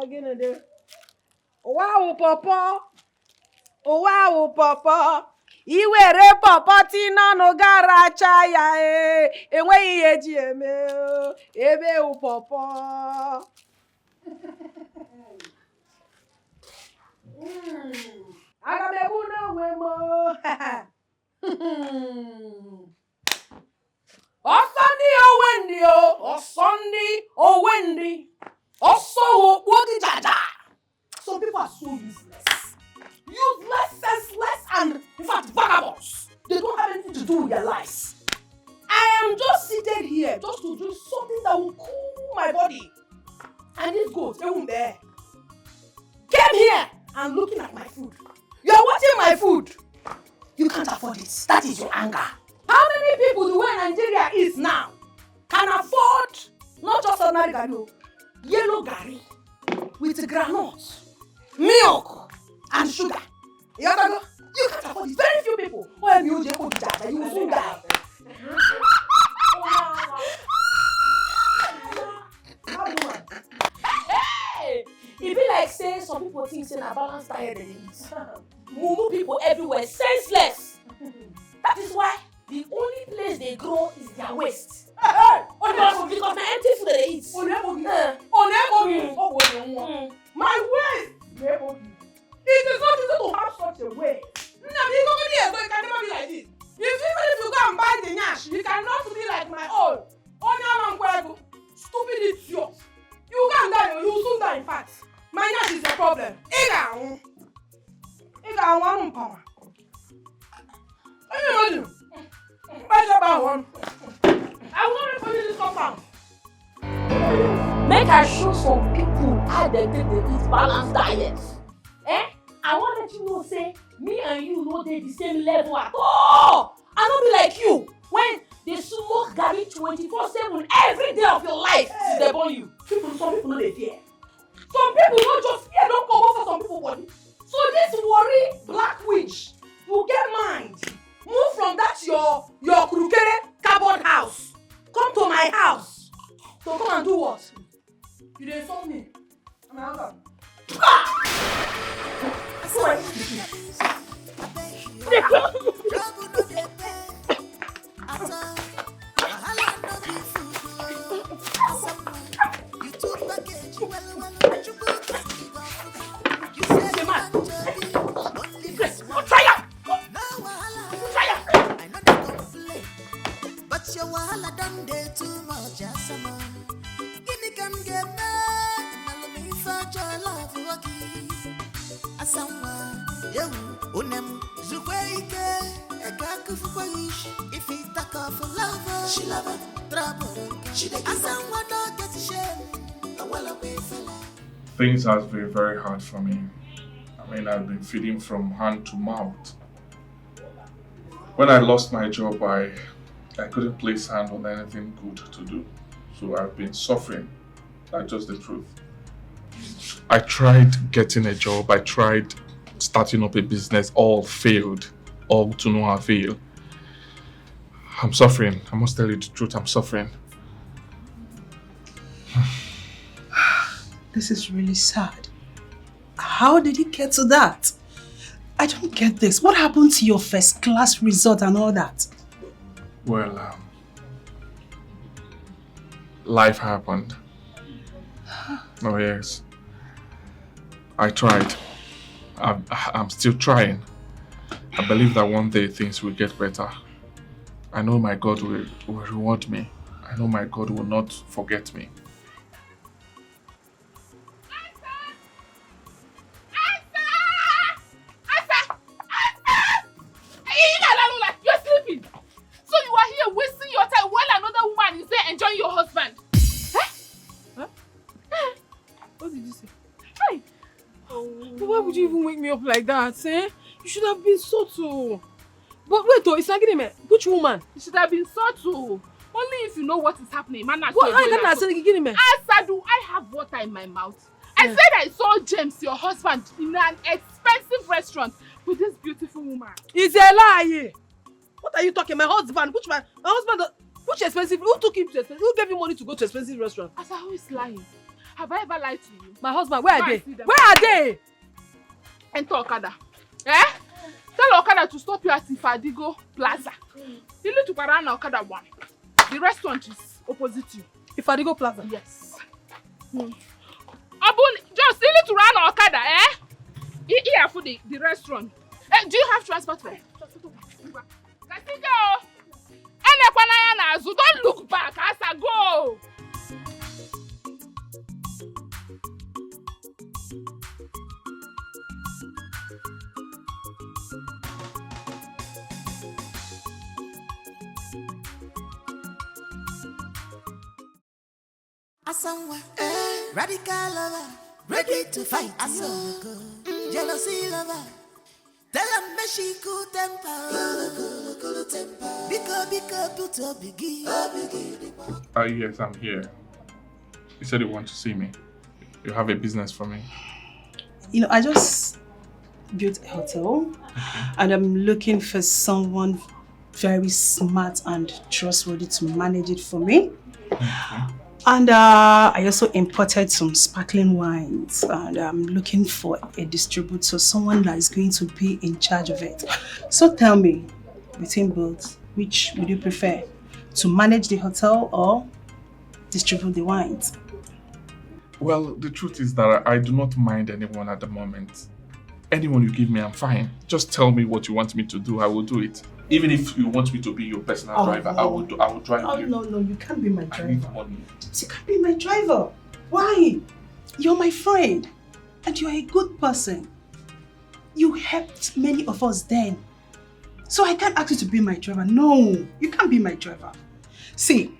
Again, there. Wow, Papa. Oh, wow, Papa. Iwere Papa Tina no gara chaya enwe yeji eme ebe u Papa. Aga me bu no we mo. O Wendy. Also, what did Jaja? Some people are so useless. Useless, senseless, and in fact, vagabonds. They don't have anything to do with their lives. I am just seated here just to do something that will cool my body. And this goat, they won't bear. Came here and looking at my food. You are watching my food. You can't afford it. That is your anger. How many people the way Nigeria is now can afford not just ordinary gari, yellow gari with granules, milk, and sugar? You can't afford it. Very few people. You will soon die. Hey! It be like saying some people think saying a balanced diet they eat. Mumu people everywhere, senseless. That is why the only place they grow is their waist. Because my empty food they eat. My waist! It is not easy to have such a waist. So it can never be like this. Even if you go and buy the nyash, you cannot be like my own. Stupid idiot. You can't die, you will soon die in fact. My nyash is a problem. Can you imagine? I will not refund this compound. Make her show some people how they take the eat balanced diet. I want to let you know, say, me and you know they the same level at all. I don't be like you when they smoke gari 24/7 every day of your life till they burn you. Some people know they fear. Some people not just fear, don't come over for some people body. So this worry black witch, you get mind. Move from that your krukere cardboard house. Come to my house. So come and do what? You dey insult me. I'm out. Things have been very hard for me. I mean, I've been feeding from hand to mouth. When I lost my job, I couldn't place hand on anything good to do. So I've been suffering. That's just the truth. I tried getting a job. I tried starting up a business. All failed. All to no avail. I'm suffering. I must tell you the truth. I'm suffering. This is really sad. How did it get to that? I don't get this. What happened to your first class result and all that? Well, life happened. Oh yes. I tried. I'm still trying. I believe that one day things will get better. I know my God will reward me. I know my God will not forget me. Enjoying your husband. Huh? What did you say? Hi. Oh. But why would you even wake me up like that, eh? You should have been subtle. But wait though, it's Agideme. Which woman? You should have been subtle. Only if you know what is happening. Man, what? I have water in my mouth. I said I saw James, your husband, in an expensive restaurant with this beautiful woman. It's a lie. What are you talking? My husband? My husband? Which expensive? Who took him to expensive? Who gave him money to go to expensive restaurant? Asa, who is lying? Have I ever lied to you? My husband, where are they? See them. Where are they? Enter Okada. Eh? Tell Okada to stop you at Ifadigo Plaza. You need to Parana Okada 1. The restaurant is opposite you. Ifadigo Plaza? Yes. Abun, just you need to run Okada, eh? Here for the restaurant. Do you have transport fare? Don't look back as I go. Someone, radical lover, ready to fight. Jealousy lover, tell him me she cool temper. Because put a biggie. Yes, I'm here. You said you want to see me. You have a business for me. You know, I just built a hotel and I'm looking for someone very smart and trustworthy to manage it for me. And I also imported some sparkling wines and I'm looking for a distributor, someone that is going to be in charge of it. So tell me, between both, which would you prefer? To manage the hotel or distribute the wines? Well, the truth is that I do not mind anyone at the moment. Anyone you give me, I'm fine. Just tell me what you want me to do, I will do it. Even if you want me to be your personal driver, no. I will drive you. No, you can't be my driver. I need money. You can't be my driver. Why? You're my friend and you're a good person. You helped many of us then. So I can't ask you to be my driver. No, you can't be my driver. See,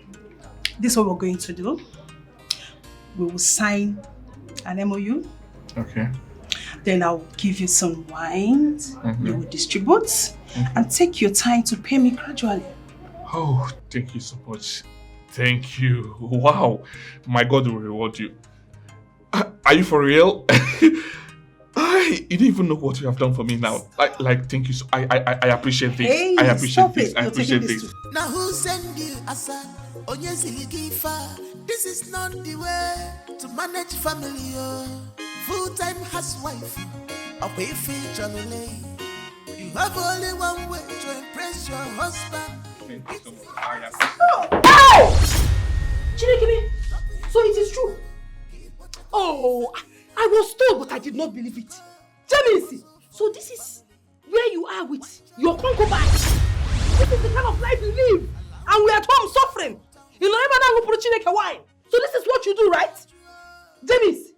this is what we're going to do. We will sign an MOU. Okay. Then I'll give you some wines. You will distribute and take your time to pay me gradually. Oh, thank you so much. Thank you. Wow. My God will reward you. Are you for real? You don't even know what you have done for me now. Like thank you. I appreciate this. Hey, I appreciate this. it. I You're appreciate taking this. Now who send you asa? This is not the way to manage family. Full-time housewife, a way feature only. You have only one way to impress your husband. Chinekebe, so it is true. Oh, I was told, but I did not believe it. Jamisi, so this is where you are with your concubine. This is the kind of life you live, and we are at home suffering. You know, everyone will put Chineke wine. So this is what you do, right?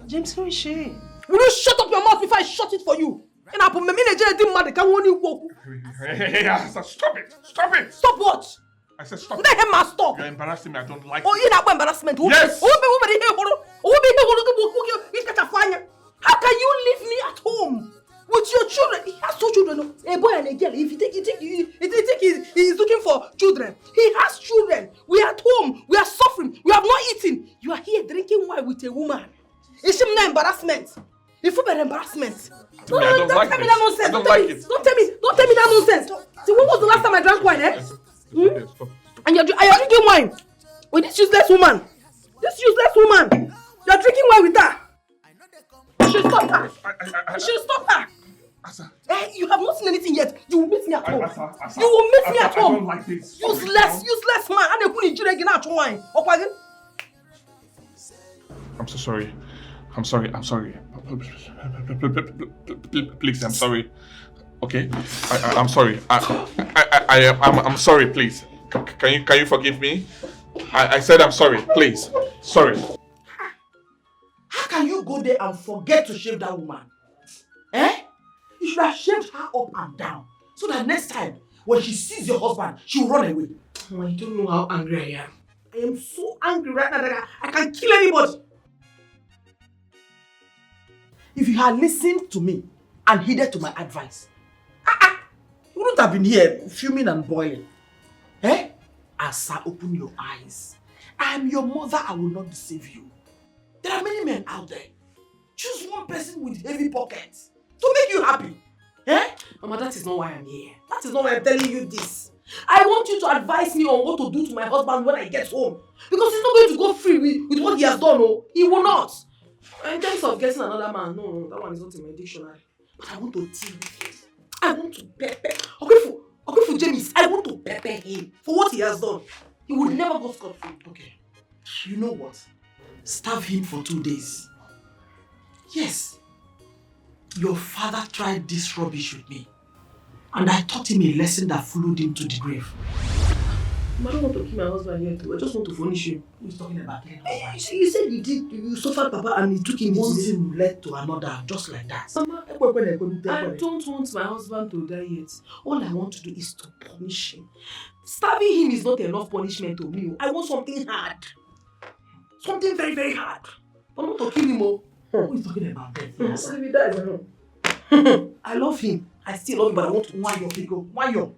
James, who is she? Will you shut up your mouth before I shut it for you? And I put my manager didn't matter. Can only walk. Hey, stop it! Stop it! Stop what? I said stop. Let him stop. You're embarrassing me. I don't like Oh, it. you not embarrassment. Yes. How can you leave me at home with your children? He has two children, a boy and a girl. If you think he's looking for children, he has children. We are at home. We are suffering. We have not eaten. You are here drinking wine with a woman. It's not embarrassment. If you bear embarrassment. No, I don't like tell me this. that nonsense. I don't like it. Don't tell me that nonsense. See, when was the last time I drank wine, eh? Stop. And you're drinking wine with this useless woman. You're drinking wine with her. You should stop her. You should stop her. Asa. Hey, you have not seen anything yet. You will meet me at home. Asa. You will meet me at home. I don't like this. Useless man. And they put in jail again at wine. I'm so sorry. I'm sorry. Please, I'm sorry. Okay? I'm sorry. I'm sorry, please. Can you forgive me? I said I'm sorry, please. Sorry. How can you go there and forget to shave that woman? Eh? You should have shaved her up and down. So that next time, when she sees your husband, she will run away. Oh, you don't know how angry I am. I am so angry right now that I can kill anybody. If you had listened to me and heeded to my advice, you wouldn't have been here fuming and boiling. Eh? Asa, open your eyes. I am your mother, I will not deceive you. There are many men out there. Choose one person with heavy pockets to make you happy. Eh? Mama, that is not why I'm here. That is not why I'm telling you this. I want you to advise me on what to do to my husband when I get home. Because he's not going to go free with what he has done. Oh, he will not. In terms of getting another man, no, that one is not in my dictionary. But I want to deal with him. I want to pepper. Okay, for James, I want to pepper him for what he has done. He will never go scot-free. Okay. You know what? Starve him for 2 days. Yes. Your father tried this rubbish with me. And I taught him a lesson that followed him to the grave. I don't want to kill my husband here too. I just want to furnish him. Who's talking about killing husband? You said you suffered Papa and he took him One easy. thing led to another, just like that. Mama, I don't want my husband to die yet. All I want to do is to punish him. Starving him is not enough punishment to me. I want something hard. Something very, very hard. I want to kill him. Who is talking about that? Yes. If he dies, I know. I love him. I still love him, but I want to. Why you?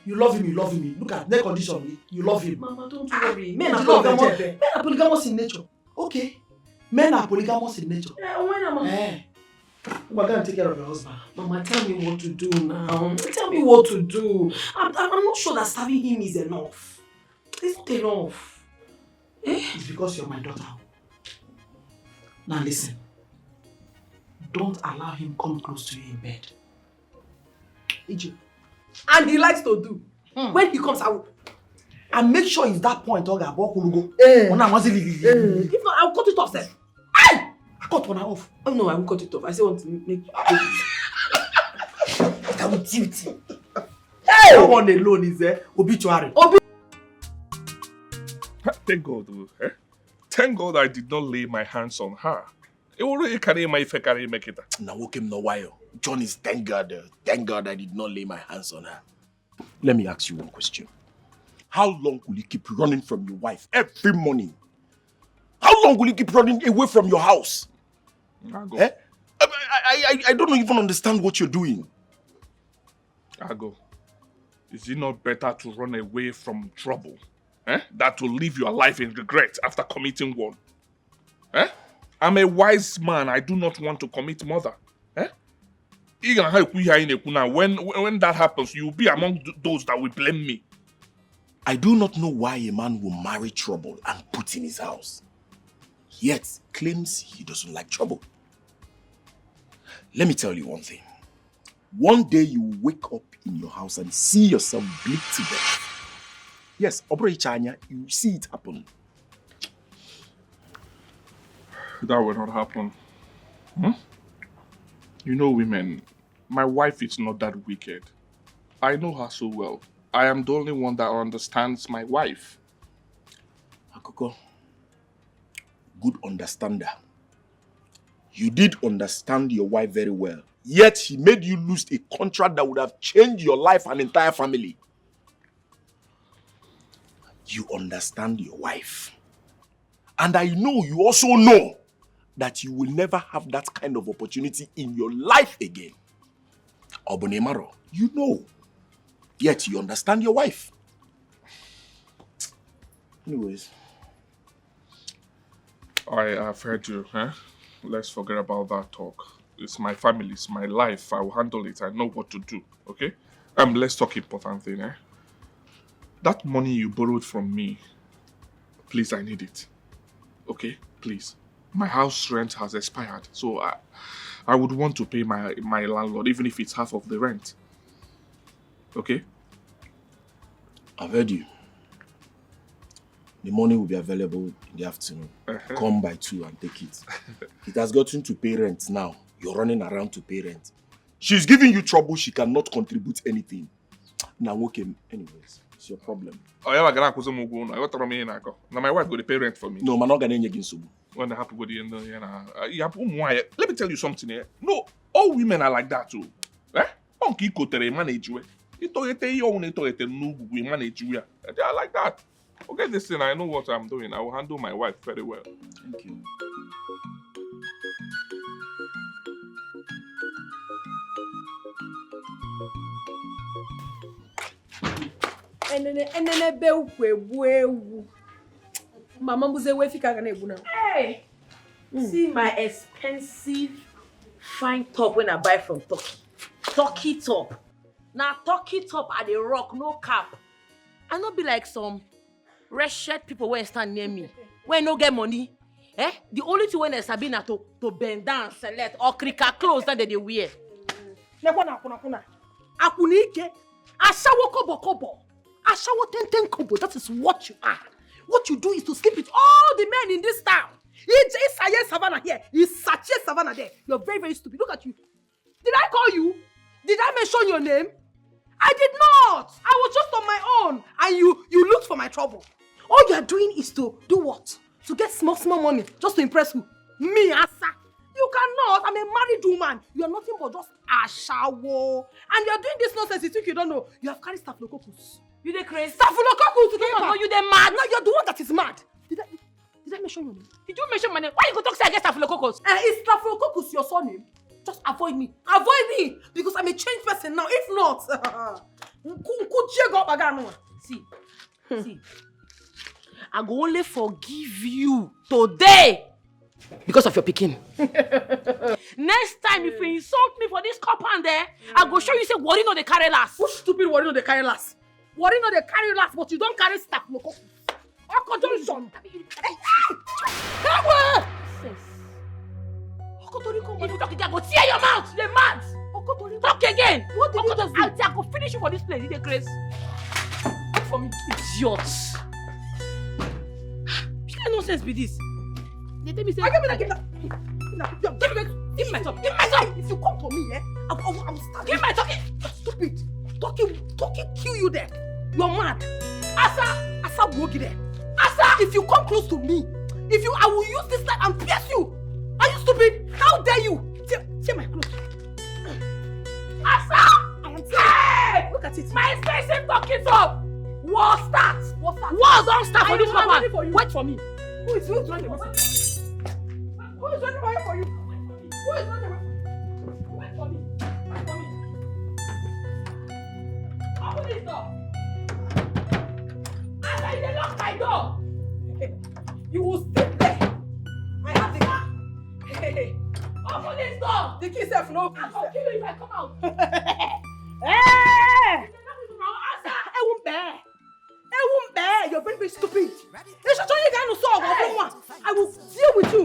You love him. Look at their condition. You love him. Mama, don't worry. Men But are you love polygamous. them. Men are polygamous in nature. Okay. Men are polygamous in nature. When am I? We're going to take care of your husband. Mama, tell me what to do now. Tell me what to do. I'm not sure that starving him is enough. It's not enough. It's because you're my daughter. Now listen. Don't allow him come close to you in bed. Egypt. And he likes to do. When he comes out. And make sure it's that point, Oga. If not, I'll cut it off, sir. I cut one off. Oh no, I won't cut it off. I still want to make I will deal with him. That one alone is obituary. Thank God, though. Thank God I did not lay my hands on her. It already carry my face, carry make it. Now, okay, no while. John is thank God I did not lay my hands on her. Let me ask you one question. How long will you keep running from your wife every morning? How long will you keep running away from your house? I go. I don't even understand what you're doing. I go. Is it not better to run away from trouble? Than to live your life in regret after committing one? I'm a wise man. I do not want to commit murder. When that happens, you'll be among those that will blame me. I do not know why a man will marry trouble and put in his house, yet claims he doesn't like trouble. Let me tell you one thing. One day you will wake up in your house and see yourself bleed to death. Yes, Obro Chanya, you see it happen. That will not happen. You know, women, my wife is not that wicked. I know her so well. I am the only one that understands my wife. Akoko, good understander. You did understand your wife very well. Yet she made you lose a contract that would have changed your life and entire family. You understand your wife. And I know you also know that you will never have that kind of opportunity in your life again. Obonemaro, you know. Yet you understand your wife. Anyways. I have heard you, Let's forget about that talk. It's my family, it's my life. I will handle it. I know what to do, okay? Let's talk important thing, That money you borrowed from me, please, I need it. Okay? Please. My house rent has expired, so I would want to pay my landlord, even if it's half of the rent. Okay? I've heard you. The money will be available in the afternoon. Come by 2 and take it. It has gotten to pay rent now. You're running around to pay rent. She's giving you trouble. She cannot contribute anything. Now, okay, anyways, it's your problem. Now my wife got to pay rent for me. No, I'm not going to get When I happen with the let me tell you something here. No, all women are like that too. They are like that. Okay, listen, I know what I'm doing. I will handle my wife very well. Thank you. Hey, see my expensive fine top when I buy from Turkey. Turkey top. Now Turkey top at the rock, no cap. I not be like some wretched people when stand near me. When no get money. The only thing when Sabina to bend down, select or cricket clothes that they wear. Akunike, ashawo kobo. Ashawo ten kobo. That is what you are. What you do is to sleep with all the men in this town. It's Isaye Savannah here. It's Sachi Savannah there. You're very, very stupid. Look at you. Did I call you? Did I mention your name? I did not. I was just on my own. And you looked for my trouble. All you are doing is to do what? To get small money. Just to impress who? Me, Asa. You cannot. I'm a married woman. You are nothing but just a shawo. And you are doing this nonsense. You think you don't know. You have carried staphylococcus. You the crazy? Staphylococcus! No, you the mad. No, you're the one that is mad. Did I mention your name? Did you mention my name? Why you go talk say I get staphylococcus? Is staphylococcus your surname? Just avoid me. Avoid me! Because I'm a changed person now. If not, see. I go only forgive you today because of your picking. Next time, if you insult me for this cup and there, I go show you say worry no dey carry last. Who stupid worry no dey carry last? Worry no dey carry last, but you don't carry staphylococcus. Johnson. If you talk again, I go tear your mouth. You're mad. Talk again. What did you just do? I go finish you for this place. You dey crazy. Wait for me, idiots. What kind of nonsense be this? They tell me say. Give me my top. If you come to me, I will start. Give my talking. Stupid. Talking kill you there. You're mad. Asa broke there. Asa, if you come close to me, I will use this knife and pierce you. Are you stupid? How dare you? Tear my clothes. Asa! Hey! Look at it. My expensive talking up. War starts. War don't start for this woman. Wait for me. Who is running away for you? Who is running away for you? Wait for me. Open this door. Asa, you lock my door. You will sit there. I have the car. Hey. Open this door. The key self no. I will kill you if I come out. Hey! I won't bear. You're very, very stupid. I will deal with you.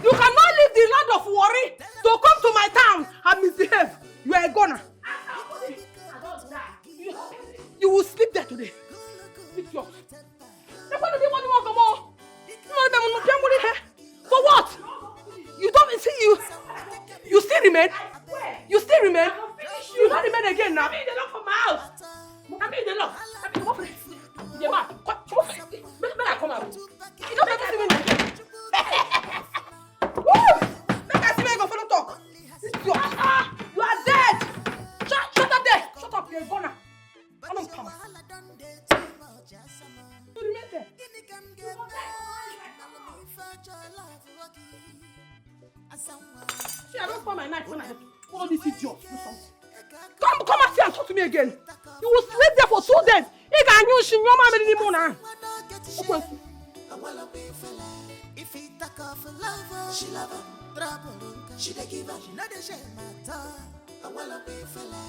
You cannot leave the land of worry to come to my town and misbehave. You are a goner. You will sleep there today. For what? You don't see you. You still remain? You still remain? You don't remain again now. I'm in the lock for my house. I'm in the lock. Come on. Make I come out. You don't make I see me again. Make I see me go follow talk. You are dead. Shut up there. Shut up. You're a goner. I don't come. You remain there. See, I don't find my knife when I follow this idiot. Do something. Come and see and talk to me again. You will sleep there for 2 days. He can use your mama anymore now. If he talk of love, she love him. Trouble, she dey give her. She know the shame matter. I wanna be fella.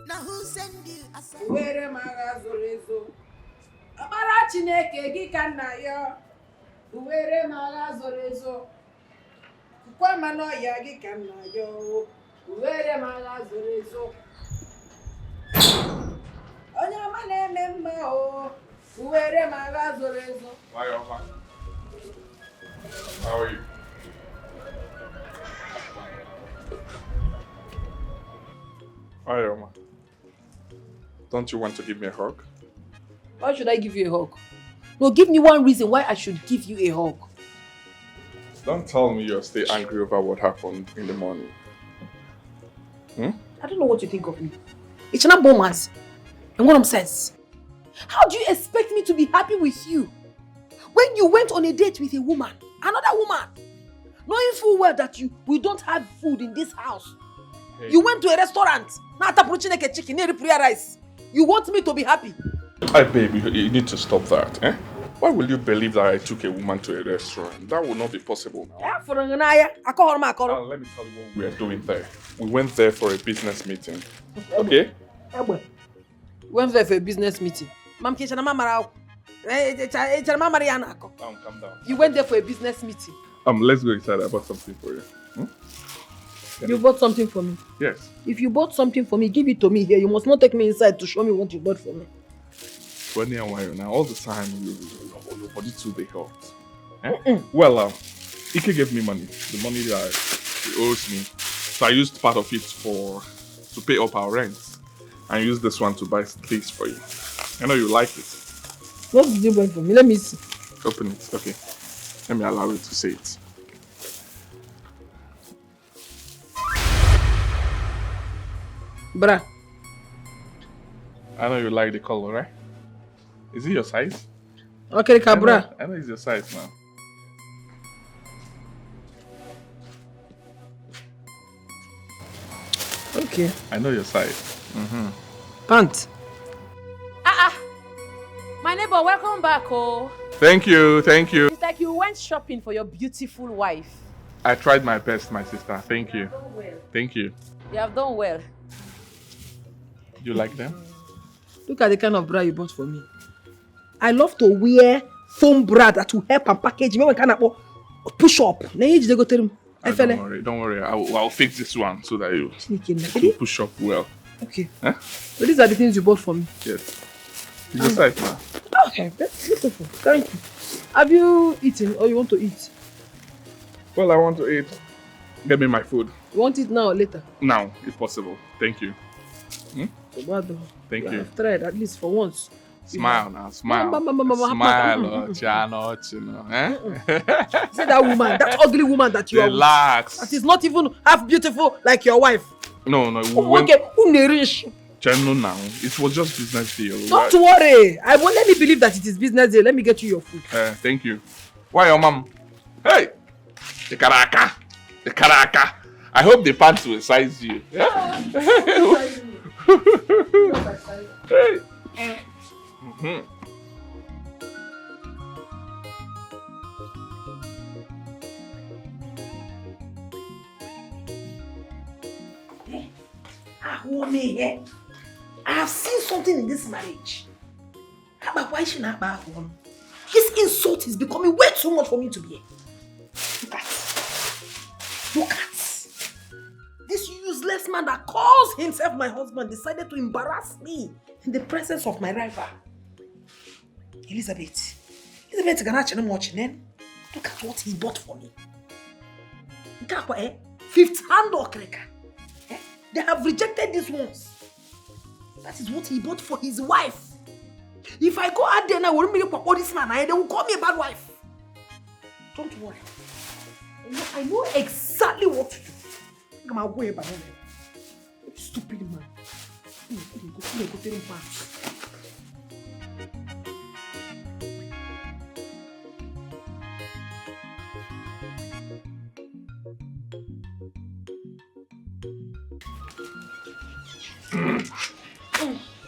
Now who send you? Where am I? Amara Chineke gị ka nna ya. Uwere mara zoro ezo. Kwa mano ya gị ka nna ya. Uwere mara zoro ezo. Onye ọma na-eme mma o. Uwere mara zoro ezo. Hi, Oma. How are you? Hi, Oma. Don't you want to give me a hug? Why should I give you a hug? No, give me one reason why I should give you a hug. Don't tell me you're still angry over what happened in the morning. I don't know what you think of me. It's not bombers. And what I'm saying, how do you expect me to be happy with you when you went on a date with a woman, another woman, knowing full well that we don't have food in this house? Hey. You went to a restaurant, chicken, rice. You want me to be happy? Hey, baby, you need to stop that, eh? Why will you believe that I took a woman to a restaurant? That will not be possible now. Yeah, let me tell you what we are doing there. We went there for a business meeting. Okay? went there for a business meeting. Mam Kisha Mama. Calm down. You went there for a business meeting. Let's go inside. I bought something for you. You bought something for me? Yes. If you bought something for me, give it to me here. You must not take me inside to show me what you bought for me. Now, all the time, your body too big hot. Well, Ike gave me money. The money that he owes me. So I used part of it to pay up our rent. And use this one to buy things for you. I know you like it. What did you buy for me? Let me see. Open it. Okay. Let me allow you to say it. Bruh. I know you like the color, right? Is it your size? Okay, Cabra. I know it's your size now. Okay. I know your size. Pant. My neighbor, welcome back, oh. Thank you. It's like you went shopping for your beautiful wife. I tried my best, my sister. Thank you. You have done well. Thank you. You have done well. You like them? Look at the kind of bra you bought for me. I love to wear foam bra that will help and package me when kind of push up. Don't worry. I'll fix this one so that you push up well. Okay. Huh? So these are the things you bought for me. Yes. It's your size now. Okay, that's beautiful. Thank you. Have you eaten or you want to eat? Well, I want to eat. Get me my food. You want it now or later? Now, if possible. Thank you. Thank you. I've tried at least for once. Smile now, smile. Smile, Chano, See that woman, that ugly woman that you Relax. are with. That is not even half beautiful like your wife. No. Okay, Chano now. It was just business deal. Don't worry. I won't let me believe that it is business deal. Let me get you your food. Thank you. Why your mom? Hey! The Karaka. I hope the pants will size you. Yeah? Hey. I have seen something in this marriage. Why should I buy one? This insult is becoming way too much for me to bear. Look at. This useless man that calls himself my husband decided to embarrass me in the presence of my rival. Elizabeth Ganache watching then. Look at what he bought for me. Fifth hand okreka. They have rejected these ones. That is what he bought for his wife. If I go out there now, this man, they will call me a bad wife. Don't worry. I know exactly what to do. I'm away by him. Stupid man.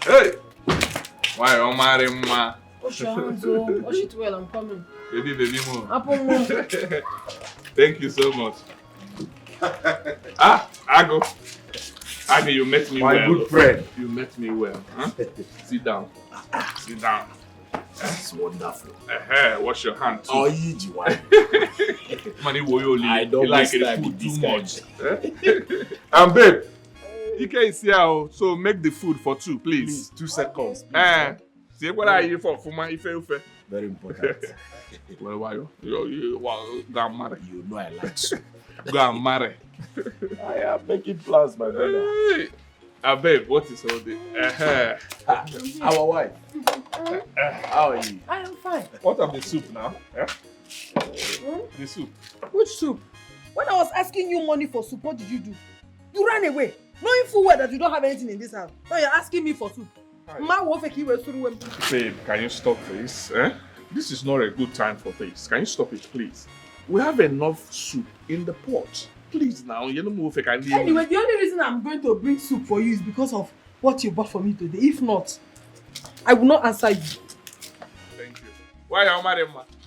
Hey! Why, Omar, ma? Wash your hands, wash it well, I'm coming. Baby, more. Apple. Thank you so much. Ago, you met me well. My good friend. You met me well. Huh? Sit down. That's wonderful. Wash your hands. Oh, you wife. I don't like the food too much. And babe, Ike is here, so make the food for two, please. 2 seconds. See what are you for? Ife. Very important. Well, why you go and marry? You know I like soup. Go and marry. I am making plans, my brother. Babe, what is all this? Our wife. How are you? I am fine. What of the soup now? The soup. Which soup? When I was asking you money for soup, what did you do? You ran away, knowing full well that you don't have anything in this house. Now you're asking me for soup. Babe, can you stop this? This is not a good time for this. Can you stop it, please? We have enough soup in the pot. Please now, you know if I can leave. Anyway, the only reason I'm going to bring soup for you is because of what you bought for me today. If not, I will not answer you. Thank you. Why am I?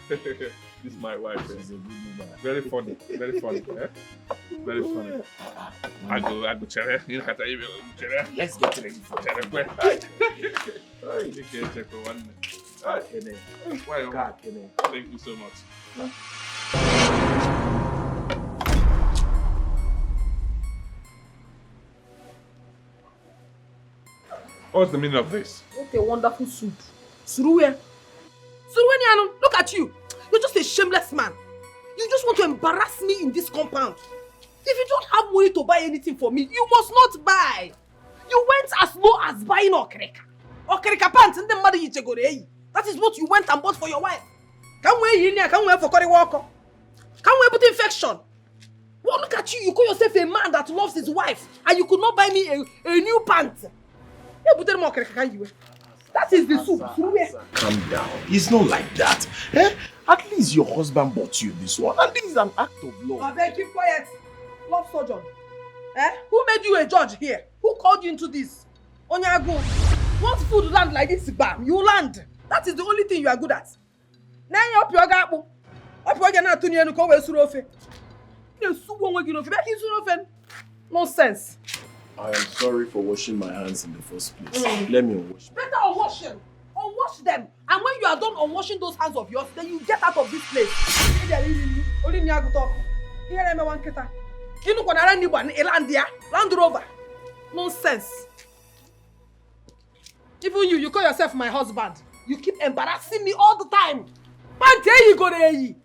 This is my wife. She's a good woman. Very funny. Very funny. Very funny. I go, chere. You know, chere. Let's get ready for Chere, it. check for 1 minute. Why? Thank you so much. What's the meaning of this? What a wonderful soup. Suruwe. Suruwe, look at you. You're just a shameless man. You just want to embarrass me in this compound. If you don't have money to buy anything for me, you must not buy. You went as low as buying okrika. Okrika pants and the mother you go. That is what you went and bought for your wife. Can't wear in here, can't wear for curry walker. Can't wear put infection. Well, look at you. You call yourself a man that loves his wife, and you could not buy me a new pants. That is the soup. Calm down. It's not like that. Eh? At least your husband bought you this one. And this is an act of love. I beg, keep quiet. Love surgeon. Eh? Who made you a judge here? Who called you into this? Onyago. Once food land like this, bam, you land. That is the only thing you are good at. Now you up your gapo. Up your gana to you and go where surofe. You subo wagi no fe. Back in surofe. Nonsense. I am sorry for washing my hands in the first place. Let me wash. Better unwash them. Unwash them. And when you are done unwashing those hands of yours, then you get out of this place. Land Rover. Nonsense. Even you call yourself my husband. You keep embarrassing me all the time. Man, there you go there. Can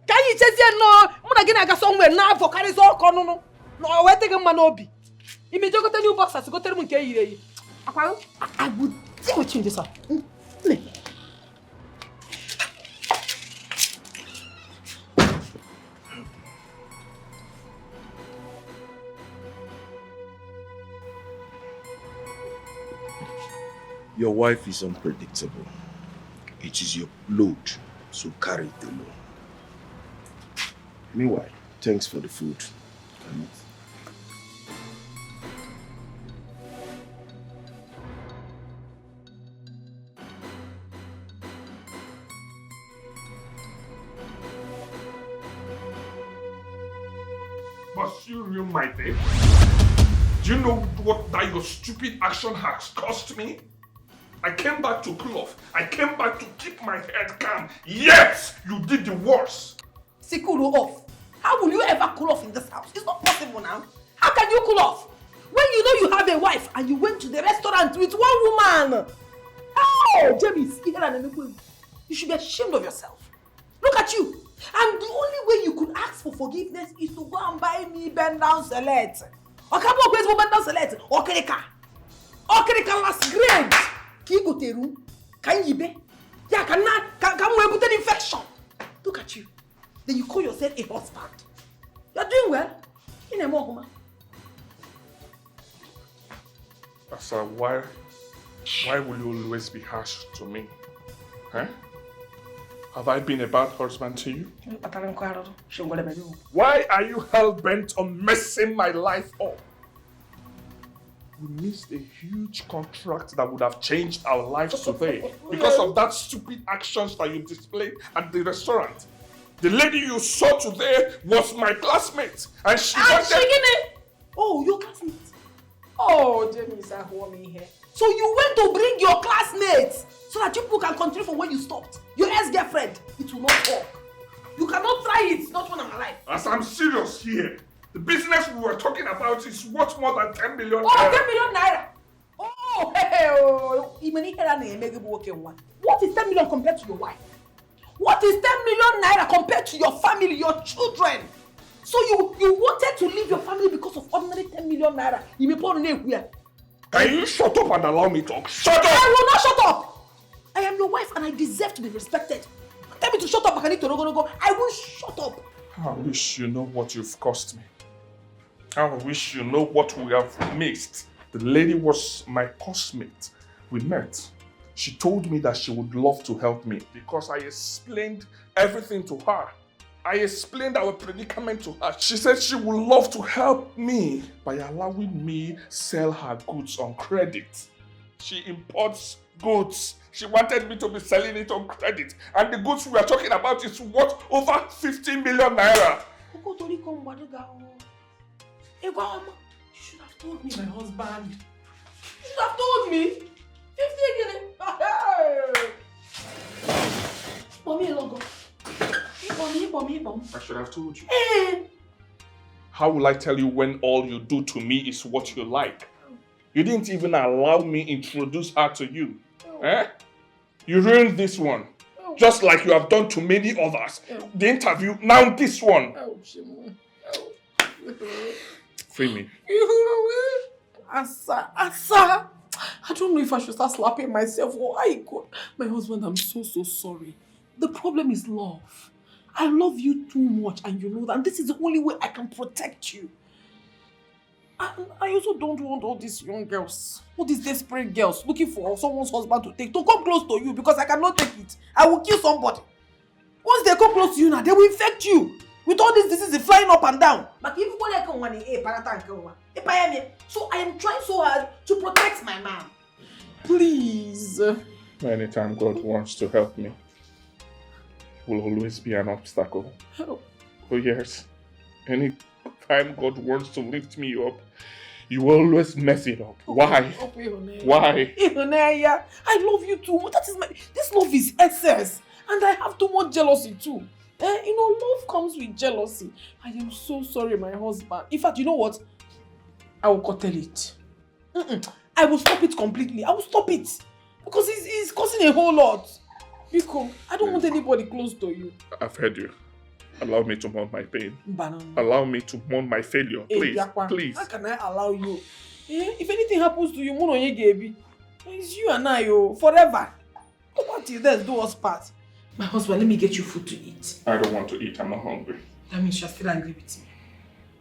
you just say no? Muna gina ga somewhere now for carry so kono no. No, we take a man obi. Immediately go tell you boxers go tell me nke yire. I would deal with you in this one. Your wife is unpredictable. It is your load, so carry it alone. Meanwhile, thanks for the food. Can it? Must you ruin my day? Do you know what that your stupid action has cost me? I came back to cool off. I came back to keep my head calm. Yet, you did the worst. See, cool off. How will you ever cool off in this house? It's not possible now. How can you cool off? When you know you have a wife and you went to the restaurant with one woman. Oh, James, you should be ashamed of yourself. Look at you. And the only way you could ask for forgiveness is to go and buy me bend down select. Or come on, please, bend down select. Or Kereka. Or Kereka last grade. Kigoteru. Can you be? Yeah, can we put an infection? Look at you. Then you call yourself a husband. You're doing well. In a moment. Asa, why will you always be harsh to me? Huh? Have I been a bad husband to you? Why are you hell-bent on messing my life up? We missed a huge contract that would have changed our lives today because of that stupid actions that you displayed at the restaurant. The lady you saw today was my classmate, and she wanted... Oh, your classmate? Oh, Jamie is here. So you went to bring your classmates so that you people can continue from where you stopped. Your ex-girlfriend, it will not work. You cannot try it, not when I'm alive. As I'm serious here, the business we were talking about is worth more than 10 million naira. Oh, 10 million naira! Oh, hey, what is 10 million compared to your wife? What is 10 million naira compared to your family, your children? So you wanted to leave your family because of ordinary 10 million naira. You may put on here. Can you shut up and allow me to talk? Shut up! I will not shut up! I am your wife and I deserve to be respected. Tell me to shut up, I need to go. I will shut up. I wish you know what you've cost me. I wish you know what we have missed. The lady was my classmate. We met. She told me that she would love to help me because I explained everything to her. I explained our predicament to her. She said she would love to help me by allowing me sell her goods on credit. She imports goods. She wanted me to be selling it on credit. And the goods we are talking about is worth over 50 million naira. You should have told me, my husband. You should have told me. 50 again. Mommy, logo. I should have told you. How will I tell you when all you do to me is what you like? You didn't even allow me introduce her to you. Eh? You ruined this one. Just like you have done to many others. The interview, now this one. Free me. Asa. I don't know if I should start slapping myself or I go. My husband, I'm so sorry. The problem is love. I love you too much and you know that. And this is the only way I can protect you. And I also don't want all these young girls, all these desperate girls looking for someone's husband to come close to you because I cannot take it. I will kill somebody. Once they come close to you now, they will infect you. With all these diseases flying up and down. So I am trying so hard to protect my man. Please. Anytime God wants to help me, will always be an obstacle. Help. Oh yes. Anytime God wants to lift me up, you always mess it up. Why? Why? I love you too. This love is excess. And I have too much jealousy too. Love comes with jealousy. I am so sorry, my husband. In fact, you know what? I will curtail it. I will stop it completely. I will stop it. Because it's causing a whole lot. Because I don't want anybody close to you. I've heard you. Allow me to mourn my pain. Banana. Allow me to mourn my failure. Please, please. How can I allow you? If anything happens to you, it's you and I, forever. What is this? Do us part. My husband, let me get you food to eat. I don't want to eat. I'm not hungry. That means you're still angry with me.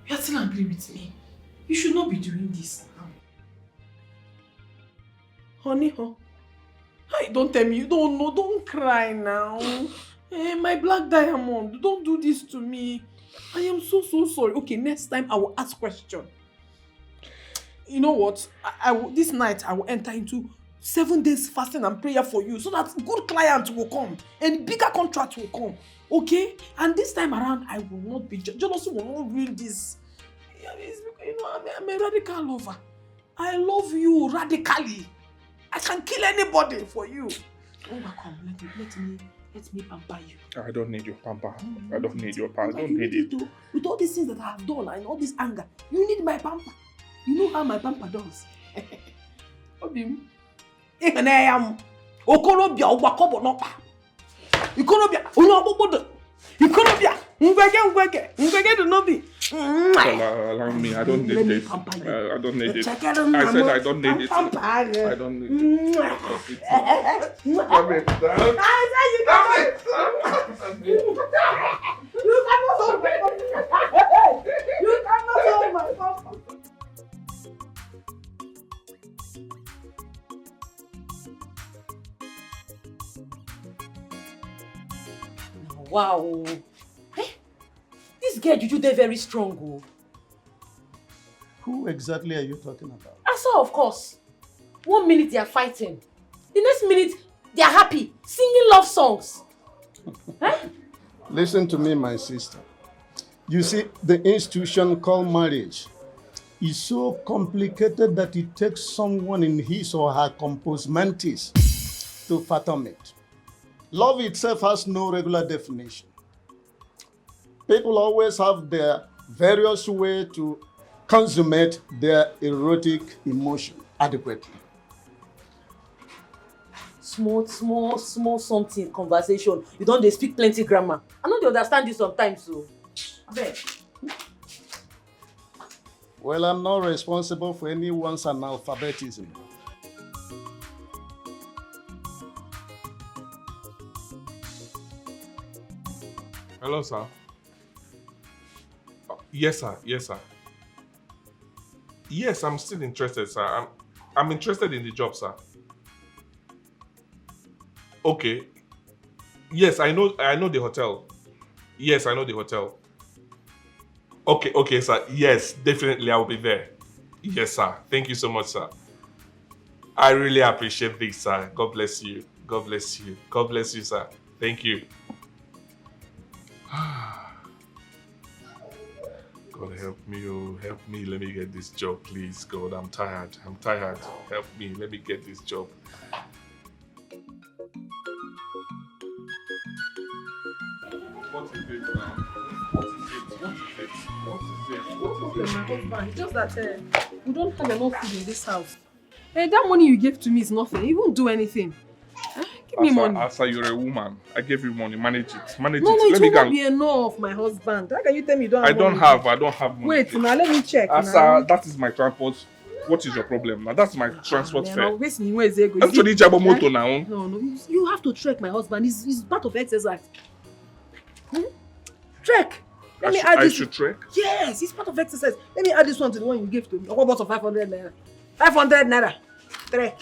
You're still angry with me. You should not be doing this now. Honey, Hey, don't tell me you don't know. Don't cry now. My black diamond, don't do this to me. I am so sorry. Okay, next time I will ask question. You know what? This night I will enter into 7 days fasting and prayer for you so that good clients will come and bigger contracts will come. Okay? And this time around, I will not be jealousy will not ruin this. I'm a radical lover. I love you radically. I can kill anybody for you. Oh, come, let me pamper you. I don't need your pamper. I don't need your pamper. I don't need it. With all these things that I have done and all this anger, you need my pamper. You know how my pamper does. Obim. Ikonobia Uwakobo Nopa. Ikonobia, Unabobodo. Ikonobia, Ngwege do not be. Allow me, I don't need this. I don't need it. I said I don't need it. I don't need it. Come it down. You cannot hold my papa. Wow. This girl Juju dey very strong. Oh. Who exactly are you talking about? Asa, of course. 1 minute they are fighting. The next minute they are happy, singing love songs. Listen to me, my sister. You see, the institution called marriage is so complicated that it takes someone in his or her compos mentis to fathom it. Love itself has no regular definition. People always have their various ways to consummate their erotic emotion adequately. Small something conversation. You don't speak plenty grammar. I know they understand you sometimes, so. Well, I'm not responsible for anyone's analphabetism. Hello, sir. Yes, sir. Yes, sir. Yes, I'm still interested, sir. I'm interested in the job, sir. Okay. Yes, I know the hotel. Yes, I know the hotel. Okay, sir. Yes, definitely I will be there. Yes, sir. Thank you so much, sir. I really appreciate this, sir. God bless you. God bless you. God bless you, sir. Thank you. God help me, oh, help me. Let me get this job, please. God, I'm tired. I'm tired. Help me. Let me get this job. What is it now? What is it? What is it? What is it? What is it? My husband, it's just that we don't have enough food in this house. That money you gave to me is nothing. You won't do anything. Give me money. Asa, you're a woman. I gave you money. Manage it. Manage No, it. it will not be enough, my husband. How can you tell me you don't have money? I don't have money. Wait, now let me check. Asa, that is my transport. What is your problem now? That's my transport fare. I'm actually jabo moto now. No, you have to trek my husband. He's part of exercise. Trek. Let me add this. I should trek? Yes, it's part of exercise. Let me add this one to the one you gave to me. What about 500 naira? 500 naira. Trek.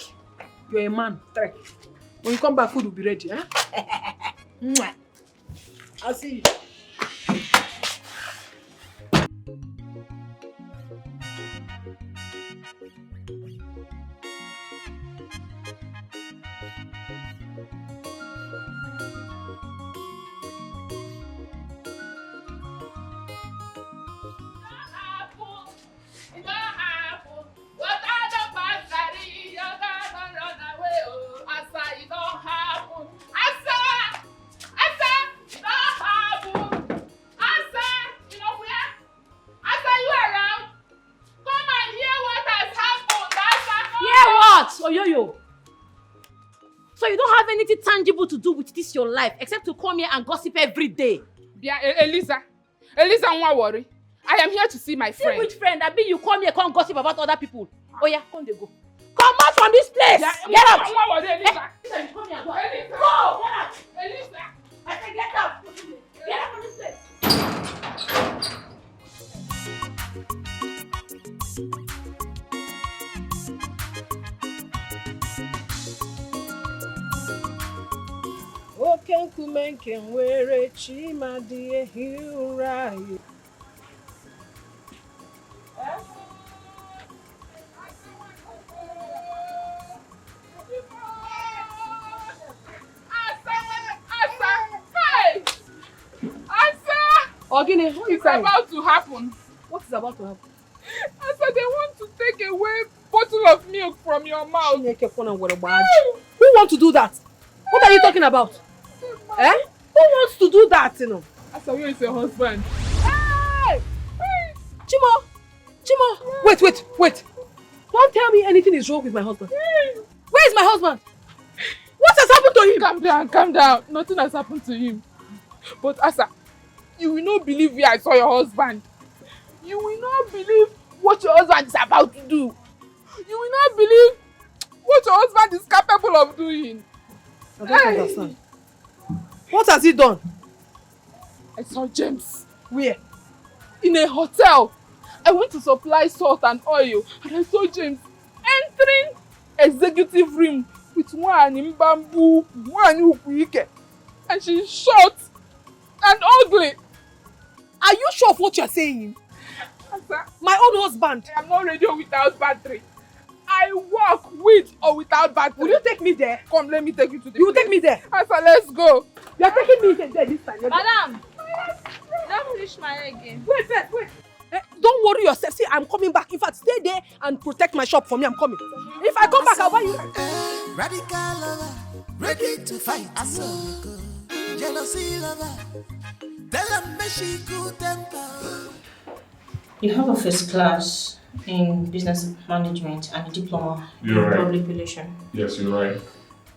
You're a man. Trek. When you come back, food will be ready. Huh? I'll see you. Oyoyo. So you don't have anything tangible to do with this your life except to come here and gossip every day. Yeah, Elisa, don't worry. I am here to see my friend. See which friend? I mean you come here, come gossip about other people. Oh yeah, come they go. Come out from this place. Yeah, get out. Don't worry, Elisa. Elisa, come here. Go. Elisa. Go. Get out. Elisa. I said get out. Get out from this place. Oke nkume nke nwere Chimadi ehi ụra anyị. Ogini, what is about to happen? What is about to happen? I said they want to take away a bottle of milk from your mouth. Who wants to do that? What are you talking about? Eh? Who wants to do that, you know? I said, where is your husband? Hey! Chimo! Wait. Don't tell me anything is wrong with my husband. Where is my husband? What has happened to him? Calm down. Nothing has happened to him. But Asa, you will not believe where I saw your husband. You will not believe what your husband is about to do. You will not believe what your husband is capable of doing. I don't understand. What has he done? I saw James. Where? In a hotel. I went to supply salt and oil and I saw James entering executive room with one in bamboo, one ukwike, and she's short and ugly. Are you sure of what you're saying? Asa, my own husband. I am not radio without battery. I walk with or without battery. Will you take me there? Come, let me take you to the You will take me there? Asa, let's go. You are taking me there this time. Madam, don't finish my hair again. Wait. Don't worry yourself. See, I'm coming back. In fact, stay there and protect my shop for me. I'm coming. If I come back, I'll buy you. Radical lover, ready to fight. Jealousy lover, tell them she good temper. You have a first class in business management and a diploma in public relations. Yes, you're right.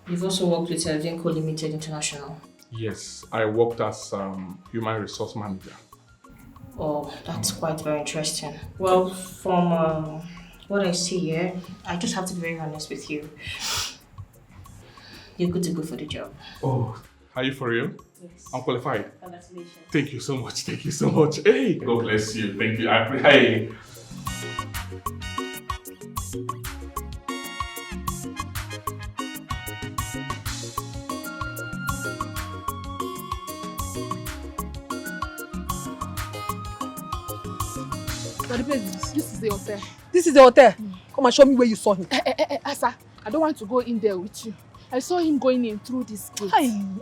You've also worked with Vinco Limited International. Yes, I worked as human resource manager. Oh, that's quite very interesting. Well, from what I see here, I just have to be very honest with you. You're good to go for the job. Oh, are you for real? Yes. I'm qualified. Congratulations. Thank you so much. Thank you so much. Hey, God bless you. Thank you. Hey. This is the hotel. This is the hotel. Come and show me where you saw him. Asa, I don't want to go in there with you. I saw him going in through this gate.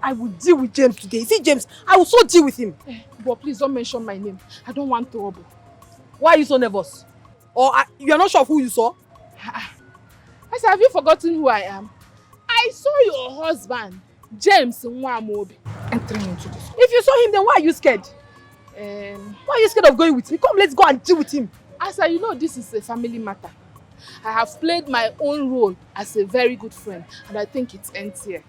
I will deal with James today. See, James, I will so deal with him. But please don't mention my name. I don't want trouble. Why are you so nervous? Or you are not sure of who you saw? I said, have you forgotten who I am? I saw your husband, James Nwamobi, entering into this. If you saw him, then why are you scared? Why are you scared of going with me? Come, let's go and deal with him. Asa, you know this is a family matter. I have played my own role as a very good friend, and I think it ends here.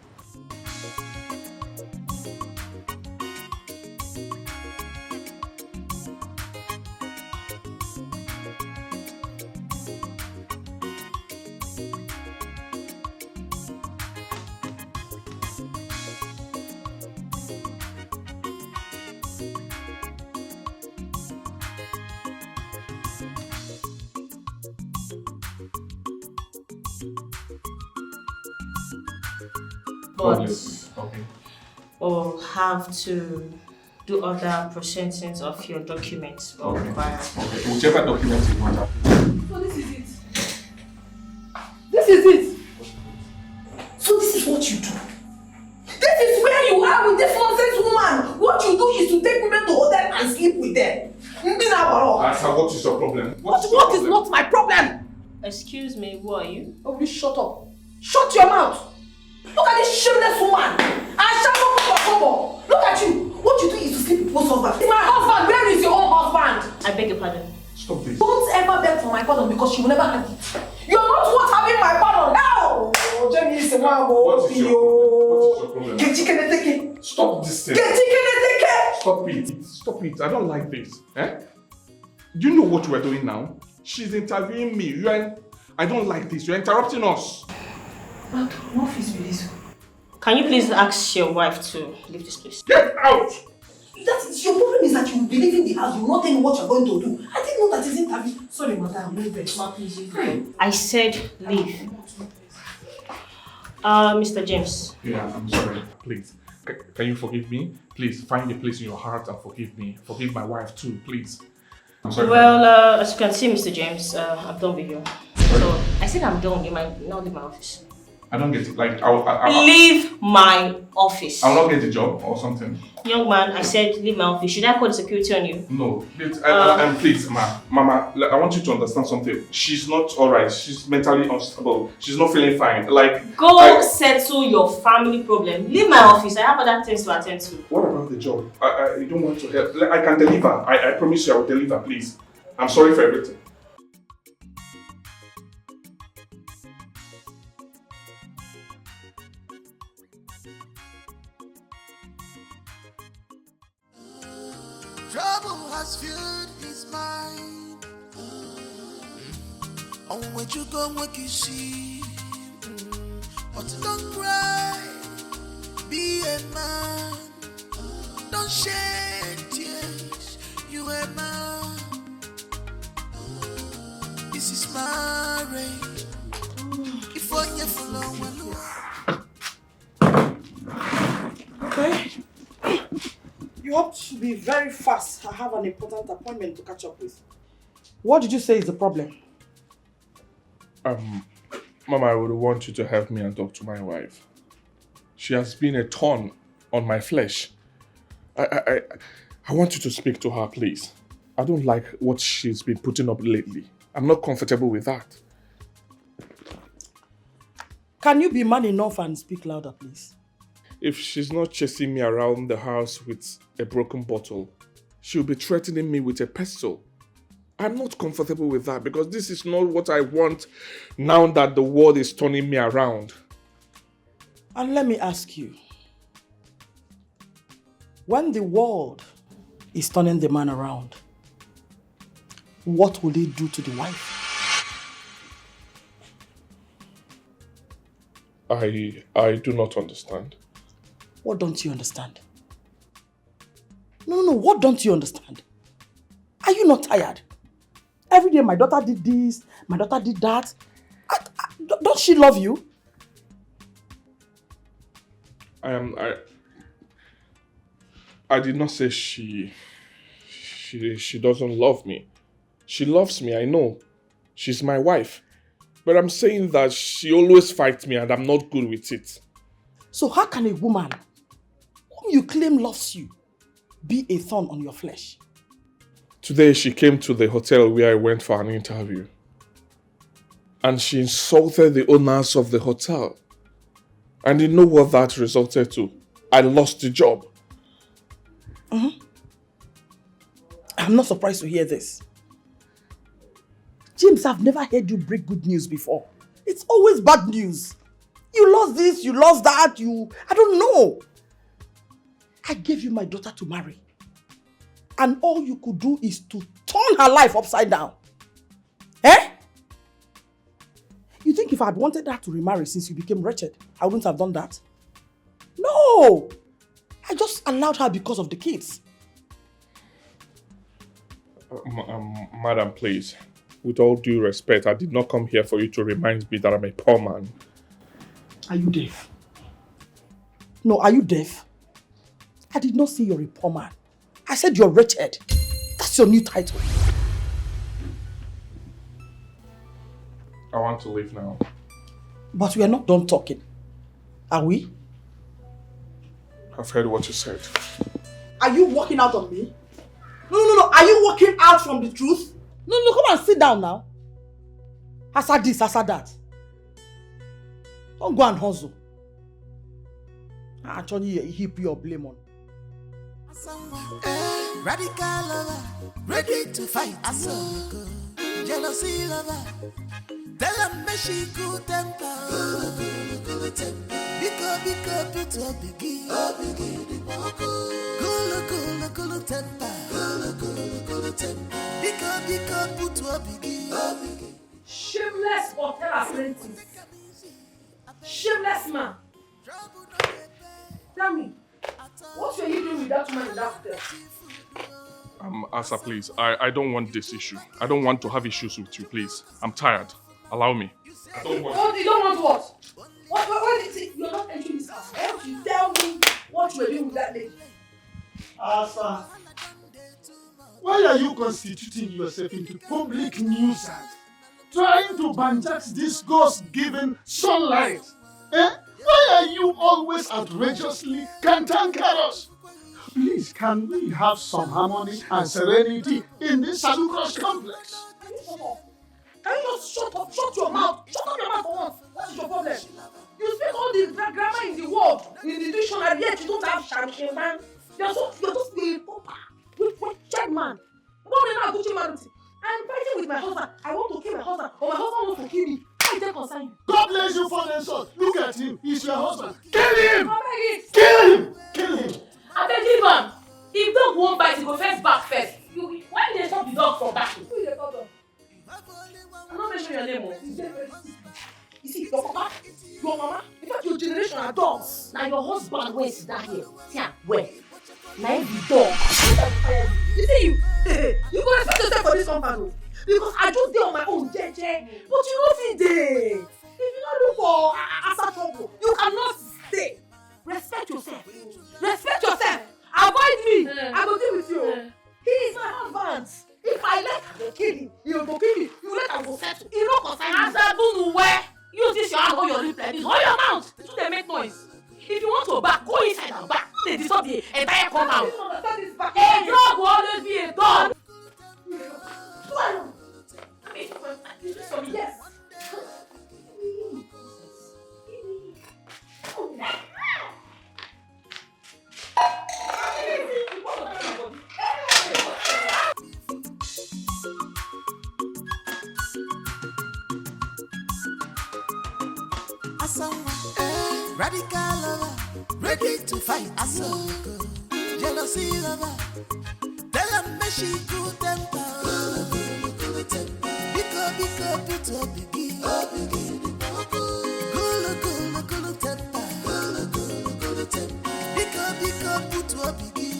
But we'll have to do other processings of your documents. Okay. Whichever documents you want. So this is it. This is it. So this is what you do. This is where you are with this nonsense woman. What you do is to take women to hotel and sleep with them. Asa, what is your problem? What is not my problem? Excuse me, who are you? Oh, you shut up. Shut your mouth. Look at this shameless woman. Look at you. What you do is to sleep with both husbands. It's my husband. Where is your own husband? I beg your pardon. Stop this. Don't ever beg for my pardon because she will never have it. You're not worth having my pardon. No! What is your problem? Stop this thing. Stop it. Stop it. I don't like this. Do you know what we're doing now? She's interviewing me. I don't like this. You're interrupting us. But what is with this? Can you please ask your wife to leave this place? Get out! Your problem is that you will be leaving the house. You will not tell me what you're going to do. I didn't know that it's interview. Sorry, madam. I said leave. Mr. James. Yeah, I'm sorry. Please. Can you forgive me? Please find a place in your heart and forgive me. Forgive my wife too, please. I'm sorry. Well, as you can see, Mr. James, I'm done with you. So, I said I'm done. You might not leave my office. I don't get it. Like, leave my office. I'll not get a job or something. Young man, I said leave my office. Should I call the security on you? No. And please, Mama, I want you to understand something. She's not alright. She's mentally unstable. She's not feeling fine. Like, go settle your family problem. Leave my office. I have other things to attend to. What about the job? I don't want to help. I can deliver. I promise you I will deliver, please. I'm sorry for everything. Trouble has filled his mind. On where you go, what you see. But don't cry, be a man. Don't shed tears, you a man. This is marriage. If on you follow, okay. You have to be very fast. I have an important appointment to catch up with. What did you say is the problem? Mama, I would want you to help me and talk to my wife. She has been a thorn on my flesh. I want you to speak to her, please. I don't like what she's been putting up lately. I'm not comfortable with that. Can you be man enough and speak louder, please? If she's not chasing me around the house with a broken bottle, she'll be threatening me with a pestle. I'm not comfortable with that because this is not what I want now that the world is turning me around. And let me ask you, when the world is turning the man around, what will he do to the wife? I do not understand. What don't you understand? No, what don't you understand? Are you not tired? Every day my daughter did this, my daughter did that. Don't she love you? I did not say she doesn't love me. She loves me, I know. She's my wife. But I'm saying that she always fights me and I'm not good with it. So how can a woman whom you claim loves you be a thorn on your flesh? Today she came to the hotel where I went for an interview. And she insulted the owners of the hotel. And you know what that resulted to? I lost the job. I'm not surprised to hear this. James, I've never heard you break good news before. It's always bad news. You lost this, you lost that, I don't know. I gave you my daughter to marry. And all you could do is to turn her life upside down. Eh? You think if I had wanted her to remarry since you became wretched, I wouldn't have done that? No! I just allowed her because of the kids. Madam, please. With all due respect, I did not come here for you to remind me that I'm a poor man. Are you deaf? No, are you deaf? I did not say you're a poor man. I said you're wretched. That's your new title. I want to leave now. But we are not done talking. Are we? I've heard what you said. Are you walking out on me? No. Are you walking out from the truth? No, come and sit down now. Asa this, asa that. Don't go and hustle. Actually, heap your blame on. Radical lover, ready to fight. Jealousy lover, tell them me she good temper. Biko, put up biggie. Cool temper. Biko, put up biggie. Shameless hotel apprentice. Shameless man. Tell me, what were you doing with that woman in that hotel? Asa, please. I don't want this issue. I don't want to have issues with you, please. I'm tired. Allow me. I don't want... Oh, you don't want what? What is it? You're not entering this house. I want you to tell me what you were doing with that lady. Asa, why are you constituting yourself into public nuisance? Trying to banjax this ghost-given sunlight? Why are you always outrageously cantankerous? Please, can we have some harmony and serenity in this Salucross complex? Can you just shut up? Shut your mouth. Shut up your mouth for once. What is your problem? You speak all the grammar in the world, in the dictionary, yet you don't have champagne, man. You're just a pauper. You're a wretched man. I'm fighting with my husband. I want to kill my husband, or my husband wants to kill me. How is that concern you? God bless you for the insult. Look at him. He's your husband. Kill him! Kill him! Kill him! I beg you, man. If dog won't bite, you go first back first. Why did they stop the dog from barking? Who is the dog? I'm not mentioning your name. You see, your papa, your mama, in fact, your generation are dogs. Now your husband where is that here? Tia, where? Now the dog. You see you. You go respect yourself for this company. Because I just did on my own, JJ. But you don't fit there. If you don't look for Asa trouble, you cannot stay. Respect yourself. Respect yourself. Avoid me. I will deal with you. He is my husband. If I let her kill him, he will go kill me. You let her go settle. He no concern me. Asabunu where? Use this your hand or your lip like this. Hold your mouth. So they make noise. If you want to back, go inside and back. They disturb the entire compound. A dog will always be a dog. Yes. Radical lover, ready to fight. Jealousy lover, tell them me she good temper. Biko, put up biggie. Cool temper. Biko, put up biggie.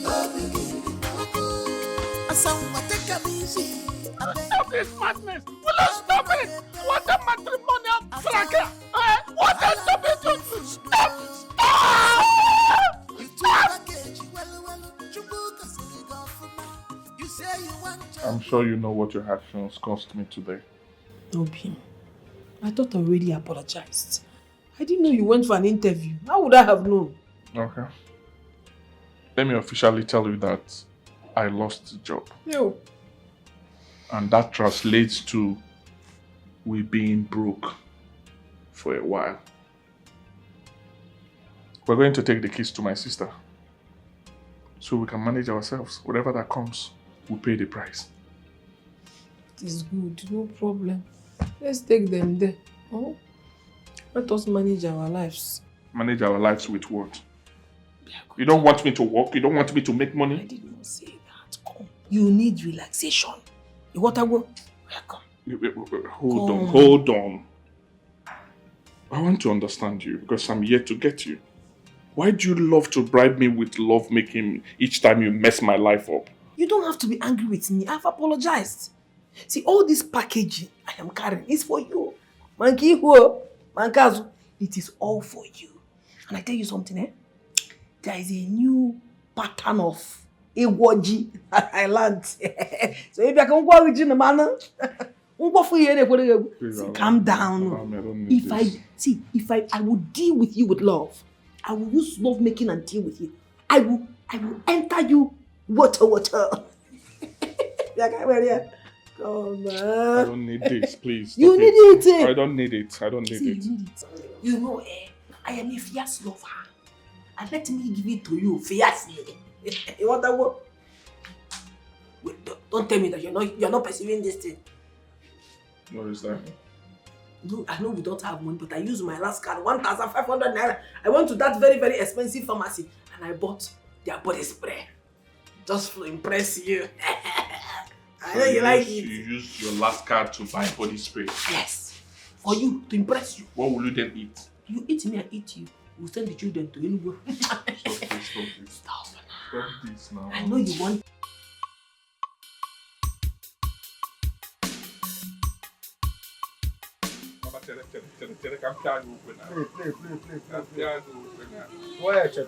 Asawa, take a easy. Stop this madness! Will you stop it? What a matrimonial cracker! What a stupid! Stop! I'm sure you know what your actions cost me today. Obi, I thought I already apologized. I didn't know you went for an interview. How would I have known? Okay. Let me officially tell you that I lost the job. No. And that translates to we being broke for a while. We're going to take the keys to my sister so we can manage ourselves. Whatever that comes, we'll pay the price. It is good, no problem. Let's take them there. Oh? Let us manage our lives. Manage our lives with what? You don't want me to work? You don't want me to make money? I did not say that. Come. You need relaxation. You want to go? Welcome. Hold on. I want to understand you because I'm here to get you. Why do you love to bribe me with love making each time you mess my life up? You don't have to be angry with me. I've apologized. See, all this packaging I am carrying is for you. Manki ho, mankazu, it is all for you. And I tell you something, eh? There is a new pattern of ewoji that I learned. So if I can go with you, man, calm down. If I would deal with you with love, I will use love making and deal with you. I will enter you water. Come on. I don't need this, please. You need it. I don't need it. I don't need it. You need it. You know, I am a fierce lover. And let me give it to you fiercely. You want that word? Wait, don't tell me that you're not perceiving this thing. What is that? No, I know we don't have money, but I used my last card, 1,500 naira. I went to that very, very expensive pharmacy and I bought their body spray. Just to impress you. I know you like it. You used your last card to buy body spray? Yes. For you, to impress you. What will you then eat? You eat me, I eat you. We'll send the children to anywhere. Stop this. Stop this now. I know you want. Play. Where check?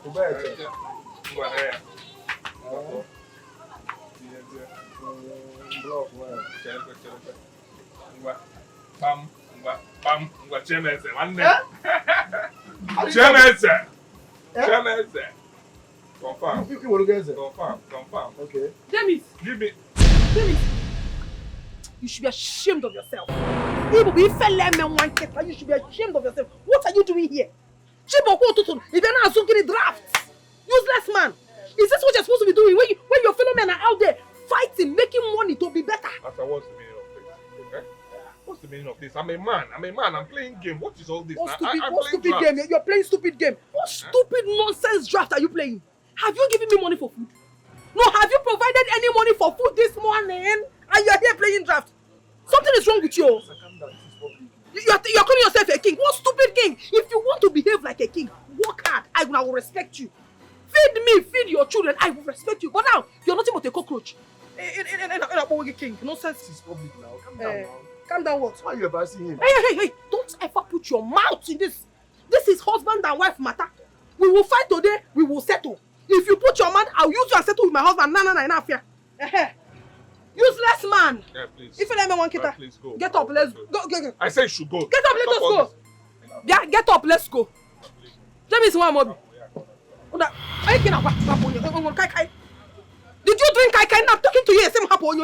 Confirm. Okay. James! Give me. You should be ashamed of yourself. You should be ashamed of yourself. What are you doing here? If you're not asking drafts, useless man. Is this what you're supposed to be doing when your fellow men are out there fighting, making money to be better? Asa, what's the meaning of this? Okay? What's the meaning of this? I'm a man. I'm playing game. What is all this? What stupid game? You're playing stupid game. What stupid nonsense draft are you playing? Have you given me money for food? No, have you provided any money for food this morning? And you're here playing draft. Something is wrong with you. You're calling yourself a king. What stupid king? If you want to behave like a king, work hard. I will respect you. Feed me, feed your children. I will respect you. But now, you're nothing but a cockroach. In a king. Nonsense. This is public now. Calm down now. Calm down what? Why are you embarrassing him? Hey. Don't ever put your mouth in this. This is husband and wife matter. We will fight today. We will settle. If you put your mouth, I'll use you and settle with my husband. No, enough here. Useless man. Yeah, please. If you let me one kita, please go. Get up, let's go. I say you should go. Get up, let us go. Yeah, get up, let's go. James, one more. Did you drink kai? I'm talking to you. Same happen.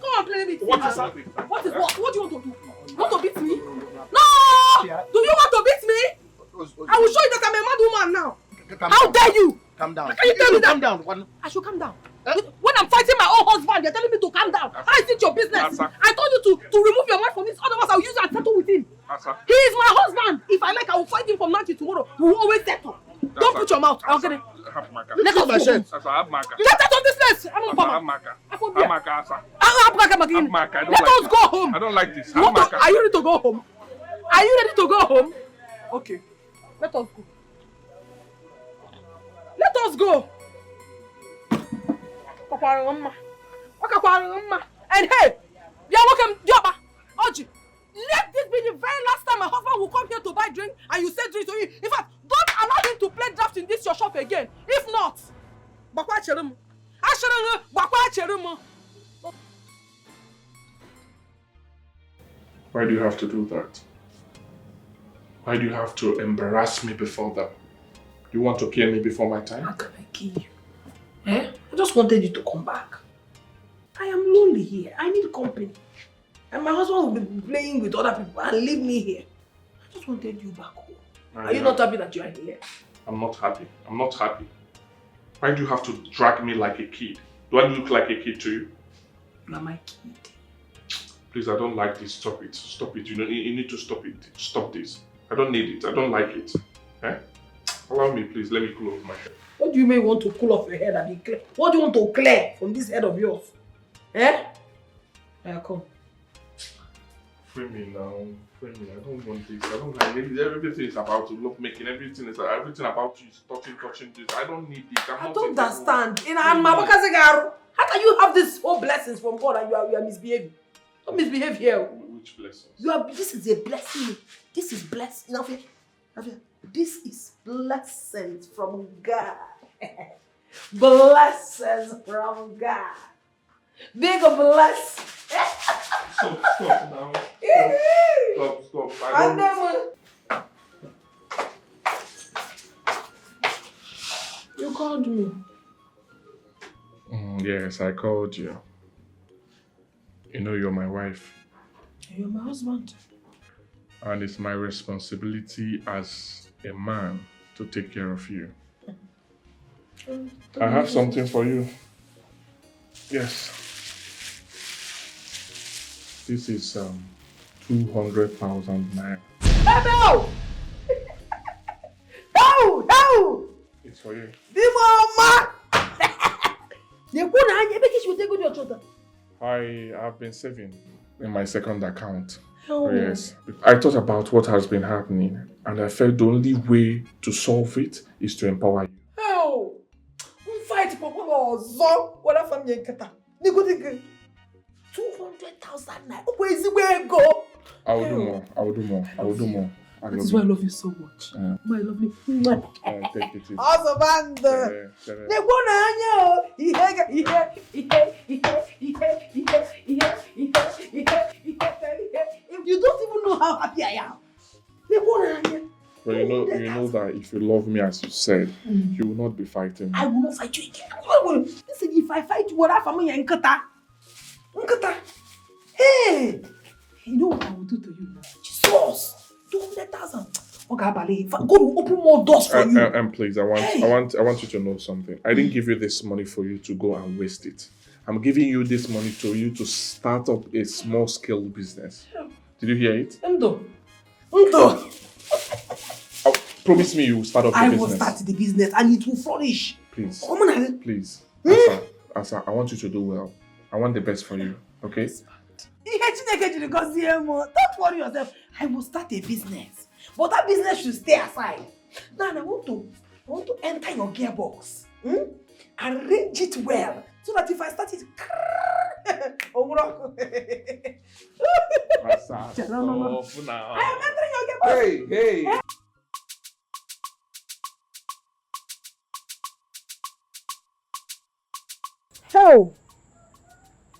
Come on, play with me. What is happening? What is what? What do you want to do? You want to beat me? No! Do you want to beat me? I will show you that I'm a mad woman now. How dare you? Calm down. Can you tell me that? Calm down. I should calm down. When I'm fighting my own husband, you're telling me to calm down. How is it your business? I told you to remove your wife from this. Otherwise, I'll use you and settle with him. He is my husband. If I like, I will fight him from now till tomorrow. We will always settle. Don't put your mouth. I'll get it. Let us go home. Get out of this place. I'm not Let us go home. I don't like this. Are you ready to go home? Are you ready to go home? Okay. Let us go. Let us go. And hey, you're welcome, Dioba. Oji, let this be the very last time my husband will come here to buy drink and you say drink to him. In fact, don't allow him to play draft in this your shop again. If not, why do you have to do that? Why do you have to embarrass me before them? You want to kill me before my time? How can I kill you? I just wanted you to come back. I am lonely here. I need company. And my husband will be playing with other people and leave me here. I just wanted you back home. Are you not happy that you are here? I'm not happy. I'm not happy. Why do you have to drag me like a kid? Do I look like a kid to you? You are my kid. Please, I don't like this. Stop it. Stop it. You need to stop it. Stop this. I don't need it. I don't like it. Eh? Allow me, please. Let me cool off my head. What do you mean want to cool off your head and be clear? What do you want to clear from this head of yours? Eh? Yeah, come. Free me now. Free me. I don't want this. I don't like it. Everything is about to love making. Everything about you is touching this. I don't need this. I don't understand. How can you have these whole blessings from God and you are misbehaving? Don't misbehave here. Which blessings? This is a blessing. This is blessing. This is blessings from God. Blessings from God. Big bless. Stop now. Stop. I don't... You called me. Yes, I called you. You know you're my wife. You're my husband. And it's my responsibility as a man to take care of you. I have something for you. Yes. This is 200,000 naira. No! No! It's for you. I have been saving in my second account. Oh. Yes. I thought about what has been happening and I felt the only way to solve it is to empower you. Oh! Fight for what a family. 200,000 naira. Where is the way to go? I will do more. That is why I love you so much. My lovely. Take it easy. Husband. You don't even know how happy I am. But you know that if you love me as you said, you will not be fighting me. I will not fight you again. Listen, if I fight you, what happened to Nkata? Hey! You know what I will do to you? Jesus! 200,000. Okay, God will open more doors for you. And please, I want you to know something. I didn't give you this money for you to go and waste it. I'm giving you this money to you to start up a small scale business. Did you hear it? Undo. Promise me you will start up the business. I will start the business and it will flourish. Please. Come on. Please. Asa, I want you to do well. I want the best for you. Okay? Don't worry yourself. I will start a business. But that business should stay aside. Now I want to enter your gearbox. Arrange it well. So that if I start it, Asa, stop now. I am entering your gearbox. Hey. Hell,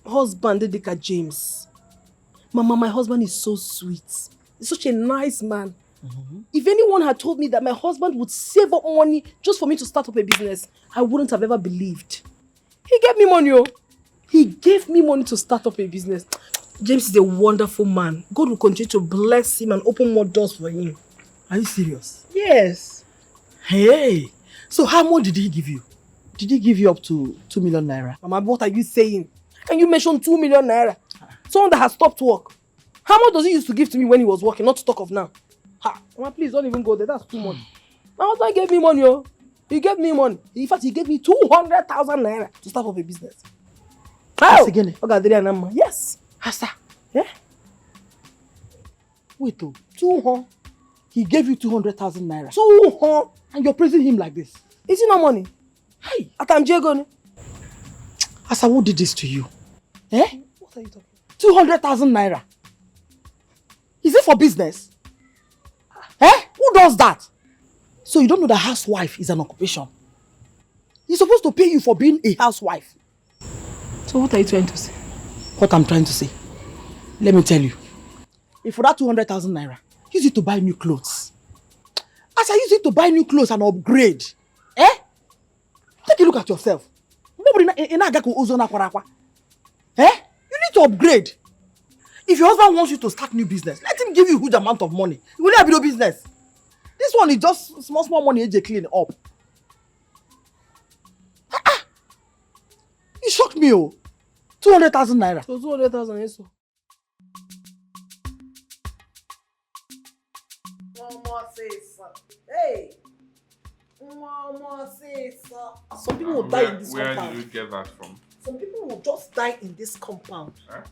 husband Dikeh James. Mama, my husband is so sweet. He's such a nice man. If anyone had told me that my husband would save up money just for me to start up a business, I wouldn't have ever believed. He gave me money, He gave me money to start up a business. James is a wonderful man. God will continue to bless him and open more doors for him. Are you serious? Yes. Hey, so how much did he give you? Did he give you up to 2 million naira? Mama, what are you saying? How can you mention 2 million naira? Someone that has stopped work. How much does he used to give to me when he was working, not to talk of now? Mama, please don't even go there. That's too much. My husband gave me money, He gave me money. In fact, he gave me 200,000 naira to start up a business. How? Again? Yes. Asa. Yeah? Wait, 200. He gave you 200,000 naira. 200. And you're praising him like this. Is it not money? Hey. Atamjego. Asa, who did this to you? What are you talking? 200,000 naira. Is it for business? Who does that? So you don't know that housewife is an occupation. He's supposed to pay you for being a housewife. So what are you trying to say? What I'm trying to say. Let me tell you. If for that 200,000 naira, use it to buy new clothes. As I use it to buy new clothes and upgrade. Take a look at yourself. upgrade. If your husband wants you to start new business, let him give you a huge amount of money. It will not be no business. This one is just small money AJ clean up. You shocked me, oh. 200,000 naira. So 200,000 yes. One more sis. Hey. One more sis. Some people will die in this compound. Where did you get that from? Some people will just die in this compound. Huh?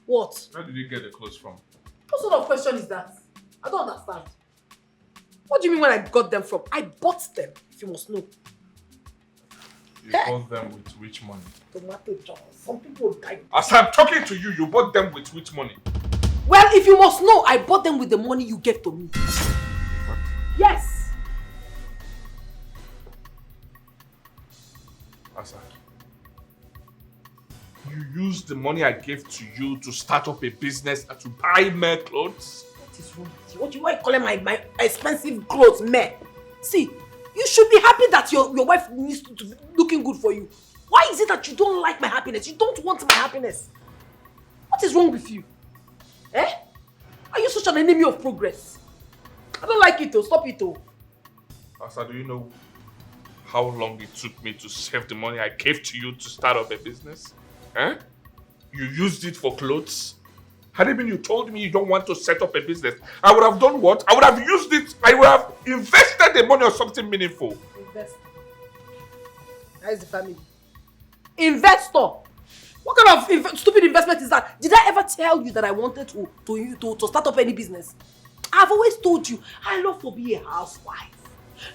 What? Where did you get the clothes from? What sort of question is that? I don't understand. What do you mean when I got them from? I bought them, if you must know. You bought them with which money? Tomato John. Some people will die. As I'm talking to you, you bought them with which money? Well, if you must know, I bought them with the money you gave to me. What? Yes. Asa, you used the money I gave to you to start up a business and to buy more clothes? What is wrong with you? What do you call my expensive clothes, meh? See, you should be happy that your wife needs to be looking good for you. Why is it that you don't like my happiness? You don't want my happiness? What is wrong with you? Eh? Are you such an enemy of progress? I don't like it though. Stop it though. Asa, do you know how long it took me to save the money I gave to you to start up a business? Eh? You used it for clothes? Had it been you told me you don't want to set up a business, I would have done what? I would have used it, I would have invested the money on something meaningful. Invest. That is the family. Investor. What kind of stupid investment is that? Did I ever tell you that I wanted to start up any business? I've always told you, I love to be a housewife.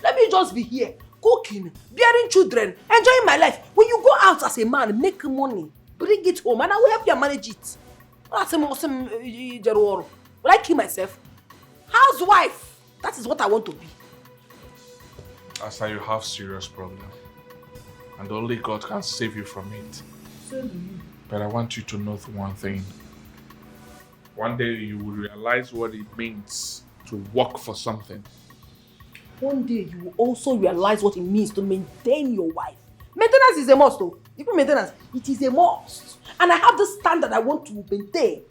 Let me just be here, cooking, bearing children, enjoying my life. When you go out as a man, make money, bring it home, and I will help you manage it. Will I kill myself? Housewife. That is what I want to be. Asa, you have serious problem. And only God can save you from it. So do you. But I want you to know one thing. One day you will realize what it means to work for something. One day you will also realize what it means to maintain your wife. Maintenance is a must though. Even maintenance, it is a must. And I have this standard I want to maintain.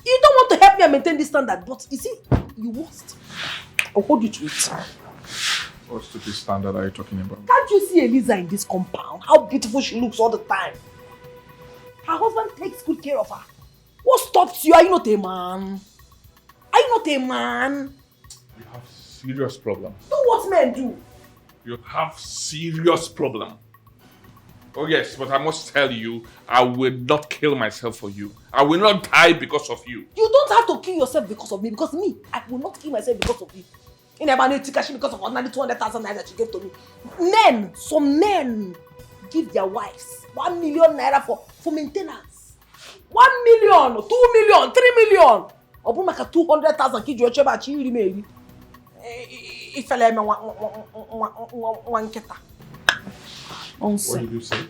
You don't want to help me maintain this standard, but you see, you must. I'll hold you to it. What stupid standard are you talking about? Can't you see Eliza in this compound? How beautiful she looks all the time. Her husband takes good care of her. What stops you? Are you not a man? Are you not a man? You have serious problem. Do what men do. You have serious problem. Oh yes, but I must tell you, I will not kill myself for you. I will not die because of you. You don't have to kill yourself because of me, because me, I will not kill myself because of you. You never need to cash because of ordinary 200,000 naira that you gave to me. Some men give their wives 1 million naira for maintenance. 1 million, 2 million, 3 million. Obu maka 200,000 kiji oche ba chi iri meri. Ifele me one keta. What did you say?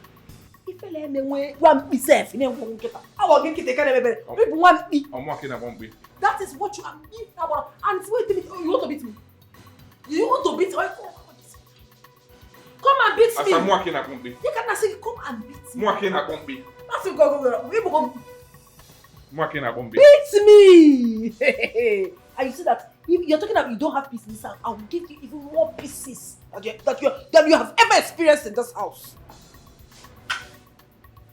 Ifele me one self in one keta. Awo ge kite kere bebe. People want me. That is what you are being about. And wait a minute, you want to beat me? You want to beat me? Come and beat me. You cannot say come and beat me. Beat me! And you see that if you're talking about you don't have peace in this house, I will give you even more pieces that you have ever experienced in this house.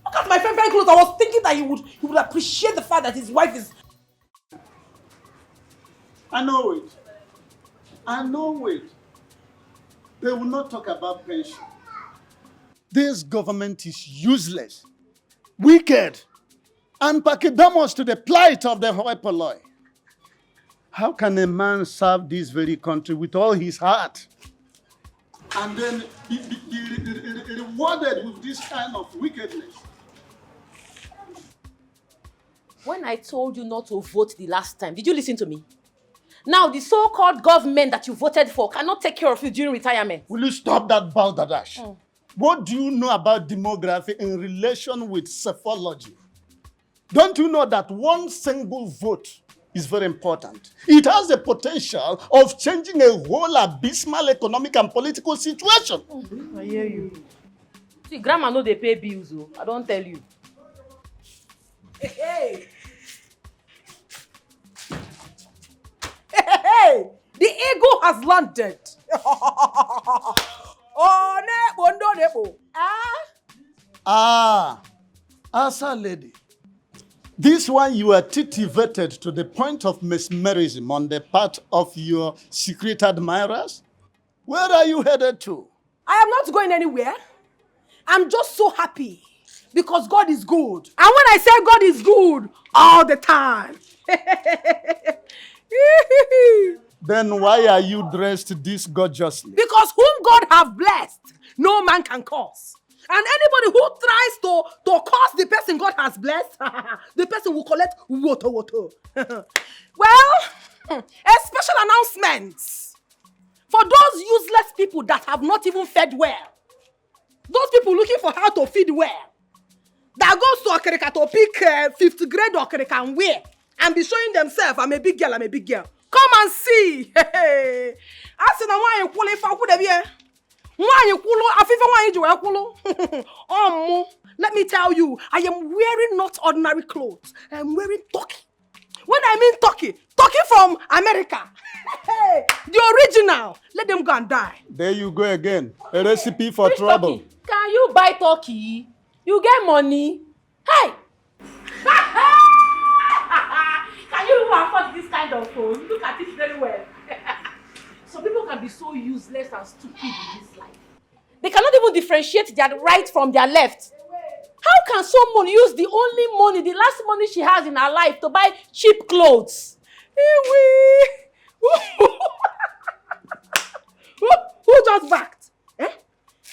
Look at my friend clothes. I was thinking that he would appreciate the fact that his wife is. I know it. They will not talk about pension. This government is useless, wicked, and pachydermous to the plight of the hoi polloi. How can a man serve this very country with all his heart and then be rewarded with this kind of wickedness? When I told you not to vote the last time, did you listen to me? Now, the so-called government that you voted for cannot take care of you during retirement. Will you stop that balderdash? What do you know about demography in relation with psephology? Don't you know that one single vote is very important? It has the potential of changing a whole abysmal economic and political situation. I hear you. See, grandma know they pay bills, I don't tell you. Hey. Hey. The eagle has landed. Oh, nebo. Asa lady. This one you are titivated to the point of mesmerism on the part of your secret admirers? Where are you headed to? I am not going anywhere. I'm just so happy because God is good. And when I say God is good, all the time. Then why are you dressed this gorgeously? Because whom God have blessed, no man can curse. And anybody who tries to curse the person God has blessed, the person will collect woto. Well, a special announcement for those useless people that have not even fed well. Those people looking for how to feed well. That goes to Okereka to pick 5th grade Okereka and wear and be showing themselves, I'm a big girl. Come and see. Hey. I said, why you qualify for the beer? Why you let me tell you, I am wearing not ordinary clothes. I am wearing turkey. When I mean turkey from America. Hey, the original. Let them go and die. There you go again. A recipe for trouble. Turkey? Can you buy turkey? You get money. Hey! Can you even afford this kind of phone? Look at it very well. Some people can be so useless and stupid in this life. They cannot even differentiate their right from their left. How can someone use the only money, the last money she has in her life to buy cheap clothes? Who just barked? Eh?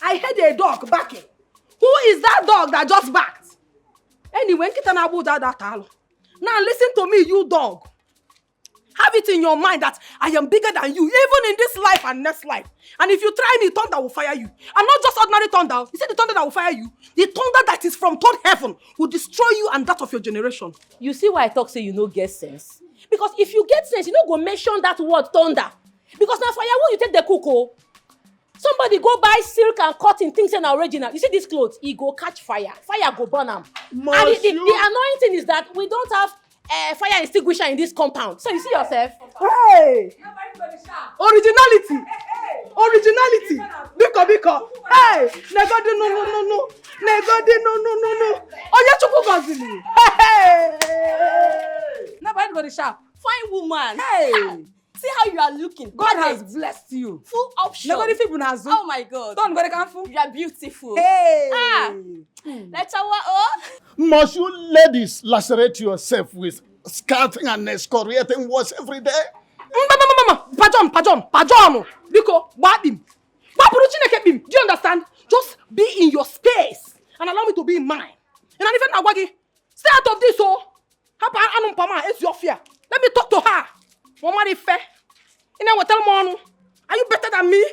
I heard a dog barking. Who is that dog that just barked? Anyway, now listen to me, you dog. Have it in your mind that I am bigger than you, even in this life and next life. And if you try me, thunder will fire you. And not just ordinary thunder. You see the thunder that will fire you? The thunder that is from third heaven will destroy you and that of your generation. You see why I talk say you no get sense? Because if you get sense, you no go mention that word thunder. Because now firewood you take the cocoa. Somebody go buy silk and cotton things in original. You see these clothes, it go catch fire. Fire go burn them. And the annoying thing is that we don't have fire extinguisher in this compound. So you see yourself. Hey! Originality! Originality! Biko! Hey! Negodi no. Negodi no. Oya chukwu gozili. Hey! Never anybody sharp. Fine woman. Hey! See how you are looking. God has blessed you. Full option. Negodi people na zo. Oh my God. Don't go to You are beautiful. Hey! Let's oh. Must you ladies lacerate yourself with scouting and excoriating words every day? Pajom. Biko, wabim. Do you understand? Just be in your space and allow me to be in mine. And even Awagi, stay out of this, oh. It's your fear. Let me talk to her. Mama fair. You know what? Tell me, are you better than me?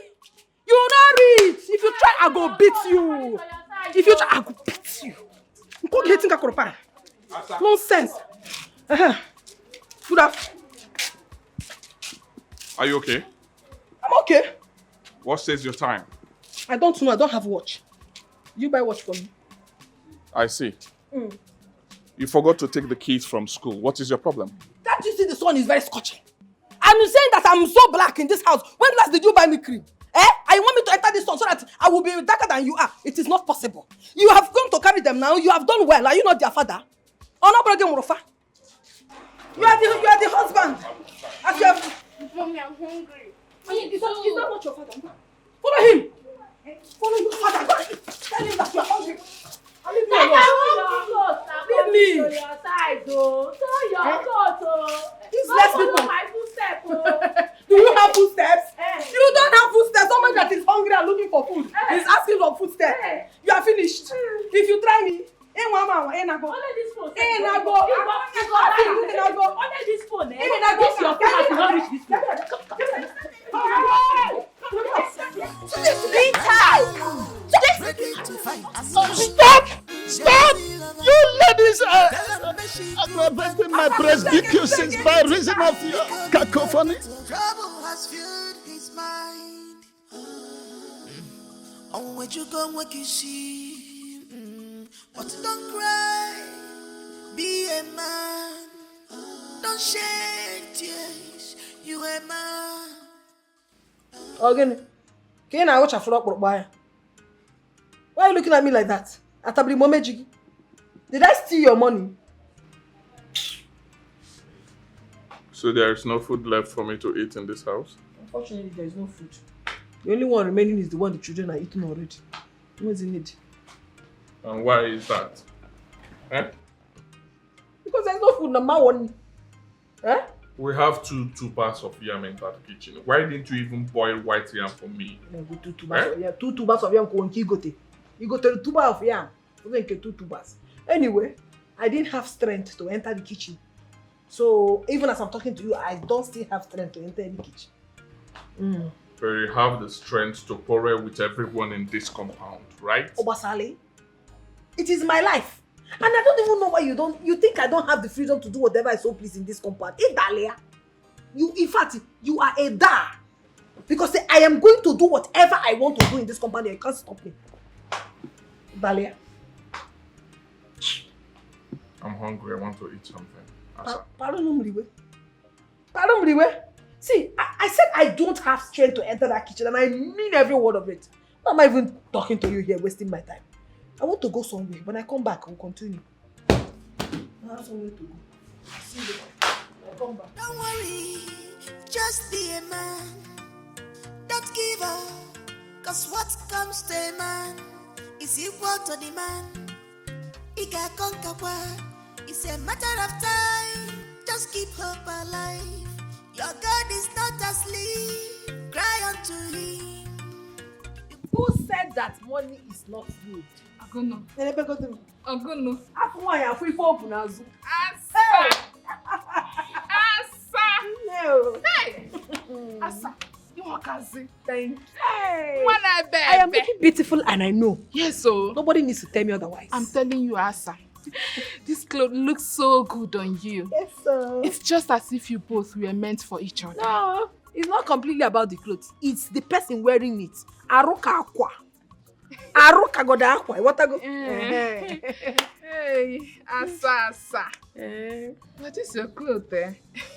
You not rich. If you try, I go beat you. If you try, I go beat you. Nonsense. Good afternoon. Are you okay? I'm okay. What says your time? I don't know. I don't have watch. You buy watch for me. I see. You forgot to take the keys from school. What is your problem? Can't you see the sun is very scorching? I'm saying that I'm so black in this house. When last did you buy me cream? And you want me to enter this sun so that I will be darker than you are? It is not possible. You have gone to carry them now. You have done well. Are you not their father? Oh no, brother Murofa. You are the husband. As you have... Mommy, I'm hungry. Is that not your father? Follow him. Follow your father. Tell him that you are hungry. Leave me alone. Leave me. Useless people. Do you have footsteps? You don't have footsteps. Somebody that is hungry and looking for food is asking for footsteps. You are finished. If you try me, Only this phone. Only this phone. This your phone has not reached this phone. Stop! You ladies are aggravating my prosecutions by reason of your cacophony. Trouble has filled his mind. On where you go, what you see. But don't cry. Be a man. Don't shed tears. You a man. Again, can I watch a flock? Why are you looking at me like that? Atabri Momejigi. Did I steal your money? So there is no food left for me to eat in this house? Unfortunately, there is no food. The only one remaining is the one the children are eating already. What's in it? And why is that? Eh? Because there's no food, number one. Eh? We have two tubers of yam in that kitchen. Why didn't you even boil white yam for me? Two tubers of yam. You got 2 tubers of yam. 2 tubers. Anyway, I didn't have strength to enter the kitchen. So even as I'm talking to you, I don't still have strength to enter the kitchen. But you have the strength to quarrel with everyone in this compound, right? Obasale, it is my life. And I don't even know why you think I don't have the freedom to do whatever I so please in this compound. Dalia, in fact, you are a da. Because I am going to do whatever I want to do in this compound and you can't stop me. Dalia. I'm hungry, I want to eat something. Pardon me. See, I said I don't have strength to enter that kitchen and I mean every word of it. I'm not even talking to you here, wasting my time. I want to go somewhere. When I come back, we'll continue. I have somewhere to go. See you. I'll come back. Don't worry, just be a man. Don't give up, cause what comes to a man is equal to the man. He can conquer what? It's a matter of time. Just keep hope alive. Your God is not asleep. Cry unto him. Who said that money is not good? Agono. Agono. Asa. No. Hey! Asa. You want to thank you. Hey. I am looking beautiful and I know. Yes, so. Nobody needs to tell me otherwise. I'm telling you, Asa. This cloth looks so good on you. Yes, sir. It's just as if you both were meant for each other. No, it's not completely about the clothes. It's the person wearing it. Aruka aqua. Aruka goda aqua. What I go? Hey, Asa. What is your clothes there?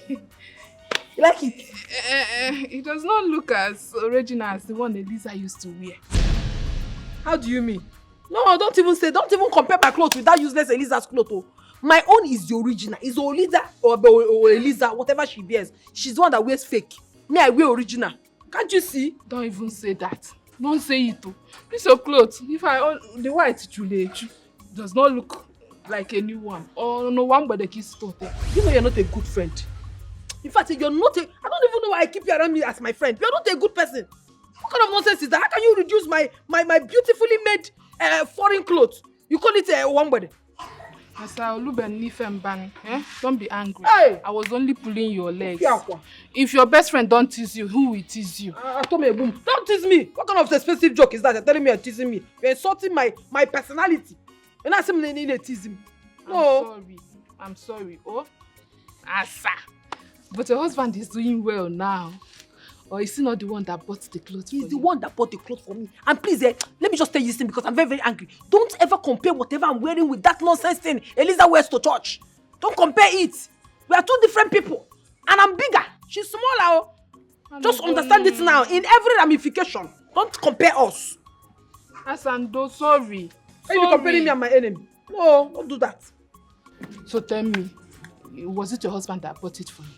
You like it? It does not look as original as the one Eliza used to wear. How do you mean? No, don't even compare my clothes with that useless Eliza's clothes. Oh. My own is the original. It's Eliza or Eliza, whatever she wears. She's the one that wears fake. Me, I wear original. Can't you see? Don't even say that. Don't say it too. This your clothes. The white does not look like a new one. Or no one but the kiss tote. You know you're not a good friend. In fact, you're not I don't even know why I keep you around me as my friend. You're not a good person. What kind of nonsense is that? How can you reduce my beautifully made foreign clothes? You call it one body. Don't be angry. Hey. I was only pulling your legs. Fiakwa. If your best friend don't tease you, who will tease you? Don't tease me. What kind of expensive joke is that? You're telling me you're teasing me. You're insulting my personality. You're not saying you need to tease me. No. I'm sorry. Oh, Asa. But your husband is doing well now. Or is he not the one that bought the clothes for you? He's the one that bought the clothes for me. And please, let me just tell you this thing because I'm very, very angry. Don't ever compare whatever I'm wearing with that nonsense thing Eliza wears to church. Don't compare it. We are two different people. And I'm bigger. She's smaller. Just understand it now. In every ramification. Don't compare us. Asando, sorry. Are you comparing me and my enemy? No, don't do that. So tell me, was it your husband that bought it for you?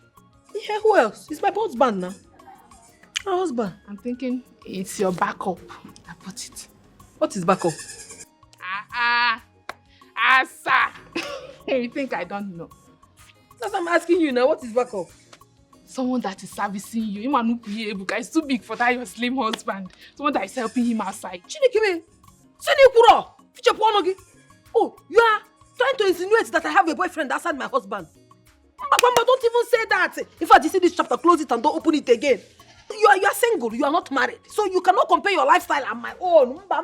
Yeah, who else? It's my husband now. My husband. I'm thinking it's your backup that bought it. What is backup? Asa. You think I don't know? That's what I'm asking you now. What is backup? Someone that is servicing you. It's too big for that your slim husband. Someone that is helping him outside. Chinekime. Oh, you are trying to insinuate that I have a boyfriend outside my husband. Mama, don't even say that. In fact, you see this chapter, close it and don't open it again. You are single, you are not married. So you cannot compare your lifestyle and my own. Don't I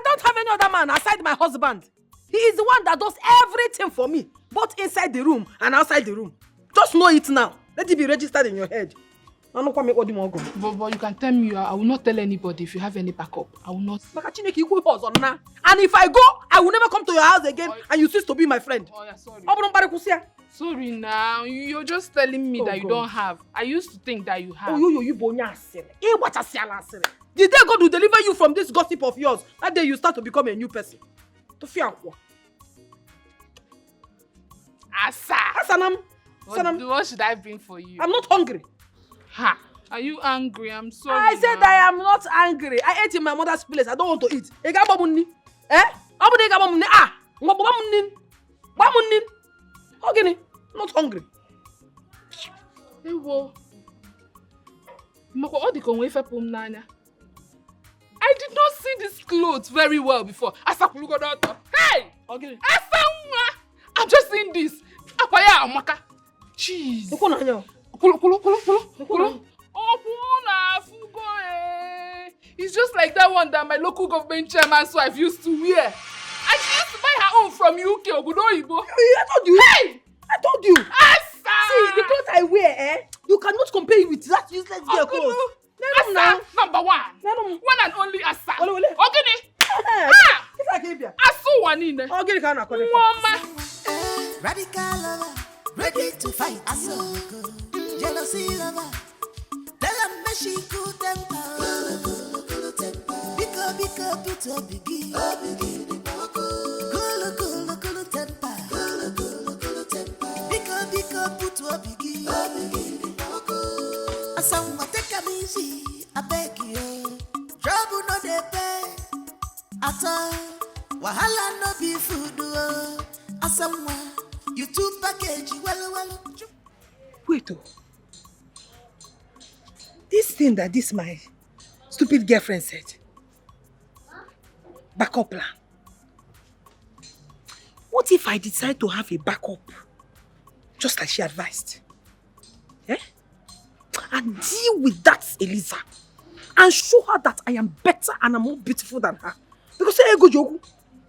don't have any other man aside my husband. He is the one that does everything for me, both inside the room and outside the room. Just know it now. Let it be registered in your head. I don't want me more. But you can tell me, I will not tell anybody if you have any backup. I will not. And if I go, I will never come to your house again and you cease to be my friend. Oh, yeah, sorry. Sorry now. You're just telling me that you don't have. I used to think that you have. Oh, you bonya sere. What a sere. The day God will deliver you from this gossip of yours, that day you start to become a new person. To fear what? Asa. Asanam. What should I bring for you? I'm not hungry. Ha. Are you angry? I'm sorry. I said now. I am not angry. I ate in my mother's place. I don't want to eat. Eh? Ah. Okay, not hungry. Hey, wo. I did not see this clothes very well before. Hey! Okay. I'm just seeing this. Jeez. It's just like that one that my local government chairman's wife used to wear. And she used to buy her own from UK, Obodo. I told you. Hey! I told you. Asa! See, the clothes I wear, you cannot compare it with that useless girl clothes. Asa, number one. One and only Asa. Ogini. Asu wanine. Ogini kana kone. Mama. Radical lover, ready to fight. Jealousy lover, tell them me she good temper. Bika put up biggie. Cool temper. Bika put up biggie. Asama take a easy, I beg you. Trouble no dey pay. Ata wahala no be food. Asama you two package well. Wait, this thing that this my stupid girlfriend said, backup plan. What if I decide to have a backup, just like she advised? Eh? And deal with that Eliza and show her that I am better and I'm more beautiful than her. Because say, go Jogu,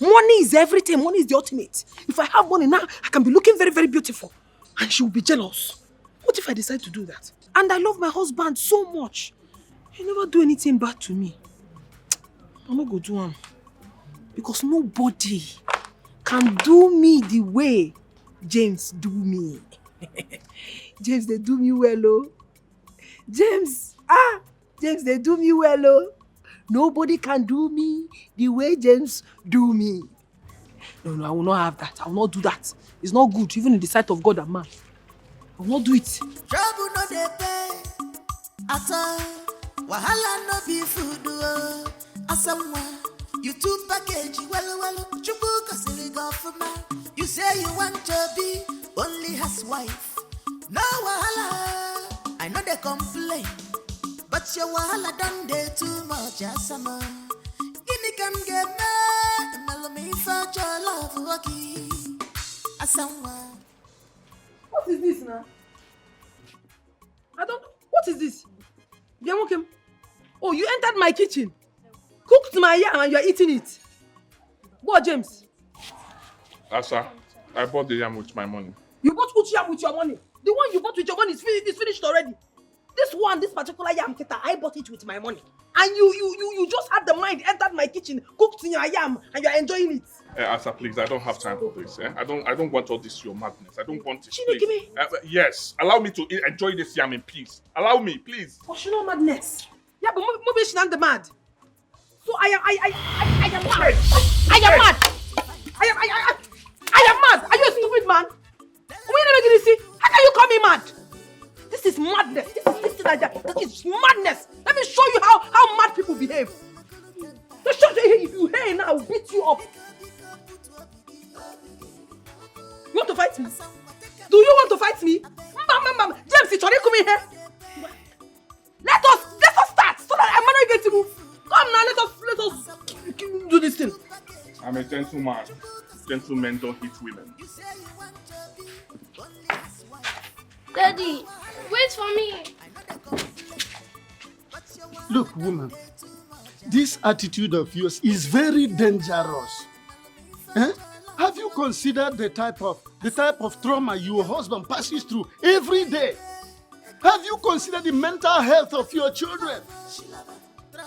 money is everything, money is the ultimate. If I have money now, I can be looking very, very beautiful. And she will be jealous. What if I decide to do that? And I love my husband so much. He never do anything bad to me. I'm not going to do him. Because nobody can do me the way James do me. James, they do me well, oh. James, they do me well, oh. Nobody can do me the way James do me. No, I will not have that. I will not do that. It's not good, even in the sight of God and man. I will not do it. Trouble no dey pay. Ata wahala no be food. Asamwa you two package well. Chubu kasili go for man. You say you want to be only his wife. No wahala. I know they complain, but your wahala done dey too much. Asama Ini can get me. Mellow me for your love lucky. Asamwa. What is this now? I don't know. What is this? Oh, you entered my kitchen, cooked my yam and you are eating it. Go, James. Asa, I bought the yam with my money. You bought which yam with your money? The one you bought with your money is finished already. This particular yam, Keta, I bought it with my money. And you just had the mind, entered my kitchen, cooked your yam, and you are enjoying it. Asa, please, I don't have time for this. I don't want all this your madness. I don't want it. Chine, give me. Yes, allow me to enjoy this yam in peace. Allow me, please. Oh, she no madness. Yeah, but maybe she not the mad. So I am mad. I am mad. I am mad. Are you a stupid man? How can you call me mad? This is madness. This is madness. Let me show you how mad people behave. Just show you, if you hate now, I'll beat you up. You want to fight me? Do you want to fight me? James, it's already coming here. Let us start so that I'm not going to move. Come now, let us do this thing. I'm a gentleman. Gentlemen don't hit women. Daddy, wait for me. Look, woman, this attitude of yours is very dangerous. Eh? Have you considered the type of trauma your husband passes through every day? Have you considered the mental health of your children?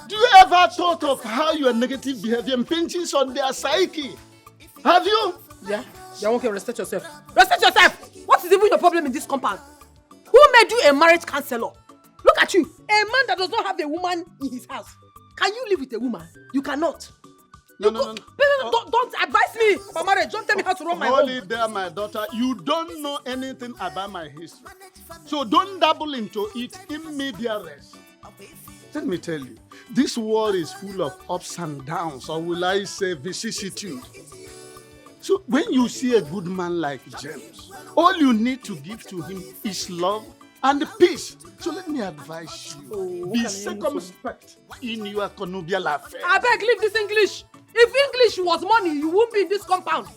Do you ever thought of how your negative behavior impinges on their psyche? Have you? Yeah, okay, respect yourself. Respect yourself! What is even your problem in this compound? Who made you a marriage counselor? Look at you, a man that does not have a woman in his house. Can you live with a woman? You cannot. No. Don't advise me about marriage. Don't tell me how to run my home. Hold it there, my daughter. You don't know anything about my history. So don't dabble into it immediately. Let me tell you, this world is full of ups and downs, or will I say vicissitude. So when you see a good man like James, all you need to give to him is love and peace. So let me advise you, be circumspect in your connubial affair. I beg, leave this English. If English was money, you won't be in this compound.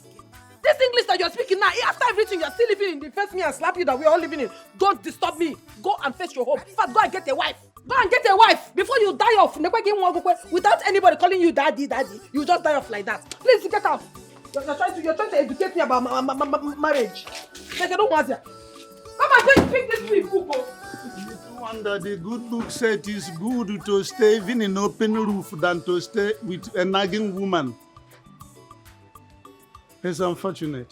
This English that you're speaking now, after everything, you're still living in the face me and slap you that we're all living in. Don't disturb me. Go and fetch your home. In fact, go and get a wife. Go and get a wife before you die off. Without anybody calling you daddy, you just die off like that. Please get out. You're trying to educate me about marriage. Like I don't want you. Come and pick this tree, Kuko. Wonder the good book said it is good to stay even in open roof than to stay with a nagging woman. It's unfortunate.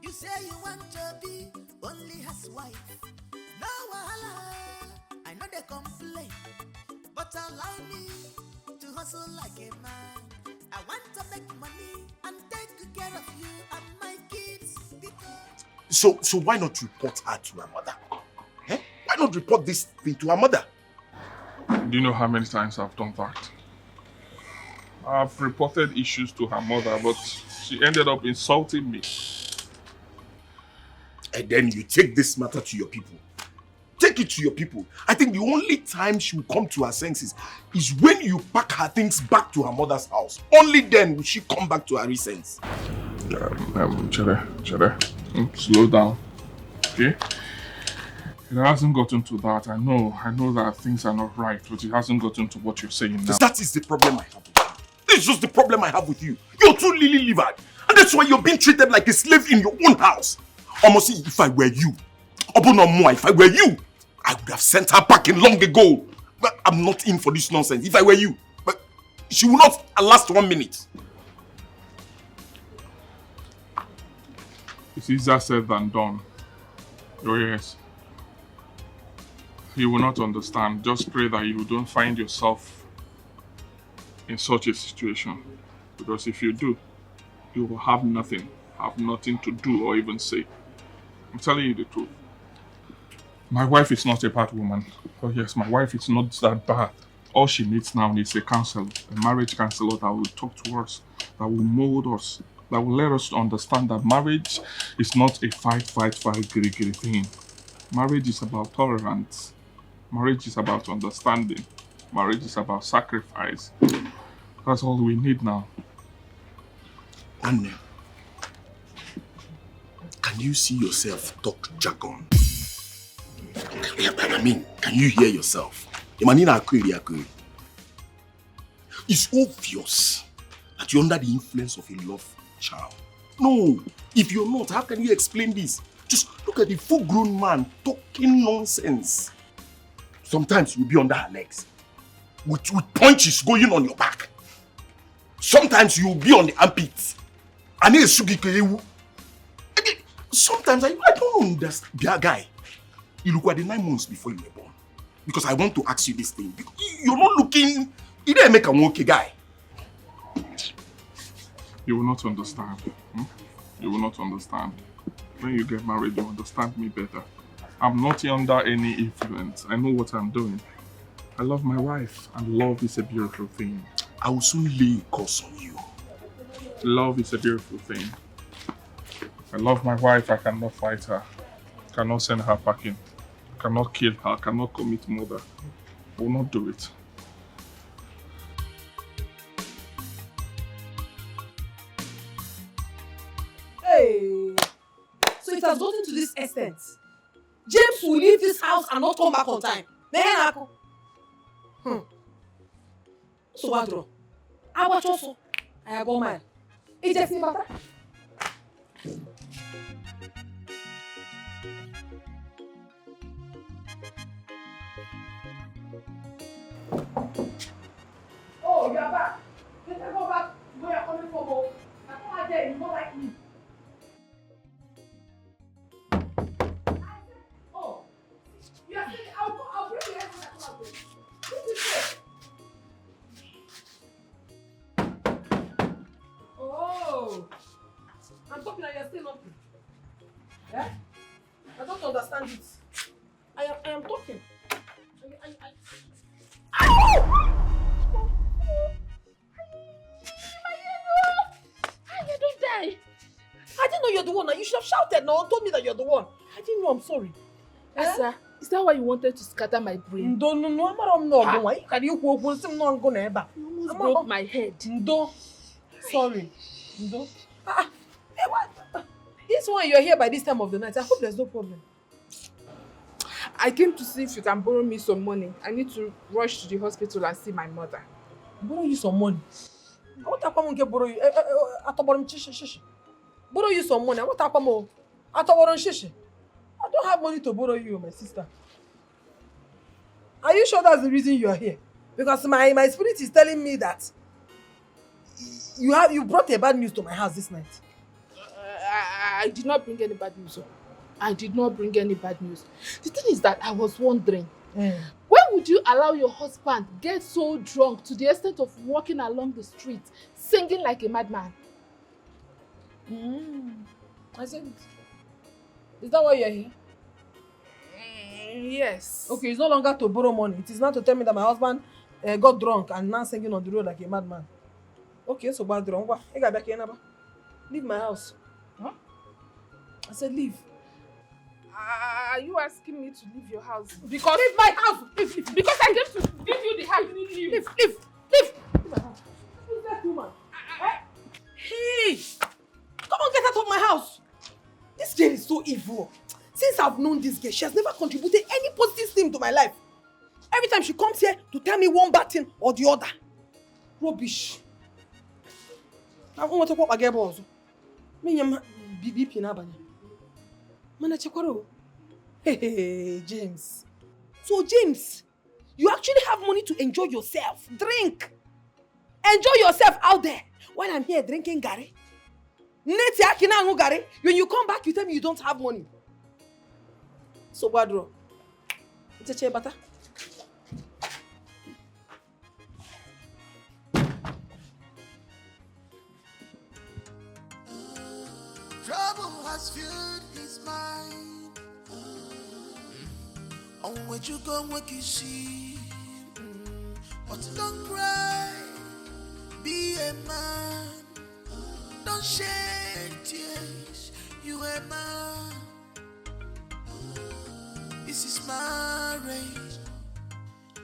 You say you want to be only his wife. No wahala, I know they complain, but allow me to hustle like a man. I want to make money and take care of you and my kids. So why not report her to her mother? Eh? Why not report this thing to her mother? Do you know how many times I've done that? I've reported issues to her mother, but she ended up insulting me. And then you take this matter to your people. Take it to your people. I think the only time she will come to her senses is when you pack her things back to her mother's house. Only then will she come back to her sense. Chere, slow down, okay? It hasn't gotten to that. I know that things are not right, but it hasn't gotten to what you're saying now. That is the problem I have with you. This is just the problem I have with you. You're too lily-livered. And that's why you're being treated like a slave in your own house. Almost if I were you, if I were you, I would have sent her packing long ago. But I'm not in for this nonsense. If I were you, but she will not last 1 minute. It's easier said than done. Oh yes. You will not understand. Just pray that you don't find yourself in such a situation. Because if you do, you will have nothing to do or even say. I'm telling you the truth. My wife is not a bad woman. Oh yes, my wife is not that bad. All she needs now is a counselor, a marriage counselor that will talk to us, that will mold us, that will let us understand that marriage is not a fight, giri thing. Marriage is about tolerance. Marriage is about understanding. Marriage is about sacrifice. That's all we need now. Anne, can you see yourself talk jargon? I mean, can you hear yourself? It's obvious that you're under the influence of a love child. No, if you're not, how can you explain this? Just look at the full-grown man talking nonsense. Sometimes you'll be under her legs with punches going on your back. Sometimes you'll be on the armpits. Sometimes I don't understand. Dear guy, you look at the 9 months before you were born. Because I want to ask you this thing. You're not looking. You didn't make a okay guy. You will not understand. You will not understand. When you get married, you understand me better. I'm not under any influence. I know what I'm doing. I love my wife, and love is a beautiful thing. I will soon lay a curse on you. Love is a beautiful thing. I love my wife. I cannot fight her. I cannot send her packing. I cannot kill her. I cannot commit murder. I will not do it. Hey! So it has gotten to this extent. James will leave this house and not come back on time. So what? Also, I go mine. It's just matter. Oh, you are back. You can go back where you're coming from. Oh, I come out there, you don't like me. Oh, you are saying I'll bring the everyone that come out there. This is it. Oh, I'm talking and you're still nothing. Yeah? I don't understand it. I am talking. Don't die. I didn't know you're the one. You should have shouted now and told me that you're the one. I didn't know. I'm sorry. Asa, is that why you wanted to scatter my brain? No. I'm not going. Can you go? I'm not going ever. You almost broke my head. No. Sorry. No. Hey, what? This one you're here by this time of the night. I hope there's no problem. I came to see if you can borrow me some money. I need to rush to the hospital and see my mother. Borrow you some money? What happened when borrow you? Borrow you some money? What happened? I don't have money to borrow you, my sister. Are you sure that's the reason you are here? Because my spirit is telling me that you brought a bad news to my house this night. I did not bring any bad news. I did not bring any bad news. The thing is that I was wondering, when would you allow your husband get so drunk to the extent of walking along the street, singing like a madman? I said, is that why you're here? Yes. Okay, it's no longer to borrow money. It is not to tell me that my husband got drunk and now singing on the road like a madman. Okay, so bad drunk. Leave my house. Huh? I said leave. Are you asking me to leave your house? Because leave my house. Leave. Because I came to give you the house. Leave. Leave my house. Who's that woman? Hey! Come on, get out of my house. This girl is so evil. Since I've known this girl, she has never contributed any positive thing to my life. Every time she comes here to tell me one bad thing or the other. Rubbish. I want to talk about my girl also. Me am BBP na banya. Mana chekwaro. Hey, James. So James, you actually have money to enjoy yourself. Drink. Enjoy yourself out there. While I'm here drinking gari. When you come back, you tell me you don't have money. So Badro, it's a chair butter. Trouble has filled his mind. On where you go, what you see. But don't cry, be a man. Don't shed tears, you a man. This is my race.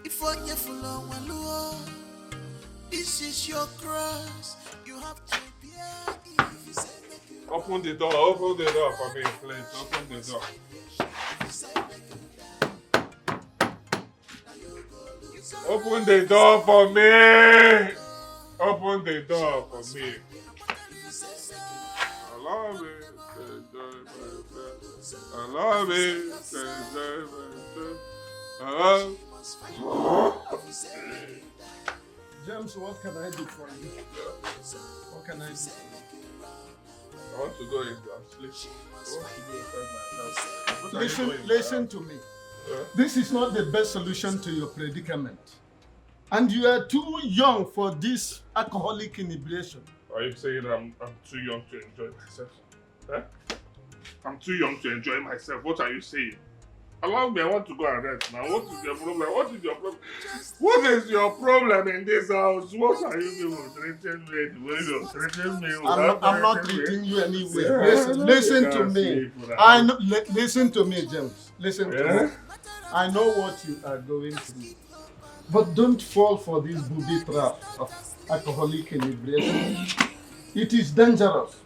If on your follow, this is your cross. You have to bear it. Open the door for me, please. Open the door. Open the door for me. Open the door for me. Allow me to enjoy myself. Allow me to enjoy myself. James, what can I do for you? What can I do for you? I want to go into sleep. I want to go inside my house. Listen to me. This is not the best solution to your predicament. And you are too young for this alcoholic inebriation. Are you saying I'm too young to enjoy myself? Eh? I'm too young to enjoy myself. What are you saying? Allow me, I want to go and rest now. What is your problem? What is your problem? What is your problem in this house? What are you doing? Treating me the way you're treating me? I'm not treating you anyway. Listen to me. Listen to me, James. Listen to me. I know what you are going through. But don't fall for this booby trap of alcoholic inebriation. It is dangerous.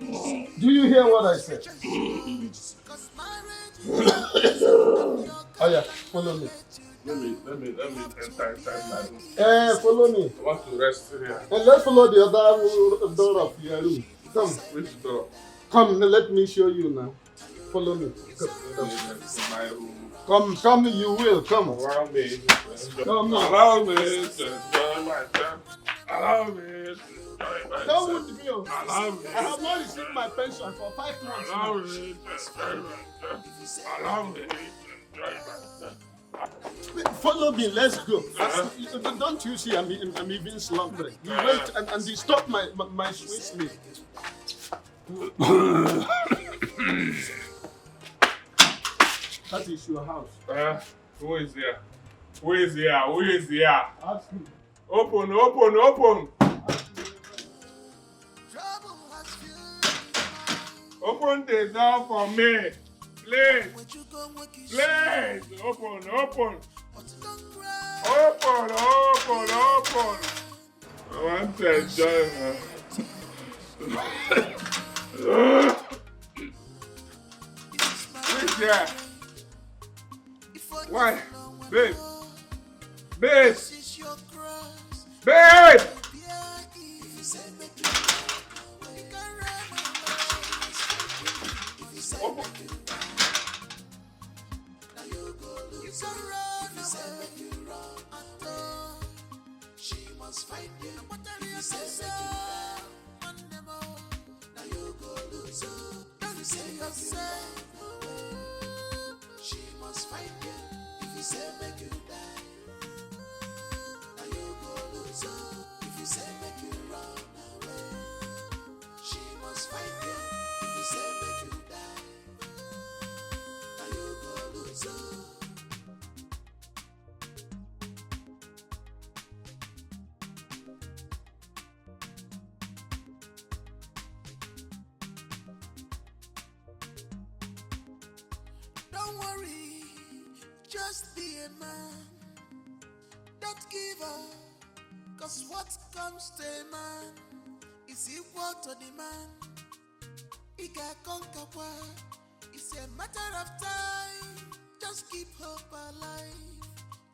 Do you hear what I said? Oh yeah, follow me. Let me enter inside my room. Follow me. I want to rest here. And let's follow the other door of your room. Come. Which door? Come, let me show you now. Follow me. Come. My room. Come, you will. Come. Allow me. Come. Allow me to enjoy myself. Allow me to enjoy myself. Come with me. Allow me. I have not received my pension for 5 months. Allow me to enjoy myself. Allow me to enjoy myself. Follow me, let's go. Don't you see I'm even slumbering? You wait and disturb my sweet sleep. That is your house. Who is here? Who is here? Who is here? Ask me. Open. Open the door for me. Please. Open. I want to enjoy Who's there? Why? Babe. Open. She must find you. Whatever you say, now you go lose. Don't you say yourself. She must find you. If you say make you die, now you go lose. If you say make you run away, she must find you. If you say make you die, now you go lose. Don't worry, just be a man. Don't give up, cause what comes to a man is equal to the man. He can conquer what? It's a matter of time. Just keep hope alive.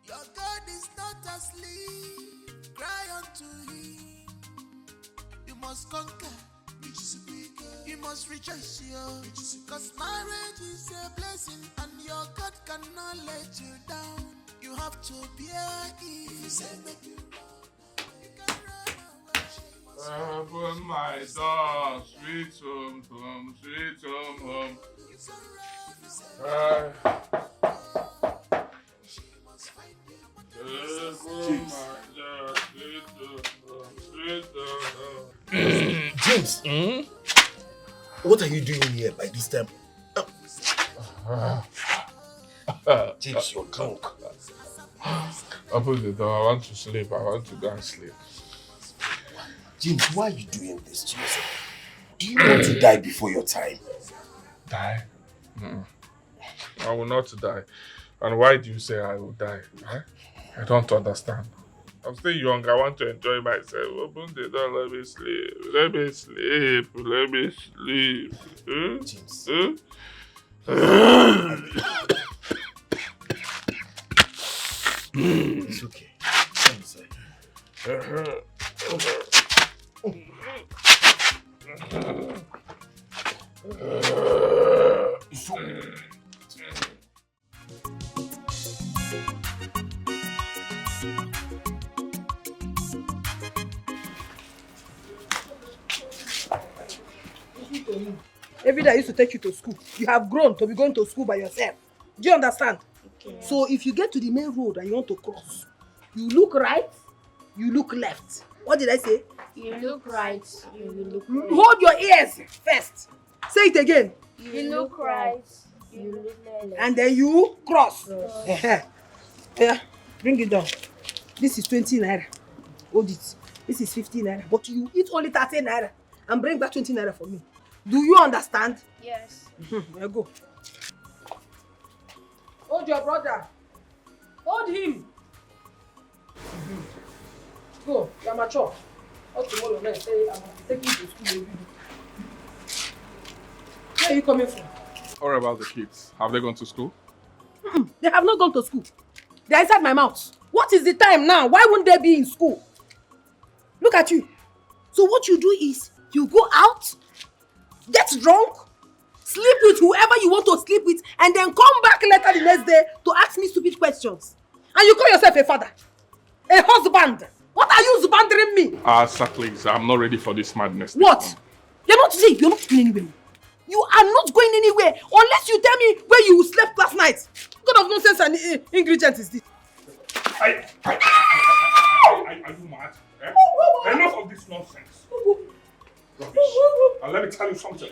Your God is not asleep. Cry unto him. You must conquer. You must rejoice, cause marriage is a blessing and your God cannot let you down. You have to bear it. If you say make you run, you can run away. Open my door, sweet home. James, what are you doing here by this time? James, you're drunk. Open the door. I want to sleep. I want to go and sleep. James, why are you doing this to yourself? Do you want to die before your time? Die? I will not die. And why do you say I will die? I don't understand. I'm still young. I want to enjoy myself. Open the door. Let me sleep. James. It's okay. Come inside. Every day I used to take you to school. You have grown to be going to school by yourself. Do you understand? Okay. So if you get to the main road and you want to cross, you look right, you look left. What did I say? You look right, you look left. Hold your ears first. Say it again. You look right, you look left. And then you cross. Yeah, bring it down. This is 20 naira. Hold it. This is 50 naira. But you eat only 30 naira and bring back 20 naira for me. Do you understand? Yes. There go. Hold your brother. Hold him. Go, you're mature. What tomorrow night say I'm taking you to school every day. Where are you coming from? What about the kids? Have they gone to school? They have not gone to school. They're inside my mouth. What is the time now? Why wouldn't they be in school? Look at you. So what you do is, you go out, get drunk, sleep with whoever you want to sleep with, and then come back later the next day to ask me stupid questions. And you call yourself a father, a husband. What are you husbanding me? Sir, please, I'm not ready for this madness. What? You're not going anywhere. You are not going anywhere unless you tell me where you slept last night. What kind of nonsense and ingredient is this? Are you mad? Enough of this nonsense. Rubbish. And let me tell you something.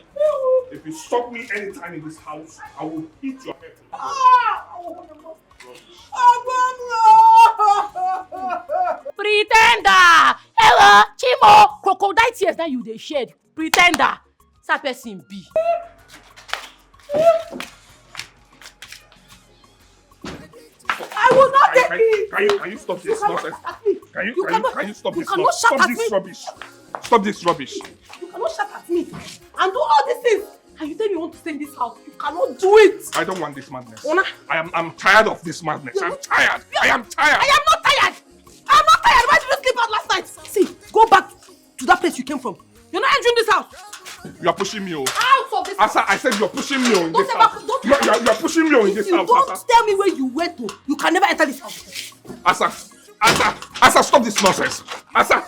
If you stop me anytime in this house, I will hit your head. Pretender! Hello, Chimo! Crocodile tears that you dey shed. Pretender! That person be. I will not take it! Can you stop this nonsense? Can you stop this nonsense? Stop this rubbish. Stop this rubbish. You cannot shout at me and do all these things. And you tell me you want to stay in this house. You cannot do it. I don't want this madness. Ona? I'm tired of this madness. I'm tired. I am tired. I am not tired. I'm not tired. Why did you sleep out last night? See, go back to that place you came from. You're not entering this house. You are pushing me. Out of this house. I said you're pushing me in this house. You're pushing me in this house. Don't tell me where you went to. You can never enter this house. Asa, stop this nonsense. Asa,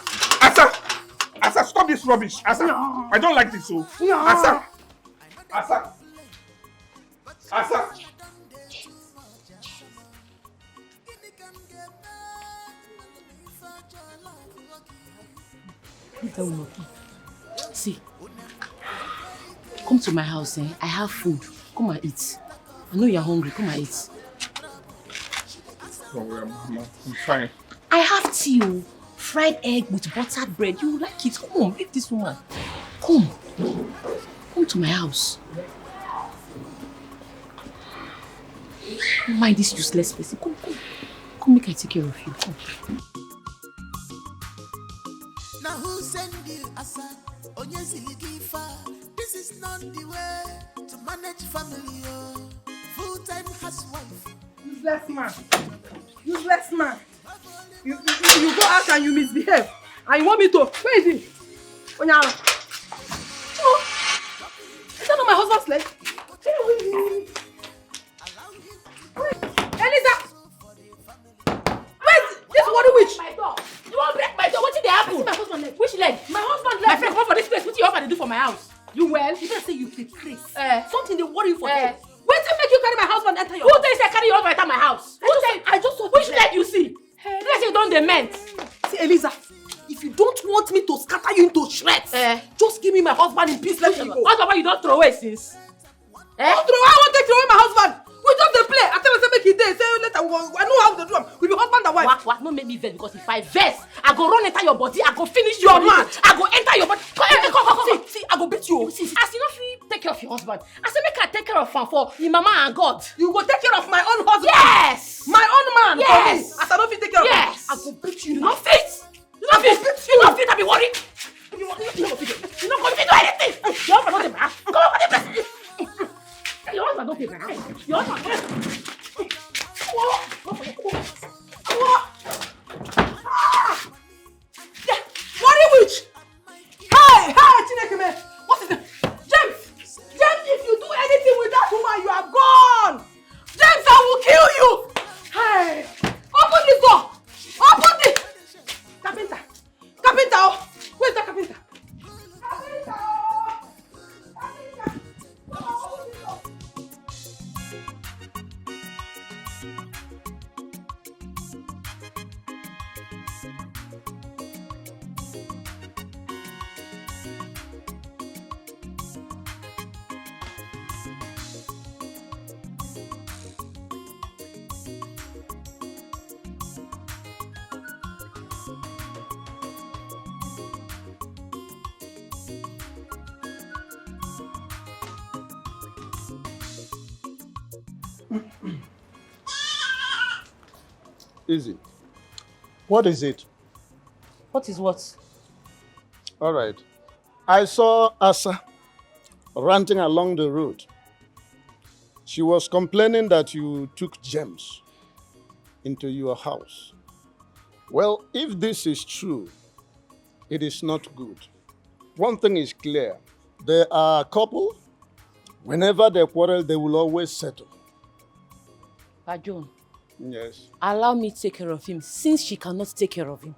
stop this rubbish. Asa, no. I don't like this. So. No. Asa. See, come to my house, I have food. Come and eat. I know you're hungry. Come and eat. Don't worry, I'm fine. I have tea, fried egg with buttered bread. You like it. Come on, leave this woman. Come to my house. Don't mind this useless person. Come, make I take care of you. Come. Now who send you aside? This is not the way to manage family. Full-time housewife. Useless man. You go out and you misbehave. And you want me to. Where is he? Onyala. Oh. Is that not my husband's leg? Eliza! Where is this worry witch? My door. You won't break my door. What did they happen? I see my husband's leg. Which leg? My husband's leg. My friend, come for this place. What do you offer to do for my house? You well? You better say you take Chris. Something they worry you for. Wait till make you carry my husband enter your house. Who tells you I carry your husband enter my house? I just saw which leg you see? Let's say you don't dement. See, Eliza, if you don't want me to scatter you into shreds, just give me my husband in peace. Let me go. Husband you don't throw away since? I won't take away my husband. We just dey play. I tell myself make he dey. Say later I know how to do them. We be husband and wife. What? No make me vex because if I vex, I go run enter your body. I go finish your man. I go enter your body. Come. See, I go beat you. See. As you know, if take care of your husband, I say make I take care of him for your mama and God. You go take care of my own husband. Yes. My own man. Yes. As I don't fit take care of him. Yes. I go beat you. You not fit. You not fit. I be worried. You not going to do anything. Your husband don't take my house. Come on, for the place. Your husband don't take my house. Your husband. Worry witch! Hey, Chineke, what is it? James, if you do anything with that woman, you are gone. James, I will kill you. Hey, open this door. Open this. Carpenter. Where's the carpenter? Easy. What is it? What is what? All right. I saw Asa ranting along the road. She was complaining that you took gems into your house. Well, if this is true, it is not good. One thing is clear. They are a couple. Whenever they quarrel, they will always settle. But John, Yes. allow me to take care of him since she cannot take care of him.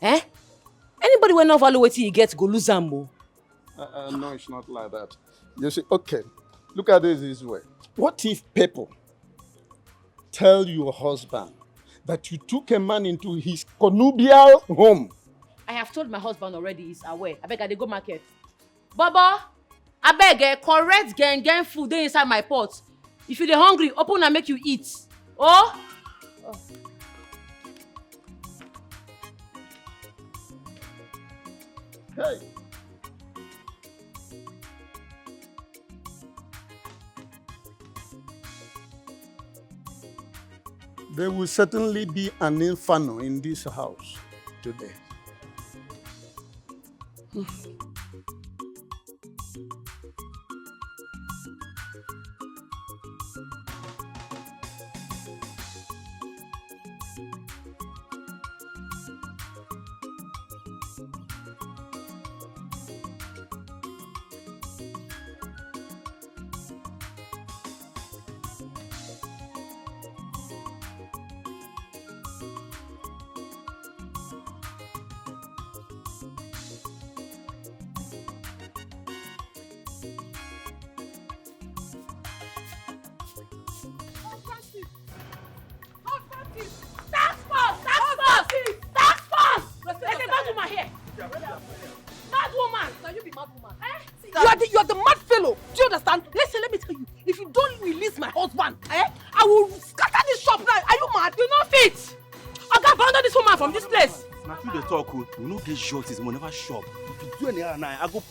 Eh? Anybody when not value what he gets go lose him. No, it's not like that. You see, okay, look at this way. What if people tell your husband that you took a man into his connubial home? I have told my husband already, he's aware. I beg I dey go market. Baba, I beg correct gang food dey inside my pot. If you dey hungry, open and make you eat. Oh? Hey. There will certainly be an inferno in this house today. You are the mad fellow. Do you understand? Listen, let me tell you. If you don't release my husband, I will scatter this shop now. Are you mad? You not fit. I got abandon this woman from this place. Now through the talk, we no get justice. We never shop. If you do any other night, I go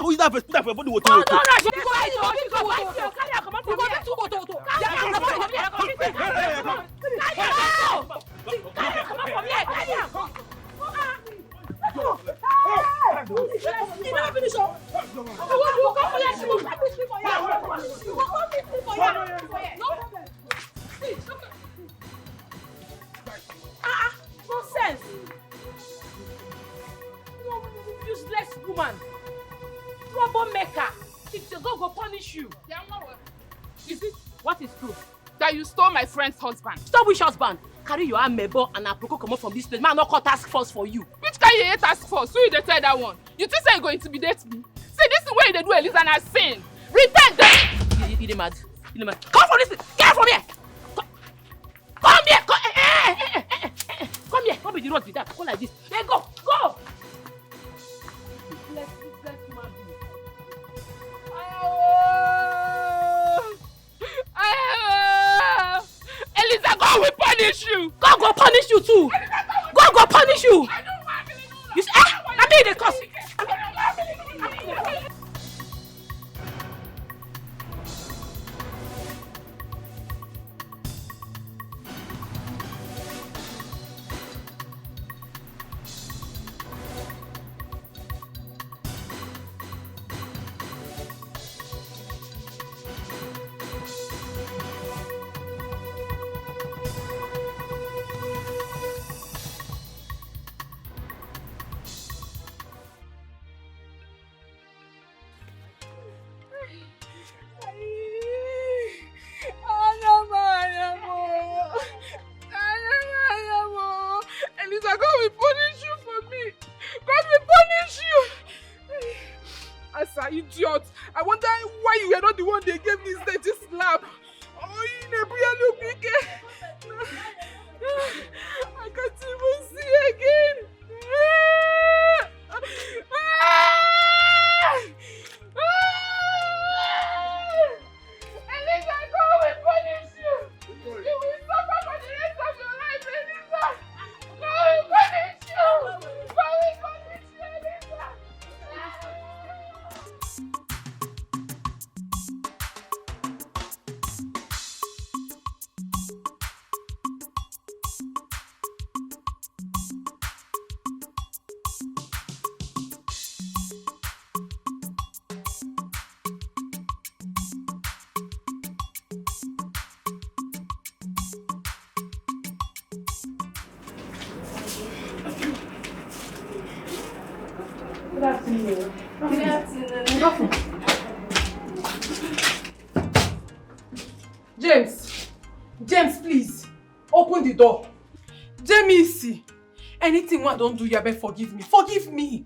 use that put that for body water. No, you go carry her, come on, nonsense. Useless woman. Troublemaker. If the God go punish you. Is it What is true? that you stole my friend's husband? Stop which husband? Carry your amebo and aproko come out from this place. Man, not call task force for you. Which kind you hate task force? Who you dey tell that one? You think say you go intimidate me? See, this is where they do Eliza na sin. Repent them. You mad? You mad? Come from this place. Get from here. Come here. Come here. Come be the road with that. Go like this. Hey, go. Let's human being. Eliza, God will punish you. God go punish you too. God go punish you. You say, I mean the cause. Good afternoon. Good afternoon. James, please. Open the door. Jamie, anything I don't do, you better forgive me. Forgive me.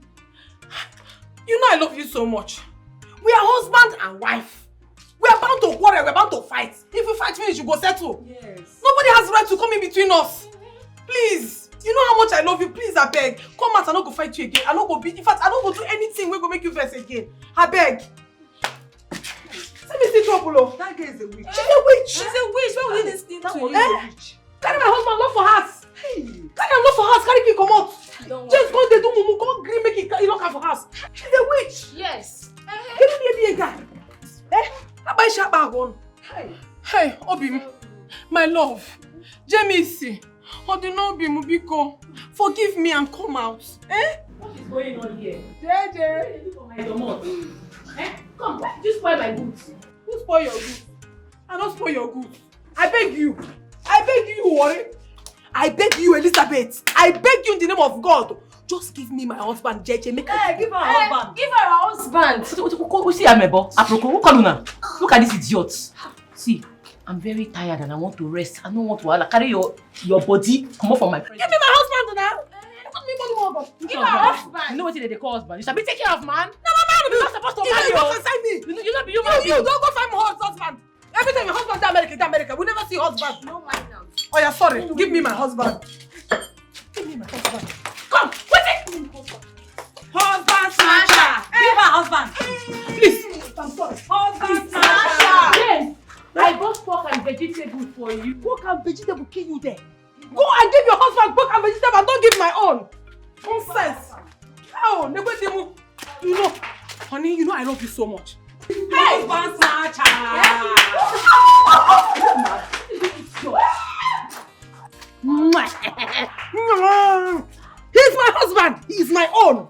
You know I love you so much. We are husband and wife. We are bound to quarrel, we are bound to fight. If we fight finish, you go settle. Yes. Nobody has the right to come in between us. Please. You know how much I love you. Please, I beg. Come out, I don't go fight you again. I don't go beat. In fact, I don't go do anything we go make you vex again. I beg. Let me see trouble. That girl is a witch. She's a witch. She's a witch. Why would you listen to you? Carry my husband, love for house. Hey. Carry him, love for house. Carry him, come out. Just go they do mumu. Go green, make it lock her for house. She's a witch. Yes. Can you be a guy? Abai shaba one. Hey, Obi, my love. Jamie, Obi Mubiko, forgive me and come out. What is going on here? JJ. Come, why did you spoil my goods? Who spoil your goods? I don't spoil your goods. I beg you. I beg you, worry. I beg you, Elizabeth. I beg you in the name of God. Just give me my husband, JJ. Make her give her her husband. Give her her husband. Who see Amebo? Aproko, who call una? Look at this idiot. See, I'm very tired and I want to rest. I don't want to carry your body. Come off from my friend. Give me my husband now. Give her her husband. You know what they call husband? You shall be taken care of, man. No, man. You're not supposed to marry. You don't consign me. You not be human being. You don't go find my husband. Every time your husband to America, we never see husband. No mind now. Oh yeah, sorry. Give me my husband. Give me my husband. Come, wait it. Husband snatcher. Give her husband. Please. I'm sorry. Husband snatcher. Yes. I bought pork and vegetable for you. Pork and vegetable kill you there. Go and give your husband pork and vegetable and don't give my own. Nonsense. Oh, never you know, honey, you know I love you so much. Hey, husband snatcher. He's my husband. He's my own.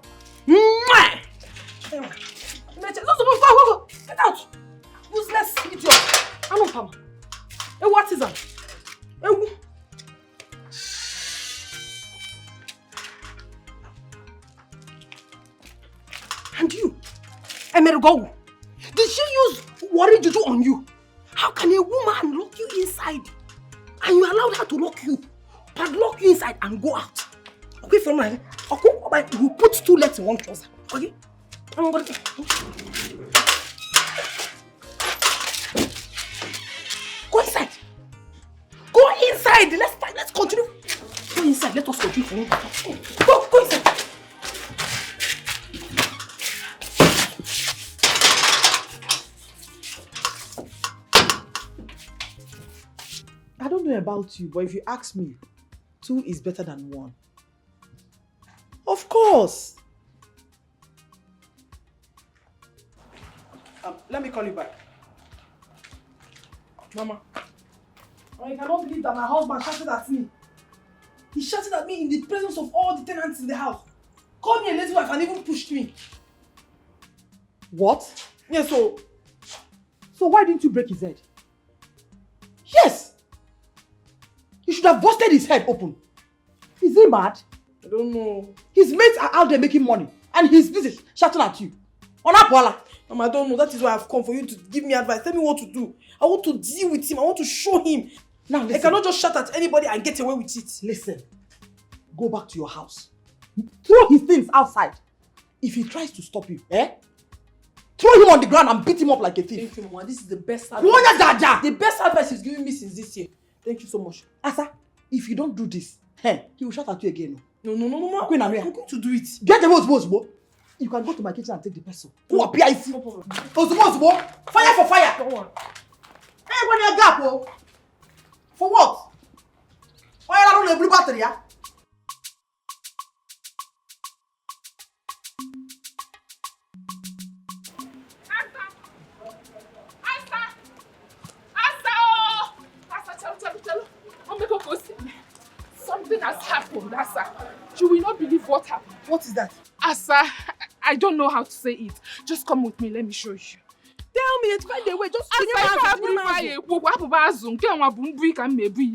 Get out. Useless idiot. I don't come. Hey, what is that? Hey, and you, Emergo, did she use worry juju on you? How can a woman lock you inside and you allow her to lock you, padlock you inside and go out? Okay, from my, okay, you put two legs in one trouser. Okay? Go inside. Go inside. Let's continue. Go inside. Let us continue. Go inside. I don't know about you, but if you ask me, 2 is better than 1. Of course. Let me call you back. Mama, I cannot believe that my husband shouted at me. He shouted at me in the presence of all the tenants in the house. Called me a lazy wife and even pushed me. What? Yeah, so why didn't you break his head? Yes! You should have busted his head open. Is he mad? I don't know. His mates are out there making money and he's busy shouting at you. Onapola. Mama, I don't know. That is why I've come for you to give me advice. Tell me what to do. I want to deal with him. I want to show him. Now listen. I cannot just shout at anybody and get away with it. Listen. Go back to your house. Throw his things outside. If he tries to stop you, throw him on the ground and beat him up like a thief. Thank you, Mama. This is the best advice. The best advice he's given me since this year. Thank you so much. Asa, if you don't do this, he will shout at you again. No, Mama. I'm going to do it. Get away, Osbo. You can go to my kitchen and take the peso. Who are PIC? Osbo. Fire for fire. Don't worry. Hey, when you gap, oh. For what? Why are you on a blue battery, yeah? Something has happened, Asa. You will not believe what happened. What is that? Asa, I don't know how to say it. Just come with me, let me show you. Tell me, it's quite the way. Just Asa, I can't believe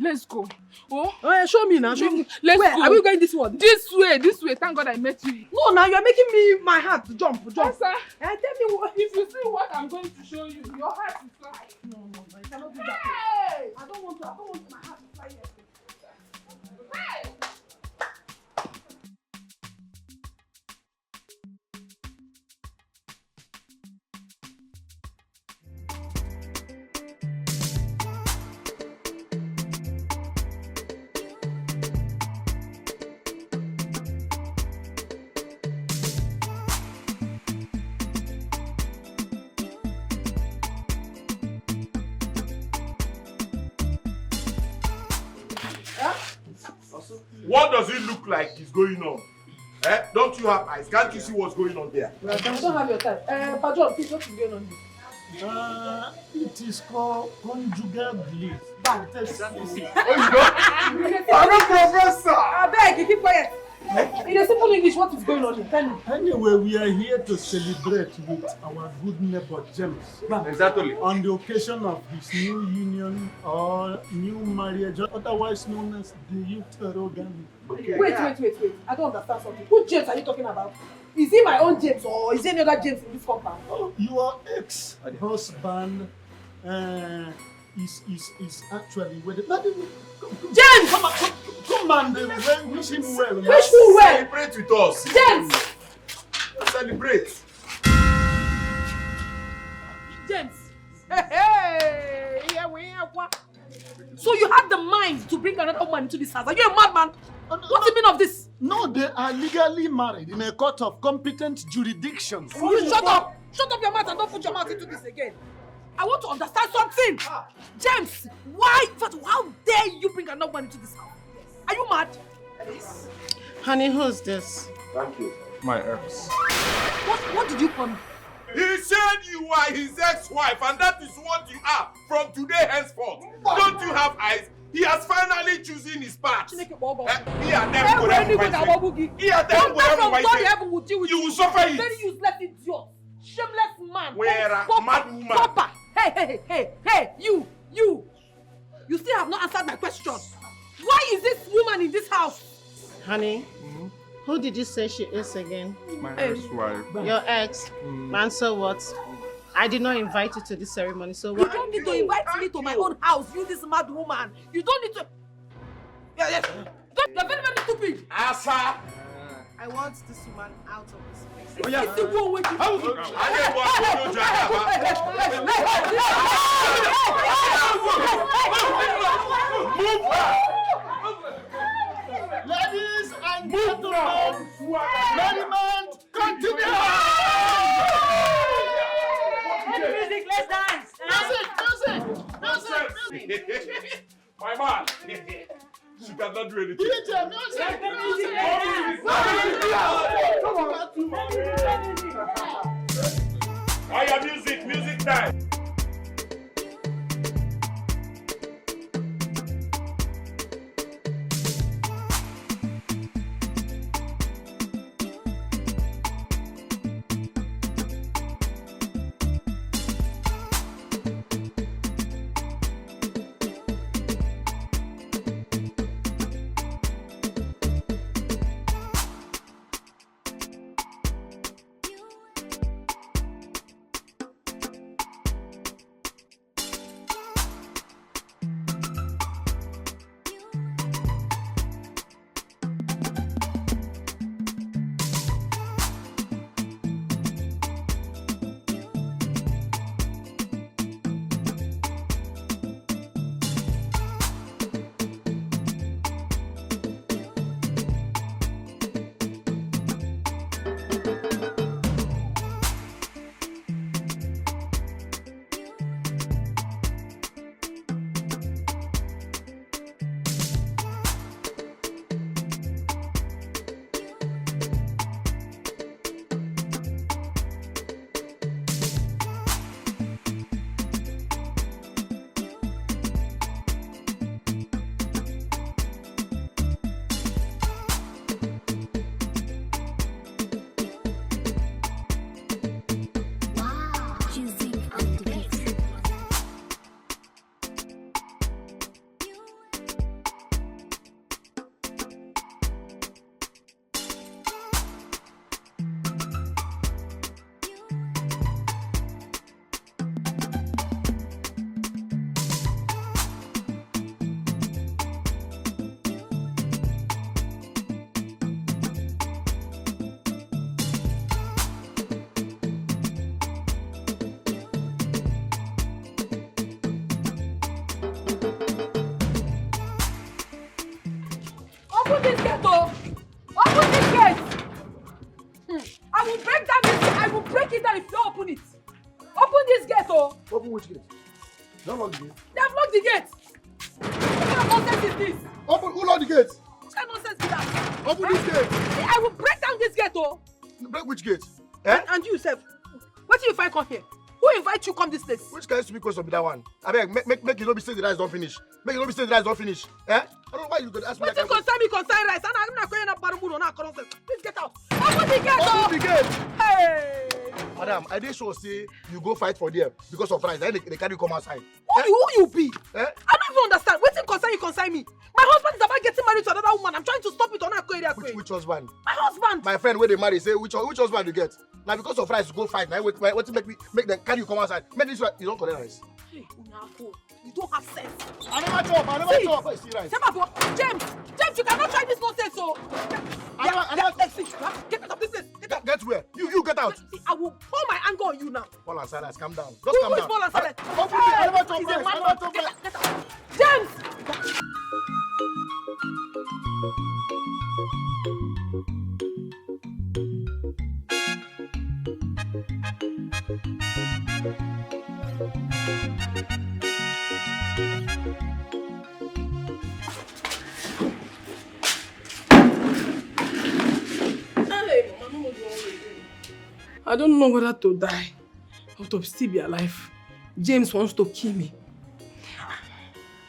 Let's go. Oh, show me now. Show me. Let's Where? go. Are we going this one? This way. Thank God I met you. No, now you're making me my heart jump. Yes, sir. Tell me what. If you see what I'm going to show you, your heart is flying. No, I cannot do that. Hey! I don't want my heart to fly yet. Hey! What does it look like is going on? Eh? Don't you have eyes? Can't you see what's going on there? Well, I don't have your time. Pajon, please, what is going on here? It is called conjugal bliss. Bang. Oh, you don't? I'm a professor! I beg you, keep quiet. In a simple English, what is going on here? Tell me. Anyway, we are here to celebrate with our good neighbor James. Exactly. On the occasion of his new union or new marriage, otherwise known as the Uterogamy. Wait. I don't understand something. Who James are you talking about? Is he my own James or is there any other James in this compound? Oh, your ex-husband is actually with it. James! Come and wish him well. Wish who well? Celebrate with us. James! Celebrate. James! Hey! So you have the mind to bring another woman into this house. Are you a madman? What's the meaning of this? No, they are legally married in a court of competent jurisdictions. You shut up! Shut up your mouth and don't put your mouth into this again. I want to understand something. James, how dare you bring another woman into this house? Are you mad? Honey, who's this? Thank you. My ex. What did you call me? He said you are his ex-wife and that is what you are from today henceforth. Don't you have eyes? He has finally chosen his path. You will suffer it. Very useless idiot. Shameless man. Where a mad woman. Hey, you. You still have not answered my question. Why is this woman in this house? Honey, who did you say she is again? My ex-wife. Your ex? And so what? I did not invite you to this ceremony, so what? You don't need to invite me to my own house, you this mad woman. You don't need to... Yes. You're very, very stupid. Asa. I want this woman out of this place. Oh, yeah. It's the one with Ladies and gentlemen, merriment continue! Music, let's dance! Music! My man! She cannot do anything. Music time! Open this gate, oh! Open this gate! I will break down this gate. I will break it down if you don't open it. Open this gate, oh! Open which gate? Don't lock the gate. They have locked the gate. What kind of nonsense is this? Open, who locked the gate? What kind of nonsense is that? Open this gate. See, I will break down this gate, oh! Break which gate? Eh? And you, Sef, what do you find come here? Who invite you come this place? Which kind of stupid question be that one? I beg, make you not be saying the rice don't finish. Make you not be saying the rice don't finish. Eh? I don't know why you could ask me What that you kind of concern me concern rice? I'm not going up Barumuno now. Please get out. Open the gate, oh! Open the gate. Hey! Madam, I didn't sure say you go fight for them because of rice. Then they carry you come outside. Who you be? Eh? I don't even understand. What thing concern you concern me? My husband is about getting married to another woman. I'm trying to stop it on that area. Which husband? My husband. My friend, when they marry, say which husband you get? Now because of rice, you go fight. Now what to make them carry you come outside? Make this right. You don't collect rice. Hey, Unako, you don't have sense. I never chop. I see rice. James, you cannot try this nonsense, so. Get out of this place. Get where? You get out. See, I will pour my anger on you now. Paul and Silas, calm down. Who Just calm is down. Paul and Silas? I never chop rice. I never chop rice. Get out. James! I don't know whether to die or to still be alive. James wants to kill me.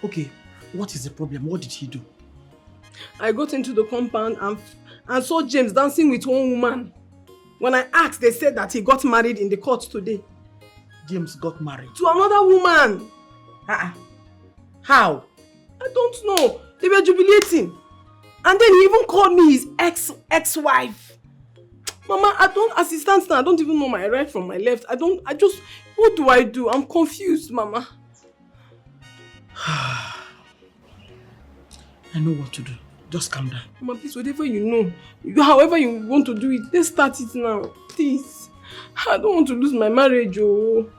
Okay, what is the problem? What did he do? I got into the compound and saw James dancing with one woman. When I asked, they said that he got married in the court today. James got married? To another woman. How? I don't know. They were jubilating. And then he even called me his ex-wife. Mama, as it stands now, I don't even know my right from my left. What do I do? I'm confused, Mama. I know what to do. Just calm down. Mama, please, whatever you know, however you want to do it, let's start it now. Please. I don't want to lose my marriage, oh.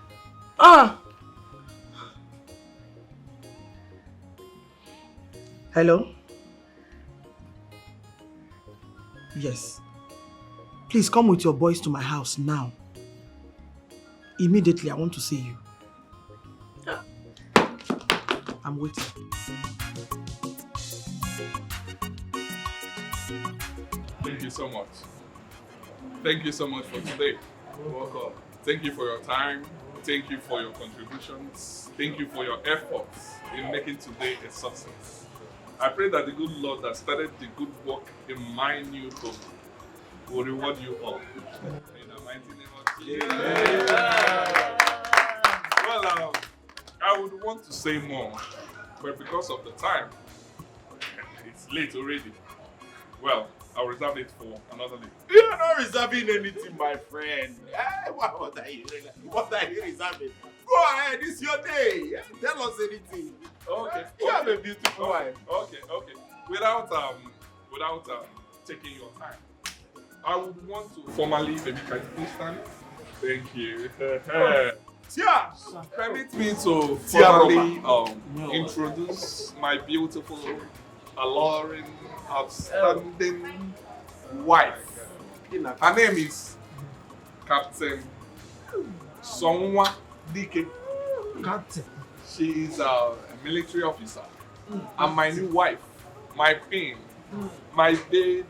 Hello? Yes. Please come with your boys to my house now. Immediately, I want to see you. I'm waiting. Thank you so much. Thank you so much for today. Welcome. Thank you for your time. Thank you for your contributions. Thank you for your efforts in making today a success. I pray that the good Lord that started the good work in my new home will reward you all. In the mighty name of Jesus. Yeah. Well, I would want to say more, but because of the time, it's late already. Well, I'll reserve it for another day. You're not reserving anything, my friend. What are you reserving? Go ahead, it's your day. Tell us anything. Okay. You have a beautiful wife. Okay. Without taking your time, I would want to formally, maybe can you please stand? Thank you. Permit me to formally introduce my beautiful, alluring, outstanding wife. Her name is Captain Dikeh. Captain. She is a military officer. And my new wife, my pin, my baby.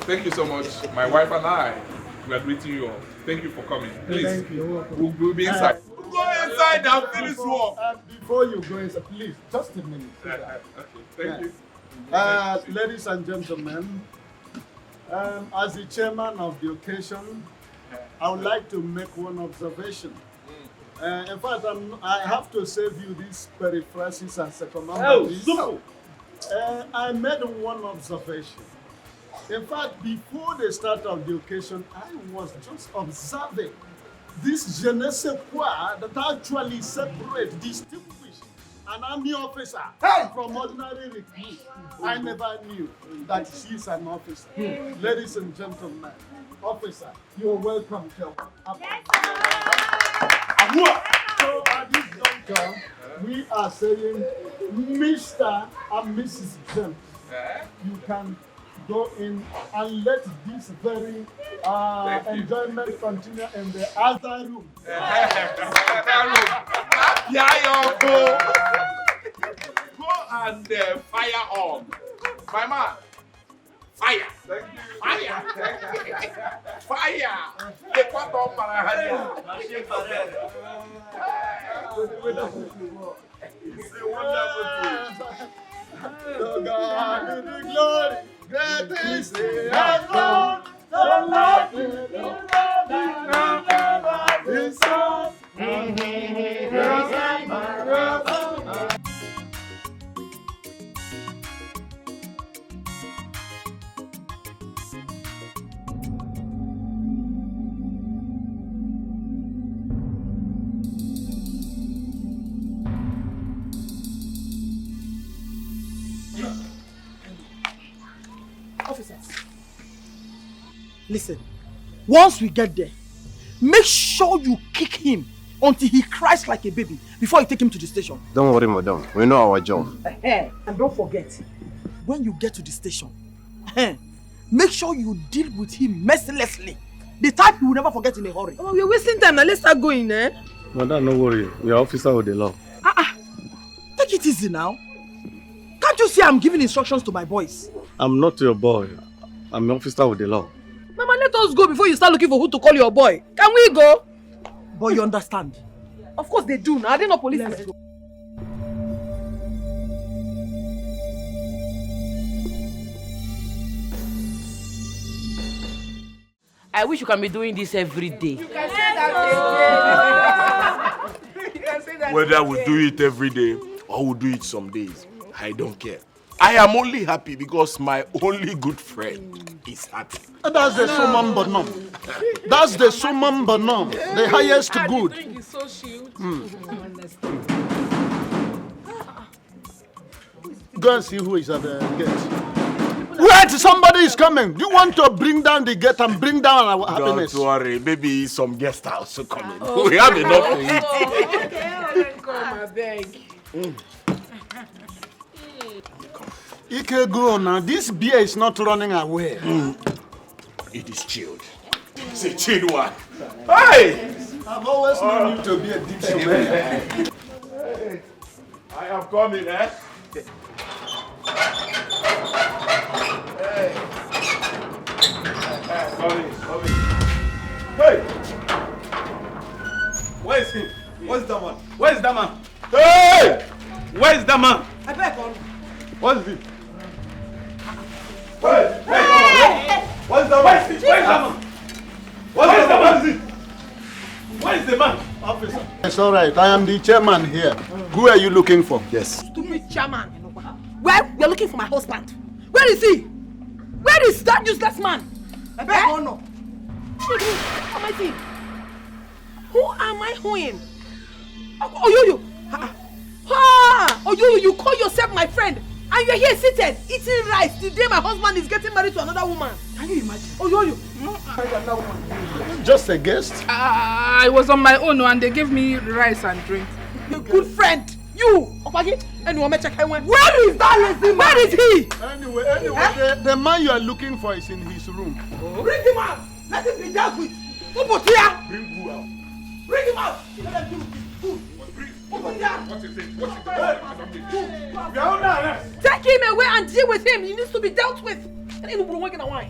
Thank you so much. My wife and I, we are greeting you all. Thank you for coming. Please, Thank you. we'll be inside. Go inside and finish work. Before you go inside, please, just a minute. Okay, thank you. Ladies and gentlemen, as the chairman of the occasion, I would like to make one observation. In fact, I have to save you these periphrases and circumstances. I made one observation. In fact, before the start of the occasion, I was just observing this je ne sais quoi that actually separates, distinguish an army officer from ordinary recruit. I never knew that she's an officer. Ladies and gentlemen, officer, you're welcome to So at this juncture, we are saying, Mr. and Mrs. James, you can go in and let this very enjoyment continue in the other room. Go and fire on. My man. Fire! Fire! Fire! The pot of Marahania. It's a wonderful thing. To God be the glory, great is the Lord, the Lord the Son. Officers, listen. Once we get there, make sure you kick him until he cries like a baby before you take him to the station. Don't worry, madam. We know our job. And don't forget, when you get to the station, make sure you deal with him mercilessly. The type you will never forget in a hurry. Oh, we're wasting time now. Let's start going, eh? Madam, no worry. We are officer of the law. Take it easy now. Can't you see I'm giving instructions to my boys? I'm not your boy. I'm an officer of the law. Mama, let us go before you start looking for who to call your boy. Can we go? But you understand? Of course they do. Now, are they not policemen? Let's go. I wish you can be doing this every day. You can say that again. You can say that Whether we do it every day or we do it some days, I don't care. I am only happy because my only good friend is happy. That's the summum bonum. That's the summum bonum, the highest good. Is so shield. Go and see who is at the gate. Wait, somebody is coming. You want to bring down the gate and bring down our happiness? Don't worry, maybe some guest house will come in. We have enough to eat. Okay, come, I beg. Ike, go now. This beer is not running away. It is chilled. It's a chilled one. Hey! I've always known you to be a deep man. Hey, I am coming, eh? Hey. Coming. Hey! Where is he? Where's that man? Where's that man? Hey! Where's that man? I beg on. What is it? Hey! Where's that man? Where's that man? Where's the man? Where is the man? Officer. It's all right. I am the chairman here. Who are you looking for? Yes. Stupid chairman. Well, we're looking for my husband. Where is he? Where is that useless man? I beg on. No. Who am I seeing? Who am I hooing? Oh, you call yourself my friend and you're here seated eating rice the day my husband is getting married to another woman. Can you imagine? Oh, Just a guest? I was on my own and they gave me rice and drink. Your good friend, you. Where is that lazy man? Where is he? Anyway, the man you are looking for is in his room. Bring him out. Let him be dealt with. Who put here? Bring who out? Bring him out. Let him do. Take him away and deal with him. He needs to be dealt with.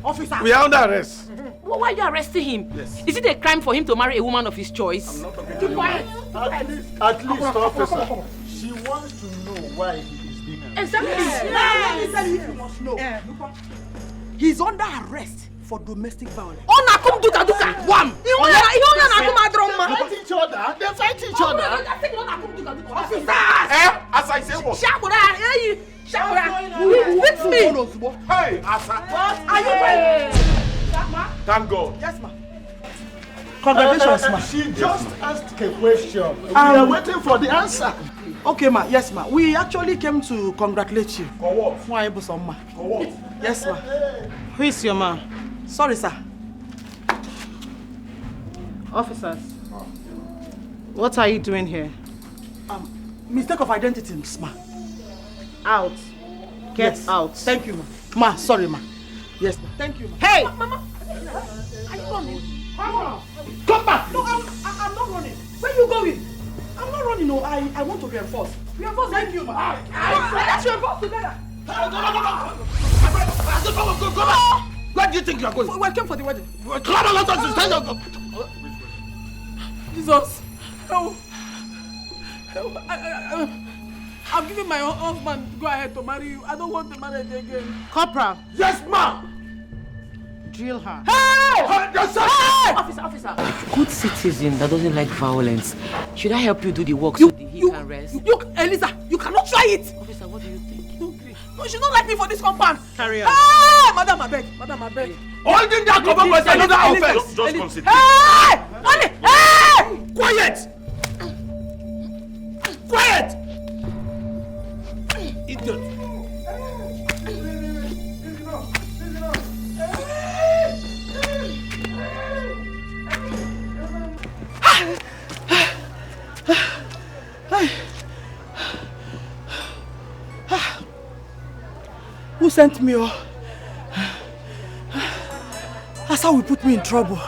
Officer. We are under arrest. Well, why are you arresting him? Yes. Is it a crime for him to marry a woman of his choice? I'm not talking to Keep you. quiet. At least, officer, she wants to know why he is being arrested. Exactly. Let me tell you if you must know. He's under arrest for domestic violence. Wham! They fight each other. They fight each other. Officers! As I say what? With me! Hey, Asa. What are you doing? Thank God. Yes, ma'am. Congratulations, ma'am. She just asked a question. We are waiting for the answer. Okay, ma. Yes, ma. We actually came to congratulate you. For what? For Ibusom, ma. For what? Yes, ma. Who is your man? Sorry, sir. Officers, What are you doing here? Mistake of identity, ma. Out. Get Yes. out. Thank you, ma. Ma, sorry, ma. Yes, ma. Thank you, ma. Hey! Mama! Are you running? Mama! Come back! No, I'm not running. Where you going? I'm not running, no. I want to reinforce. Reinforce, thank you, ma. Let's reinforce together. Go back! Where do you think you are going? We came for the wedding. Come on, let us stand up. Jesus. Help. I'm giving my husband go ahead to marry you. I don't want the marriage again. Corporal. Yes, ma. Drill her. Hey! Hey! Officer. Good citizen that doesn't like violence. Should I help you do the work so he can rest? Elisa, you cannot try it. Officer, what do you think? No, she don't like me for this compound. Carry on. Hey! Madam, I beg. Holding that cover was another offense. Just consider. Hey! Money! Hey! Quiet! Quiet! Idiot! Who sent me? That's how will put me in trouble.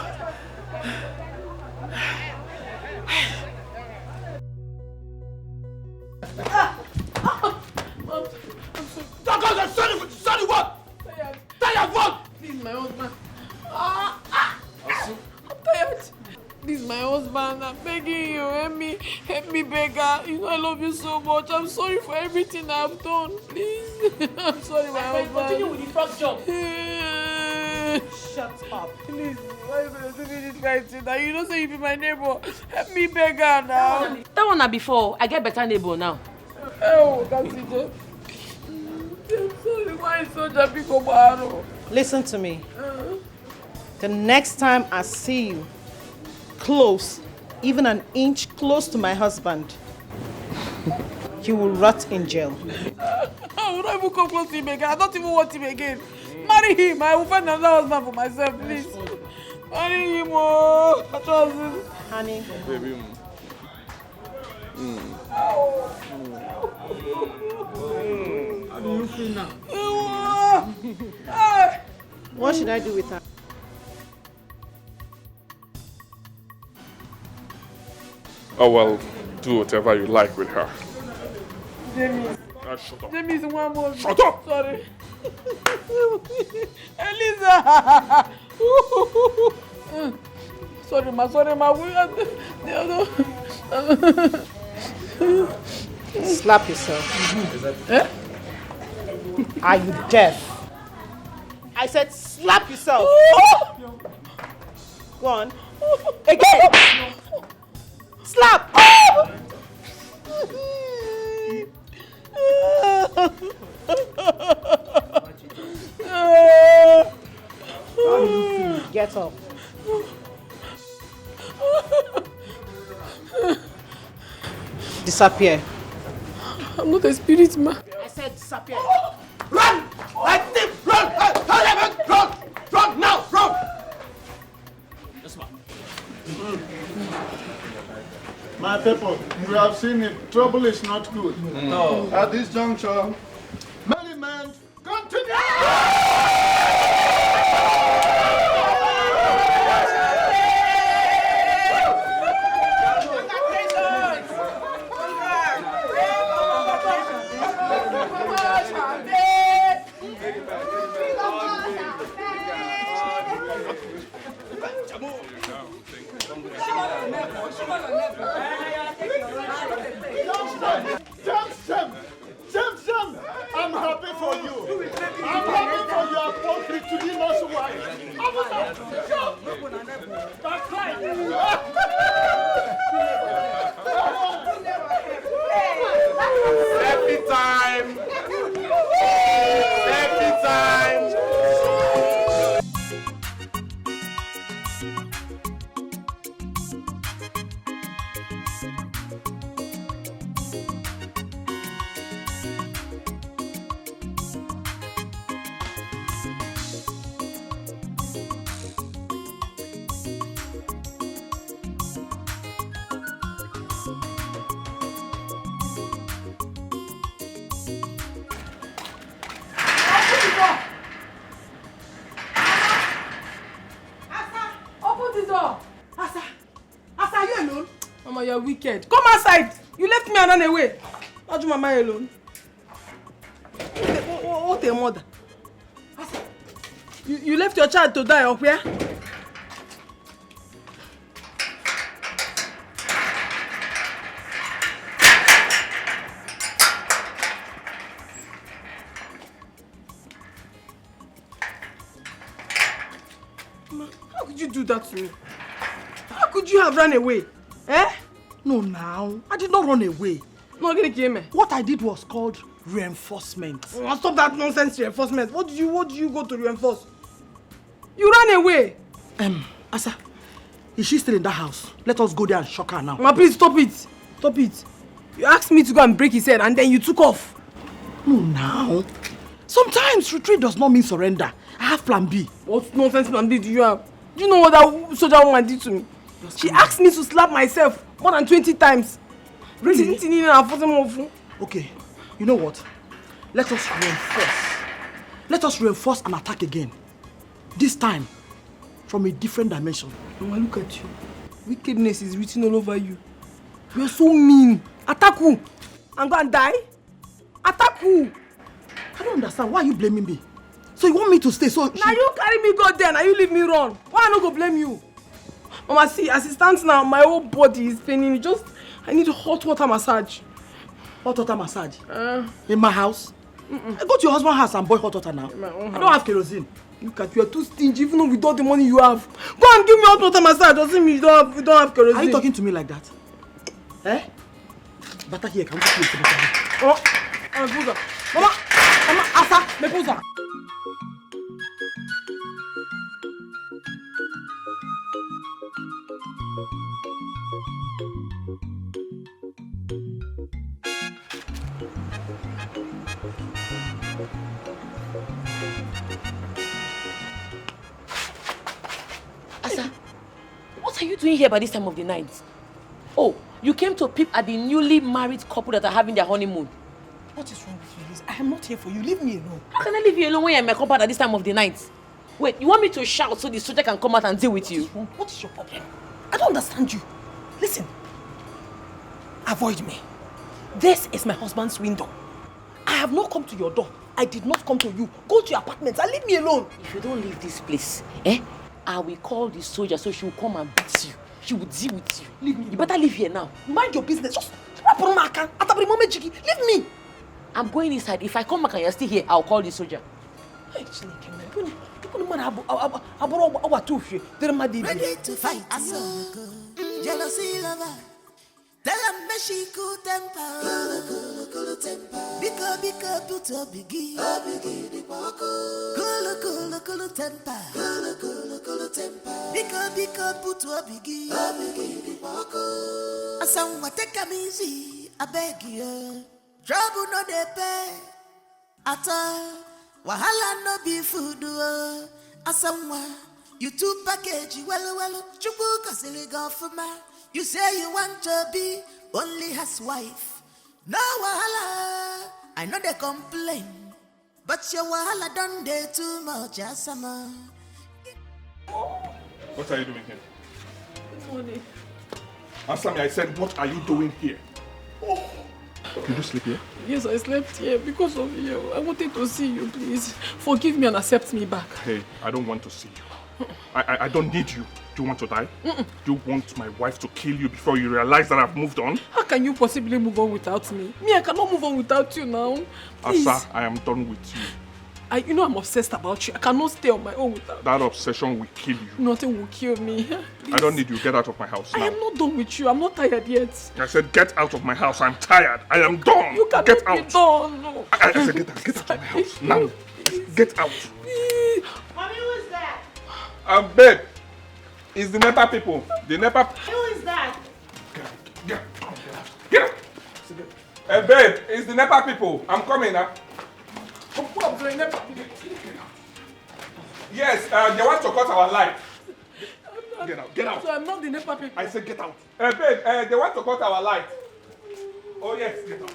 Sorry what? Tired what? This is my husband. I'm tired. This is my husband. I'm begging you. Help me, beggar. You know I love you so much. I'm sorry for everything I've done. Please. I'm sorry, my husband. Continue with the frog job. Shut up. Please. Why are you going to do me this kind of thing? Now, you don't say you be my neighbor. Help me, beggar, now. That one na before. I get better neighbor now. Oh, that's it. I'm sorry. Why is so happy for Baro? Listen to me. The next time I see you close, even an inch close to my husband, you will rot in jail. I will not even come close to him again. I don't even want him again. Marry him. I will find another husband for myself, please. Marry him, oh. I trust him. Honey. Baby. How do you feel now? What should I do with her? Oh well, do whatever you like with her. Jamie. Shut up. Jamie is one more. Shut up! Sorry. Elisa! Sorry, ma. Slap yourself. Are you deaf? I said slap yourself. Go on. Again. Slap. Get up. Disappear. I'm not a spirit, ma. I said disappear. Run! Like thief! Run! Run now! Run! Yes, ma'am. My people, you have seen it. Trouble is not good. No. At this juncture, many men continue! Jameson, I'm happy for you. I'm happy for your poultry to be not wife. That's right. Happy time! Happy time! Asa, are you alone? Mama, you're wicked. Come outside. You left me and ran away. Why do Mama alone? What a mother. Asa, you left your child to die up here? How could you do that to me? How could you have run away? Eh? No, now. I did not run away. No, get it. What I did was called reinforcement. Oh, stop that nonsense reinforcement. What did you go to reinforce? You ran away. Asa, is she still in that house? Let us go there and shock her now. Mama, please stop it. Stop it. You asked me to go and break his head and then you took off. No, now. Sometimes retreat does not mean surrender. I have plan B. What nonsense plan B do you have? Do you know what that soldier woman did to me? She asked me to slap myself more than 20 times. Really? Okay, you know what? Let us reinforce. Let us reinforce and attack again. This time, from a different dimension. Mama, look at you. Wickedness is written all over you. You're so mean. Attack who? And go and die? Attack who? I don't understand. Why are you blaming me? So you want me to stay? So now you carry me go there. Now you leave me run. Why I not go blame you? Mama, see, as it stands now, my whole body is paining me. Just, I need hot water massage. Hot water massage? In my house? I go to your husband's house and boil hot water now. I don't have kerosene. Look at you, you're too stingy even with all the money you have. Go and give me hot water massage. Doesn't mean you don't have kerosene. Are you talking to me like that? Eh? Butter here, can we put the butter here? Oh, Mama, Asa, me pusa. Asa, what are you doing here by this time of the night? Oh, you came to peep at the newly married couple that are having their honeymoon. What is wrong with you, Liz? I am not here for you. Leave me alone. How can I leave you alone when you're in my compound at this time of the night? Wait, you want me to shout so the soldier can come out and deal with you? What is your problem? I don't understand you. Listen. Avoid me. This is my husband's window. I have not come to your door. I did not come to you. Go to your apartment and leave me alone. If you don't leave this place, I will call the soldier so she will come and beat you. She will deal with you. Leave me. You better leave here now. Mind your business. Just leave me. I'm going inside. If I come back and you're still here, I'll call the soldier. Ready to fight, jealousy lover. Tell them me she cool temper. Cool temper. Bika put a biggie. Cool temper. Cool temper. Bika put a biggie. Asanwa take a easy. I beg you. Trouble no dey pay. At all. Wahala no be food. Asanwa. You two package. Well. Chubu kasili go for ma. You say you want to be only housewife. No wahala. I know they complain. But your wahala done day too much, Asama. What are you doing here? Good morning. Answer me, I said, what are you doing here? Did you sleep here? Yes, I slept here because of you. I wanted to see you, please. Forgive me and accept me back. Hey, I don't want to see you. I don't need you. Do you want to die? Do you want my wife to kill you before you realize that I've moved on? How can you possibly move on without me? Me, I cannot move on without you now. Please. Asa, I am done with you. You know I'm obsessed about you. I cannot stay on my own without you. That obsession will kill you. Nothing will kill me. Please. I don't need you. Get out of my house now. I am not done with you. I'm not tired yet. I said get out of my house. I'm tired. I am done. You cannot get out. Be done. No. I said get out. Get out of my house now. Get out. Please. Mommy, who is that? Babe. It's the NEPA people. The NEPA. Who is that? Get out. Hey, babe. It's the NEPA people. I'm coming now. Yes, they want to cut our light. Get out. So I'm not the NEPA people. I said get out. Babe, they want to cut our light. Oh yes, get out.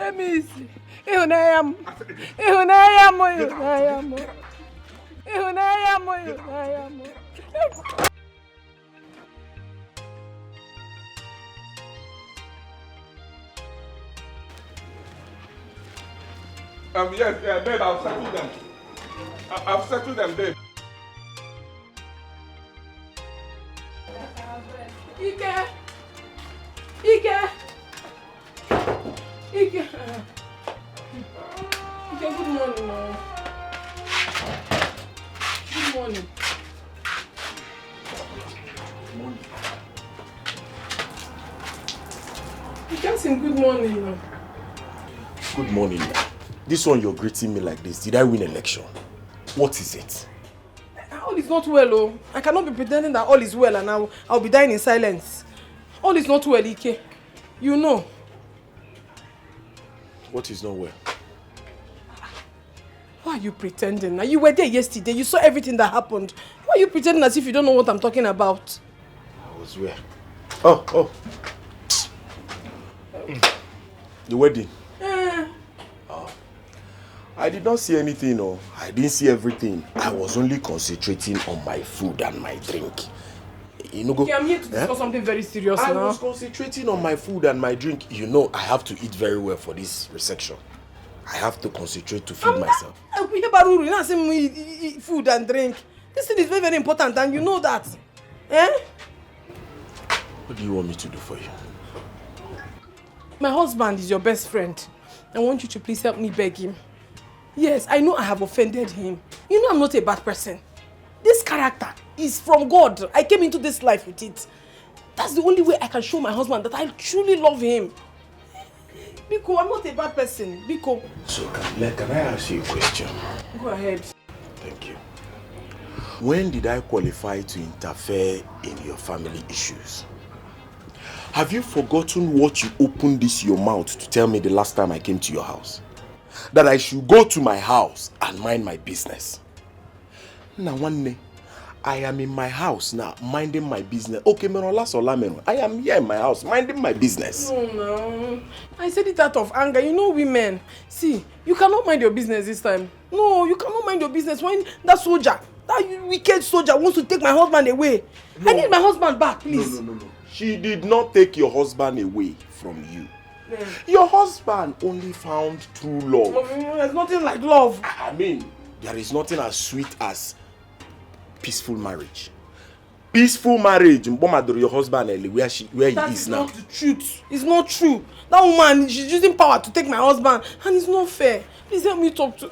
James, Ihunayam. Ihunayam. Yes, babe, I'll settle them. I've settled them, babe. Dikeh, good morning, ma. Good morning. You can't sing good morning, ma. Good morning. This one you're greeting me like this. Did I win election? What is it? All is not well, oh. I cannot be pretending that all is well and I'll be dying in silence. All is not well, Ike. You know. What is not well? Why are you pretending? You were there yesterday. You saw everything that happened. Why are you pretending as if you don't know what I'm talking about? I was where? Oh. The wedding. I did not see anything, no. I didn't see everything. I was only concentrating on my food and my drink. You know, I'm here to discuss something very serious now. I was concentrating on my food and my drink. You know, I have to eat very well for this resection. I have to concentrate to feed myself. You know, eat food and drink. This thing is very, very important and you know that. What do you want me to do for you? My husband is your best friend. I want you to please help me beg him. Yes, I know I have offended him. You know I'm not a bad person. This character is from God. I came into this life with it. That's the only way I can show my husband that I truly love him. Biko, I'm not a bad person. Biko. So, can I ask you a question? Go ahead. Thank you. When did I qualify to interfere in your family issues? Have you forgotten what you opened your mouth to tell me the last time I came to your house? That I should go to my house and mind my business. Now one day, I am in my house now, minding my business. Okay, I am here in my house, minding my business. No. I said it out of anger. You know women. See, you cannot mind your business this time. No, you cannot mind your business when that soldier, that wicked soldier wants to take my husband away. No. I need my husband back, please. No. She did not take your husband away from you. Your husband only found true love. There's nothing like love. I mean, there is nothing as sweet as peaceful marriage. Peaceful marriage. Your husband where he is now. That's not the truth. It's not true. That woman, she's using power to take my husband, and it's not fair. Please help me talk to.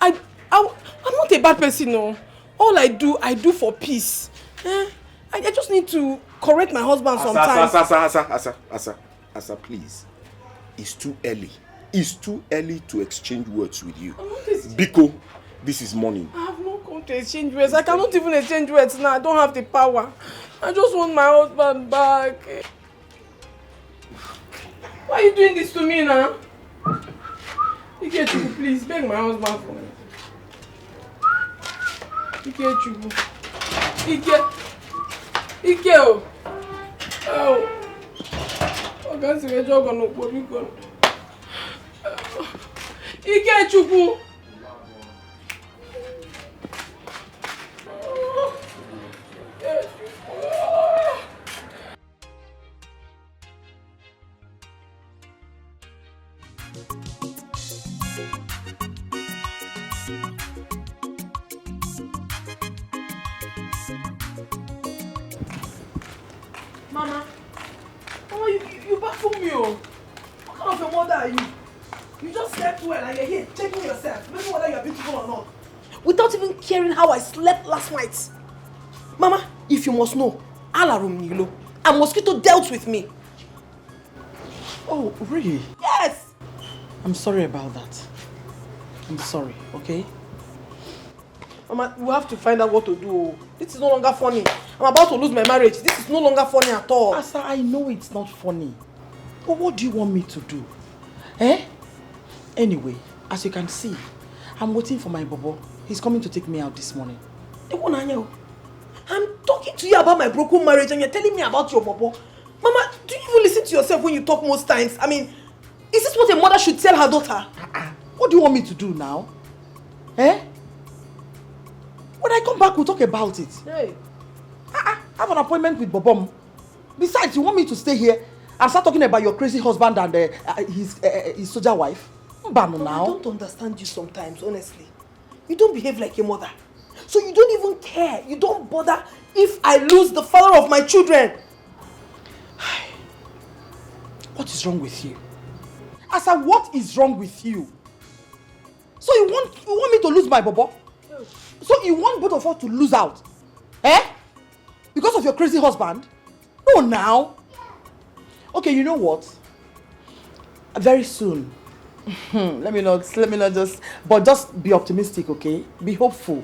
I'm not a bad person, no. All I do for peace. I just need to correct my husband sometimes. Asa, please. It's too early. It's too early to exchange words with you. Biko, this is morning. I have no come to exchange words. I cannot even exchange words now. I don't have the power. I just want my husband back. Why are you doing this to me now? Ikechuku, please beg my husband for me. Ikechuku. Ike. Oh. I can't see a jog on the Ikechuku. Mama, you baffle me, oh. What kind of a mother are you? You just slept well and you're here checking yourself, maybe whether you're beautiful or not. Without even caring how I slept last night. Mama, if you must know, Alarum Nilo, a mosquito dealt with me. Oh, really? Yes! I'm sorry about that. I'm sorry, okay? Mama, we have to find out what to do. This is no longer funny. I'm about to lose my marriage. This is no longer funny at all. Asa, I know it's not funny. But what do you want me to do? Anyway, as you can see, I'm waiting for my bobo. He's coming to take me out this morning. I'm talking to you about my broken marriage and you're telling me about your bobo. Mama, do you even listen to yourself when you talk most times? I mean, Is this what a mother should tell her daughter? What do you want me to do now? Eh? When I come back, we'll talk about it. Hey. I have an appointment with Bobom. Besides, you want me to stay here and start talking about your crazy husband and his soldier wife? Mbano now. I don't understand you sometimes, honestly. You don't behave like a mother. So you don't even care. You don't bother if I lose the father of my children. What is wrong with you? Asa, what is wrong with you? So you want me to lose my bobo? So you want both of us to lose out? Eh? Because of your crazy husband? No, now. Okay, you know what? Very soon. let me not just be optimistic, okay? Be hopeful.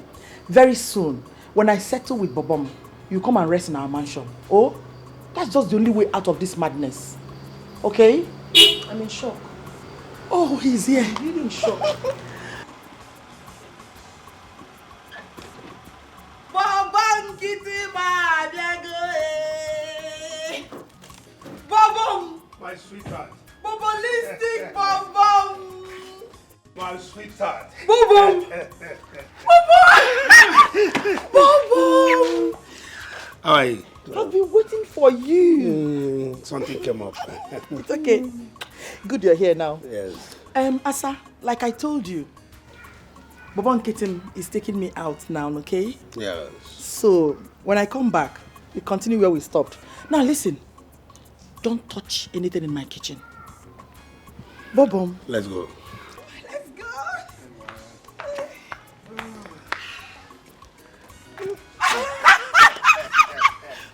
Very soon, when I settle with Bobom, you come and rest in our mansion. Oh, that's just the only way out of this madness. Okay? I'm in shock. Oh, he's here. I'm really in shock. Bobom! My sweetheart. Bobolistic Bobom! My sweetheart. Bobom! Bobom! How are you? I've been waiting for you. Something came up. It's okay. Good you're here now. Yes. Asa, like I told you, Bobon Kitten is taking me out now, okay? Yes. So, when I come back, we continue where we stopped. Now listen, don't touch anything in my kitchen. Bobom. Let's go. Let's go!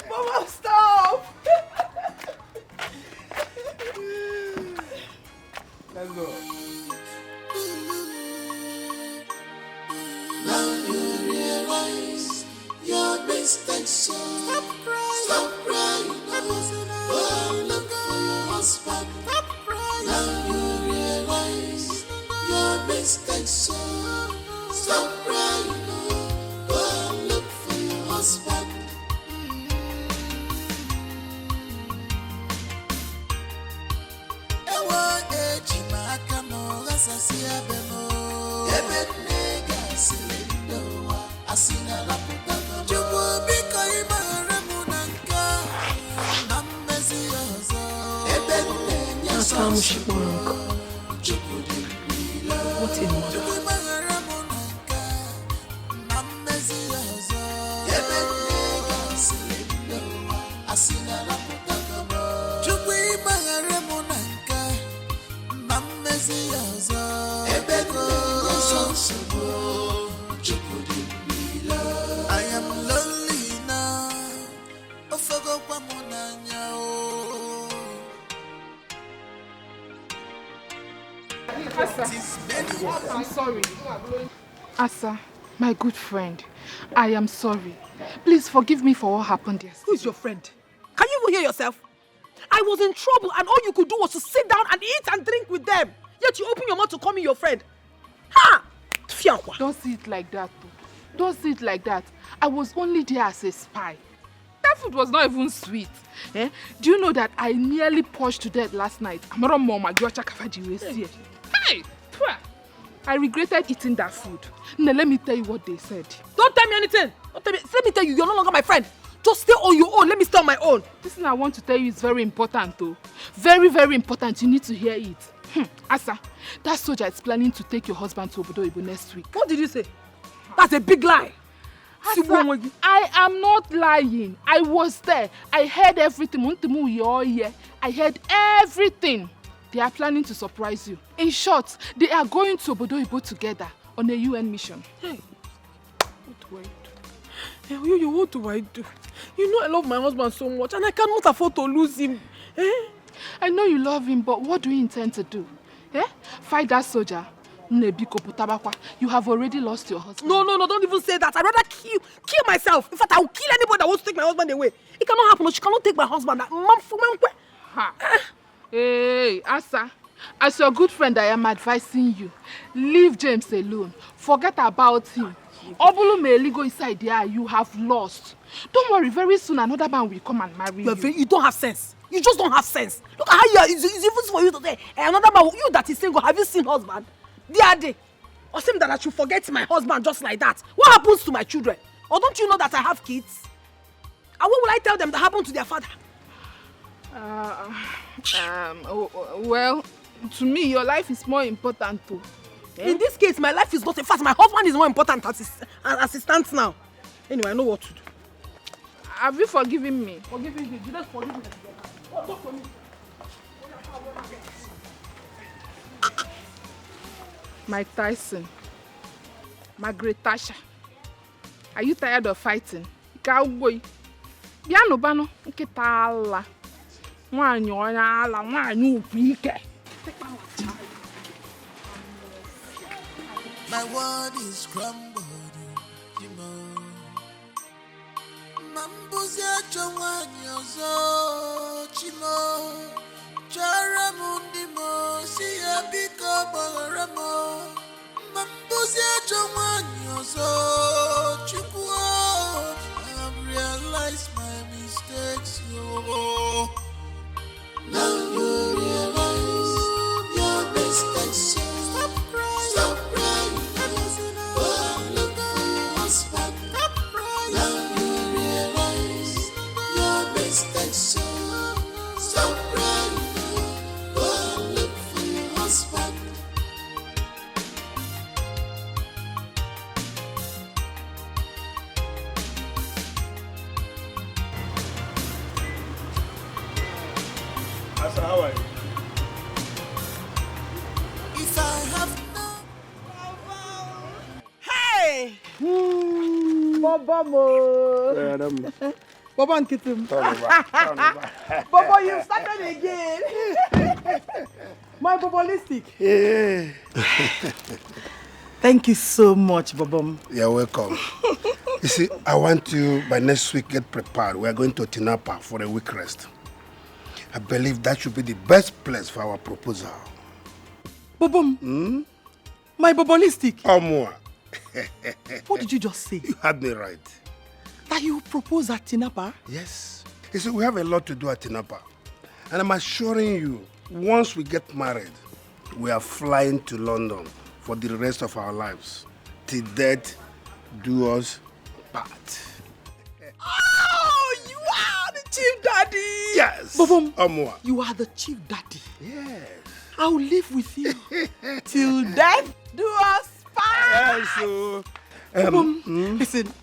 Bobom, stop! Let's go. Now you realize your mistakes, so stop crying. Go look for your husband. Now you realize your mistakes, so stop crying. Go look for your husband. Ewa ejima akano gasasia bemo. Ebednega silendoa asina laputa bemo. Jubu biko imara munanka namezi yozo. Ebednega soso. Jubu dibila. What in mother? Jubu imara munanka namezi yozo. Ebednega silendoa asina laputa bemo. Jubu imara munanka namezi yozo. Ebednega soso. I am lonely now. Ofogo kwa munanya o. Asa, I'm sorry. Asa, my good friend, I am sorry. Please forgive me for what happened yesterday. Who is your friend? Can you even hear yourself? I was in trouble and all you could do was to sit down and eat and drink with them. Yet you open your mouth to call me your friend. Ha! Fiankwa. Don't see it like that, though. Don't see it like that. I was only there as a spy. That food was not even sweet. Eh? Do you know that I nearly pushed to death last night? Hey! I regretted eating that food. Now let me tell you what they said. Don't tell me anything. Don't tell me. Let me tell you, you're no longer my friend. Just stay on your own. Let me stay on my own. This thing I want to tell you is very important, though. Very, very important. You need to hear it. Asa, that soldier is planning to take your husband to Obodo Ibo next week. What did you say? That's a big lie. Asa, I am not lying. I was there. I heard everything. I heard everything. They are planning to surprise you. In short, they are going to Obodo Ibo together on a UN mission. Hey, what do I do? Hey, what do I do? You know I love my husband so much and I cannot afford to lose him. Eh? I know you love him, but what do you intend to do? Eh? Fight that soldier? You have already lost your husband. No, don't even say that. I'd rather kill myself. In fact, I will kill anybody that wants to take my husband away. It cannot happen. She cannot take my husband. Ha. Hey, Asa, as your good friend, I am advising you. Leave James alone. Forget about him. Obulu may go inside there. You have lost. Don't worry, very soon another man will come and marry you. You don't have sense. You just don't have sense. Look at how you are. It's even for you to say, another man, you that is single, have you seen husband? The other day. Or seem that I should forget my husband just like that. What happens to my children? Or don't you know that I have kids? And what will I tell them that happened to their father? Well, to me, your life is more important too. In this case, my life is not. In fact, my husband is more important as it stands now. Anyway, I know what to do. Have you forgiven me? Forgiving you. You just forgive me. Talk for me. Mike Tyson, Margaret Thatcher, are you tired of fighting? Cowboy, Biano Bano, Ketala, one your ala, one you Dikeh. My world is crumbled, Mambuzia Joanyozo, Chimo, Charamundimo, Sia Biko Boramo, Mambuzia Joanyozo, Chipo, I've realized my mistakes, yo. Now you realize your mistakes, stop crying, stop crying. Oh, look at your husband, stop crying. Now you realize your mistakes, stop crying. Oh, look for your husband. Asa, how are you? If I have no Hey! Baba mo. Baba and Kitim. Baba, you started again. My Bobalistic. Yeah. Thank you so much, Bobom. You're welcome. You see, I want you by next week get prepared. We are going to Tinapa for a week rest. I believe that should be the best place for our proposal. Bobom, my Bobalistic. More. What did you just say? You had me right. That you propose at Tinapa? Yes. You see, we have a lot to do at Tinapa. And I'm assuring you, once we get married, we are flying to London for the rest of our lives. Till death do us part. Oh, you are the chief daddy. Yes. Bobom, Amwa. you are the chief daddy. Yes. I'll live with you till death do us part. Yes, so, Bobom, listen,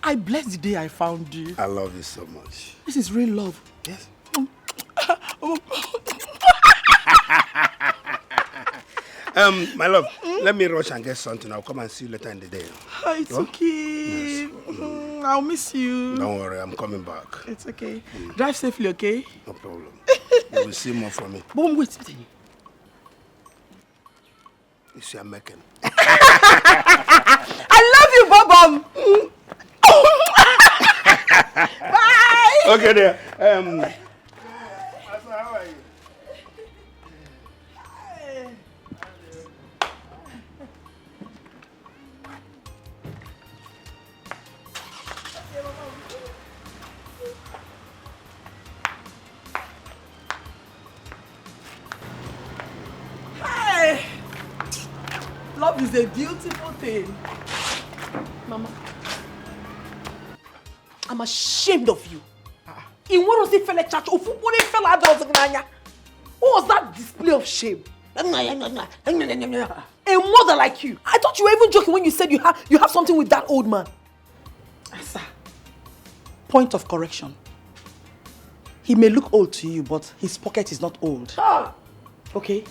I bless the day I found you. I love you so much. This is real love. Yes. My love, let me rush and get something. I'll come and see you later in the day. It's okay. Yes. I'll miss you. Don't worry, I'm coming back. It's okay. Drive safely, okay? No problem. You will see more from me. Bom, wait. You see, I'm making. I love you, Bobom. Bye. Okay, there. How are you? Hey! Love is a beautiful thing. Mama, I'm ashamed of you. In what was the fella church? What was that display of shame? A mother like you. I thought you were even joking when you said you have something with that old man. Asa, point of correction. He may look old to you, but his pocket is not old. Okay?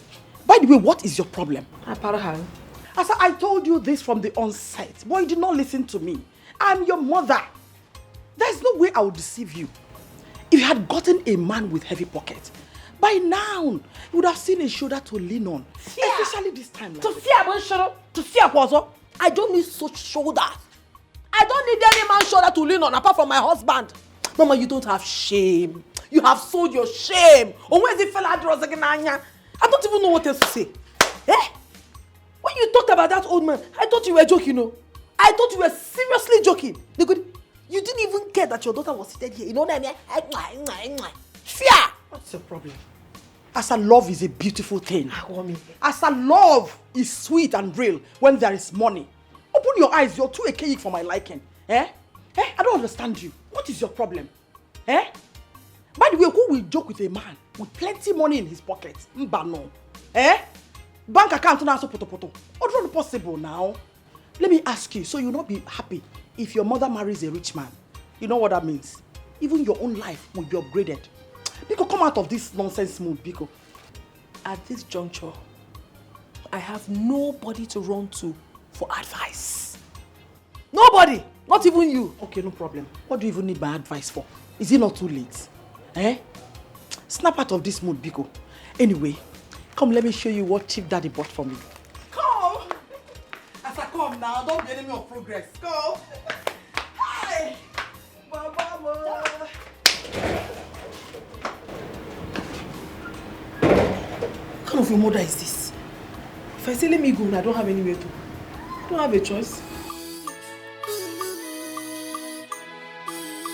By the way, what is your problem? Asa, I told you this from the onset, but you did not listen to me. I'm your mother. There's no way I would deceive you. If you had gotten a man with heavy pockets, by now, you would have seen a shoulder to lean on. Especially this time. To see I don't need such shoulders. I don't need any man's shoulder to lean on apart from my husband. Mama, you don't have shame. You have sold your shame. Or where's the fella? I don't even know what else to say. Eh? When you talked about that old man, I thought you were joking, no? I thought you were seriously joking. You didn't even care that your daughter was seated here. You know what I mean? Fear! What's your problem? Asa, love is a beautiful thing. Asa, love is sweet and real when there is money. Open your eyes, you're too archaic for my liking. I don't understand you. What is your problem? By the way, who will joke with a man with plenty money in his pocket? Mbano. Bank account now so poto. What's not possible now? Let me ask you, so you'll not be happy if your mother marries a rich man? You know what that means? Even your own life will be upgraded. Biko, come out of this nonsense mood, Biko. At this juncture, I have nobody to run to for advice. Nobody! Not even you. Okay, no problem. What do you even need my advice for? Is it not too late? Snap out of this mood, Biko. Anyway, come let me show you what Chief Daddy bought for me. Come! As I come now, don't be enemy of progress. Come! Hi! Baba! What kind of a mother is this? If I say let me go, I don't have anywhere to go. I don't have a choice.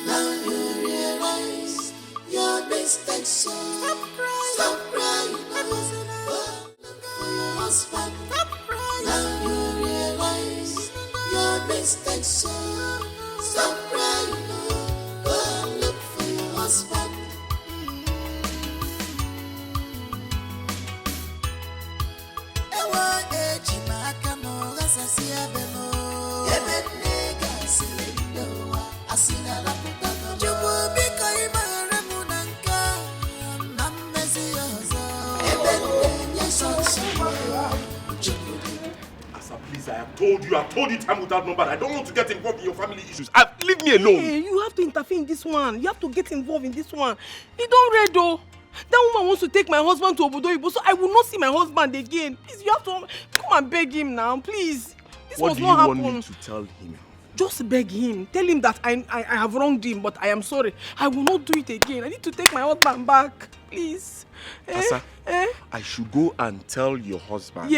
Now you realize your mistakes, so stop crying. For your husband. Now you realize your mistakes, so stop crying. Go and look for your husband. Please, I have told you time without number. I don't want to get involved in your family issues. Leave me alone. Hey, you have to interfere in this one. You have to get involved in this one. You don't read though. That woman wants to take my husband to Obodo, so I will not see my husband again. Please, you have to come and beg him now, please. This what must do you not want happen. me to tell him? Just beg him. Tell him that I have wronged him, but I am sorry. I will not do it again. I need to take my husband back. Please. Asa, I should go and tell your husband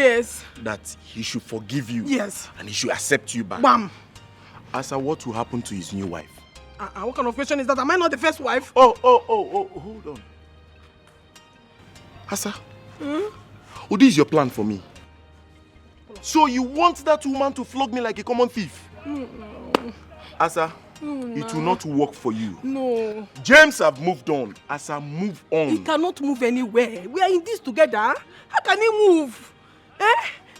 that he should forgive you. Yes. And he should accept you back. Bam. Asa, what will happen to his new wife? What kind of question is that? Am I not the first wife? Oh, hold on. Asa, what is your plan for me? So you want that woman to flog me like a common thief? No. Asa, it will not work for you. No. James have moved on. Asa, move on. He cannot move anywhere. We are in this together. How can he move?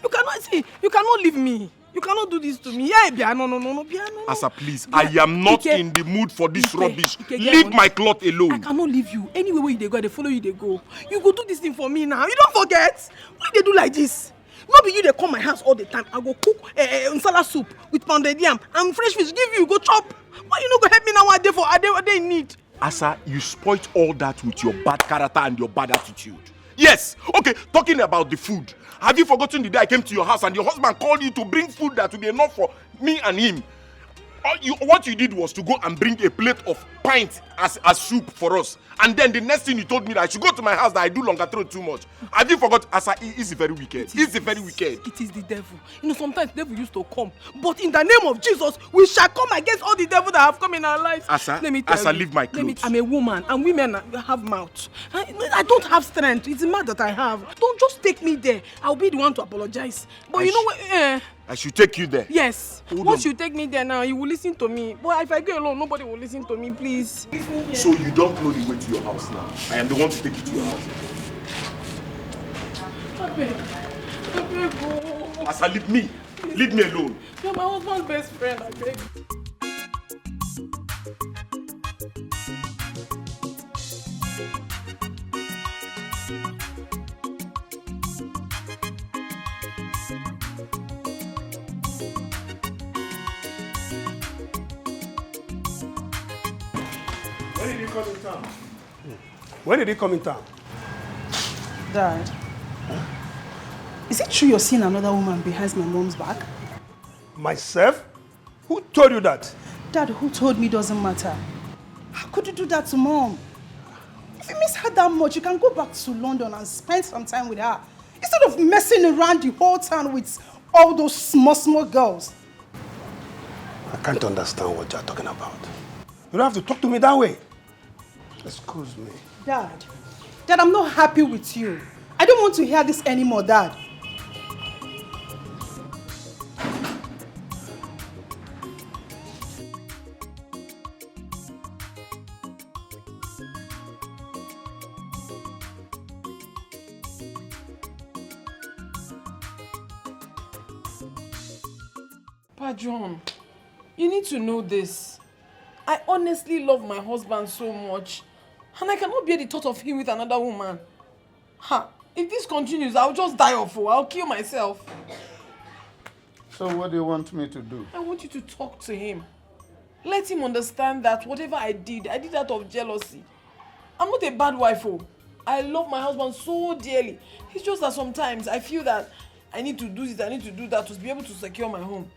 You cannot see. You cannot leave me. You cannot do this to me. No. Asa, please. I am not in the mood for this rubbish. Leave my cloth alone. I cannot leave you. Anywhere where they go, they follow you, they go. You go do this thing for me now. You don't forget. Why they do like this? Not be you they come my house all the time. I go cook nsala soup with pounded yam and fresh fish. Give you, go chop. Why you not go help me now? What they need? Asa, you spoiled all that with your bad character and your bad attitude. Yes. Okay, talking about the food. Have you forgotten the day I came to your house and your husband called you to bring food that will be enough for me and him? What you did was to go and bring a plate of pint as soup for us. And then the next thing you told me that I should go to my house that I do longer throat too much. Have you forgot? Asa, it's very wicked. It's very wicked. It is the devil. You know, sometimes the devil used to come. But in the name of Jesus, we shall come against all the devil that have come in our lives. Asa, let me tell you, leave my clothes. I'm a woman and women have mouth. I don't have strength. It's a mouth that I have. Don't just take me there. I'll be the one to apologize. But you know what? I should take you there. Yes. Once you take me there now, you will listen to me. But if I go alone, nobody will listen to me, please. So you don't know the way to your house now. I am the one to take you to your house. I beg, go. Asa, leave me. Leave me alone. You're my husband's best friend, I beg. When did he come in town? When did he come in town? Dad, is it true you're seeing another woman behind my mom's back? Myself? Who told you that? Dad, who told me doesn't matter. How could you do that to Mom? If you miss her that much, you can go back to London and spend some time with her. Instead of messing around the whole town with all those small girls. I can't understand what you're talking about. You don't have to talk to me that way. Excuse me. Dad, I'm not happy with you. I don't want to hear this anymore, Dad. Pa John, you need to know this. I honestly love my husband so much, and I cannot bear the thought of him with another woman. Ha! If this continues, I'll just die off. I'll kill myself. So what do you want me to do? I want you to talk to him. Let him understand that whatever I did out of jealousy. I'm not a bad wife. I love my husband so dearly. It's just that sometimes I feel that I need to do this, I need to do that to be able to secure my home.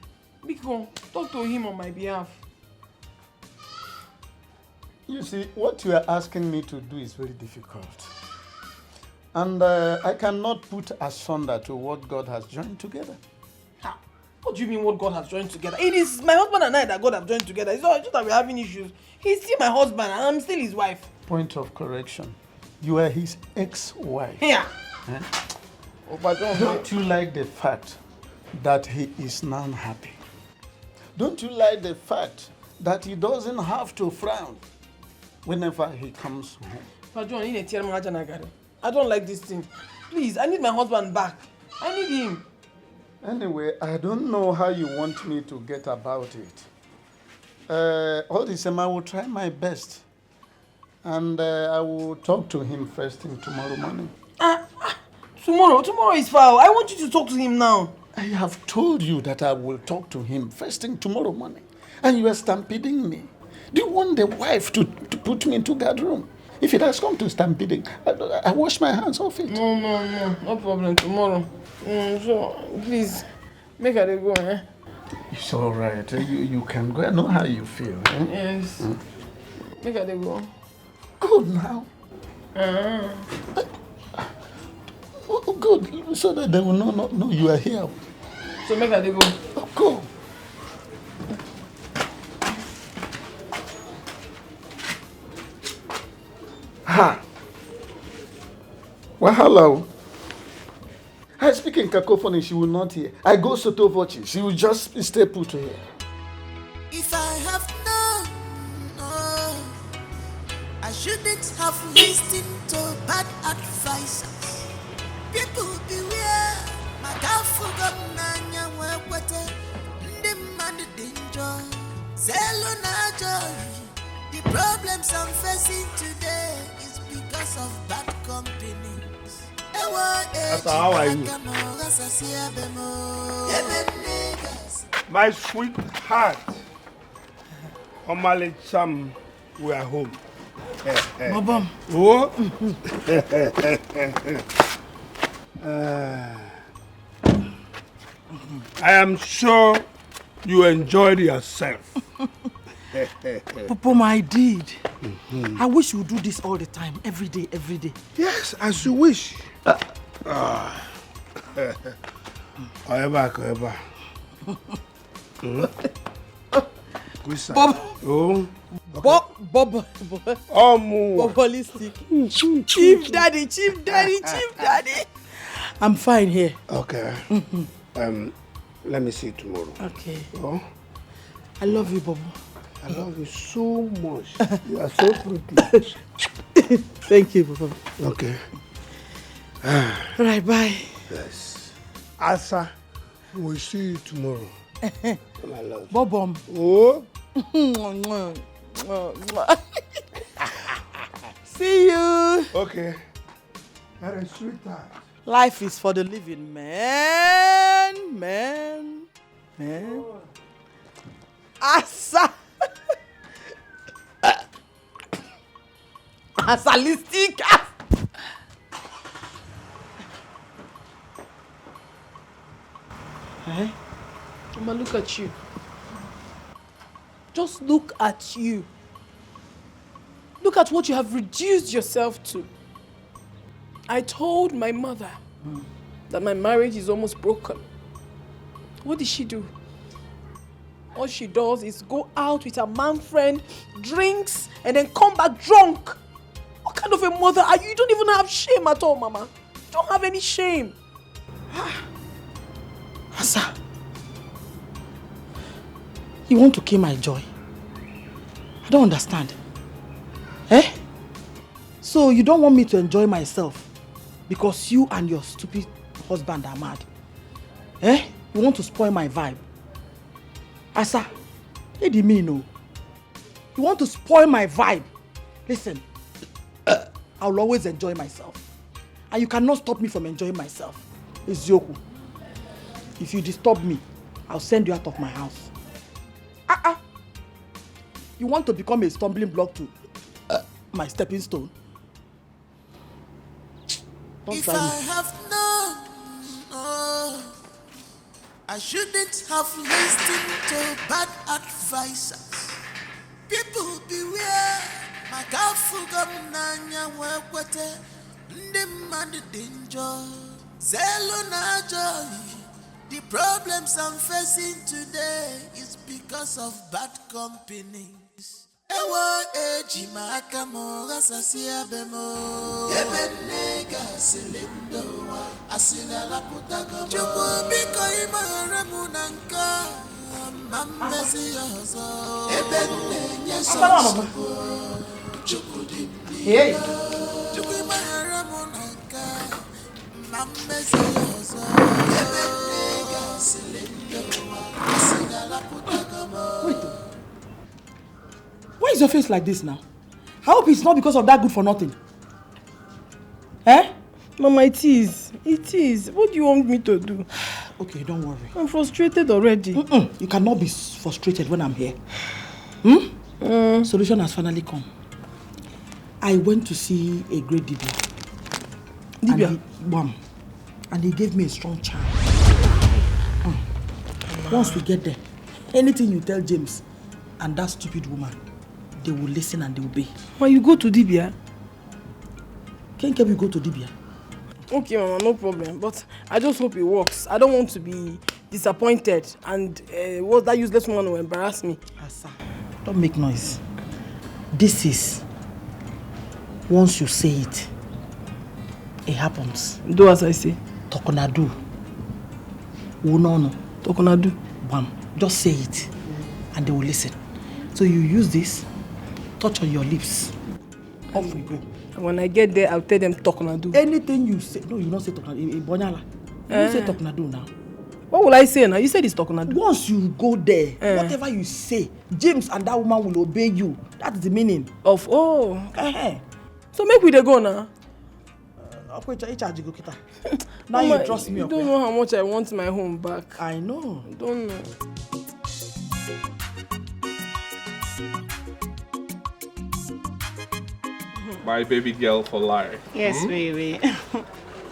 Biko, talk to him on my behalf. You see, what you are asking me to do is very difficult. And I cannot put asunder to what God has joined together. How? What do you mean what God has joined together? It is my husband and I that God have joined together. It's not just that we're having issues. He's still my husband and I'm still his wife. Point of correction. You are his ex-wife. Yeah. Eh? Don't you like the fact that he is now happy? Don't you like the fact that he doesn't have to frown whenever he comes home? I don't like this thing. Please, I need my husband back. I need him. Anyway, I don't know how you want me to get about it. All the same, I will try my best. And I will talk to him first thing tomorrow morning. Tomorrow is foul. I want you to talk to him now. I have told you that I will talk to him first thing tomorrow morning. And you are stampeding me. Do you want the wife to put me into guard room? If it has come to stampeding, I wash my hands off it. No problem. Tomorrow. So, please, make her go, eh? It's all right. You can go. I know how you feel. Eh? Yes. Make her go. Good now. Oh, good. So that they will know you are here. So make her go. Oh, go. Ha! Well, hello. I speak in cacophony, she will not hear. I go TVWatch, she will just stay put here. If I have known, I shouldn't have listened to bad advice. People beware, my God forgot Nanya Wapate, the man danger, Zelona joy. The problems I'm facing today is because of bad company. How are you? My sweetheart, Omale Cham, we are home. Bobom. Oh? I am sure you enjoyed yourself. Popom, I did. I wish you would do this all the time, every day. Yes, as you wish. However. Bob. Oh. Bob. Holistic. Chief daddy. I'm fine here. Okay. Let me see you tomorrow. Okay. Oh? I love you, Bob. I love you so much. You are so pretty. Thank you, Bob. Okay. Right, bye. Yes. Asa, we'll see you tomorrow. My love. Bobom. Oh? See you. Okay. That is sweetheart. Life is for the living, man. Asa. Asalistic. Hey, Mama, look at you. Just look at you. Look at what you have reduced yourself to. I told my mother that my marriage is almost broken. What did she do? All she does is go out with her man friend, drinks, and then come back drunk. What kind of a mother are you? You don't even have shame at all, Mama. You don't have any shame. Asa, you want to kill my joy? I don't understand. Eh? So you don't want me to enjoy myself because you and your stupid husband are mad? Eh? You want to spoil my vibe? Asa, what do you mean, no? You want to spoil my vibe? Listen, I'll always enjoy myself. And you cannot stop me from enjoying myself. It's Yoku. If you disturb me, I'll send you out of my house. You want to become a stumbling block to my stepping stone? Don't If try me. I have known, I shouldn't have listened to bad advisors. People beware. Makafugamnanya wekwete ndimandi danger. Zelo na joy. The problems I'm facing today is because of bad company. Ewa eji makamo gasasia bemo. Ebenega silindo wa asila la putago. Chupu biko imara munanka. Mamesi yozo. Ebenenya so. Chupu di. Hey. Chupu imara munanka. Mamesi yozo. Ebenega silindo wa asila la putago. Wait. Why is your face like this now? I hope it's not because of that good for nothing. Eh? Mama, it is. It is. What do you want me to do? Okay, don't worry. I'm frustrated already. You cannot be frustrated when I'm here. Solution has finally come. I went to see a great Dibia. Dibia? And he gave me a strong charm. Once we get there, anything you tell James and that stupid woman, they will listen and they will obey. When you go to Dibia? Can't we go to Dibia? Okay, Mama, no problem. But I just hope it works. I don't want to be disappointed and what that useless woman will embarrass me. Asa, don't make noise. This is, once you say it, it happens. Do as I say. Tokonadu. Unono. Tokonadu. Bam. Just say it and they will listen. So you use this, touch on your lips. Off we go. And when I get there, I'll tell them Tokonadu. Anything you say, no, you don't say Tokonadu. You don't say Tokonadu now. What will I say now? You said it's Tokonadu. Once you go there, whatever you say, James and that woman will obey you. That's the meaning. Of, So make we dey go now. Now you trust me. You don't know how much I want my home back. I know. I don't know. My baby girl for life. Yes, baby.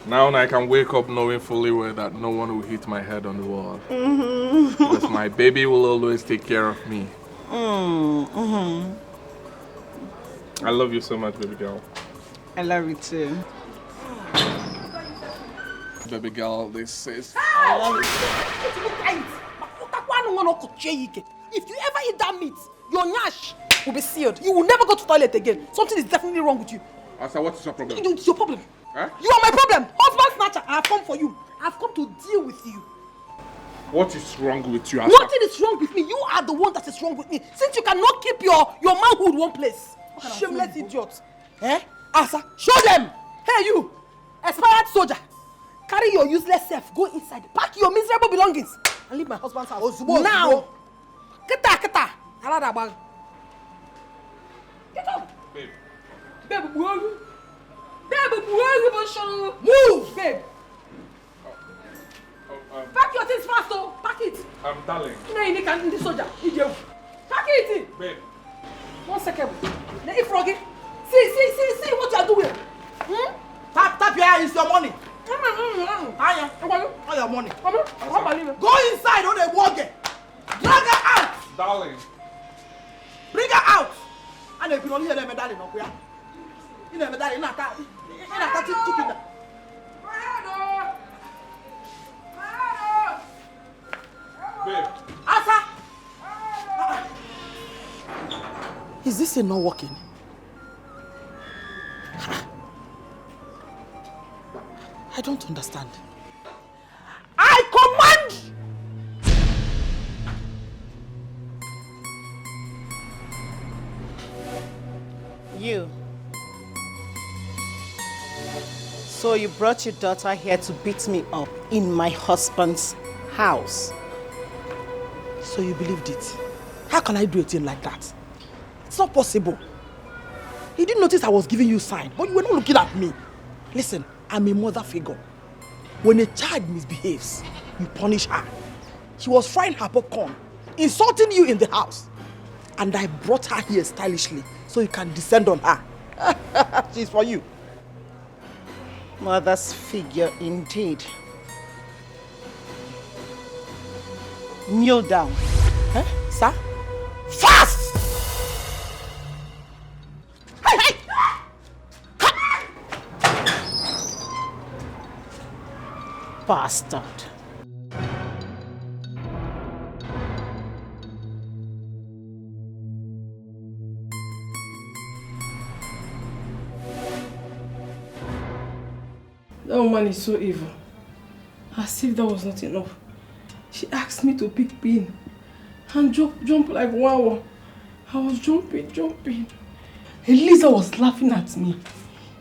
Now I can wake up knowing fully well that no one will hit my head on the wall. Because my baby will always take care of me. I love you so much, baby girl. I love you too. Baby girl, this is... I love you. If you ever eat that meat, your nyash will be sealed. You will never go to the toilet again. Something is definitely wrong with you. Asa, what is your problem? It's your problem. Huh? You are my problem. Husband snatcher. I have come for you. I have come to deal with you. What is wrong with you, Asa? Nothing is wrong with me. You are the one that is wrong with me. Since you cannot keep your manhood one place. Shameless idiot. Eh? Asa, show them. Hey, you. Expired soldier. Carry your useless self. Go inside. Pack your miserable belongings. And leave my husband's house. Now. Keta. Get up. Babe. Babe, move. Babe. Pack your things fast, oh. Pack it. Darling. No, you can't. This soldier. Pack it. Babe. 1 second. Hey, Froggy. See what you are doing. Tap your eye. It's your money. All your money. Go inside on the water. Drag her out. Darling. Bring her out. And if you don't hear them, darling, no, you never darling, not that. Chicken. Babe. Asa. Is this thing not working? don't understand. I command! You. So you brought your daughter here to beat me up in my husband's house. So you believed it? How can I do a thing like that? It's not possible. You didn't notice I was giving you sign, but you were not looking at me. Listen, I'm a mother figure. When a child misbehaves, you punish her. She was frying her popcorn, insulting you in the house. And I brought her here stylishly so you can descend on her. She's for you. Mother's figure indeed. Kneel down. Huh? Sir? Fast! Hey! Bastard. That woman is so evil. As if that was not enough. She asked me to pick pin and jump like wow. I was jumping. Elisa was laughing at me.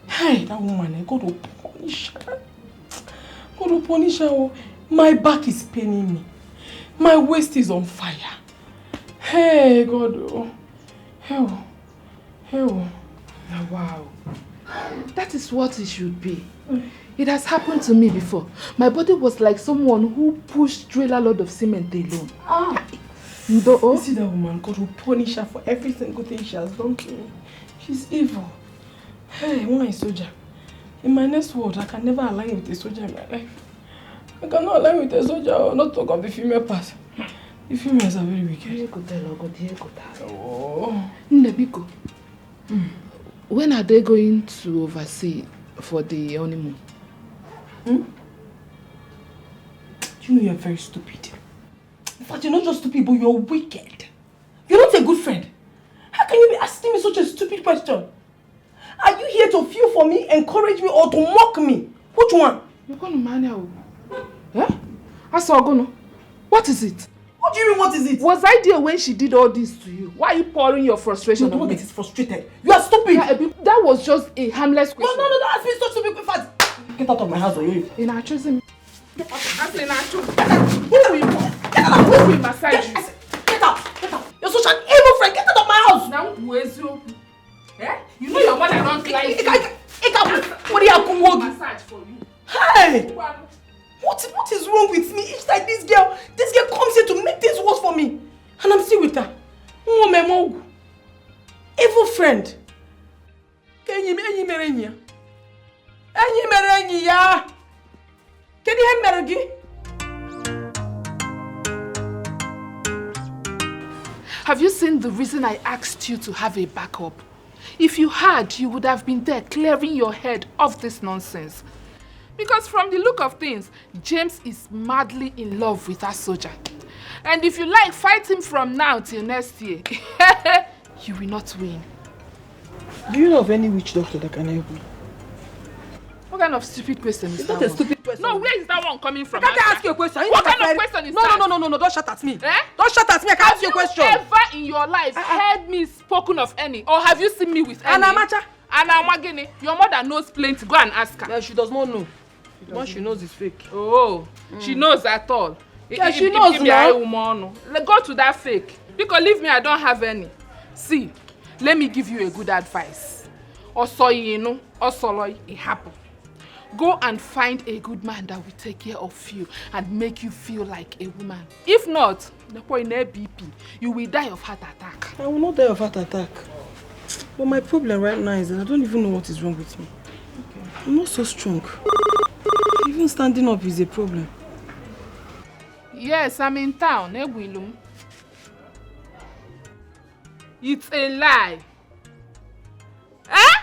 Hey, that woman, God will punish her. God will punish her. My back is paining me. My waist is on fire. Hey, God. Oh. Hell. Wow. That is what it should be. It has happened to me before. My body was like someone who pushed trailer load of cement alone. You see that woman? God will punish her for every single thing she has done to me. She's evil. Hey, woman is soldier. In my next world, I can never align with a soldier in my life. I cannot align with a soldier or not talk of the female part. The females are very wicked. Oh. Nebiko. When are they going to oversee for the honeymoon? You know you're very stupid. In fact, you're not just stupid, but you're wicked. You're not a good friend. How can you be asking me such a stupid question? Are you here to feel for me, encourage me, or to mock me? Which one? You're going to marry her. Eh? Asogono, what is it? What do you mean, what is it? Was I there when she did all this to you? Why are you pouring your frustration on me? It is frustrated. You are stupid. Yeah, that was just a harmless question. No, don't ask me such stupid questions. Get out of my house, or you. In our choosing. Get out. Massage you. Get out. You're such an evil friend. Get out of my house. Now, where's you? Eh? You know your mother don't like you. What are you massage for you? Hey! What is wrong with me? Each time this girl comes here to make things worse for me. And I'm still with her. Evil friend. Have you seen the reason I asked you to have a backup? If you had, you would have been there clearing your head of this nonsense. Because from the look of things, James is madly in love with that soldier. And if you like, fight him from now till next year. You will not win. Do you know of any witch doctor that can help me? What kind of stupid question is that one? It's not a stupid question. No, where is that one coming from? I can't ask you a question. What kind of question is that? No, don't shout at me. Eh? Don't shout at me, I can't ask you a question. Have you ever in your life heard me spoken of any? Or have you seen me with any? Anamacha. Anamagini, your mother knows plenty. Go and ask her. Yeah, she does not know. Once she knows it's fake. Oh, she knows at all. Yeah, she knows now. Go to that fake. Because leave me, I don't have any. See, let me give you a good advice. Osoyino, osoloy, it happen. Go and find a good man that will take care of you and make you feel like a woman. If not, the point in BP, you will die of heart attack. I will not die of heart attack. But my problem right now is that I don't even know what is wrong with me. Okay. I'm not so strong. Even standing up is a problem. Yes, I'm in town, Egwilum. It's a lie. Eh?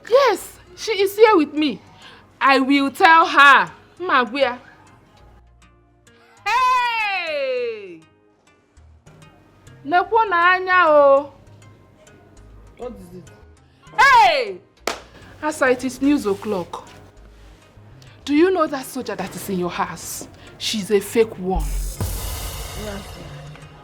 Yes, she is here with me. I will tell her. Magwea. Hey! Lekwo na anya o. What is it? Hey! Asa, it is news o'clock. Do you know that soldier that is in your house? She's a fake one.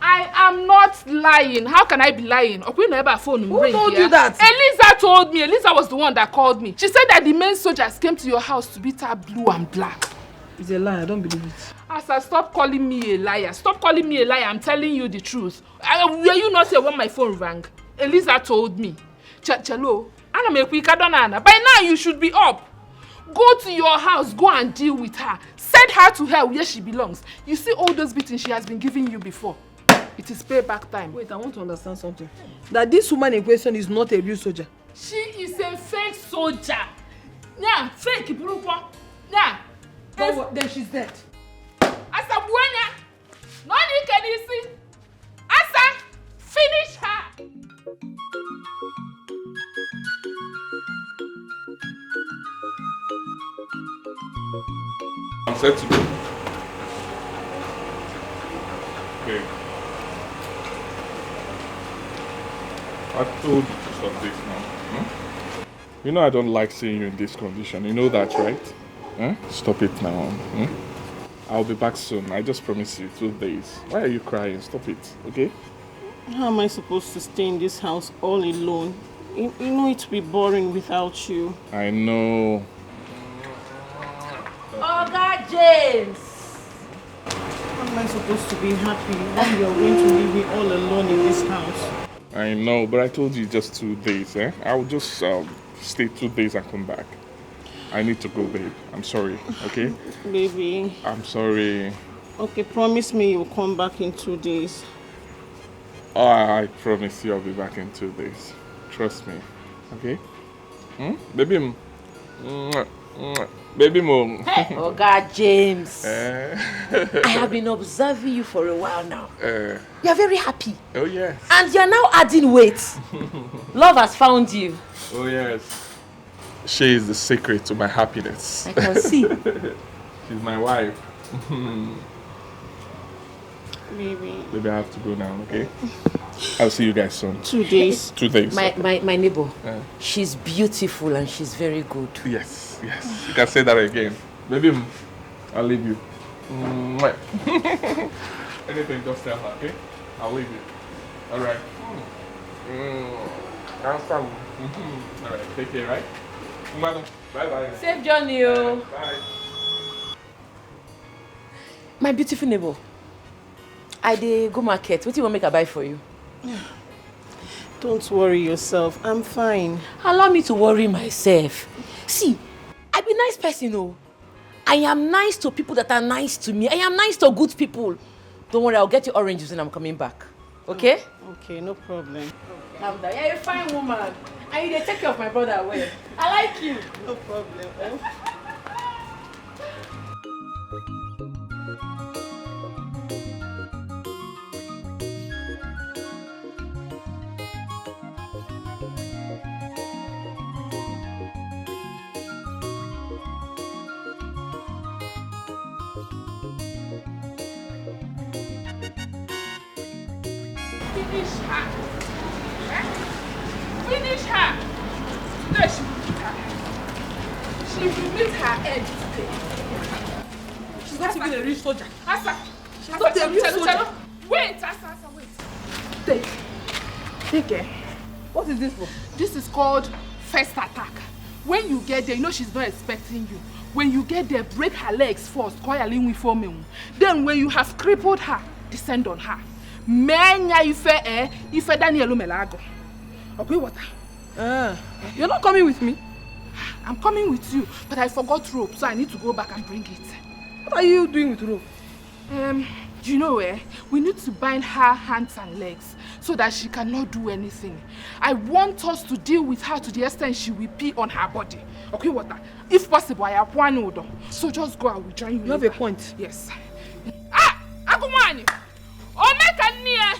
I am not lying. How can I be lying? Who told you that? Eliza told me. Eliza was the one that called me. She said that the main soldiers came to your house to beat her blue and black. It's a lie. I don't believe it. Asa, stop calling me a liar. Stop calling me a liar. I'm telling you the truth. Were you not here when my phone rang? Eliza told me. Chalo, by now you should be up. Go to your house. Go and deal with her. Send her to hell where she belongs. You see all those beatings she has been giving you before. It is payback time. Wait, I want to understand something. That this woman in question is not a real soldier. She is a fake soldier. Yeah, fake. Yeah. Then she's dead. Asa buena. No need can you see? Asa, finish her. I'm set to go. Okay. I told you to stop this now. You know I don't like seeing you in this condition. You know that, right? Stop it now. I'll be back soon. I just promise you 2 days. Why are you crying? Stop it, okay? How am I supposed to stay in this house all alone? You know it will be boring without you. I know. Oga James! How am I supposed to be happy when you are going to leave me all alone in this house? I know, but I told you just 2 days, I'll just stay 2 days and come back. I need to go, babe. I'm sorry, okay? Baby. I'm sorry. Okay, promise me you'll come back in 2 days. Oh, I promise you I'll be back in 2 days. Trust me, okay? Baby, baby mom. Hey, Oga James. I have been observing you for a while now. You are very happy. Oh, yes. And you are now adding weight. Love has found you. Oh, yes. She is the secret to my happiness. I can see. She's my wife. Baby, I have to go now, okay? I'll see you guys soon. 2 days. 2 days. My neighbor, she's beautiful and she's very good. Yes. You can say that again. Baby, I'll leave you. Anything, just tell her, okay? I'll leave you. Alright. Alright, take care, right? Bye-bye. Safe journey, yo. Bye. My beautiful neighbor, I dey go market. What do you want make I buy for you? Don't worry yourself. I'm fine. Allow me to worry myself. See, I be nice person, oh. I am nice to people that are nice to me. I am nice to good people. Don't worry, I'll get you oranges when I'm coming back. Okay? Okay, no problem. Calm down. You're a fine woman. And you take care of my brother well. I like you. No problem. Finish her. Finish her. No, she will meet her end. She will meet her end today. She's not even a real soldier. Asa. She's not a real soldier. Wait, Asa, wait. Take care. What is this for? This is called first attack. When you get there, you know she's not expecting you. When you get there, break her legs first. Then when you have crippled her, descend on her. Menya ife Daniel Melago. Okay, water. You're not coming with me? I'm coming with you, but I forgot rope, so I need to go back and bring it. What are you doing with rope? You know, we need to bind her hands and legs so that she cannot do anything. I want us to deal with her to the extent she will pee on her body. Okay, water. If possible, I have one order. So just go, I will join you. You have a point. Yes. Akumani! Omekania!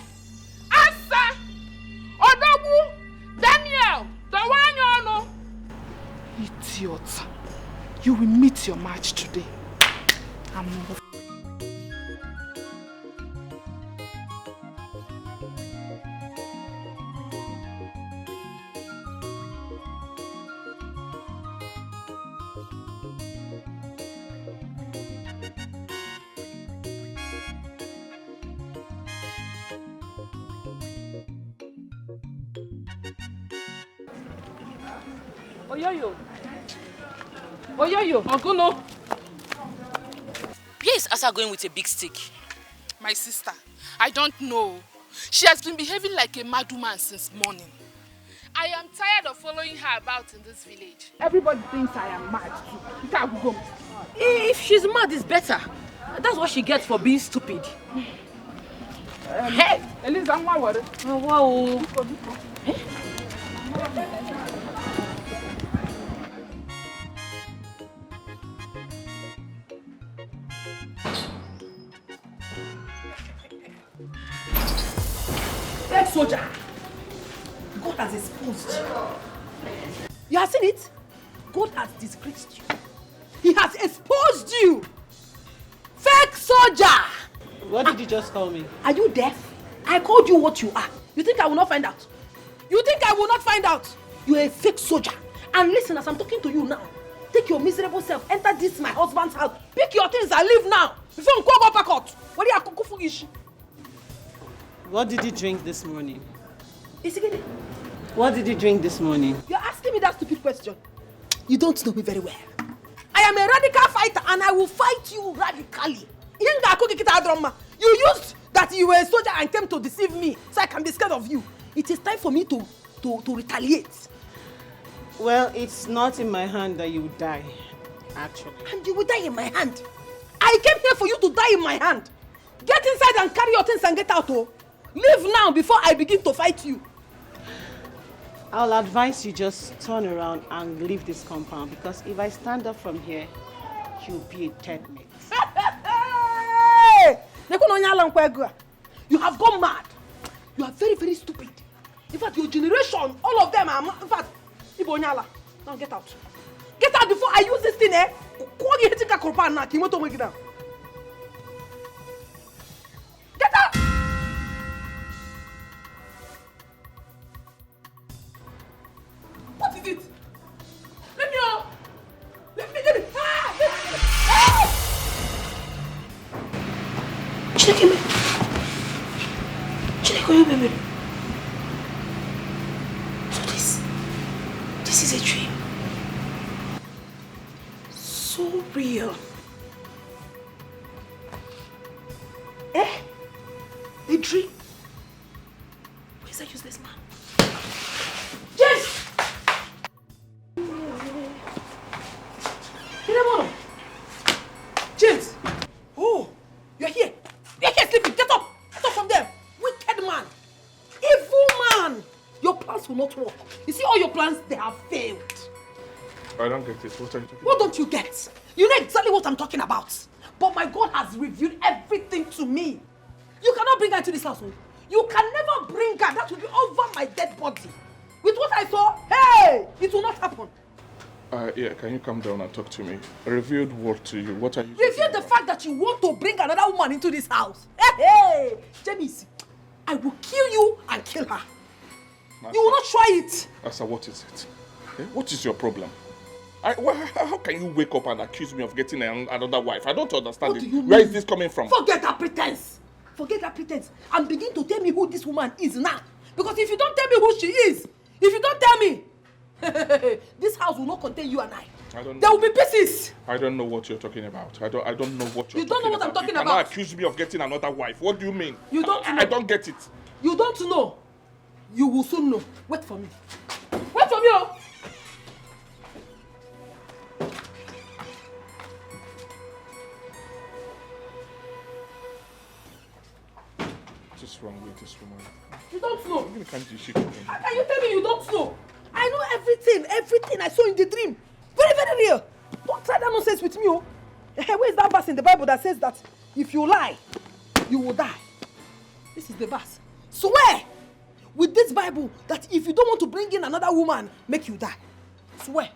Asa! Odogu! Daniel! Dawanyono! Idiot. You will meet your match today. Oyoyo. Oyoyo. Oguno. Where is Asa going with a big stick? My sister, I don't know. She has been behaving like a mad woman since morning. I am tired of following her about in this village. Everybody thinks I am mad too. If she's mad, it's better. That's what she gets for being stupid. Hey, Eliza, oh, wow. Hey, soldier. God has exposed you. You have seen it? God has disgraced you. He has exposed you. Fake soldier. What did you just call me? Are you deaf? I called you what you are. You think I will not find out? You think I will not find out? You are a fake soldier. And listen, as I'm talking to you now, take your miserable self, enter this my husband's house, pick your things and leave now. Before you go back out. What are you? What did you drink this morning? Is it? What did you drink this morning? You're asking me that stupid question. You don't know me very well. I am a radical fighter and I will fight you radically. You used that you were a soldier and came to deceive me so I can be scared of you. It is time for me to retaliate. Well, it's not in my hand that you will die, actually. And you will die in my hand. I came here for you to die in my hand. Get inside and carry your things and get out, oh. Leave now before I begin to fight you. I'll advise you just turn around and leave this compound because if I stand up from here, you'll be a dead mate. You have gone mad. You are very, very stupid. In fact, your generation, all of them are mad. In fact, Ibonyala, now get out. Get out before I use this thing, eh? Get out! What is it? Let me out! Let me. Ah! Chineke, baby. So this is a dream. So real. Eh? A dream? Where's that useless man? James! James! Oh, you're here. You're here sleeping. Get up. Get up from there. Wicked man. Evil man. Your plans will not work. You see all your plans, they have failed. I don't get it. What are you talking about? What don't you get? You know exactly what I'm talking about. But my God has revealed everything to me. You cannot bring her into this house. You can never bring her. That will be over my dead body. With what I saw, hey, it will not happen. Yeah, can you come down and talk to me? I revealed what to you? What are you Reveal the fact that you want to bring another woman into this house. Hey, James, I will kill you and kill her. You will not try it. Asa, what is it? What is your problem? How can you wake up and accuse me of getting another wife? I don't understand it. Where is this coming from? Forget that pretense. Forget that pretense. And begin to tell me who this woman is now. Because if you don't tell me who she is, if you don't tell me, this house will not contain you and I. There will be pieces. I don't know what you're talking about. I don't know what you're talking about. You don't know what I'm talking about. You cannot accuse me of getting another wife. What do you mean? You don't know. I don't get it. You don't know. You will soon know. Wait for me. Wait for me, oh. What's wrong with this woman? You don't know. How can you tell me you don't know? I know everything I saw in the dream. Very, very real. Don't try that nonsense with me, oh. Where is that verse in the Bible that says that if you lie, you will die? This is the verse. Swear with this Bible that if you don't want to bring in another woman, make you die. Swear.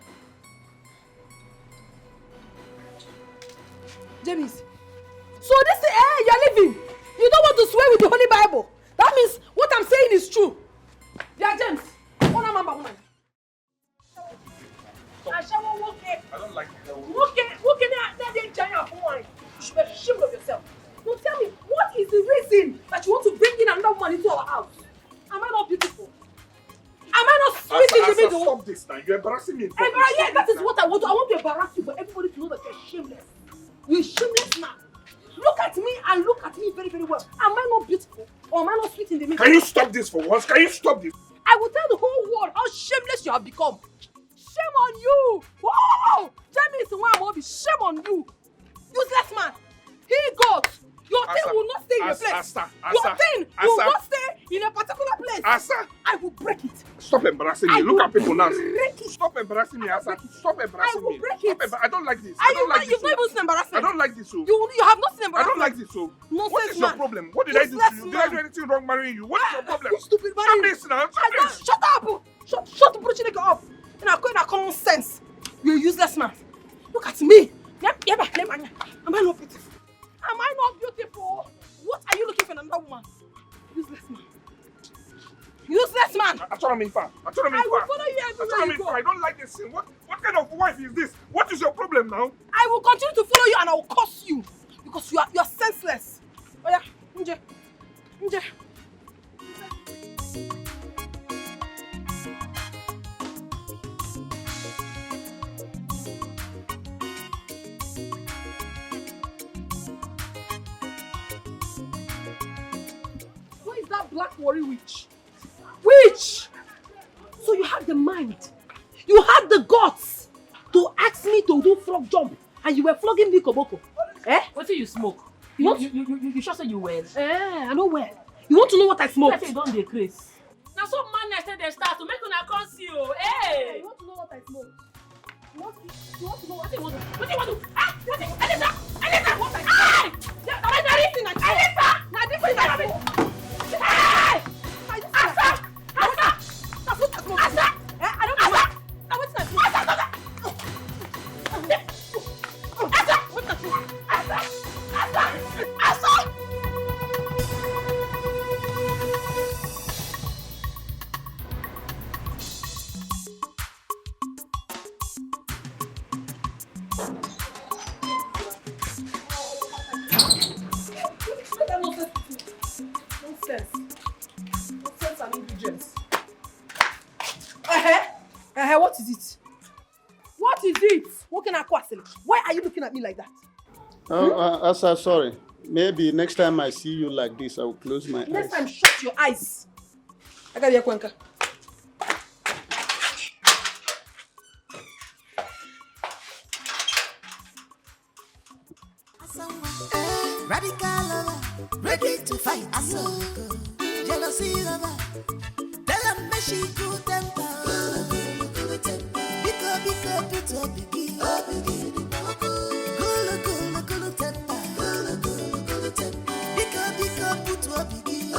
James. So this is, you're leaving. You don't want to swear with the Holy Bible. That means what I'm saying is true. Yeah, James. Woman. I don't like it. You should be ashamed of yourself. Now tell me, what is the reason that you want to bring in another woman into our house? Am I not beautiful? Am I not sweet in the middle? this now. You're embarrassing me. Yeah, that is what I want. I want to embarrass you for everybody to know that you're shameless. You're shameless man. Look at me and look at me very, very well. Am I not beautiful? Or am I not sweet in the middle? Can you stop this for once? Can you stop this? I will tell the whole world how shameless you have become. Shame on you! Whoa! Jamie is the one who be shame on you. Useless man. He goes. Your thing will not stay in your place. Your thing will not stay in a particular place. I will break it. Stop embarrassing me. Look at people now. Break it. Stop embarrassing me, Asa. Stop embarrassing me. I will break it. I don't like this. You've not even seen embarrassment. I don't like this. You have not seen embarrassment. I don't like this. Nonsense, what is your problem? What did I do to you? Did I do anything wrong marrying you? What is your problem? You stupid man. Stop this now. Stop this. Shut up. Shut the bullshit up. And I'm going to common sense. You're a useless man. Look at me. Am I not beautiful? Am I not beautiful? What are you looking for in another woman? Useless man. Useless man. I will follow you everywhere you go. I don't like this thing. What kind of wife is this? What is your problem now? I will continue to follow you and I will curse you because you are senseless. Oh yeah, Nje. That black worry witch. So you have the mind, you have the guts to ask me to do frog jump and you were flogging me koboko. What do you smoke? You sure say you well? I know well. You want to know what I smoke? I say you don't decrease. Now some man I said they start to make una come see you. Hey! You want to know what I smoke? You want to know what you want to? What do you want to? Anita! What I Nonsense and ingredients. What is it? What is it? Why are you looking at me like that? Asa, sorry. Maybe next time I see you like this, I will close my eyes. Next time, shut your eyes. I got your Kwenka. Radical lover, ready to fight. Jealousy lover, tell them me she good temper. Because put up biggie, Gulu temper. Because put up biggie,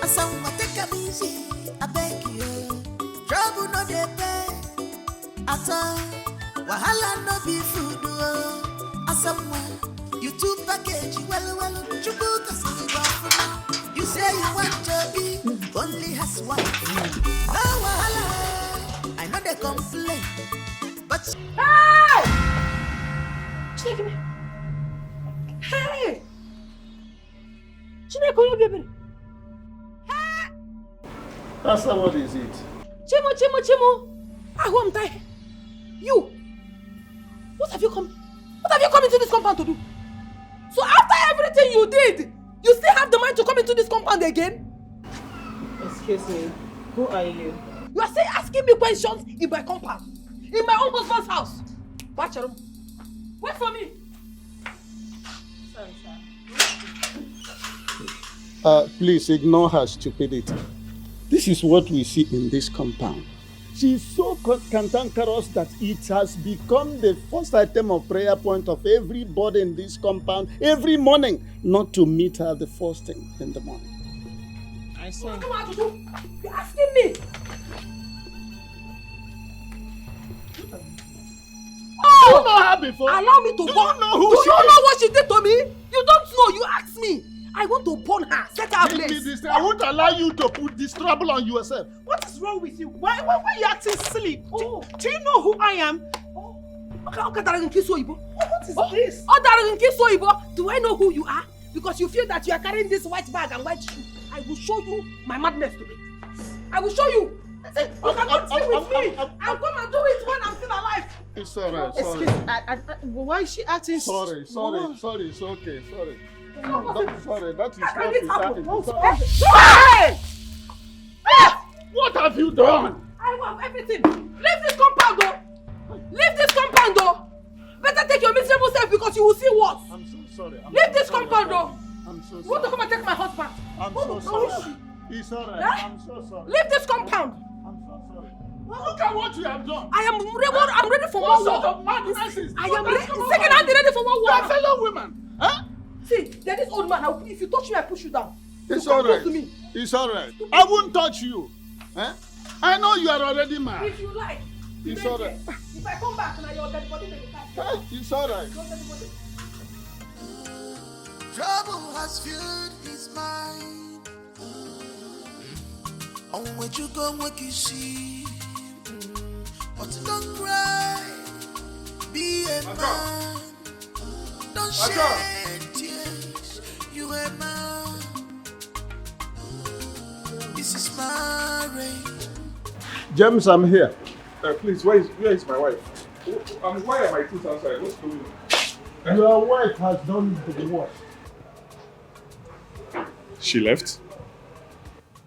Asama take a easy, I beg you. Trouble no dey pay, at all. Wahala no be food, Asama. You two package, well, you say you want to be only has wife. No wahala, I know they complain, but hey! Check me. Hey! Baby. Hey! Asa, what is it? Chimo. I won't die. You. What have you come into this compound to do? So after everything you did, you still have the mind to come into this compound again? Excuse me, who are you? You are still asking me questions in my compound, in my own husband's house. Watch your room. Wait for me. Sorry, sir. Please ignore her stupidity. This is what we see in this compound. She's so cantankerous that it has become the first item of prayer point of everybody in this compound every morning, not to meet her the first thing in the morning. I say. What do you want to do? You're asking me. Oh! You know her before? Allow me to burn. Do you know who she is? Do you know what she did to me? You don't know. You asked me. I want to burn her. Set her ablaze. I won't allow you to put this trouble on yourself. What is wrong with you? Why are you acting silly? Oh. Do you know who I am? Okay, what is this? Do I know who you are? Because you feel that you are carrying this white bag and white shoe. I will show you my madness today. I will show you. You cannot stay with me. I'm gonna do it when I'm still alive. It's alright, Excuse sorry. why is she acting? Sorry, it's okay, sorry. Sorry, that is Can what it is happen? happening. Hey! What have you done? I have everything. Leave this compound, though. Leave this compound, though. Better take your miserable self because you will see what. I'm so sorry. Leave this compound, though. I'm so sorry. You want to come and take my husband? I'm so sorry. It's alright. I'm so sorry. Leave this compound. I'm so sorry. Look at what you have done. I'm ready for What more sort war. of madness is I am ready. Second hand ready for more You war. are fellow women. Huh? See, there's this old man. If you touch me, I push you down. It's You come alright. close to me. It's alright. I won't touch you. Eh? I know you are already mad. If you like. It's alright. If I come back, now you're dead body. It's alright. Trouble has filled his mind. On where you go, what you see. But don't cry. Be a man. Don't shed tears. You a man. This is marriage. James, I'm here. Please, where is my wife? Why are my teeth outside? What's going on? Your wife has done the work. She left?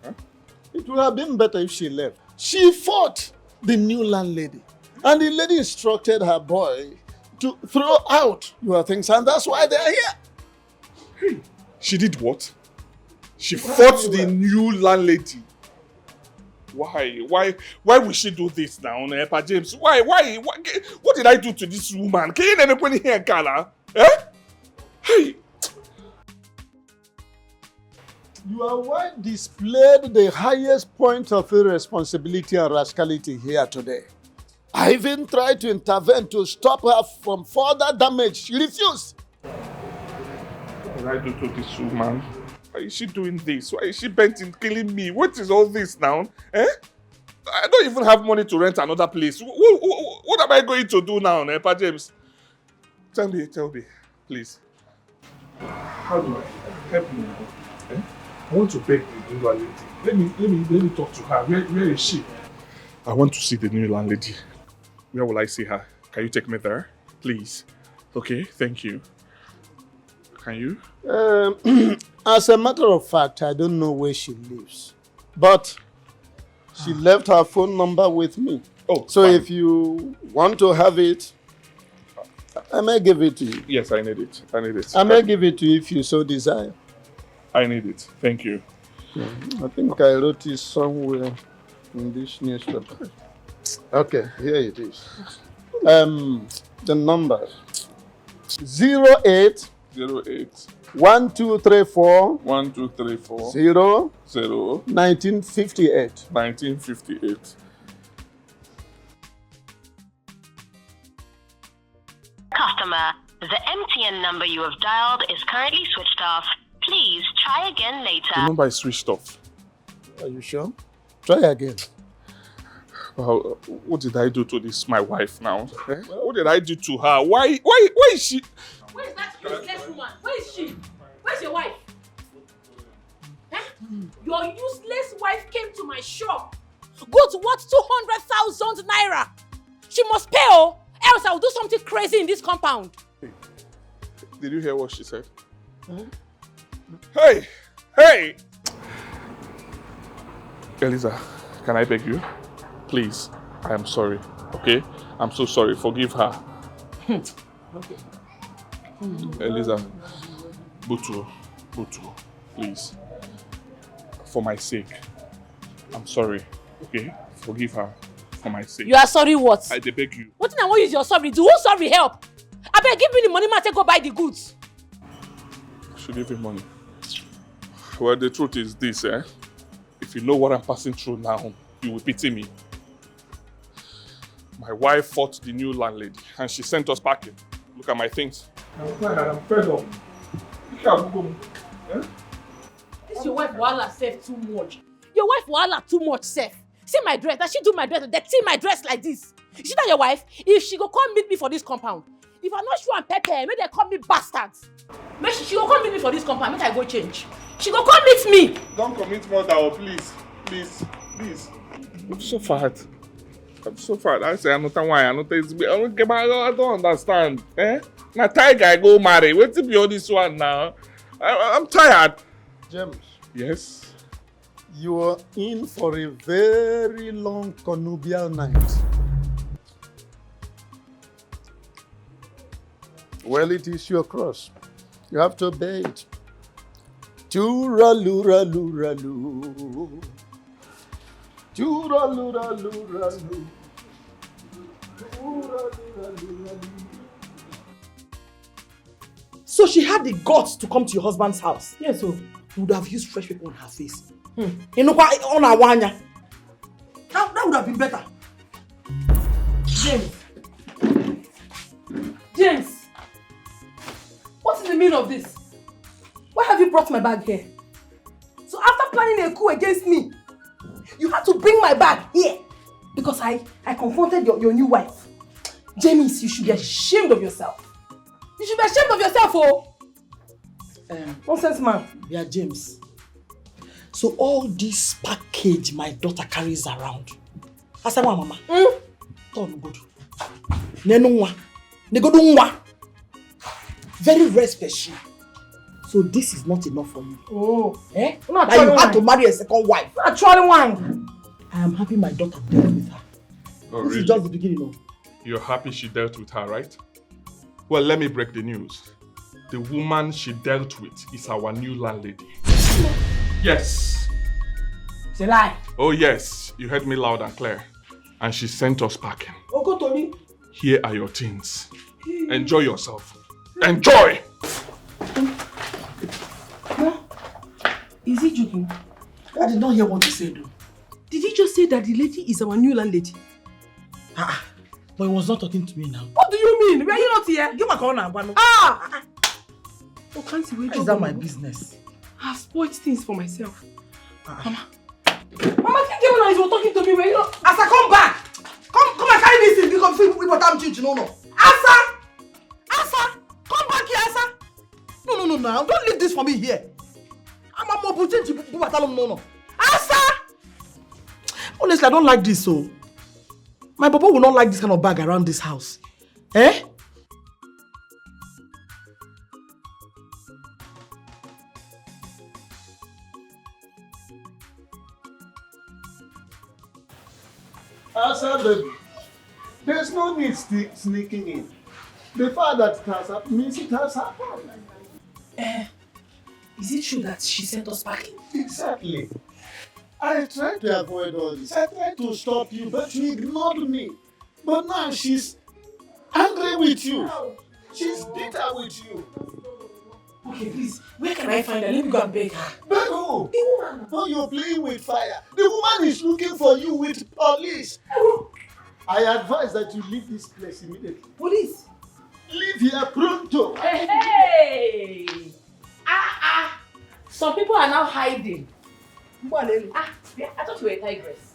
Huh? It would have been better if she left. She fought the new landlady. And the lady instructed her boy to throw out your things. And that's why they're here. Hey, she did what? She fought the new landlady. Why will she do this now, Pa James? Why? What did I do to this woman? Can you never put in here, Carla? Eh? Hey! Your wife displayed the highest point of irresponsibility and rascality here today. I even tried to intervene to stop her from further damage. She refused. What did I do to this woman? Why is she doing this? Why is she bent in killing me? What is all this now? Eh? I don't even have money to rent another place. What am I going to do now, Pa James? Tell me, please. How do I help me? Eh? I want to beg the new landlady. Let me talk to her. Where is she? I want to see the new landlady. Where will I see her? Can you take me there? Please. Okay, thank you. Can you? As a matter of fact, I don't know where she lives. But she left her phone number with me. Oh, so fine. If you want to have it, I may give it to you. Yes, I need it. I may give it to you if you so desire. I need it. Thank you. I think I wrote it somewhere in this newspaper. Okay, here it is. The number 08 1234 0 1958. Customer, the MTN number you have dialed is currently switched off. Please try again later. The number is switched off. Are you sure? Try again. What did I do to this, my wife now? Eh? What did I do to her? Why is she? Where is that useless woman? Where is she? Where's your wife? Eh? Your useless wife came to my shop. Goods worth 200,000 naira. She must pay, else I will do something crazy in this compound. Did you hear what she said? Hey! Eliza, can I beg you? Please, I am sorry, okay? I'm so sorry. Forgive her. Okay. Eliza, Butu, please. For my sake, I'm sorry, okay? Forgive her for my sake. You are sorry what? I beg you. What I want use your sorry? Do who sorry help? I beg, give me the money, man, take go buy the goods. I should give him money. Well, the truth is this, eh? If you know what I'm passing through now, you will pity me. My wife fought the new landlady and she sent us packing. Look at my things. I'm tired, I'm fed up. This your wife wahala sef too much. Your wife wahala too much sef. See my dress, does she do my dress? They see my dress like this. Is she not your wife? If she go come meet me for this compound, if I'm not sure I'm pepper, make they call me bastards. Make she go come meet me for this compound, make I go change. She go come meet me. Don't commit murder, please. I'm so fat. I say, I don't understand. Eh? Now, tiger, I go marry. Wait till be all this one now. I'm tired. James. Yes? You are in for a very long connubial night. Well, it is your cross. You have to obey it. Chura-lura-lura-lu. Chura-lura-lura-lu. So she had the guts to come to your husband's house? Yes, so. You would have used fresh paper on her face. You know what? On her wanya. That would have been better. James! What's in the meaning of this? Why have you brought my bag here? So after planning a coup against me, you had to bring my bag here because I confronted your new wife. James, you should be ashamed of yourself. You should be ashamed of yourself, oh! Nonsense, man. Yeah, James. So all this package my daughter carries around. Asawa mama. Don't go. Nenunwa. Negodunwa. Very rare special. So this is not enough for you. Oh. Eh? That you had to marry a second wife. Not trying one. I am happy my daughter dealt with her. Oh, This really? is just the beginning, of. You're happy she dealt with her, right? Well, let me break the news. The woman she dealt with is our new landlady. Yes. It's a lie. Oh, yes. You heard me loud and clear. And she sent us packing. Oh, go Tony. Here are your things. Enjoy yourself. Enjoy! Is he joking? I did not hear what you said, though. Did he just say that the lady is our new landlady? But he was not talking to me now. What do you mean? Were you not here? Give my corner, Guano. Ah! Oh, can't you wait? Is that my business? I've spoiled things for myself. Mama, think when you were talking to me, were you not? Asa, come back! Come and carry this thing because we got time to no. Asa! Come back here, Asa! No, don't leave this for me here. I'm a more potent to no. Asa! Honestly, I don't like this, so. My papa will not like this kind of bag around this house. Eh? Asa, baby, there's no need sneaking in. The fact that it has happened means it has happened. Is it true that she sent us packing? Exactly. I tried to avoid all this. I tried to stop you, but you ignored me. But now she's angry with you. She's bitter with you. Okay, please, where can I find her? Let me go and beg her. Beg who? The woman. Oh, you're playing with fire. The woman is looking for you with police. I advise that you leave this place immediately. Police? Leave here pronto. Hey! Some people are now hiding. I thought you were a tigress.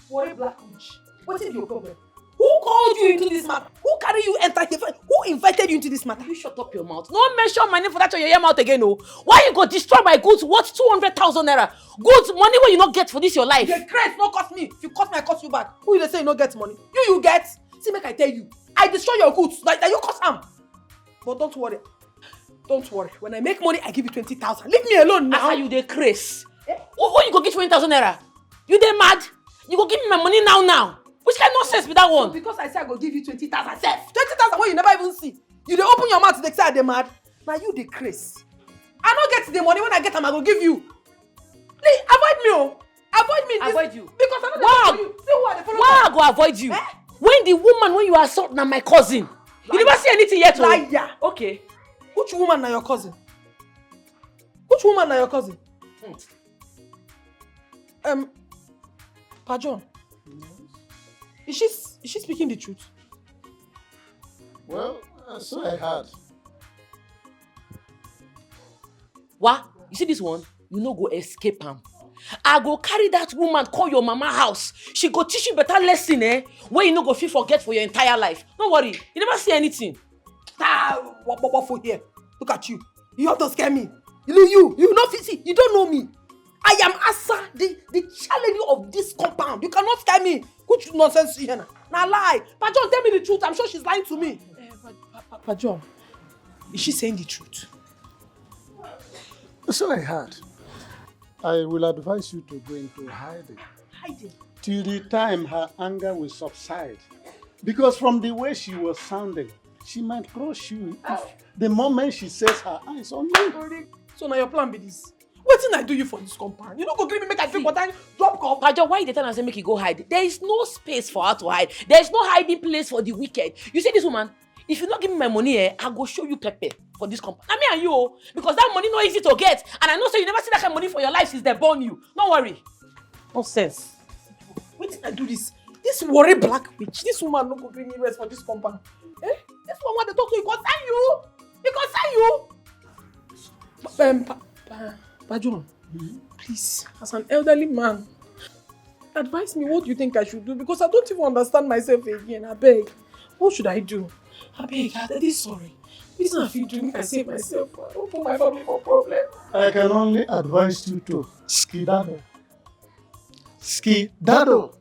What a black witch. What is your problem? Who called you into this matter? Who carried you enter here? Who invited you into this matter? You shut up your mouth. No mention my name for that your mouth again, no. Why you go destroy my goods worth 200,000 naira? Goods, money where you not get for this your life. The crate no cost me. If you cost me, I cost you back. Who you say you no get money? You get. See, make I tell you. I destroy your goods. Like you cost them. But don't worry. Don't worry. When I make money, I give you 20,000. Leave me alone now. How you dey craze? What you go get 20,000 naira? You dey mad? You go give me my money now. Which kind of nonsense be that one? Because I say I go give you 20,000 self. 20,000 when you never even see. You dey open your mouth to say I dey mad. Now you dey craze. I no get the money. When I get them, I go give you. Please, avoid me, oh. Avoid me. Avoid you. Because I don't follow you. See who I dey follow. Why I go avoid you? When the woman when you assault na my cousin. You never see anything yet, oh. Liar. Okay. Which woman na your cousin? Which woman na your cousin? Pa John. Is she speaking the truth? Well, so I heard. What? You see this one? You no go escape am. I go carry that woman call your mama house. She go teach you better lesson, where you no go feel forget for your entire life. Don't worry. You never see anything. What for here? Look at you. You have to scare me. You know fit see. You don't know me. I am Asa, the challenger of this compound. You cannot scare me. Good nonsense here now. Now lie. Pa John, tell me the truth. I'm sure she's lying to me. Pa John, is she saying the truth? So I heard. I will advise you to go into hiding. Hiding? Till the time her anger will subside. Because from the way she was sounding, she might crush you the moment she sets her eyes on you. So now your plan be this. What did I do you for this compound? You don't go give me make I drink water, drop cup. Pajo, why you tell her say make you go hide? There is no space for her to hide. There is no hiding place for the wicked. You see this woman? If you not give me my money, I go show you pepper for this compound. I mean and you, because that money not easy to get. And I know so you never see that kind of money for your life since they born you. Don't worry. Nonsense. Wait till I do this. This worry black witch. This woman no go bring me rest for this compound. Eh? This one want to talk to you. Concern you. It concern you. Pajon, please, as an elderly man, advise me what you think I should do because I don't even understand myself again. I beg. What should I do? I beg. I'm really sorry. This is not doing. I save myself. I don't put my family for problem. I can only advise you to skedaddle. Skedaddle.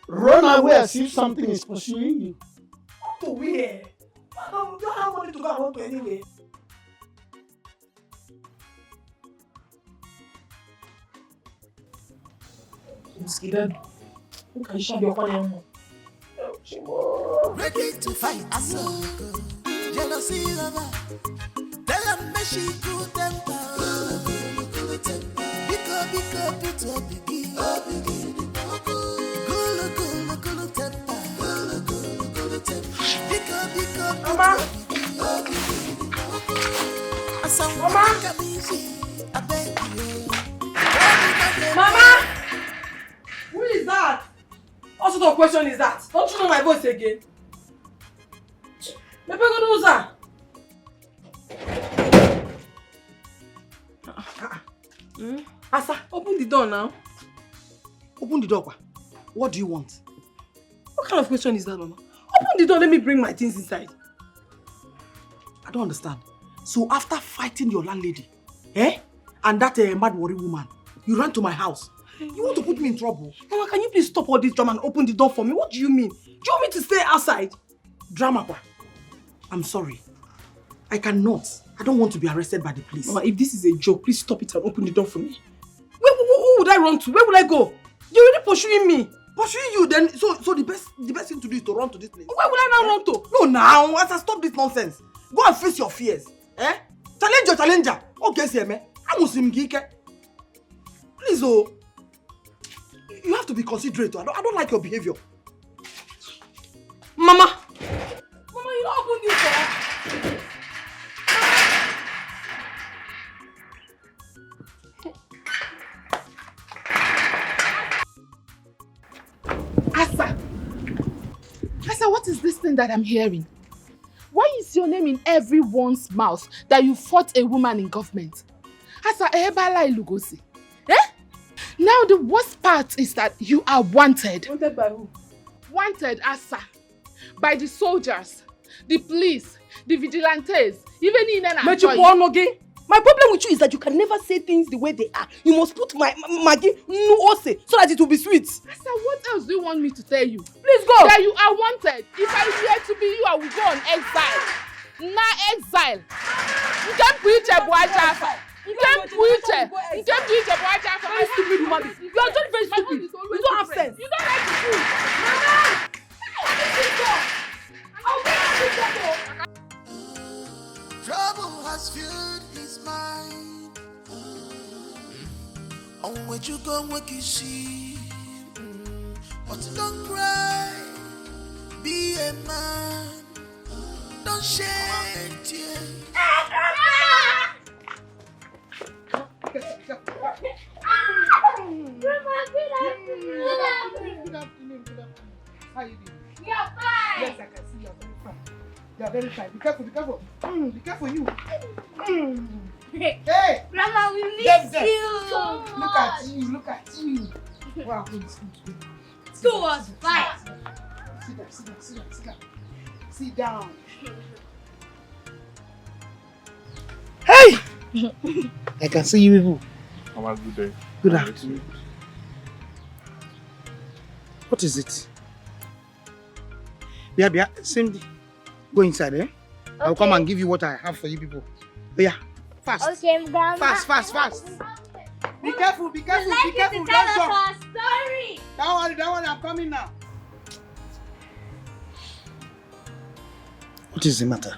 Run away as if something is pursuing you. To where? I don't have money to go and run to anywhere. Skedaddle. Who can share your money? Ready to fight, jealousy lover. Tell them that she good temper. Because put up begin. Cool temper. Because Mama. Mama. Who is that? What sort of question is that? Don't you know my voice again? Maybe go do that. Asa, open the door now. Open the door. What do you want? What kind of question is that, Mama? Open the door, let me bring my things inside. I don't understand. So after fighting your landlady, and that mad worry woman, you ran to my house. You want to put me in trouble? Mama, can you please stop all this drama and open the door for me? What do you mean? Do you want me to stay outside? Drama, kwa. I'm sorry. I cannot. I don't want to be arrested by the police. Mama, if this is a joke, please stop it and open the door for me. Who would I run to? Where will I go? You're already pursuing me. Pursuing you? Then so the best thing to do is to run to this place. Where will I now run to? No, now. Asa, stop this nonsense. Go and face your fears. Challenger. Okay, see me. I'm Muslim Dikeh. Please, oh. You have to be considerate. I don't like your behavior. Mama, you don't open this door. Asa, what is this thing that I'm hearing? Why is your name in everyone's mouth that you fought a woman in government? Asa, Lugosi. Now the worst part is that you are wanted. Wanted by who? Wanted, Asa. By the soldiers, the police, the vigilantes, even in an My problem with you is that you can never say things the way they are. You must put my Maggie no ose so that it will be sweet. Asa, what else do you want me to tell you? Please go. That you are wanted. If I dare to be you, I will go on exile. Exile. You can't preach a boy. You can't preach. Very stupid woman. You are just very stupid. You don't have sense. You don't like to do. Trouble has filled his mind. On where you go, what you see. But don't cry. Be a man. Don't shed tears. Good afternoon. How you doing? You're fine. Yes, I can see you're very fine. You're very fine. Be careful. Be careful, you. Hey! Grandma, we miss you so much. Look at you. Wow, good. School was fine. Sit down. Hey! I can see you people. Mama, good day. Good afternoon. What is it? Bia, Cindy, go inside, eh? I'll come and give you what I have for you people. Oh, yeah, fast. Okay, Grandma. Fast. Be careful, be careful, Like be careful. to Don't tell us jump. our story. Don't worry, I'm coming now. What is the matter?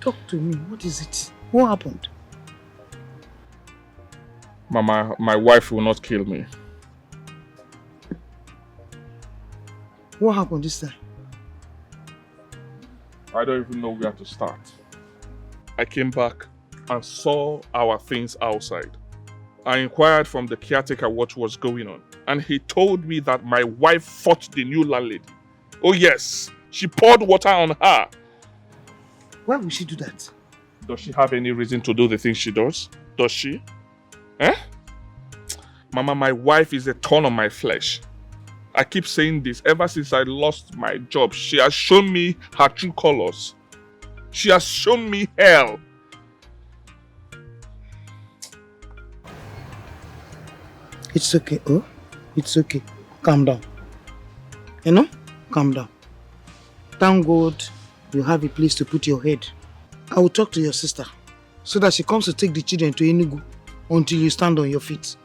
Talk to me. What is it? What happened? Mama, my wife will not kill me. What happened this time? I don't even know where to start. I came back and saw our things outside. I inquired from the caretaker what was going on, and he told me that my wife fought the new landlady. Oh yes, she poured water on her. Why would she do that? Does she have any reason to do the things she does? Does she? Eh? Mama, my wife is a thorn on my flesh. I keep saying this ever since I lost my job. She has shown me her true colors. She has shown me hell. It's okay, oh? It's okay. Calm down. You know? Calm down. Thank God you have a place to put your head. I will talk to your sister so that she comes to take the children to Enugu until you stand on your feet.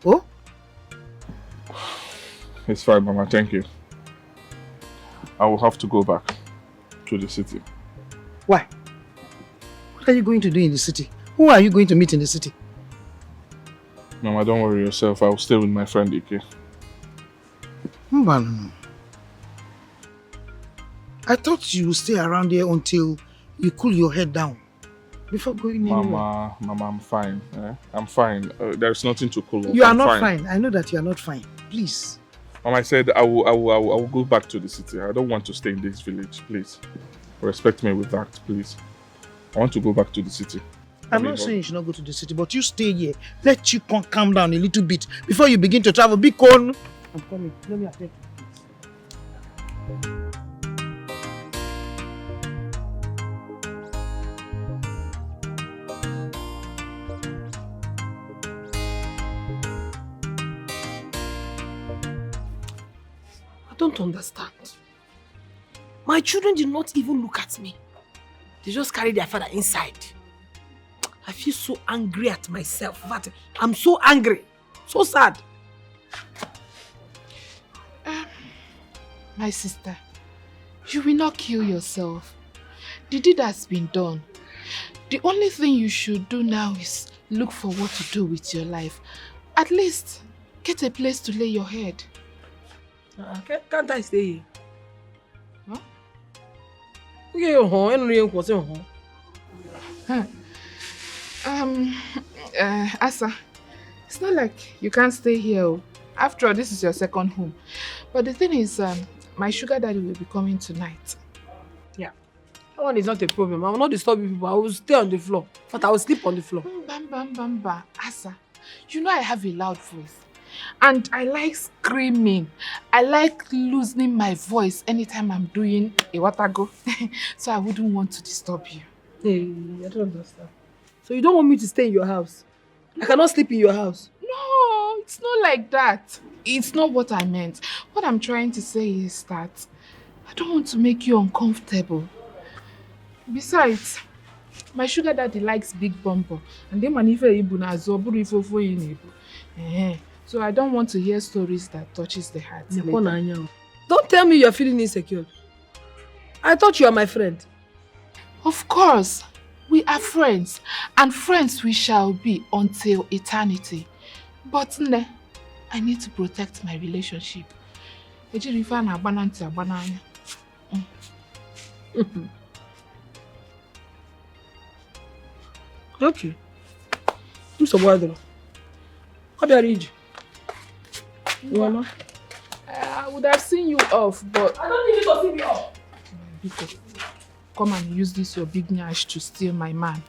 Oh? It's fine, Mama. Thank you. I will have to go back to the city. Why? What are you going to do in the city? Who are you going to meet in the city? Mama, don't worry yourself. I will stay with my friend Dikeh. No. I thought you would stay around here until you cool your head down before going anywhere. Mama, I'm fine. I'm fine. There's nothing to cool off. You are I'm not fine. I know that you are not fine. Please. Mama, I said I will go back to the city. I don't want to stay in this village, please. Respect me with that, please. I want to go back to the city. I'm not saying you should not go to the city, but you stay here. Let you calm down a little bit before you begin to travel. Be calm. I'm coming. Let me attend to this. I don't understand. My children did not even look at me. They just carried their father inside. I feel so angry at myself. I'm so angry. So sad. My sister, you will not kill yourself. The deed has been done. The only thing you should do now is look for what to do with your life. At least, get a place to lay your head. Can't I stay here? Huh? Asa, it's not like you can't stay here. After all, this is your second home. But the thing is, my sugar daddy will be coming tonight. Yeah. That one is not a problem. I will not disturb you people. I will stay on the floor. But I will sleep on the floor. Bam. Asa, you know I have a loud voice. And I like screaming. I like losing my voice anytime I'm doing a watago. So I wouldn't want to disturb you. Hey, I don't understand. So you don't want me to stay in your house? I cannot sleep in your house? No, it's not like that. It's not what I meant. What I'm trying to say is that I don't want to make you uncomfortable. Besides, my sugar daddy likes big bumper. And they so I don't want to hear stories that touches the heart later. Don't tell me you're feeling insecure. I thought you are my friend. Of course. We are friends. And friends we shall be until eternity. But I need to protect my relationship. Okay. I'm so bothered. How about you? Mama, I would have seen you off, but I don't need you to see me off. Biko, come and use this your big nyash to steal my man.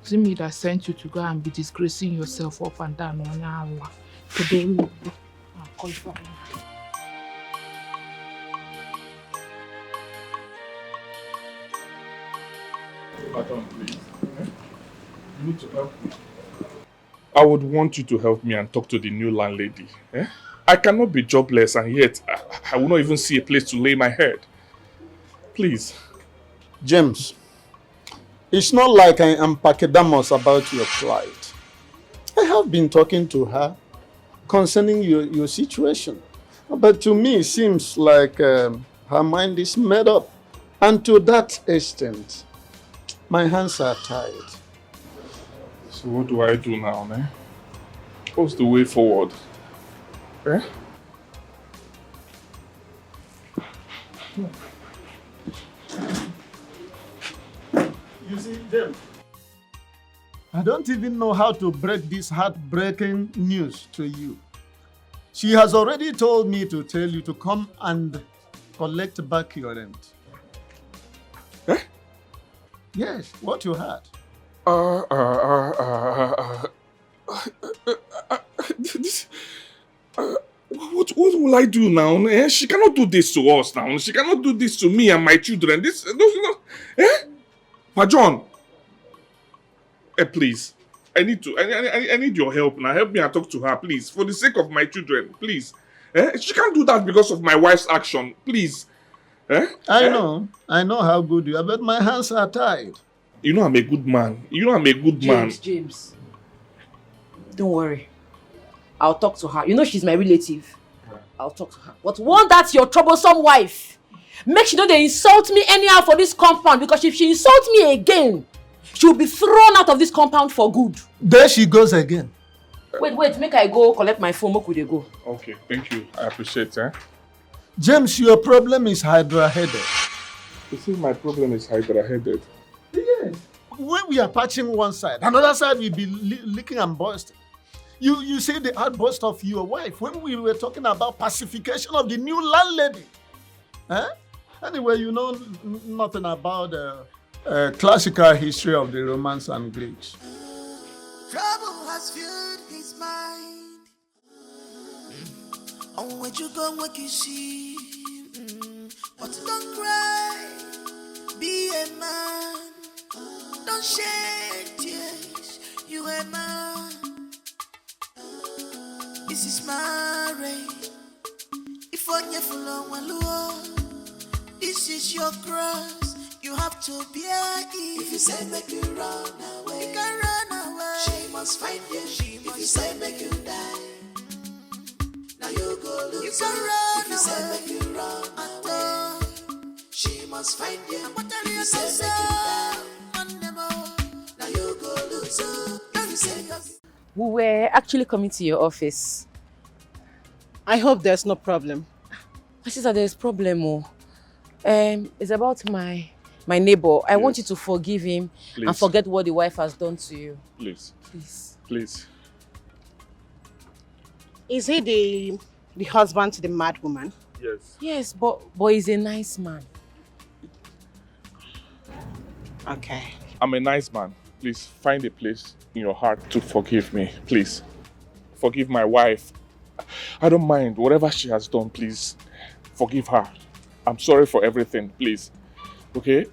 See me that sent you to go and be disgracing yourself up and down on Allah. Today, I'll call you back. Madam, please. You need to help me. I would want you to help me and talk to the new landlady. I cannot be jobless and yet I will not even see a place to lay my head. Please. James, it's not like I am pachydermous about your plight. I have been talking to her concerning your situation. But to me, it seems like her mind is made up. And to that extent, my hands are tied. So what do I do now, man? What's the way forward? You see, James, I don't even know how to break this heartbreaking news to you. She has already told me to tell you to come and collect back your rent. Yes, what you had. What will I do now? She cannot do this to us now. She cannot do this to me and my children. John, please. I need your help now. Help me and talk to her, please. For the sake of my children, please. She can't do that because of my wife's action. Please. I know how good you are, but my hands are tied. You know I'm a good man. James. Don't worry. I'll talk to her. You know she's my relative. I'll talk to her. But warn that your troublesome wife. Make sure they insult me anyhow for this compound, because if she insults me again, she'll be thrown out of this compound for good. There she goes again. Wait, make I go collect my phone. Make we dey go. Okay, thank you. I appreciate it. James, your problem is hydra-headed. You see, my problem is hydra-headed. Yes. When we are patching one side, another side will be leaking and bursting. You see the outburst of your wife when we were talking about pacification of the new landlady. Anyway, you know nothing about the classical history of the Romans and Greeks. Trouble has filled his mind. On where you go, what you see. But don't cry, be a man. Don't shed tears, you a man. This is marriage. If on your floor, this is your cross. You have to bear it. If you say make you run away, you can run away. She must find you. If you say make you die, now you go lose. You can run away. If you say make you run away, she must find you. If you say make you die, now you go lose. If you say we were actually coming to your office. I hope there's no problem. My sister, there's problem. It's about my neighbor. I want you to forgive him and forget what the wife has done to you. Please. Is he the husband to the mad woman? Yes. Yes, but he's a nice man. Okay. I'm a nice man. Please find a place in your heart to forgive me. Please. Forgive my wife. I don't mind whatever she has done. Please forgive her. I'm sorry for everything. Please. Okay?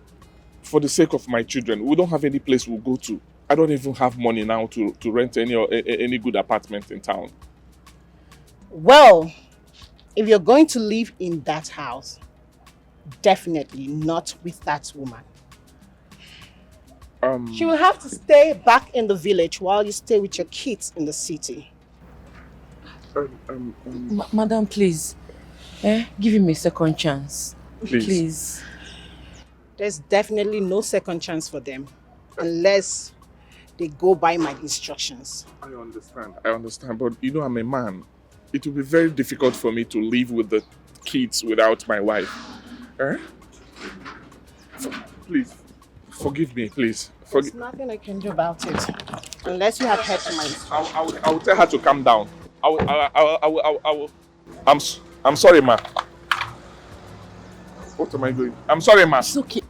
For the sake of my children, we don't have any place we'll go to. I don't even have money now to rent any good apartment in town. Well, if you're going to live in that house, definitely not with that woman. She will have to stay back in the village while you stay with your kids in the city. Madam, please. Give him a second chance. Please. There's definitely no second chance for them unless they go by my instructions. I understand. But you know I'm a man. It will be very difficult for me to live with the kids without my wife. Please, forgive me, please. There's nothing I can do about it. Unless you have heard to my instructions. I will tell her to calm down. I will. I'm sorry, ma. What am I doing? I'm sorry, ma. It's okay.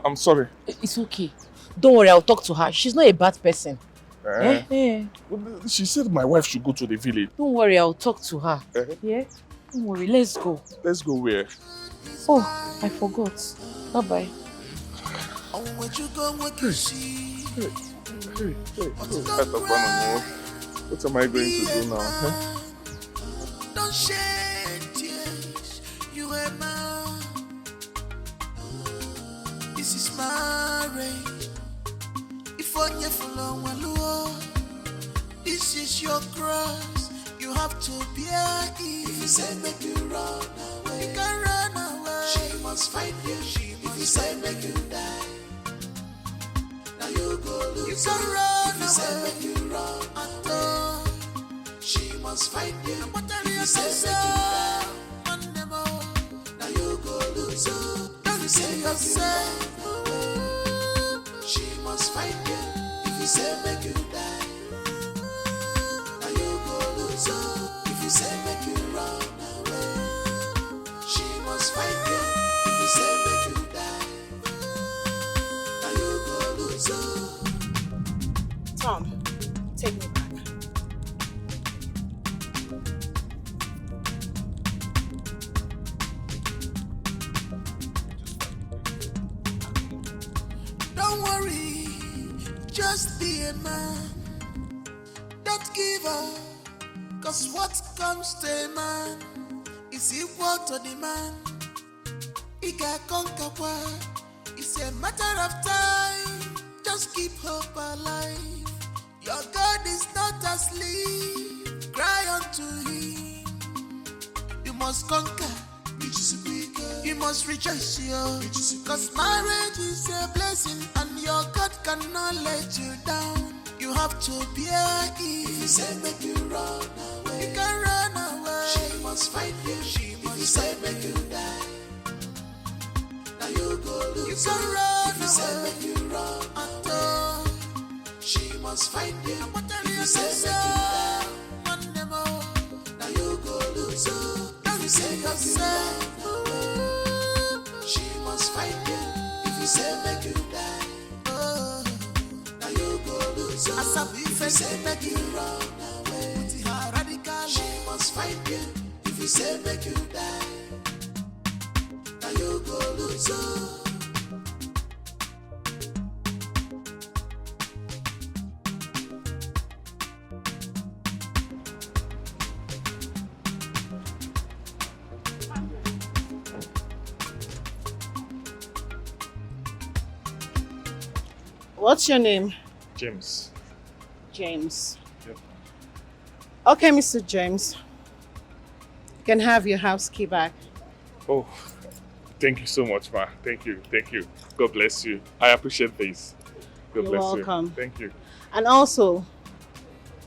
I'm sorry. It's okay. Don't worry, I'll talk to her. She's not a bad person. She said my wife should go to the village. Don't worry, I'll talk to her. Yeah? Don't worry, let's go. Let's go where? Oh, I forgot. Bye-bye. What you go, what you see. What am I going to do now? Huh? Don't shed tears, you are mine. This is my race. If on your follow, this is your cross. You have to bear it. If you say make you run away, you can run away. She must find you. If you say make you die, now you go lose. You can run away. If you say make you run at all, she must find you. If you say make you die, now you go lose. Don't you say yourself, she must find you. If you say make you die, now you go lose. If you say make you run away, she must find you. If you say make you die, now you go lose. Tom, take me back. Don't worry, just be a man. Don't give up, cause what comes to a man is equal to the man. He can conquer what? It's a matter of time. Just keep hope alive. Your God is not asleep. Cry unto him. You must conquer. You must rejoice, yo. Cause marriage is a blessing and your God cannot let you down. You have to bear it. If you say make you run away, you can run away. She must find you. If you say make you die, now you go lose. You can run away. If you say make you run at all, she must find you. If you say make you die, now you go lose. Don't you say yourself, she must find you. If you say make you die, now you go lose. If you say make you run away, with her radical, she must find you. If you say make you die, now you go lose. What's your name? James. James. Yep. Okay, Mr. James. You can have your house key back. Oh, thank you so much, ma. Thank you. God bless you. I appreciate this. God You're bless welcome. you. Thank you. And also,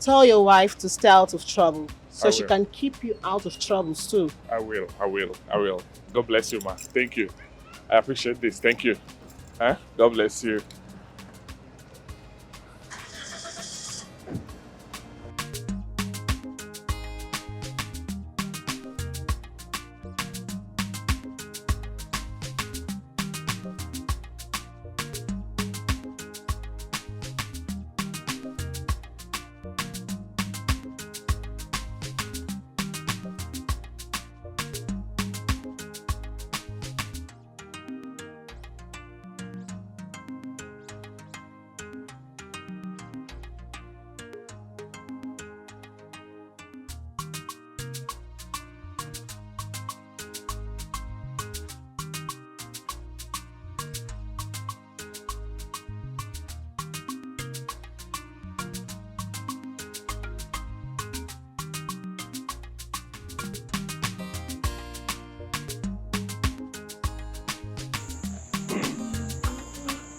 tell your wife to stay out of trouble so I she will. can keep you out of troubles too. I will. God bless you, ma. Thank you. I appreciate this. Thank you. Huh? God bless you.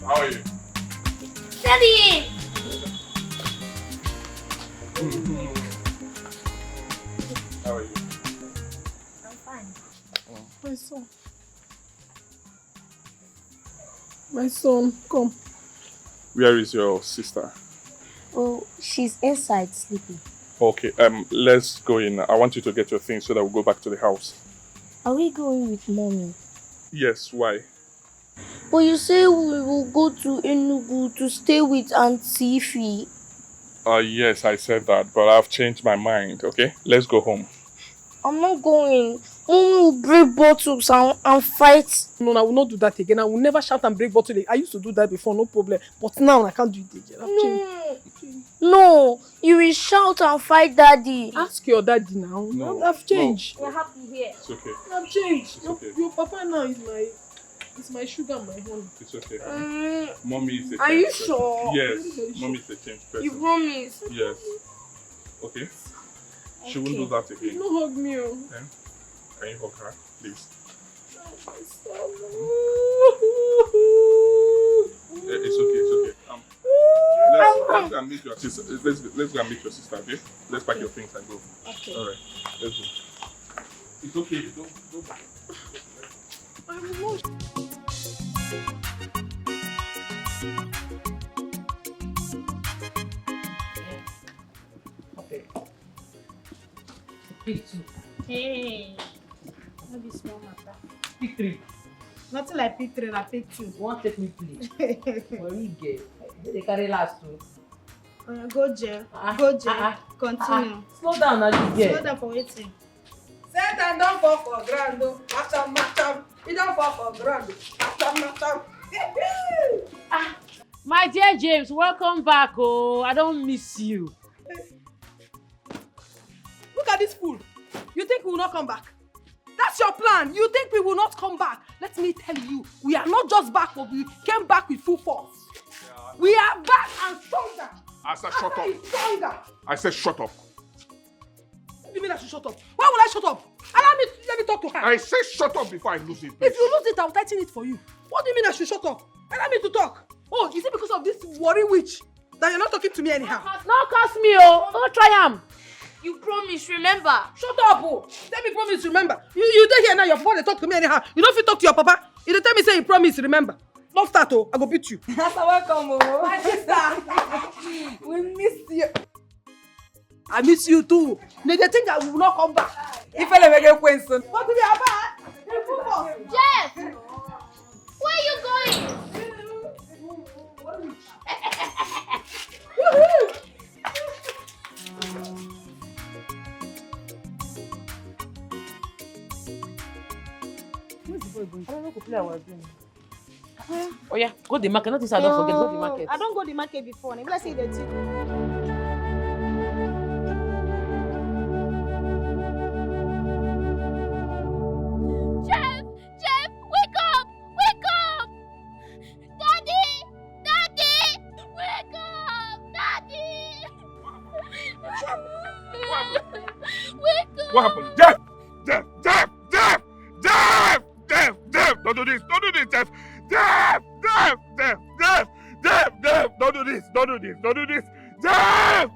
How are you? Daddy! How are you? I'm fine. My son. My son, come. Where is your sister? Oh, she's inside sleeping. Okay, let's go in. I want you to get your things so that we'll go back to the house. Are we going with mommy? Yes, why? But you say we will go to Enugu to stay with Auntie Ify. Yes, I said that, but I've changed my mind, okay? Let's go home. I'm not going. will break bottles and fight. No, I will not do that again. I will never shout and break bottles. I used to do that before, no problem. But now I can't do it again. I've changed. No, you will shout and fight daddy. Ask your daddy now. No, I've changed. You're happy here. It's okay. I've changed. It's okay. Your papa now is my sugar and my honey. It's okay. Mommy is a Are you changed person. sure? Yes, mommy is a changed person. You promise? Yes. Okay. She won't do that again. No hug me. Then, can you hug her, please? It's okay. It's okay. Let's go and meet your sister. Let's go and meet your sister. Okay? Let's pack your things and go. Okay. All right. Let's go. It's okay. Don't. I will not. Okay. Pick 2. Hey. No be small matter. Pick 3. Nothing like pick 3, I pick 2. You want take me play? For you get. They carry last too. Go jail. Go jail. Continue. Slow down now, this girl. Slow down for waiting. Satan don't fall for ground. Macham. He don't fall for ground. Macham. My dear James, welcome back. Oh, I don't miss you. Look at this fool. You think we will not come back? That's your plan. You think we will not come back? Let me tell you, we are not just back, but we came back with full force. Yeah. We are back and stronger. I said shut up. Stronger. I said shut up. What do you mean I should shut up? Why will I shut up? Let me talk to her. I said shut up before I lose it. Please. If you lose it, I'll tighten it for you. What do you mean I should shut up? Allow me to talk. Oh, is it because of this worry witch that you're not talking to me anyhow? No, curse me, oh. Don't try him. You promise, remember. Shut up, oh. Tell me promise, remember. You dey here now, your papa dey talk to me anyhow. You don't fit talk to your papa. You dey tell me say you promise, remember. Don't start, oh. I go beat you. Master, welcome, oh. My sister. We miss you. I miss you too. They think I will not come back. If I never get question. What do we have? Jeff! Where are you going? Where's the boy going? I don't know to play our game. Oh yeah, go the market. Not this I don't forget. Go the market. I don't go the market before. Let's say the tea. Jeff, wake up! Wake up! Daddy! Wake up! Daddy! Wake up! What happened? Jeff! Don't do this, Jeff! Jeff! Don't do this! Jeff!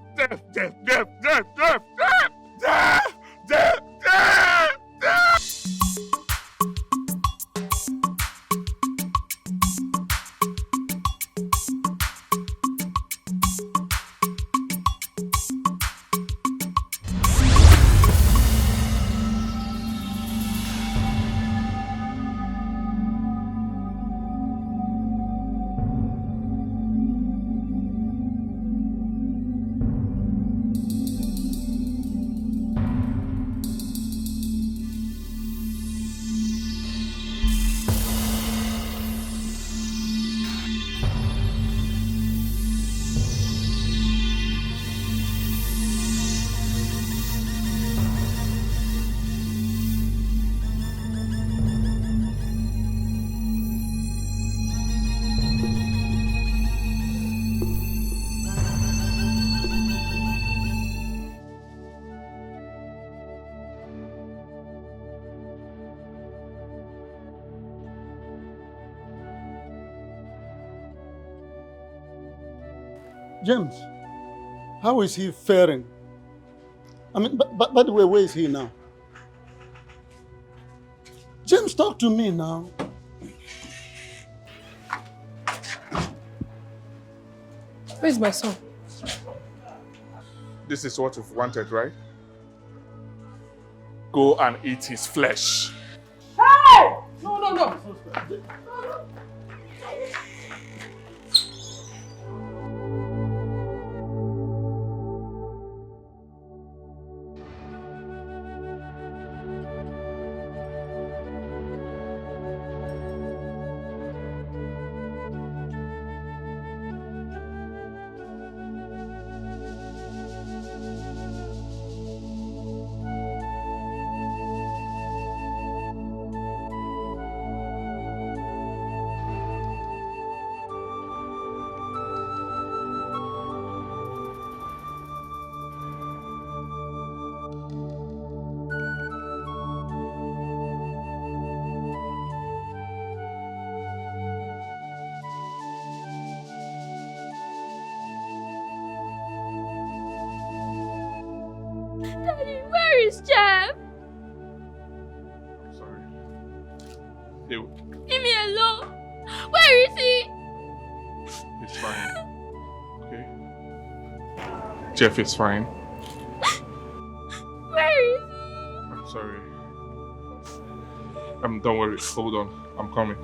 James, how is he faring? I mean, by the way, where is he now? James, talk to me now. Where's my son? This is what you've wanted, right? Go and eat his flesh. Hey! No. is Jeff? I'm sorry. Hey, Leave me alone. Where is he? it's fine. Okay? Jeff is fine. Where is he? I'm sorry. Don't worry. Hold on. I'm coming.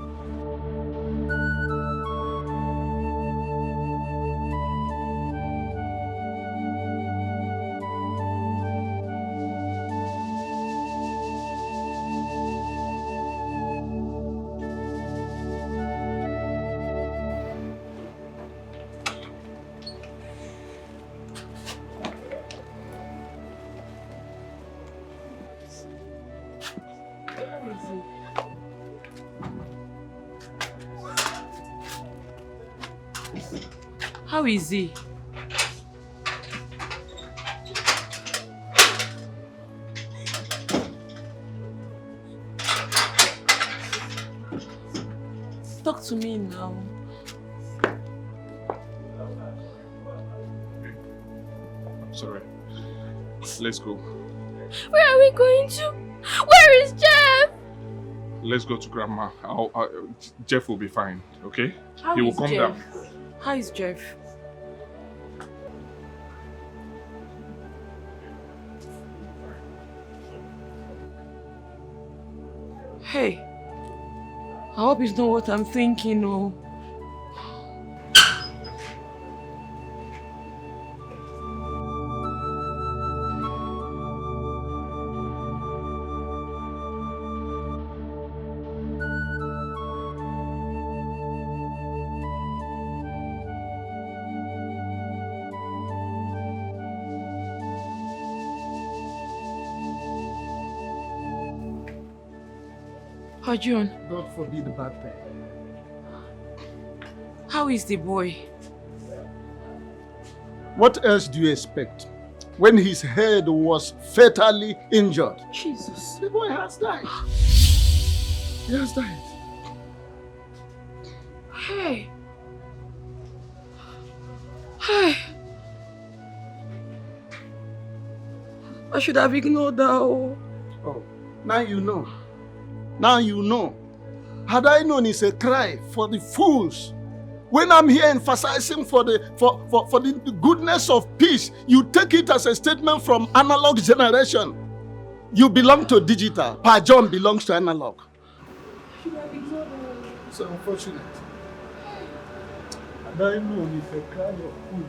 How is he? Talk to me now. I'm sorry. Let's go. Where are we going to? Where is Jeff? Let's go to Grandma. Jeff will be fine, okay? How He will is come Jeff? down. How is Jeff? Hey, I hope it's not what I'm thinking, oh. John. God forbid the bad thing. How is the boy? What else do you expect? When his head was fatally injured. Jesus. The boy has died. He has died. Hey. Hey. I should have ignored that. Oh, now you know. Now you know. Had I known it's a cry for the fools, when I'm here emphasizing for the goodness of peace, you take it as a statement from analog generation. You belong to digital. Pa John belongs to analog. It's unfortunate. Had I known it's a cry of fools.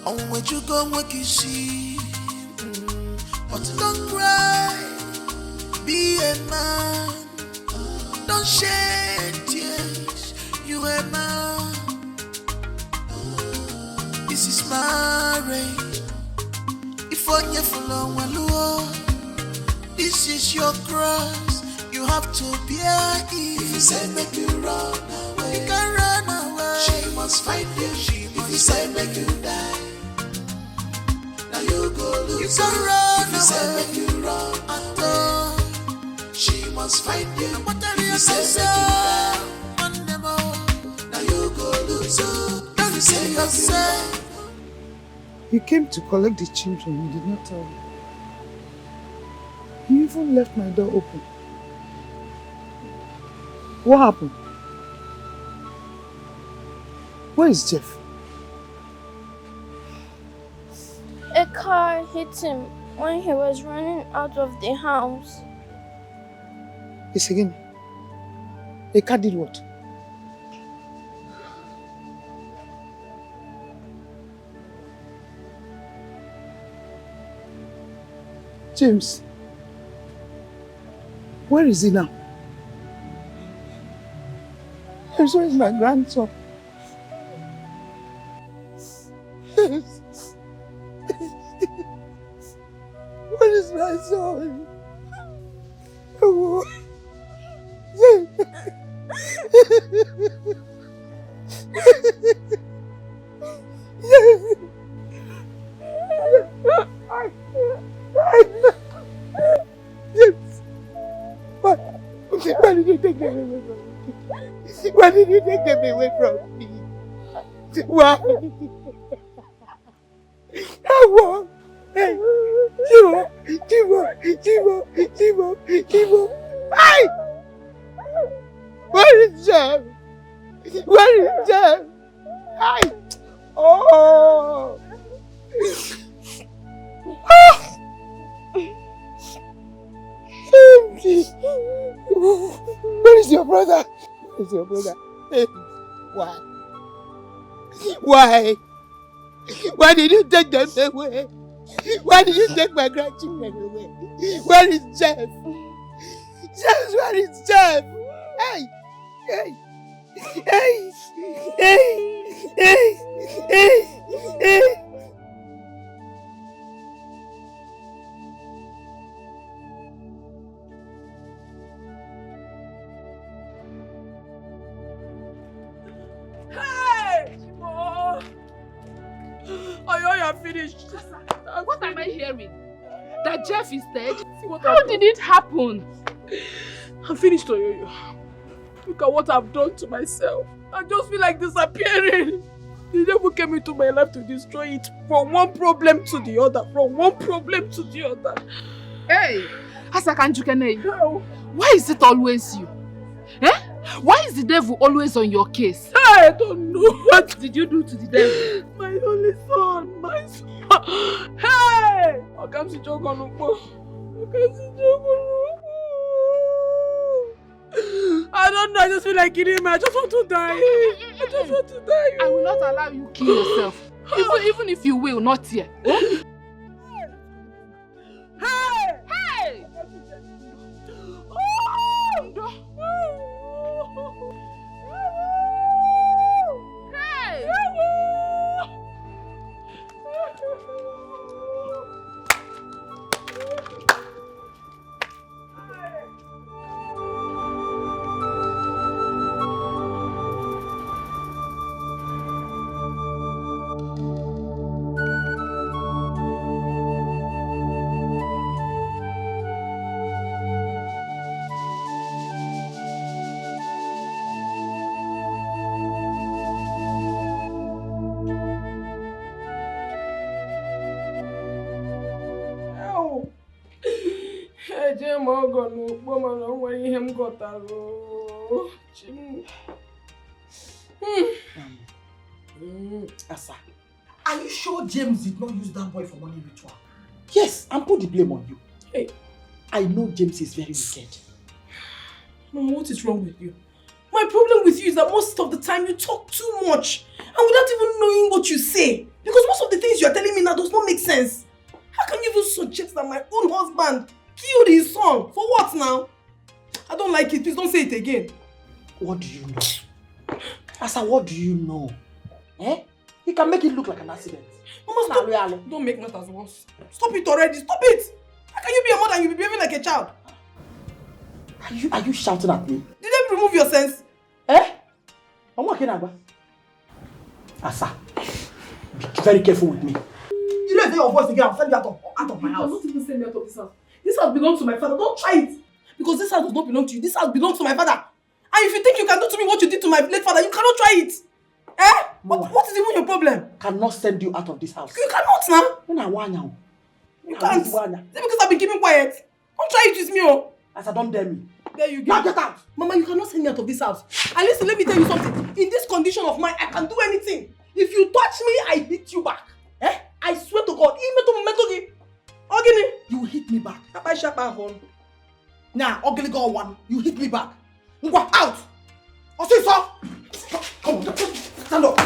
On where you go, what you see. But don't cry, be a man. Don't shed tears, you a man. This is marriage. If on you follow one, this is your cross. You have to bear it. If you say make you run away, you can run away. She must find you. If you say make you die, now you go lose. You can run away. If you say make you run away, she must find you. If you say make you die, now you go lose. If you say yourself. You came to collect the children, you did not tell me. You even left my door open. What happened? Where is Jeff? A car hit him when he was running out of the house. Yes, again. A car did what? James, where is he now? James, where is my grandson? James, where is my son? Oh. Why did you take them away from me? Why did you take them away from me? Why? How? Hey, Chivo. Hey! Where is Jeff? Where is Jeff? Hey! Oh! Where is your brother? Where is your brother? Why? Why? Why did you take them away? Why did you take my grandchildren away? Where is Jeff? Jeff, where is Jeff? Hey! Hey! Hey! Hey! Hey! Hey! Hey! You're finished. What am I hearing? That Jeff is dead? How did it happen? I'm finished, Oyoyo. Look at what I've done to myself. I just feel like disappearing. The devil came into my life to destroy it from one problem to the other. Hey, Asakanjukene, why is it always you? Eh? Why is the devil always on your case? I don't know. What did you do to the devil? My only son, my son. Hey! I don't know, I just feel like killing me. I just want to die. I will not allow you kill yourself. Even if you will, not here. Hey! Hey! Asa, are you sure James did not use that boy for money ritual? Yes, and put the blame on you. Hey, I know James is very wicked. Mama, what is wrong with you? My problem with you is that most of the time you talk too much and without even knowing what you say. Because most of the things you are telling me now does not make sense. How can you even suggest that my own husband killed his son? For what now? I don't like it. Please don't say it again. What do you know? Asa, what do you know? Eh? You can make it look like an accident. Mama, stop. Don't make matters worse. Stop it already. Stop it. How can you be a mother and you be behaving like a child? Are you shouting at me? Did they remove your sense? Eh? I'm walking out. Asa, be very careful with me. You don't hear your voice again. I'll send you out of my house. You cannot even send me out of this house. This house belongs to my father. Don't try it. Because this house does not belong to you. This house belongs to my father. And if you think you can do to me what you did to my late father, you cannot try it. Eh? What is even your problem? I cannot send you out of this house. You cannot now. You can't. Is it because I've been keeping quiet? Don't try it with me, oh. Asa, don't dare me. There you go. Now get out. Mama, you cannot send me out of this house. And listen, let me tell you something. In this condition of mine, I can do anything. If you touch me, I hit you back. Eh? I swear to God. You hit me back. Now, ugly girl one, you hit me back. Go out. So. Come on, stand up.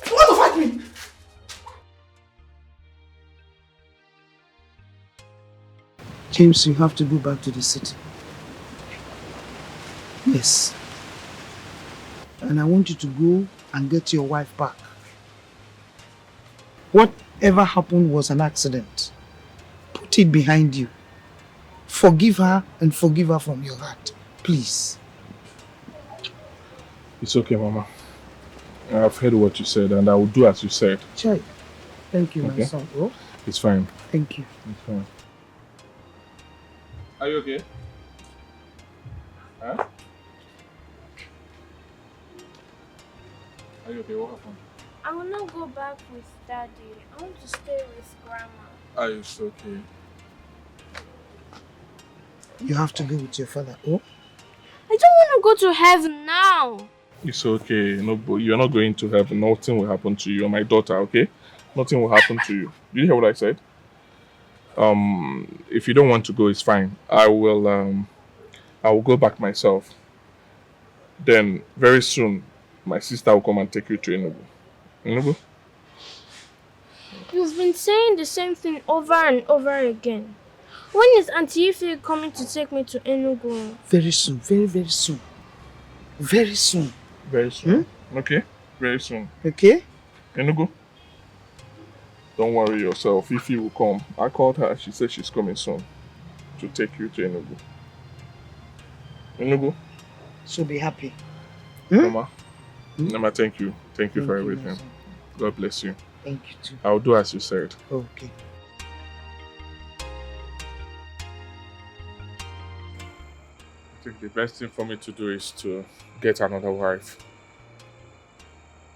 You want to fight me? James, you have to go back to the city. Yes. And I want you to go and get your wife back. Whatever happened was an accident. Put it behind you. Forgive her and forgive her from your heart. Please. It's okay, Mama. I've heard what you said and I will do as you said. Chai. Thank you, my son. Oh? It's fine. Thank you. It's fine. Are you okay? Huh? Are you okay? What happened? I will not go back with Daddy. I want to stay with Grandma. Are you okay? You have to go with your father. Oh? I don't want to go to heaven now. It's okay. No, but you're not going to heaven. Nothing will happen to you. You're my daughter, okay? Nothing will happen to you. Did you hear what I said? If you don't want to go, it's fine. I will go back myself. Then very soon, my sister will come and take you to Enugu. Enugu? You've been saying the same thing over and over again. When is Auntie Ife coming to take me to Enugu? Very soon. Very, very soon. Very soon. Very soon. Okay? Very soon. Okay? Enugu? Don't worry yourself. Ife will come. I called her. She said she's coming soon to take you to Enugu. Enugu? So be happy. Mama? Mama, thank you. Thank you for everything. God bless you. Thank you too. I'll do as you said. Okay. I think the best thing for me to do is to get another wife.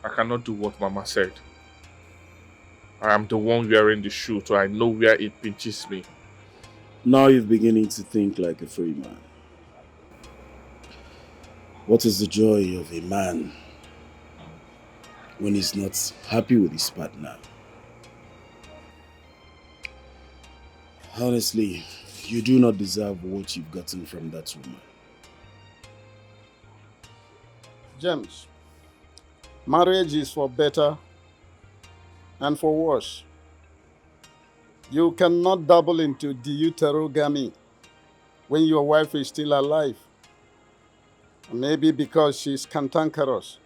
I cannot do what Mama said. I am the one wearing the shoe, so I know where it pinches me. Now you're beginning to think like a free man. What is the joy of a man when he's not happy with his partner? Honestly, you do not deserve what you've gotten from that woman. James, marriage is for better and for worse. You cannot dabble into deuterogamy when your wife is still alive. Maybe because she's cantankerous.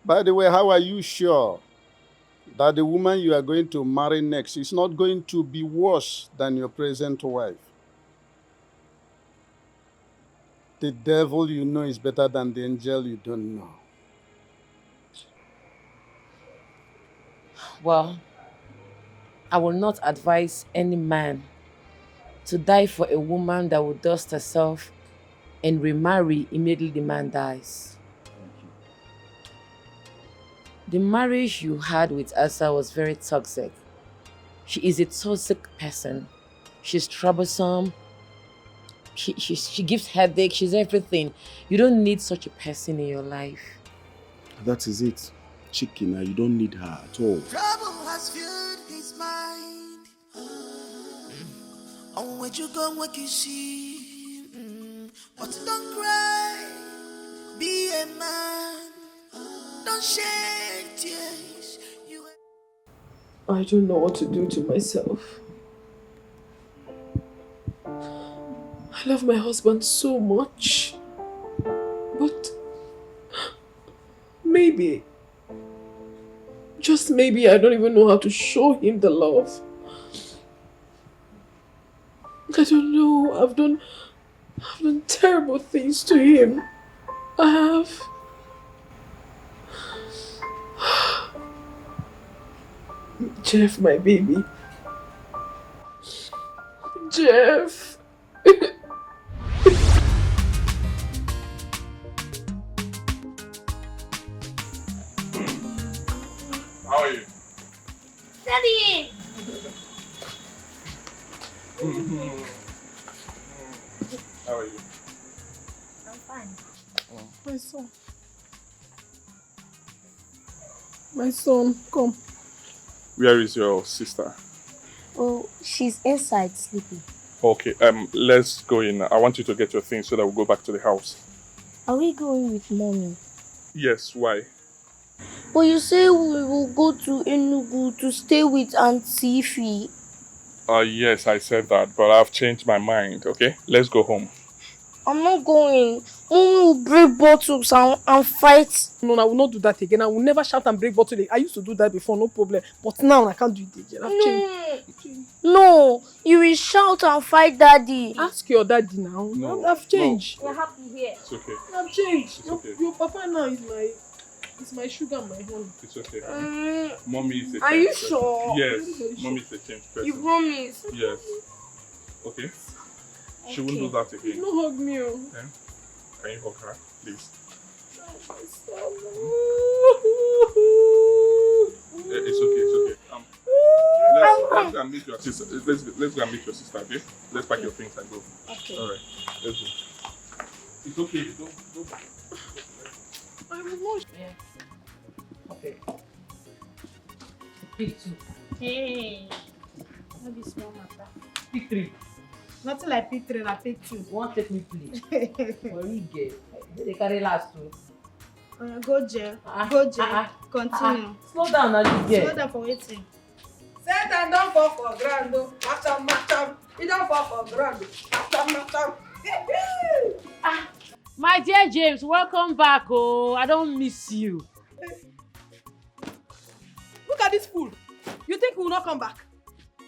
By the way, how are you sure that the woman you are going to marry next is not going to be worse than your present wife? The devil you know is better than the angel you don't know. Well, I will not advise any man to die for a woman that will dust herself and remarry immediately the man dies. The marriage you had with Asa was very toxic. She is a toxic person. She's troublesome. She gives headache. She's everything. You don't need such a person in your life. That is it. Chicken, you don't need her at all. Trouble has filled his mind. On where you go, what you see. But don't cry. Be a man. Don't shed tears. I don't know what to do to myself. I love my husband so much. But maybe, just maybe, I don't even know how to show him the love. I don't know. I've done terrible things to him. I have. Jeff, my baby. Jeff. How are you? Daddy! How are you? I'm fine. My son. My son, come. Where is your sister? Oh, she's inside sleeping. Okay, let's go in. I want you to get your things so that we'll go back to the house. Are we going with Mommy? Yes, why? But you say we will go to Enugu to stay with Auntie Ife. Yes, I said that, but I've changed my mind, okay? Let's go home. I'm not going. Mommy will break bottles and fight. No, I will not do that again. I will never shout and break bottles. I used to do that before, no problem. But now I can't do it again. I've changed. No, you will shout and fight Daddy. Ask your daddy now. No, I've changed. You're happy here. It's okay. I've changed. It's okay. Your papa now is my sugar and my honey. It's okay. Mommy is a Are change you person. sure? Yes, mommy is a change person. You promise? Yes. Okay? She won't do that again. No hug me. Yeah? Can you hug her, please? It's okay. Let's go and meet your sister. Let's go and meet your sister, okay? Let's pack your things and go. Okay. Alright, let's go. It's okay. Don't. I will not. Yeah. Okay. Pick 2. Hey. No be small matter. Pick 3. Nothing like pick 3, I pick 2. Won't take me play. Well, we get. They carry last 2. Go jail. Go jail. Continue. Slow down now, this girl. Slow down for waiting. Satan don't fall for ground. Macham. He don't fall for ground. Macham. My dear James, welcome back. Oh, I don't miss you. Look at this fool. You think we will not come back?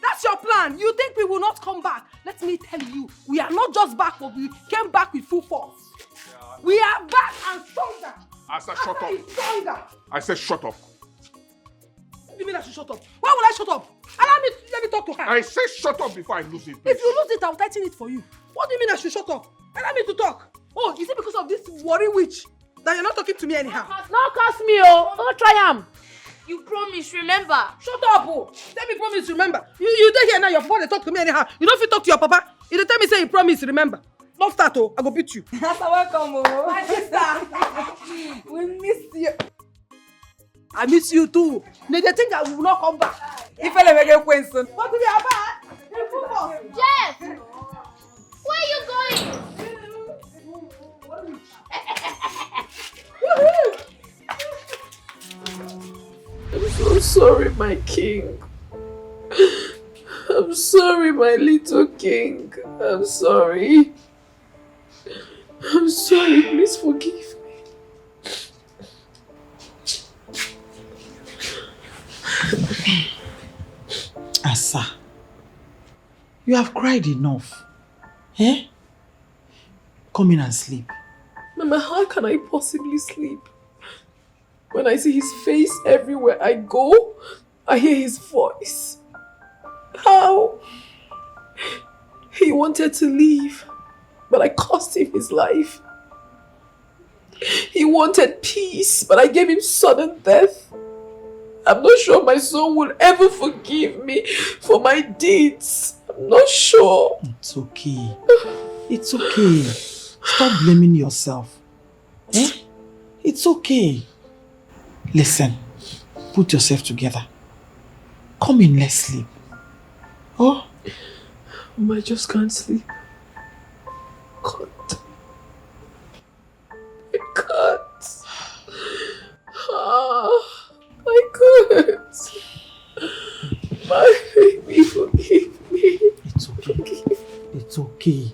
That's your plan. You think we will not come back? Let me tell you, we are not just back, but we came back with full force. Yeah. We are back and stronger. I said shut up. Stronger. I said shut up. What do you mean I should shut up? Why will I shut up? Let me talk to her. I said shut up before I lose it, please. If you lose it, I'll tighten it for you. What do you mean I should shut up? Allow me to talk. Oh, is it because of this worry witch that you're not talking to me anyhow? Not curse me, oh. Don't try am. You promise, remember. Shut up, oh. Tell me promise, remember. You dey here now, your papa dey talk to me anyhow. You don't fit talk to your papa. You dey tell me say you promise, remember. Don't start, oh. I go beat you. Master, welcome, oh. My sister. We miss you. I miss you too. They think I will not come back. If I make a question. What do you have? Jeff! Where are you going? I'm so sorry, my king. I'm sorry, my little king. I'm sorry. I'm sorry, please forgive me. Asa, you have cried enough. Eh? Come in and sleep. Mama, how can I possibly sleep? When I see his face everywhere I go, I hear his voice. How? He wanted to leave, but I cost him his life. He wanted peace, but I gave him sudden death. I'm not sure my son will ever forgive me for my deeds. I'm not sure. It's okay. It's okay. Stop blaming yourself. Eh? It's okay. Listen, put yourself together. Come in, let's sleep. Oh? I just can't sleep. Can't. I can't. I can't. My baby, forgive me. It's okay. It's okay.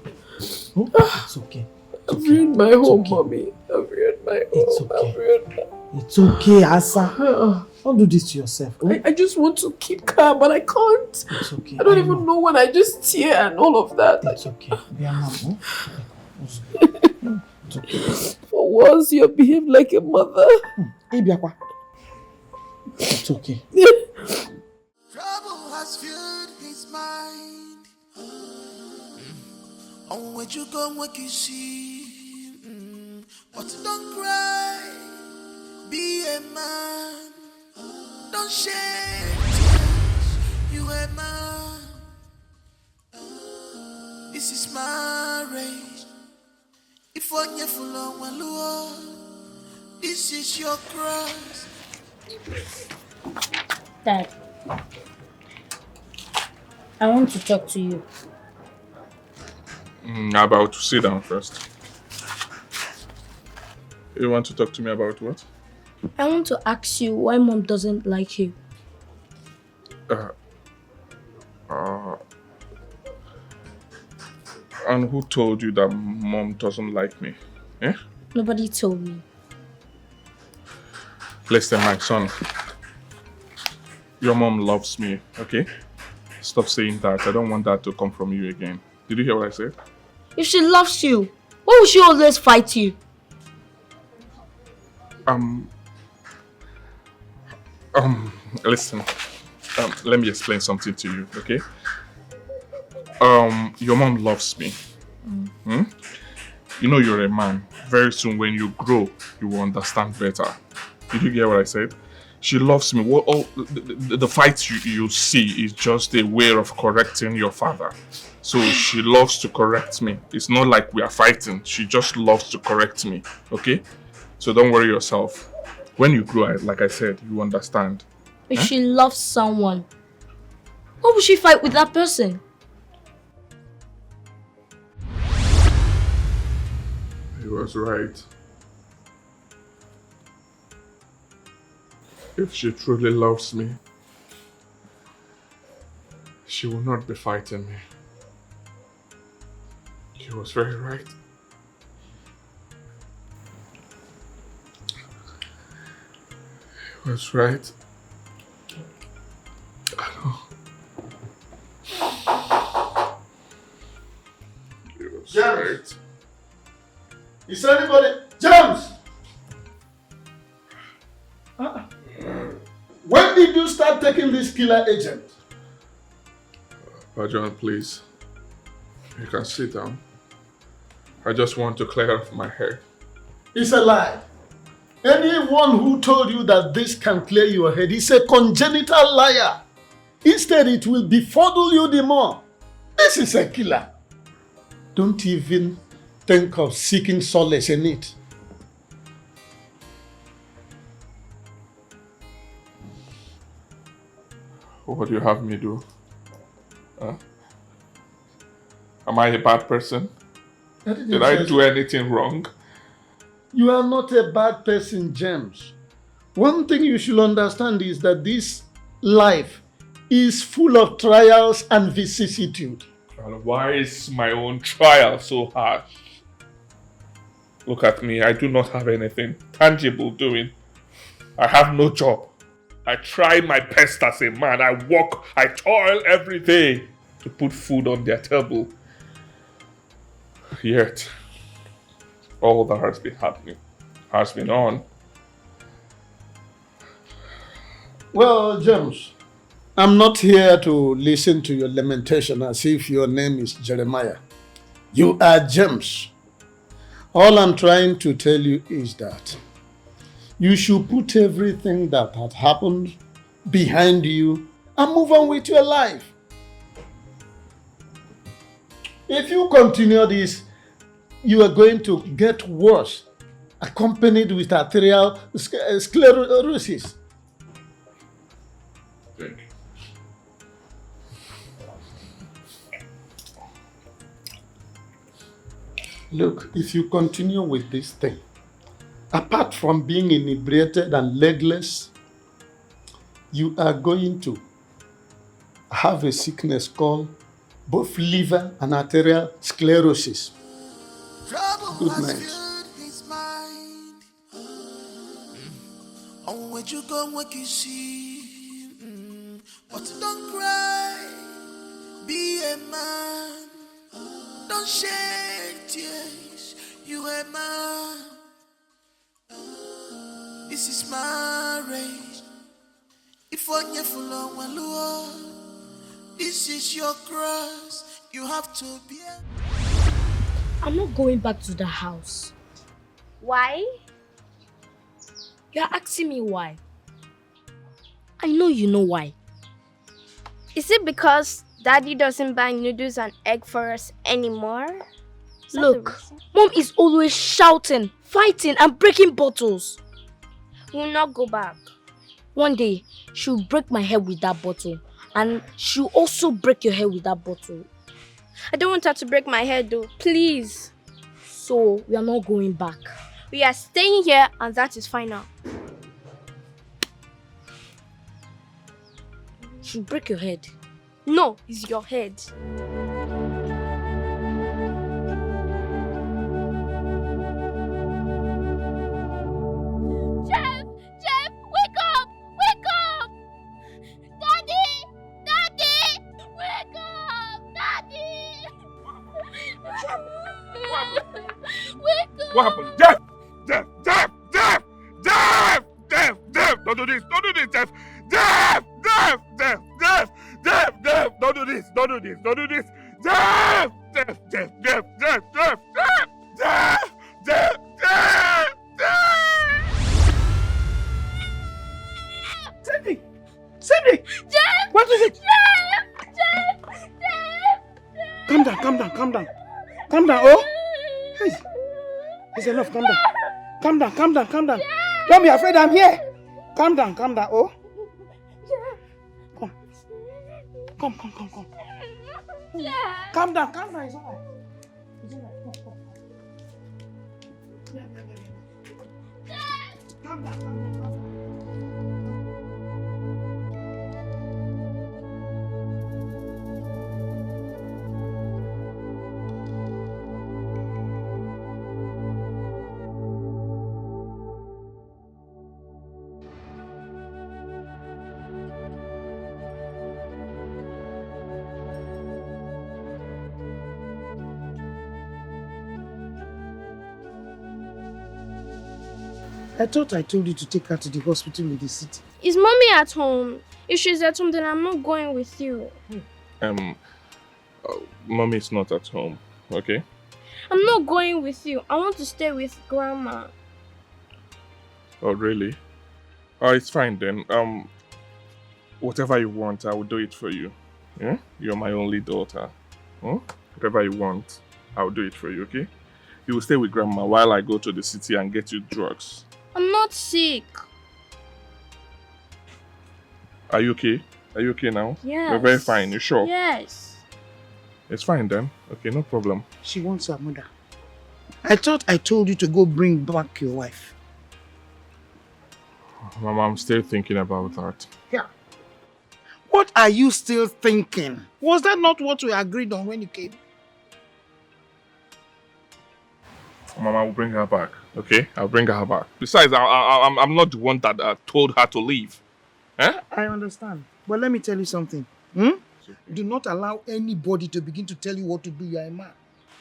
Oh, it's okay. I've ruined my home, mommy. I've ruined my home. It's okay. It's okay, Asa. Don't do this to yourself. Oh? I just want to keep calm, but I can't. It's okay. I don't even know when I just tear and all of that. It's okay. It's okay. For once, you behave like a mother. It's okay. Trouble has filled his mind. On where you go, what you see. But don't cry. Be a man. Don't shed tears. You a man. This is marriage. If on your full on one, this is your cross. Dad, I want to talk to you. About to sit down first. You want to talk to me about what? I want to ask you why Mom doesn't like you. And who told you that Mom doesn't like me? Eh? Nobody told me. Listen, my son. Your mom loves me, okay? Stop saying that. I don't want that to come from you again. Did you hear what I said? If she loves you, why would she always fight you? Listen. Let me explain something to you, okay? Your mom loves me. Hmm? You know you're a man. Very soon when you grow, you will understand better. Did you get what I said? She loves me. What all the fights you see is just a way of correcting your father. So she loves to correct me. It's not like we are fighting. She just loves to correct me. Okay? So don't worry yourself. When you grow, like I said, you understand. If she loves someone, why would she fight with that person? He was right. If she truly loves me, she will not be fighting me. He was very right. He was right. I know. He was right. Is anybody... James! When did you start taking this killer agent? John, please. You can sit down. I just want to clear off my head. It's a lie. Anyone who told you that this can clear your head is a congenital liar. Instead, it will befuddle you the more. This is a killer. Don't even think of seeking solace in it. What do you have me do? Am I a bad person? Did I do anything wrong? You are not a bad person, James. One thing you should understand is that this life is full of trials and vicissitude. And why is my own trial so harsh? Look at me, I do not have anything tangible doing. I have no job. I try my best as a man. I work, I toil every day to put food on their table. Yet, all that has been happening has been on. Well, James, I'm not here to listen to your lamentation as if your name is Jeremiah. You are James. All I'm trying to tell you is that you should put everything that had happened behind you and move on with your life. If you continue this, you are going to get worse, accompanied with arterial sclerosis. Look, if you continue with this thing, apart from being inebriated and legless, you are going to have a sickness called both liver and arterial sclerosis. Good night. On where you go, what you see. But don't cry, be a man. Don't shed tears, you a man. This is my race. If on your full on this is your cross, you have to be. I'm not going back to the house. Why? You're asking me why. I know you know why. Is it because Daddy doesn't buy noodles and egg for us anymore? Look, Mom is always shouting, fighting and breaking bottles. We'll not go back. One day, she'll break my head with that bottle. And she'll also break your head with that bottle. I don't want her to break my head though, please. So, we are not going back. We are staying here and that is final. She'll break your head. No, it's your head. Jeff, wake up! Wake up! Daddy! Daddy! Wake up! Daddy! Wake up! What happened? Jeff! Jeff! Jeff! Jeff! Jeff! Jeff! Jeff! Don't do this! Don't do this, Jeff! Jeff! Jeff! Jeff! Jeff! Jeff! Jeff! Don't do this! Don't do this! Don't do this! Death! Death! Death! Death! Death! Death! Death! Death! Death! Death! Cindy! Cindy! Jeff! What is it? Jeff! Calm down, calm down, calm down. Calm down, oh! Hey! It's enough, calm down. Calm down, calm down, calm down. Don't be afraid, I'm here. Calm down, oh! Come. Come. Calm down, it's alright. It's alright, come. Calm down. I thought I told you to take her to the hospital in the city. Is mommy at home? If she's at home, then I'm not going with you. Mommy is not at home, okay? I'm not going with you. I want to stay with Grandma. Oh, really? Oh, it's fine then. Whatever you want, I will do it for you. Yeah? You're my only daughter. Whatever you want, I will do it for you, okay? You will stay with Grandma while I go to the city and get you drugs. I'm not sick. Are you okay? Are you okay now? Yes. You're very fine, you sure? Yes. It's fine then. Okay, no problem. She wants her mother. I thought I told you to go bring back your wife. Mama, I'm still thinking about that. Yeah. What are you still thinking? Was that not what we agreed on when you came? Mama will bring her back, okay? I'll bring her back. Besides, I'm not the one that told her to leave. Eh? I understand. But let me tell you something. Do not allow anybody to begin to tell you what to do. You are a man.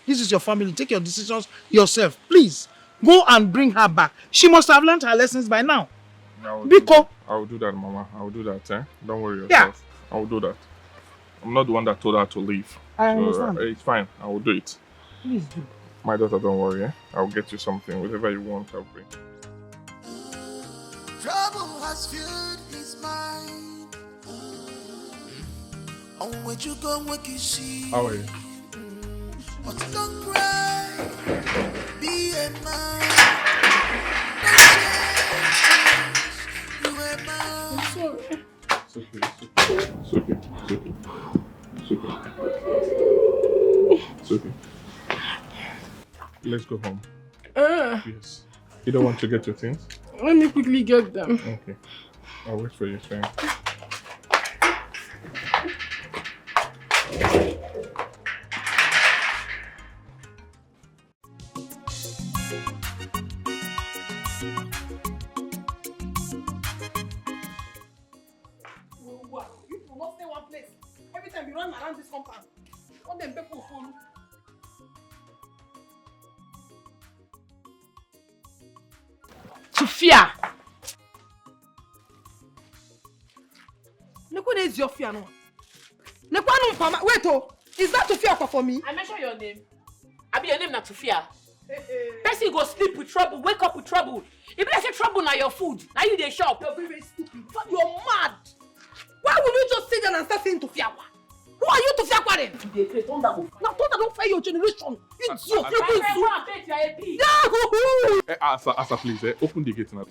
This is your family. Take your decisions yourself. Please, go and bring her back. She must have learned her lessons by now. I will do that, Mama. I will do that, eh? Don't worry yourself. Yeah. I will do that. I'm not the one that told her to leave. I understand. It's fine. I will do it. Please do. My daughter, don't worry, eh? I'll get you something. Whatever you want, I'll bring. Trouble has filled his mind. On where you go, what you see. How are you? But don't cry. Be a man. You a man. I'm sorry. It's okay. It's okay. It's okay. It's okay. Let's go home. Yes. You don't want to get your things? Let me quickly get them. Okay. I'll wait for you, fine. You will not stay one place. Every time you run around this compound, all them people follow. Fear. Nekwane is your fear no. Nekwanu mpama. Wait oh, is that to fear for me? I mention your name. I be your name not to fear. Person go sleep with trouble, wake up with trouble. If I say trouble now your food, now you dey shop. You're very stupid. You're mad. Why will you just sit down and start saying to fear? Who are you to fear then? They create thunder. Now thunder don't fear your generation. It's your fear. Asa, please, open the gate now.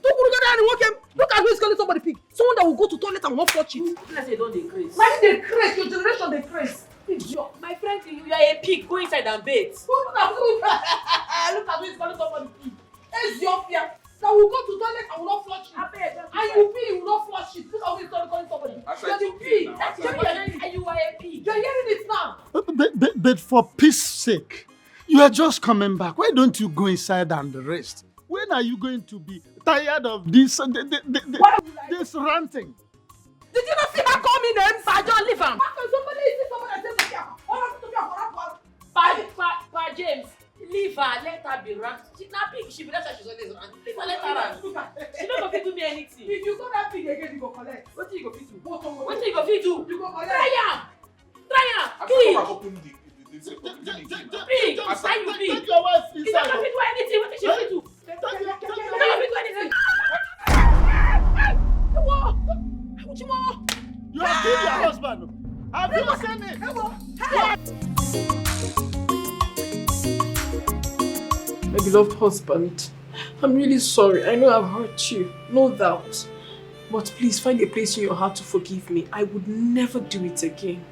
Look at who is calling somebody pig. Someone that will go to toilet and will not flush it. Let's say don't decrease. Why they craze? Your generation they craze. My friend, you are a pig. Go inside and bathe. Look at who is calling somebody pig. It's your fear. That will go to toilet and will not flush it. And you pee, you will not flush it. Look at who is calling somebody. You pee. And you are a pig. You're hearing it now. But for peace sake, you are just coming back. Why don't you go inside and rest? When are you going to be tired of this this ranting? Did you not see her call me names? I don't leave him. How can somebody say somebody and say to Pa James, leave her. Let her be rant. She's not pig. She be that's why she's always rant. Leave her. Let her rant. She don't go fit do me anything. If you go that pig again, you go collect. What do you go fit do? What do you go fit do? You go collect. Try am. Please. Open the It's a community. Big, Asa, why you big? Take your wife You inside. don't do anything. What did she do? You don't do anything. You have killed your husband. Have you seen it? My beloved husband, I'm really sorry. I know I've hurt you, no doubt. But please find a place in your heart to forgive me. I would never do it again.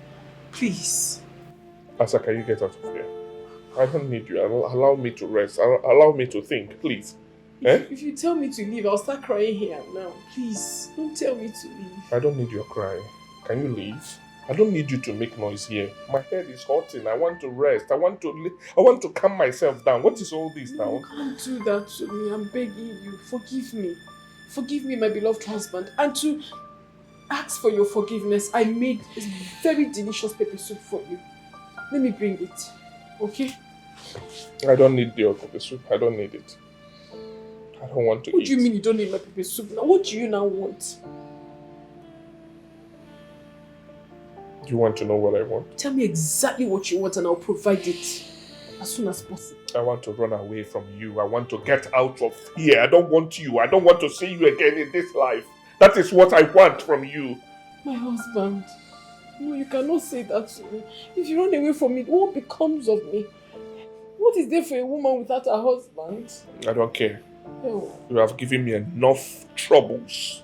Please. Asa, can you get out of here? I don't need you. Allow me to rest. Allow me to think, please. If you tell me to leave, I'll start crying here now. Please, don't tell me to leave. I don't need your crying. Can you leave? I don't need you to make noise here. My head is hurting. I want to rest. I want to calm myself down. What is all this now? You can't do that to me. I'm begging you. Forgive me. Forgive me, my beloved husband. And to ask for your forgiveness, I made a very delicious pepper soup for you. Let me bring it. Okay? I don't need your pepper soup. I don't need it. I don't want to eat. What do you mean you don't need my pepper soup now? What do you now want? Do you want to know what I want? Tell me exactly what you want and I'll provide it as soon as possible. I want to run away from you. I want to get out of here. I don't want you. I don't want to see you again in this life. That is what I want from you. My husband, no, you cannot say that to me. If you run away from me, what becomes of me? What is there for a woman without a husband? I don't care. Oh. You have given me enough troubles.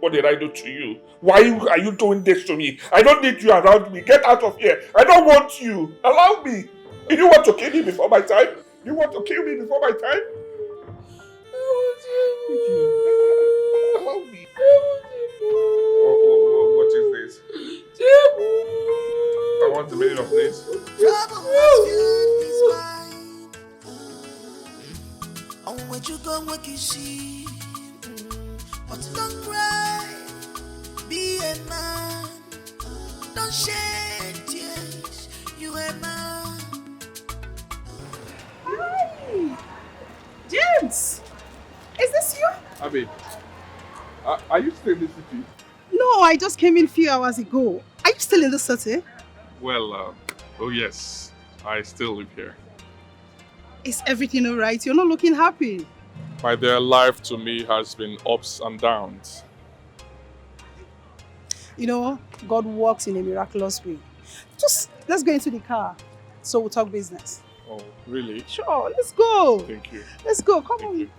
What did I do to you? Why are you doing this to me? I don't need you around me. Get out of here. I don't want you. Allow me. You want to kill me before my time? You want to kill me before my time? Allow me. What is this? I want the meaning of this. On what you go, what you see. But don't cry, be a man. Don't shed tears, you a man. Hi! James! Is this you? Abby, are you still in the city? No, I just came in a few hours ago. Are you still in the city? Well, oh yes, I still live here. Is everything alright? You're not looking happy. My dear, life to me has been ups and downs. You know, God works in a miraculous way. Just, let's go into the car so we'll talk business. Oh, really? Sure, let's go. Thank you. Let's go, come on.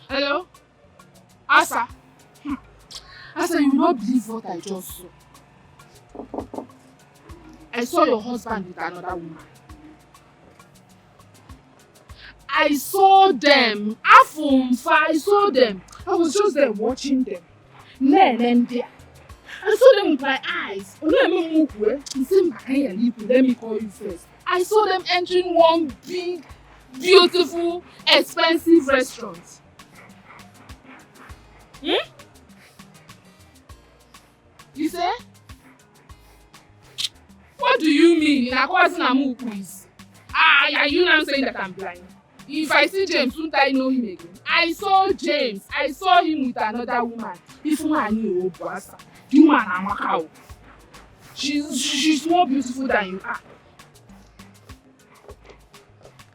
Hello? Asa? Asa, you will not believe what I just saw. I saw your husband with another woman. I saw them. I saw them. I was just there watching them. I saw them with my eyes. Let me call you first. I saw them entering one big, beautiful, expensive restaurant. You say? What do you mean? Are you now saying that I'm blind? If I see James, won't I know him again? I saw James. I saw him with another woman. If I knew Obuasa, you man Amakao. She's more beautiful than you are.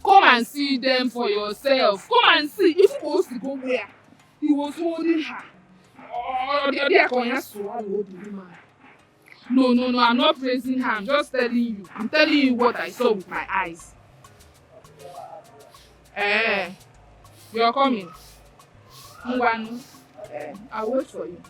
Come and see them for yourself. Come and see. If he was to go where? He was holding her. Oh, they're going to swallow the woman. No, I'm not praising her. I'm just telling you. I'm telling you what I saw with my eyes. You're coming. I'll wait for you.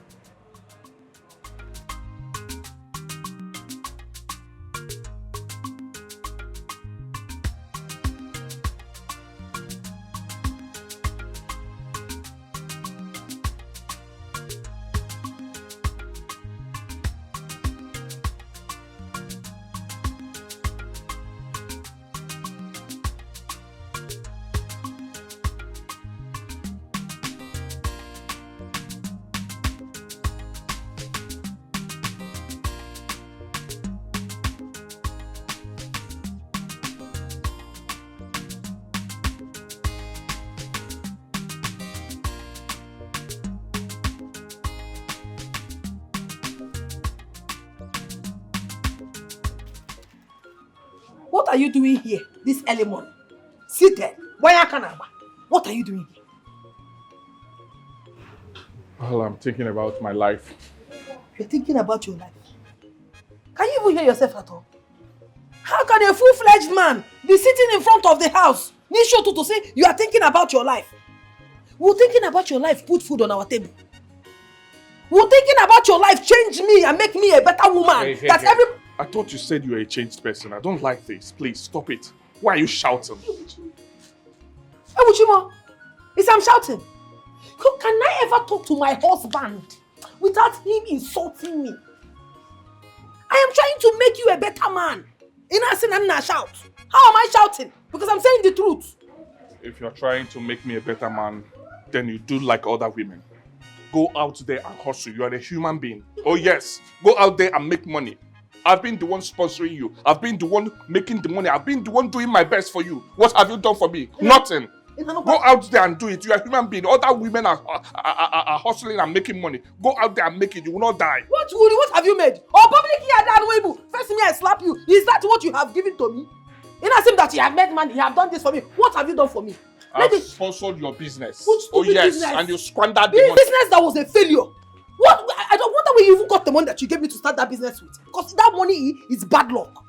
What are you doing here this early morning? Seated. What are you doing here? Well, I'm thinking about my life. You're thinking about your life? Can you even hear yourself at all? How can a full-fledged man be sitting in front of the house, Nisho, to say you are thinking about your life? We're thinking about your life, put food on our table. We're thinking about your life, change me and make me a better woman. I thought you said you were a changed person. I don't like this. Please, stop it. Why are you shouting? Ebuchimo, I'm shouting. Can I ever talk to my husband without him insulting me? I am trying to make you a better man. I'm not shout. How am I shouting? Because I'm saying the truth. If you're trying to make me a better man, then you do like other women. Go out there and hustle. You are a human being. Oh yes, go out there and make money. I've been the one sponsoring you. I've been the one making the money. I've been the one doing my best for you. What have you done for me? Nothing. Go out there and do it. You are a human being. Other women are hustling and making money. Go out there and make it. You will not die. What have you made? Oh, public here, that first me I slap you. Is that what you have given to me? It doesn't seem that you have made money. You have done this for me. What have you done for me? I've sponsored your business. Oh yes, business? And you squandered the money. Business that was a failure. What? I don't wonder where you even got the money that you gave me to start that business with. Because that money is bad luck.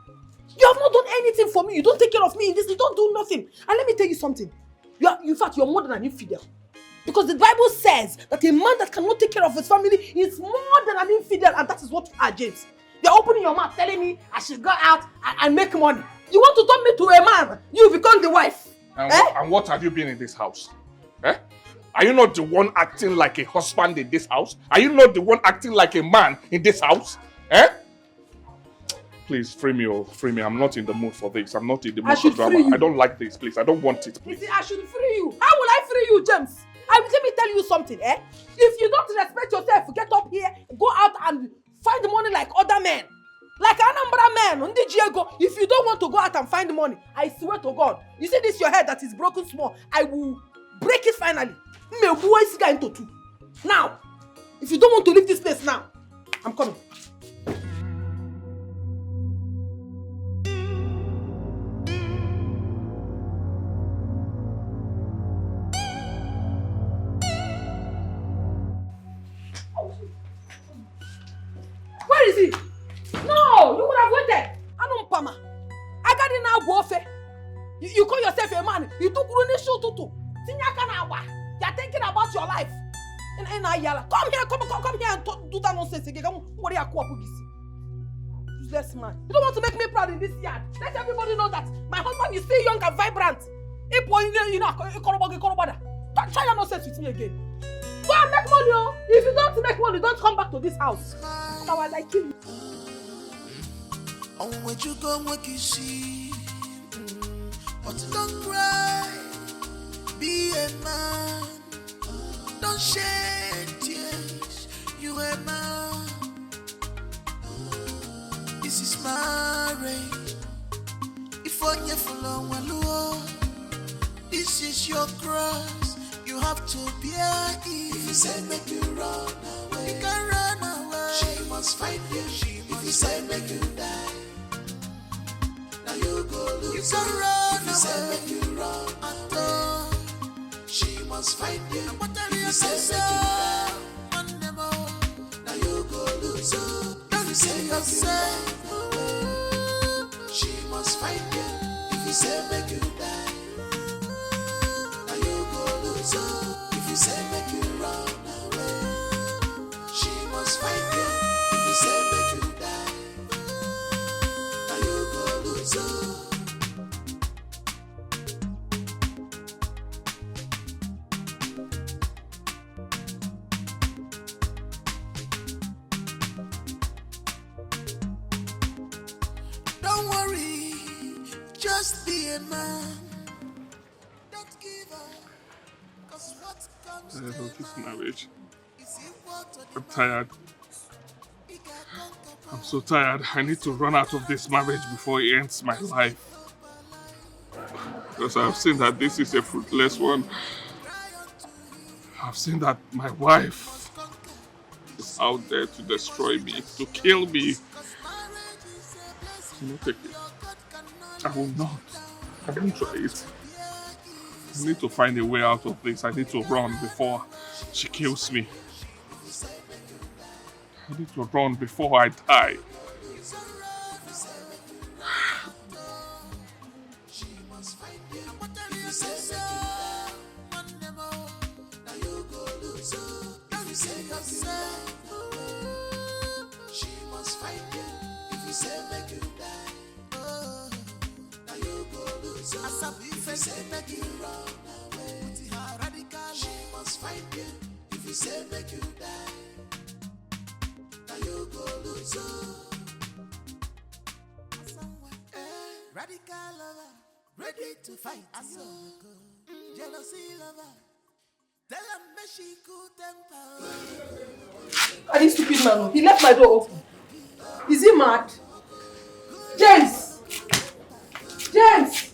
You have not done anything for me. You don't take care of me in this. You don't do nothing. And let me tell you something. In fact, you're more than an infidel. Because the Bible says that a man that cannot take care of his family is more than an infidel. And that is what you are, James. You're opening your mouth telling me I should go out and make money. You want to turn me to a man. You become the wife. And what have you been in this house? Eh? Are you not the one acting like a husband in this house? Are you not the one acting like a man in this house? Eh? Please, free me, oh, free me. I'm not in the mood for this. I'm not in the mood for drama. I don't like this, please. I don't want it, please. You see, I should free you. How will I free you, James? Let me tell you something, eh? If you don't respect yourself, get up here, go out and find the money like other men. Like Anambra men, if you don't want to go out and find the money, I swear to God, you see this your head that is broken small, I will break it finally. Into two. Now, if you don't want to leave this place now, I'm coming. Where is he? No, you would have waited. Anumpama. I got in now, Bofe. You call yourself a man. You took Runisho Tutu. You're thinking about your life. Come here and do that nonsense again. Useless man. You don't want to make me proud in this yard. Let everybody know that my husband is still young and vibrant. Don't try your nonsense with me again. Go and make money, oh. If you don't make money, don't come back to this house. Otherwise, I kill you. On where you go, what you see. But don't cry. Be a man. Don't shed tears. You a man. This is marriage. If on you follow one, this is your cross. You have to bear it. If you say make you run away, you can run away. She must find you. If you say make you die, now you go lose. You can run away. If you say make you run away, she must find you. If you say make you die, now you go lose. If you say yourself, she must find you. If you say make you die, now you go lose. If you say make you run away, she must find you. If you say make you die, now you go lose. Don't worry, just be a man. Don't give up. I love this marriage. I'm tired. I'm so tired. I need to run out of this marriage before it ends my life. Because I've seen that this is a fruitless one. I've seen that my wife is out there to destroy me, to kill me. You know, take it. I will not. I won't try it. I need to find a way out of this. I need to run before she kills me. I need to run before I die. Radical lover, ready to fight. Jealousy lover, tell him she could temper. And this stupid man, he left my door open. Is he mad? James! James!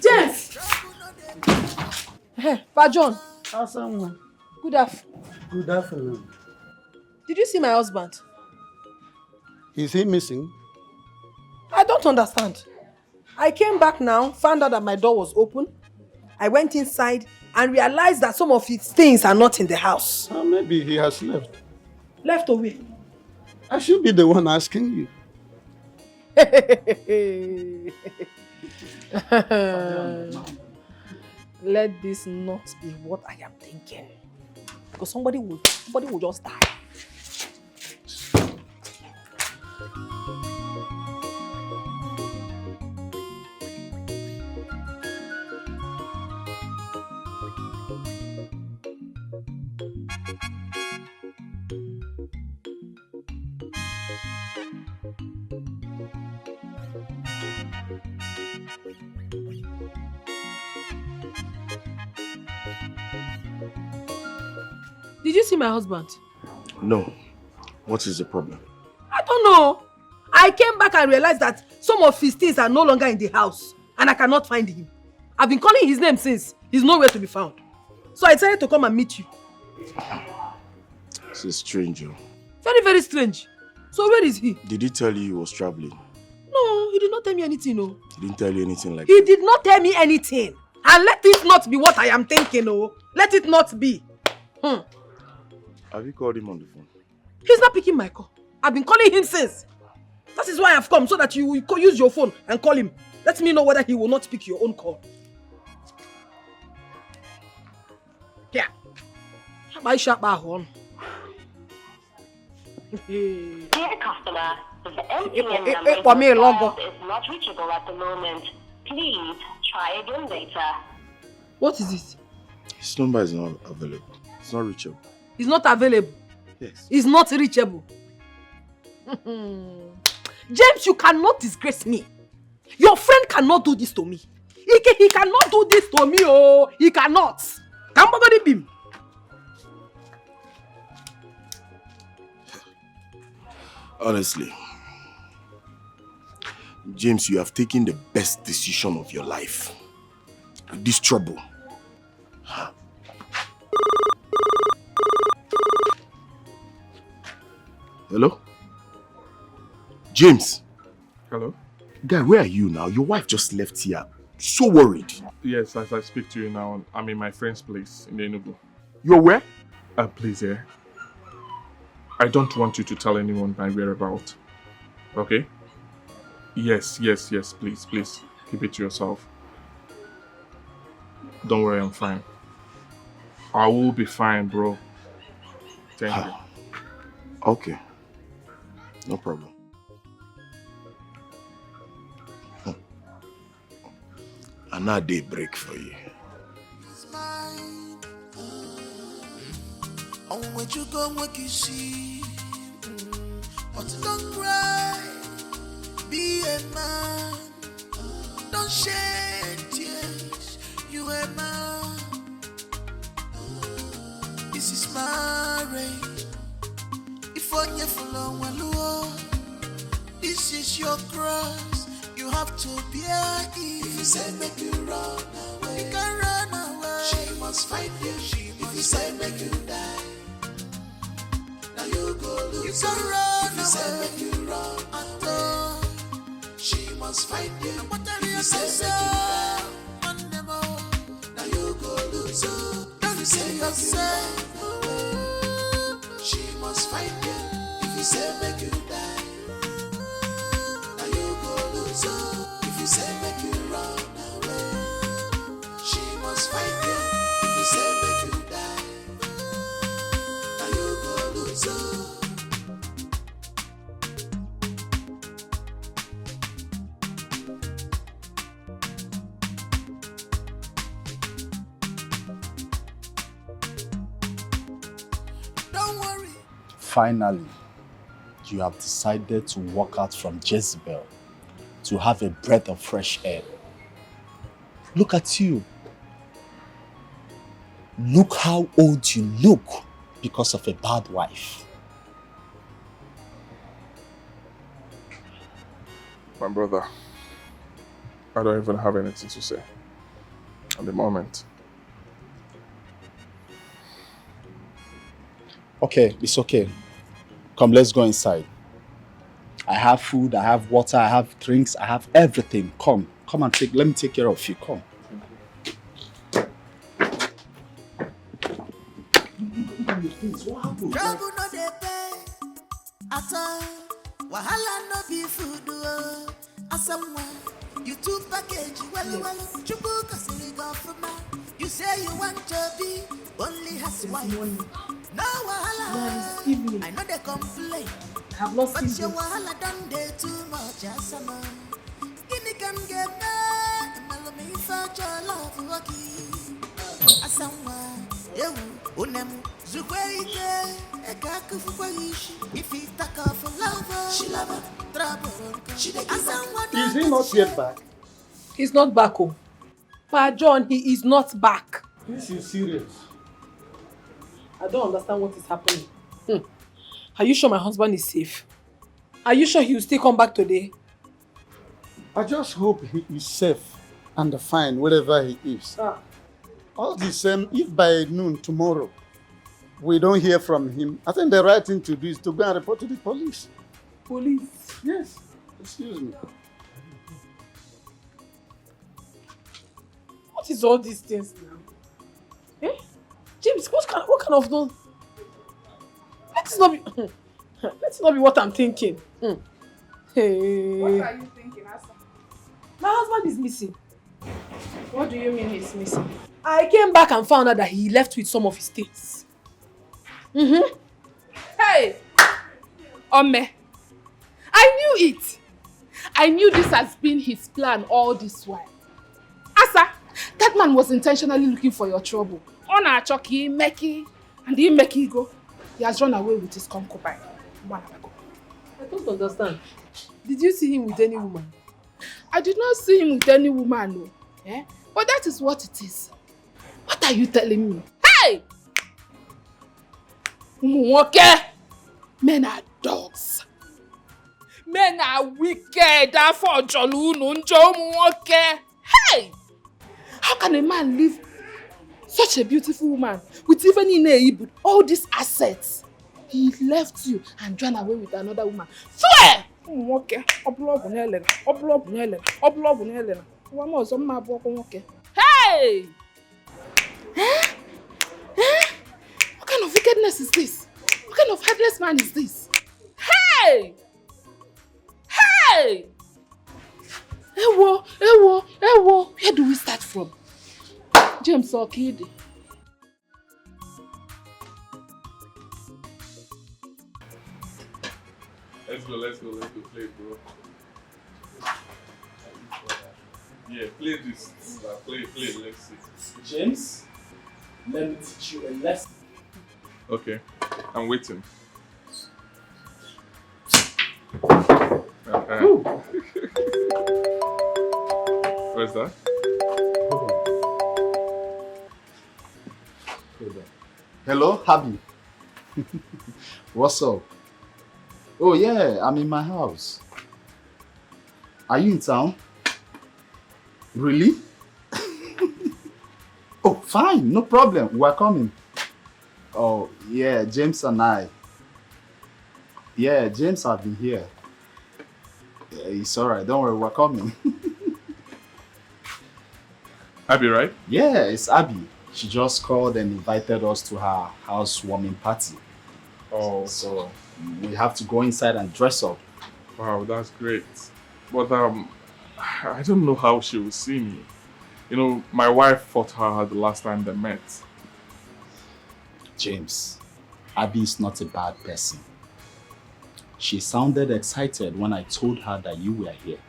James! Hey, Pa John. Awesome. Good afternoon. Good afternoon. Did you see my husband? Is he missing? I don't understand. I came back now, found out that my door was open. I went inside and realized that some of his things are not in the house. Maybe he has left. Left away? I should be the one asking you. Let this not be what I am thinking. Because somebody will just die. Did you see my husband? No. What is the problem? I don't know. I came back and realized that some of his things are no longer in the house and I cannot find him. I've been calling his name since. He's nowhere to be found. So I decided to come and meet you. This is strange. Very, very strange. So where is he? Did he tell you he was traveling? No, he did not tell me anything. No. He didn't tell you anything like He did not tell me anything. And let it not be what I am thinking. Oh. Let it not be. Have you called him on the phone? He's not picking my call. I've been calling him since. That is why I've come, so that you will use your phone and call him. Let me know whether he will not pick your own call. Here. Dear customer, the MTN number you dialed is not reachable at the moment. Please try again later. What is it? His number is not available. It's not reachable. It's not available. Yes. It's not reachable. James, you cannot disgrace me. Your friend cannot do this to me. He cannot do this to me. Oh, he cannot. Bim. Honestly, James, you have taken the best decision of your life. With this trouble. Hello? James. Hello? Guy, where are you now? Your wife just left here. So worried. Yes, as I speak to you now, I'm in my friend's place in EBUBE. You're where? Please, yeah. I don't want you to tell anyone my whereabouts. Okay? Yes, please. Keep it to yourself. Don't worry, I'm fine. I will be fine, bro. Thank you. Okay. No problem. Another day break for you. On what you go, what you see. But don't cry. Be a man. Don't shed tears. You a man. This is my race. If on you follow one, this is your cross. You have to bear it. If you say make you run away, you can run away. She must find you. If you say make you die, go lose. You can run if you say make you run at all. She must find you. If you say make you die, now you go lose. Don't say yourself. She must find you. If you say make you die, now you go lose. If you say make you run away, she must find you. If you say make you die, now you go lose. Don't worry. Finally, you have decided to walk out from Jezebel to have a breath of fresh air. Look at you. Look how old you look because of a bad wife. My brother, I don't even have anything to say at the moment. Okay, it's okay. Come, let's go inside. I have food, I have water, I have drinks, I have everything. Come and let me take care of you. Come. Trouble no dey pay at all. Wahala no be food. Asawa, you two package well. Chubu kasiri go for man. You say you want to be only has wife. No wahala. I know they complain. Have not but seen your wahala done dey too much. Asama, Ini can get mad. Malo me for your love lucky. Asawa, unemu zukweike ekaku fukwayishi. If he take off a lover, she love trouble. She dey give up. Is he not yet back? He's not back home. Pa John, he is not back. This is serious. I don't understand what is happening. Are you sure my husband is safe? Are you sure he will still come back today? I just hope he is safe and fine wherever he is. All the same, if by noon tomorrow we don't hear from him, I think the right thing to do is to go and report to the police. Police? Yes. Excuse me. What is all these things now? James, what kind of no? Let it not be. Let it not be what I'm thinking. Hey. What are you thinking, Asa? My husband is missing. What do you mean he's missing? I came back and found out that he left with some of his things. Hey! Ome, I knew it. I knew this has been his plan all this while. Asa, that man was intentionally looking for your trouble. Ona Choki, Meki, and he Meki go. He has run away with his concubine. I don't understand. Did you see him with any woman? I did not see him with any woman, no. But that is what it is. What are you telling me? Hey! Okay. Men are dogs. Men are wicked. Hey! How can a man leave such a beautiful woman with even Ini Edo, all these assets? He left you and ran away with another woman. Swear! Okay. Hey! What kind of wickedness is this? What kind of heartless man is this? Hey! Hey! Ewo! Where do we start from? James or Kid? Let's go play, bro. Yeah, play this. Play, let's see. James, let me teach you a lesson. Okay, I'm waiting. Where's that? Hello, Habi. What's up? Oh yeah, I'm in my house. Are you in town? Really? Oh, fine, no problem. We're coming. Oh yeah, James and I. Yeah, James have been here. Yeah, it's alright. Don't worry, we're coming. Abby, right? Yeah, it's Abby. She just called and invited us to her housewarming party. Oh. So we have to go inside and dress up. Wow, that's great. But I don't know how she will see me. You know, my wife fought her the last time they met. James, Abby is not a bad person. She sounded excited when I told her that you were here.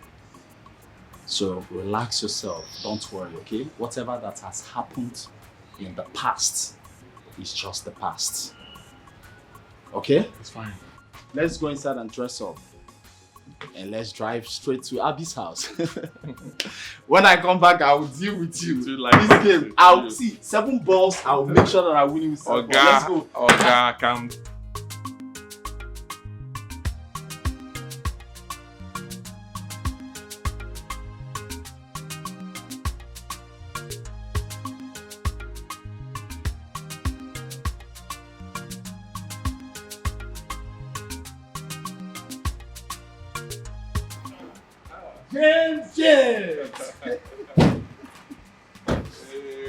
So relax yourself, don't worry, okay? Whatever that has happened in the past is just the past. Okay? It's fine. Let's go inside and dress up. And let's drive straight to Abby's house. When I come back, I will deal with you. Like this game, I'll see 7 balls. I'll make sure that I win with 7 balls. Let's go. Oga, come.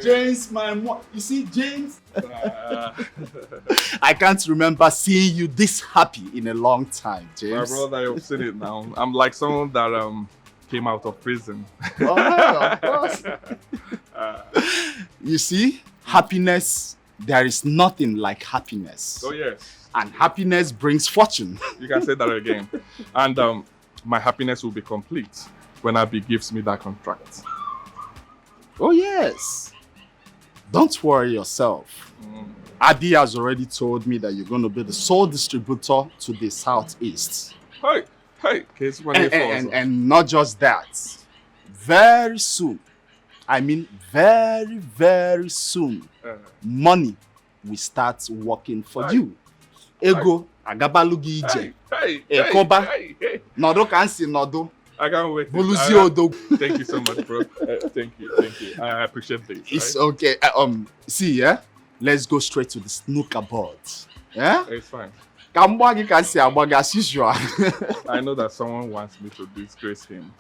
James, my mom. You see, James? I can't remember seeing you this happy in a long time, James. My brother, you've seen it now. I'm like someone that came out of prison. Oh, of course. You see, happiness, there is nothing like happiness. Oh, yes. And happiness brings fortune. You can say that again. And my happiness will be complete when Abby gives me that contract. Oh, yes. Don't worry yourself. Abby has already told me that you're going to be the sole distributor to the Southeast. Hey, case and not just that. Very soon, I mean very, very soon, money will start working for you. Ego, agabalugi ije. Ekoba, nodo kansi nodo. I can't wait. Thank you so much, bro. Thank you. I appreciate this. It's right? okay. See, yeah? Let's go straight to the snooker board. Yeah? It's fine. Kambwagi can see Abwagi as usual. I know that someone wants me to disgrace him.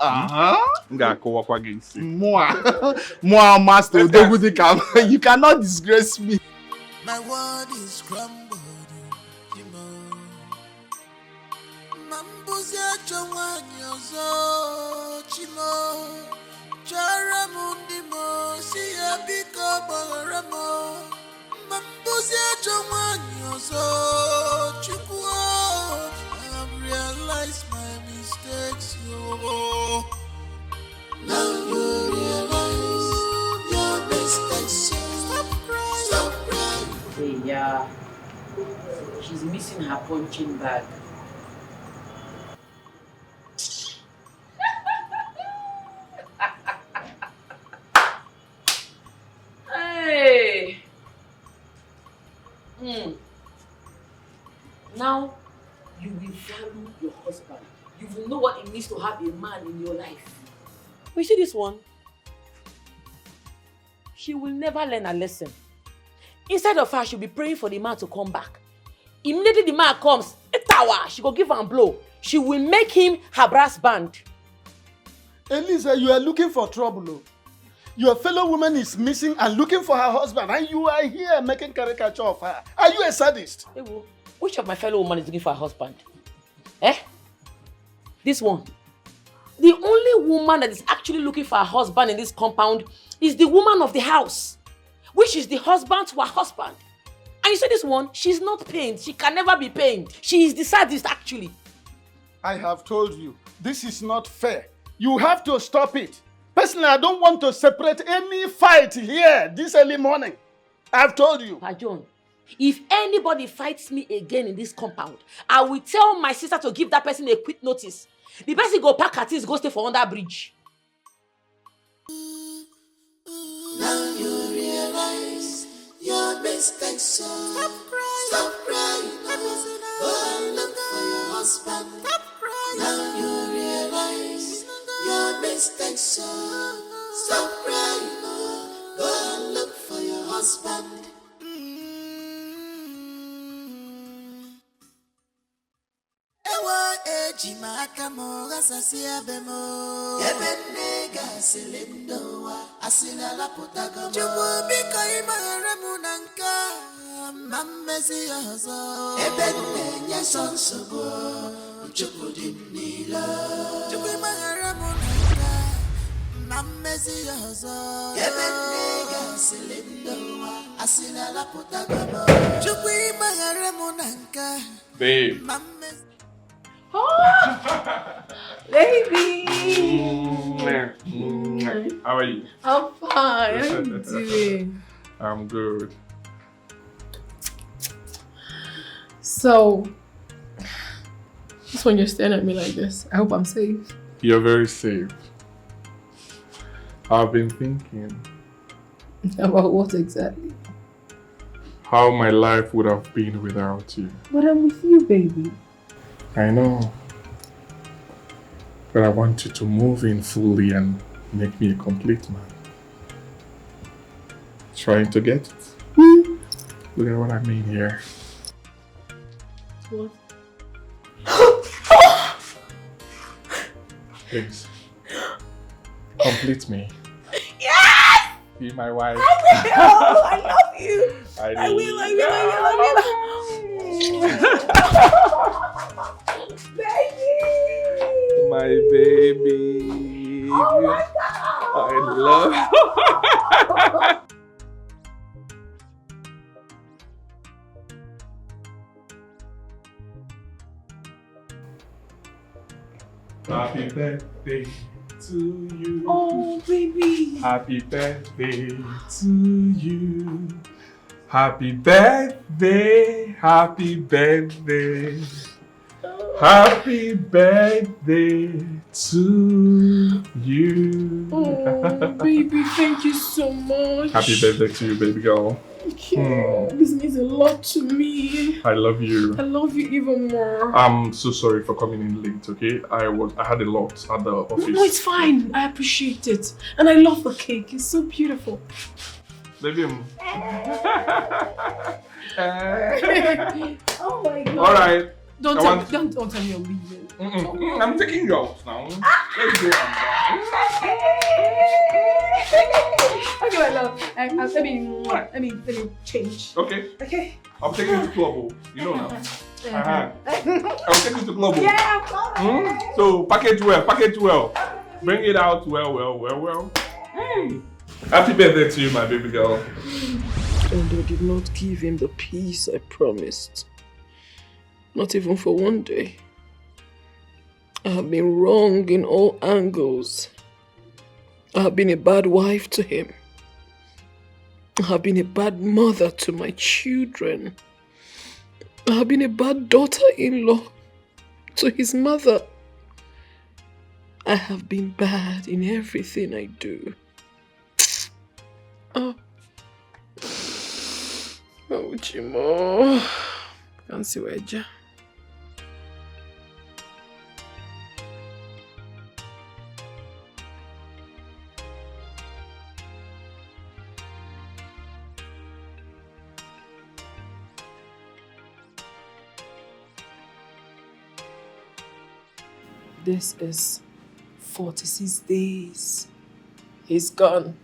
More master, you cannot disgrace me. My word is crumbled. Mambuzia Joanyozo Chimo Charamundimo Sia Biko Boramo Mambuzia Joanyozo Chikuo I've realized my mistakes, yo. Now you realize your mistakes, so stop crying. Hey, yeah. She's missing her punching bag. Hey. Now you will value your husband. You will know what it means to have a man in your life. You see this one? She will never learn a lesson. Instead of her, she'll be praying for the man to come back. Immediately the man comes, she go give her a blow. She will make him her brass band. Elisa, you are looking for trouble. No? Your fellow woman is missing and looking for her husband, and you are here making caricature of her. Are you a sadist? Which of my fellow women is looking for a husband? Eh? This one. The only woman that is actually looking for a husband in this compound is the woman of the house, which is the husband to her husband. And you see this one, she's not pained. She can never be pained. She is the sadist, actually. I have told you, this is not fair. You have to stop it. Personally, I don't want to separate any fight here this early morning. I've told you. John, if anybody fights me again in this compound, I will tell my sister to give that person a quick notice. The person go pack her things, go stay for under bridge. Now you realize your mistakes, so stop crying. Go and look for your husband. Stop crying. Now you realize your mistakes, so stop crying. Go and look for your husband. Chimaka mo gasasia bemo Ebenega selendoa Asila la potago Chubu biko imara munanka Mamesi yozo Ebenenya sonsobo Chubu dimnila Chubu imara munanka Mamesi yozo Ebenega selendoa Asila la potago Chubu imara munanka Babe. Oh, baby. How are you? I'm fine. How are you doing? I'm good. So, just when you're staring at me like this, I hope I'm safe. You're very safe. I've been thinking About what exactly? how my life would have been without you. But I'm with you, baby. I know. But I want you to move in fully and make me a complete man. Trying to get it? Look at what I mean here. What? Please. Complete me. Yes! Be my wife. I will! I love you! I I will. Baby! My baby. Oh my God! I love Happy birthday to you. Oh, baby. Happy birthday to you. Happy birthday. Happy birthday. Happy birthday to you. Oh, baby, thank you so much. Happy birthday to you, baby girl. Thank you. This means a lot to me. I love you. I love you even more. I'm so sorry for coming in late, okay? I had a lot at the office. No, it's fine. I appreciate it. And I love the cake. It's so beautiful. Baby. Oh my God. All right. Don't tell me you're leaving. I'm taking you out now. Let's go. Okay, my love. Let me change. Okay. Okay. I'm taking you to club. You know now. I'll take you to club. Yeah, I'm coming. So package well. Bring it out well. Happy birthday to you, my baby girl. And I did not give him the peace I promised. Not even for one day. I have been wrong in all angles. I have been a bad wife to him. I have been a bad mother to my children. I have been a bad daughter-in-law to his mother. I have been bad in everything I do. Oh, Chimo. Can't see where you're. This is 46 days. He's gone.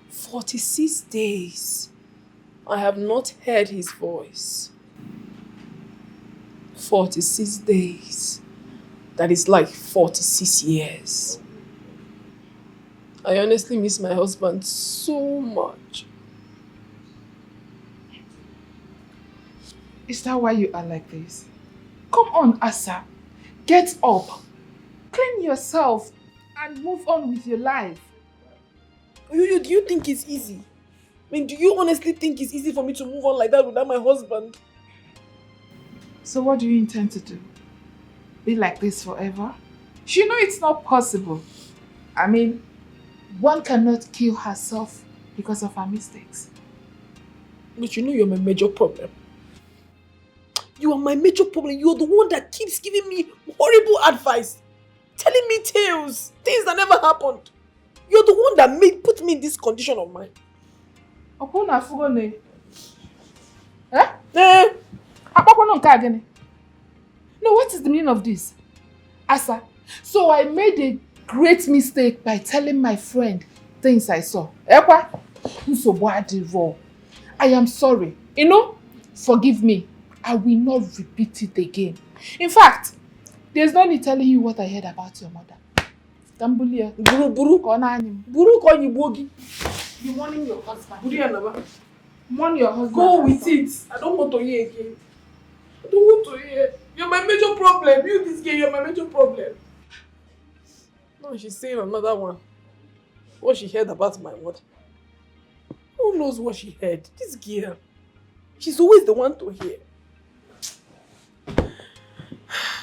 46 days. I have not heard his voice. 46 days. That is like 46 years. I honestly miss my husband so much. Is that why you are like this? Come on, Asa. Get up. Clean yourself and move on with your life. Do you think it's easy? I mean, do you honestly think it's easy for me to move on like that without my husband? So what do you intend to do? Be like this forever? You know it's not possible. I mean, one cannot kill herself because of her mistakes. But you know you're my major problem. You are my major problem. You're the one that keeps giving me horrible advice. Telling me tales. Things that never happened. You're the one that put me in this condition of mine. Eh? No, what is the meaning of this? Asa, so I made a great mistake by telling my friend things I saw. Ekwa? I am sorry. You know, forgive me. I will not repeat it again. In fact, there's no need telling you what I heard about your mother. Tambulia. Buru konani. Buru konyi bogi. You warning your husband. Warn your husband. Go with it. I don't want to hear again. I don't want to hear. You're my major problem. You, this girl, you're my major problem. No, she's saying another one. What she heard about my mother. Who knows what she heard? This girl. She's always the one to hear.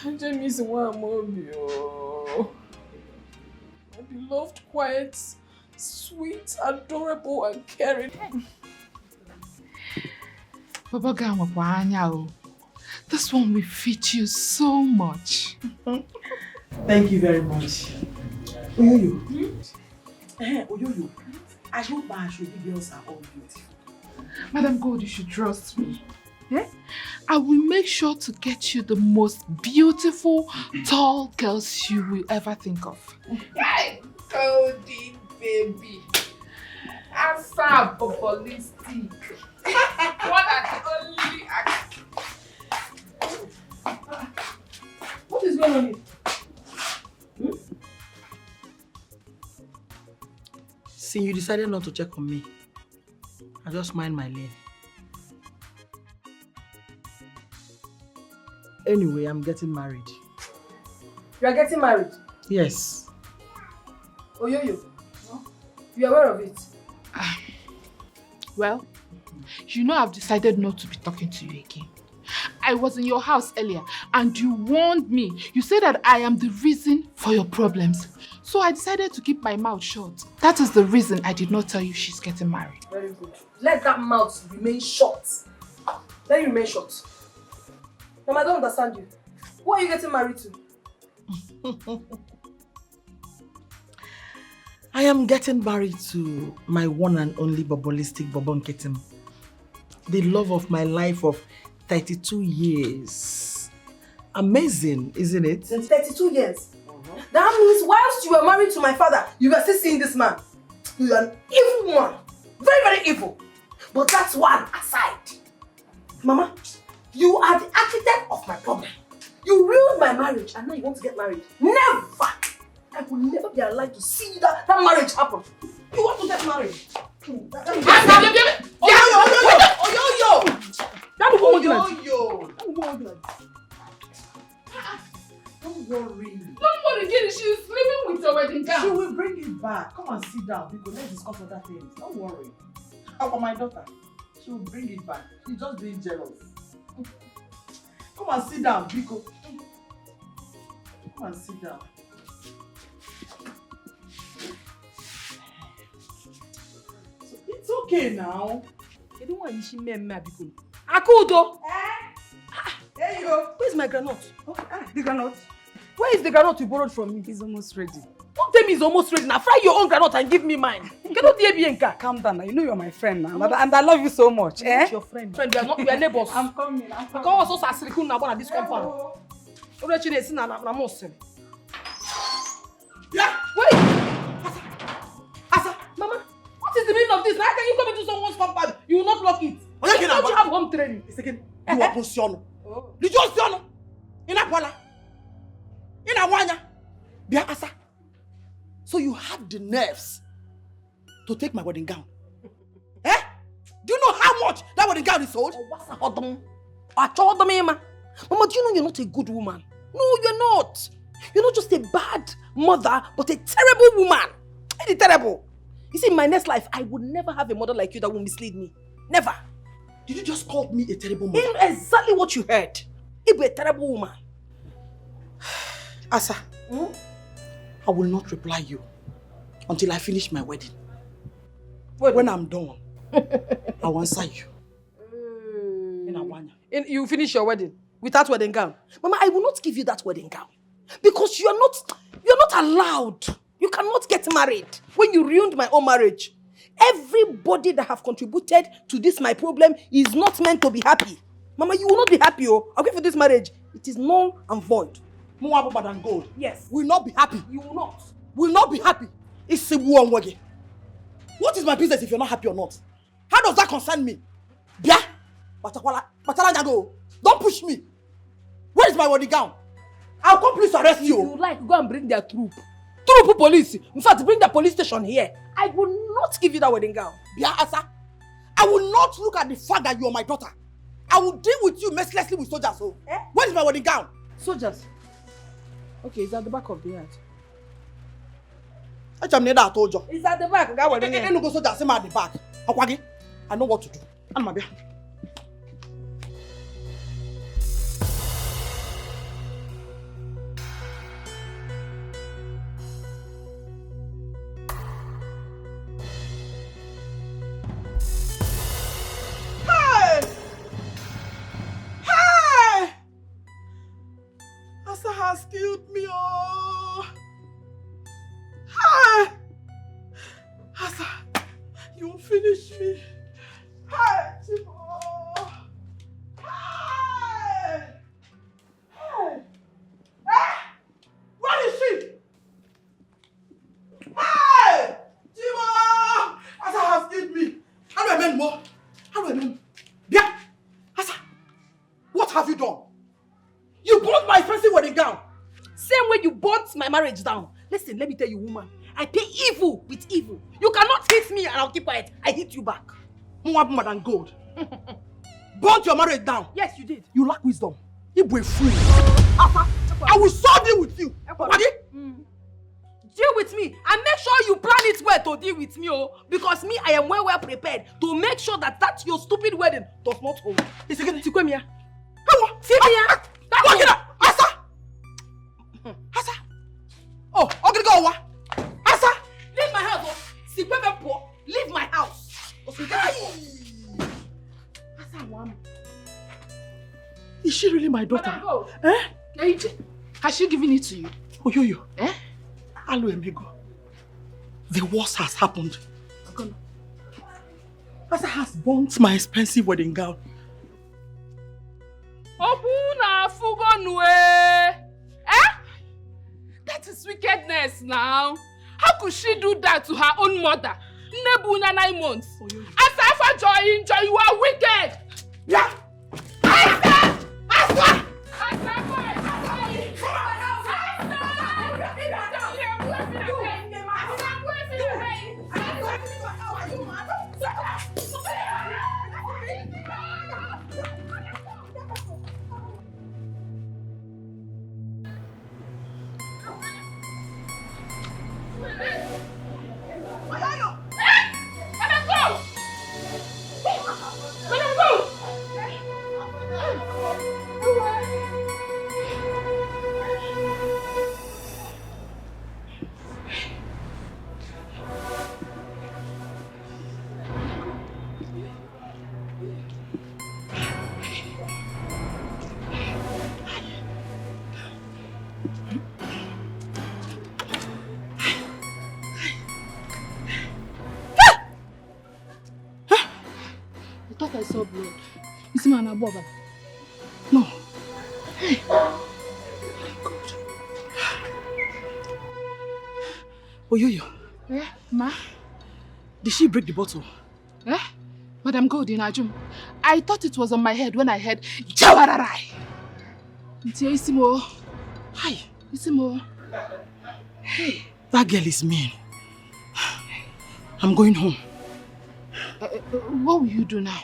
I just miss one OBIO. My beloved, quiet, sweet, adorable, and caring. Baba Gama, this one will fit you so much. Thank you very much. Oyoyo. Oyoyo. I hope my Ashobi girls are all beautiful. Madam God, you should trust me. Eh? I will make sure to get you the most beautiful, tall girls you will ever think of. Hey, golden baby. Asa populistic. One and only act. What is going on here? Since you decided not to check on me, I just mind my lane. Anyway, I'm getting married. You are getting married? Yes. Oyoyo, you are aware of it? Well, you know I've decided not to be talking to you again. I was in your house earlier and you warned me. You said that I am the reason for your problems. So I decided to keep my mouth shut. That is the reason I did not tell you she's getting married. Very good. Let that mouth remain shut. Let it remain shut. Mama, I don't understand you. Who are you getting married to? I am getting married to my one and only bobolistic Bobon Ketim. The love of my life of 32 years. Amazing, isn't it? Since 32 years? That means whilst you were married to my father, you were still seeing this man. You are an evil one. Very, very evil. But that's one aside. Mama, you are the architect of my problem. You ruined my marriage and now you want to get married. Never! I will never be alive to see that marriage happen. You want to get married. Don't worry. Don't worry, Jenny. She's sleeping with your wedding gown. She will bring it back. Come and sit down because let's discuss other things. Don't worry. How about my daughter? She will bring it back. She's just being jealous. Come and sit down, Biko. Come and sit down. So it's okay now. You don't want to me Biko. Akudo! There you go. Where's my granite? Okay, the granite. Where is the granite you borrowed from me? It's almost ready. Don't tell me it's almost ready. Now fry your own granite and give me mine. Calm down now. You know you're my friend now. And I love you so much. Who's your friend? Friend, we are not. We are neighbors. I'm coming. Because also Sasirikun na bona this compound. Orechi dey sin na mosel. Yeah, wait. Asa, Mama, what is the meaning of this? How can you come into someone's compound? You will not lock it. Don't you have home training? It's again. You are position. Did you just know? Ina Paula. Ina Wanya. Bia Asa. So you had the nerves to take my wedding gown. Eh? Do you know how much that wedding gown is sold? Mama, do you know you're not a good woman? No, you're not. You're not just a bad mother, but a terrible woman. Really terrible. You see, in my next life, I would never have a mother like you that will mislead me. Never. Did you just call me a terrible mother? Exactly what you heard. You'll be a terrible woman. Asa, I will not reply you until I finish my wedding. When I'm done, I will answer you. You finish your wedding without wedding gown. Mama, I will not give you that wedding gown. Because you're not allowed. You cannot get married when you ruined my own marriage. Everybody that have contributed to this my problem is not meant to be happy. Mama, you will not be happy. I'll wait for this marriage. It is null and void. Muabu and gold. Yes. Will not be happy. You will not. Will not be happy. It's a war wage. What is my business if you're not happy or not? How does that concern me? Bia, don't push me. Where is my wedding gown? I'll come please arrest you. If you like, go and bring their troop. Troop police. In fact, bring the police station here. I will not give you that wedding gown. Bia Asa, I will not look at the fact that you are my daughter. I will deal with you mercilessly with soldiers. So, where is my wedding gown? Soldiers. Okay, it's at the back of the yard. I told you. It's at the back. Go wedding. No go soldiers at the back. Akwagi, I know what to do. And my bia. Has killed me, oh! Hi! Asa, you finish me. Hi, Timo! Hi! Hi! Ah! Where is she? Hi! Timo! Asa has killed me. How do I mend more? How do I mend? Yeah! Asa, what have you done? You bought my expensive wedding gown. Same way you bought my marriage down. Listen, let me tell you, woman. I pay evil with evil. You cannot hit me and I'll keep quiet. I hit you back. More than gold. Burnt your marriage down. Yes, you did. You lack wisdom. You be a fool. I will so deal with you. Deal with me and make sure you plan it well to deal with me, oh. Because me, I am well prepared to make sure that your stupid wedding does not hold. It's again. See me here. See me here. Asa! Asa! Oh, okay, go. Asa! Leave my house, oh. See, poor. Leave my house. Asa, is she really my daughter? Has she given it to you? Oh, yo. Hello, amigo. The worst has happened. Asa has burnt my expensive wedding gown. That is wickedness now. How could she do that to her own mother? Nebunya 9 months. Asafa Joy, you are wicked. Yeah. Asa! I saw blood. You see, man, Boba. No. Hey. God. Oh, yo. Eh, ma? Did she break the bottle? Eh? Madam Gold in Ajum. I thought it was on my head when I heard Jawararai. Isimo. Hi. Isimo. Hey. That girl is mean. I'm going home. What will you do now?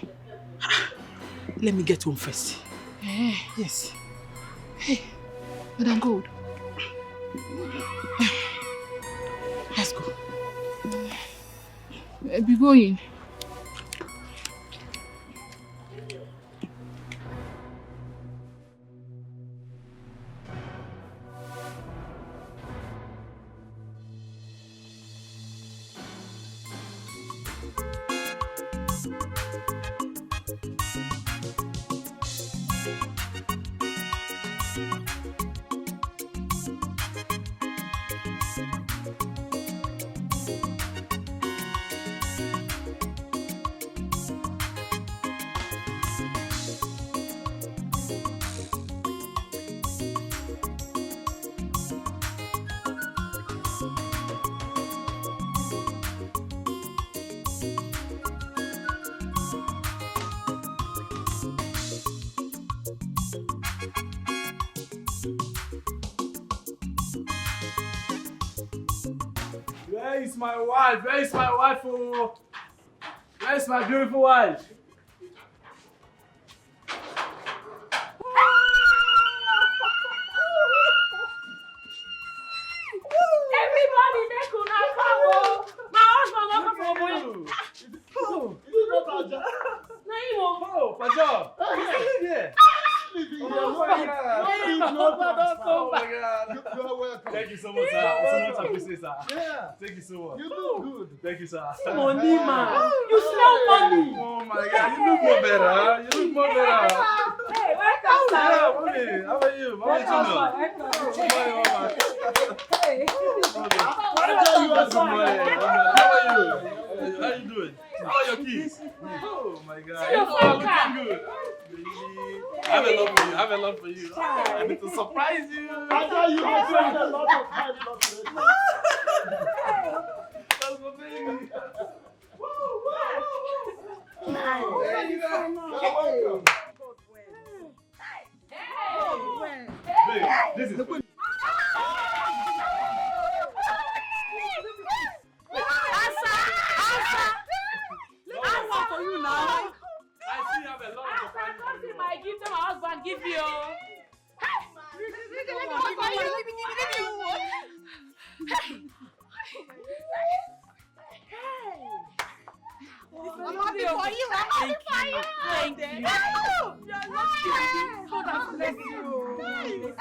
Let me get home first. Eh? Yes. Hey, Madam Gold. Let's go. Be going. Where is my wife? Where is my wife? Oh? Where is my beautiful wife? Everybody make una come oh. My husband don come for boy. Na him oh. Oh, Pajo. Yeah. Oh my God. You are welcome. Thank you so much, sir. So much appreciate, sir. Yeah. Thank you so much. You look good. Thank you, sir. Money man. You smell money. Oh my God. You look more better. You look more better. Hey, welcome, sir. Mommy, how are you? How are you doing? Hey. How are you doing? How are your kids? Oh my God. See your You are looking good. I have a love for you. I have a love for you. I need to surprise you. I thought you had spent a lot of time. That's my baby. Babe, this is for you. Answer for you now. I see you have a lot of surprise for you. My gift my husband give you. I'm happy for you. I'm happy for you. Thank you. You're lucky. God has blessed you.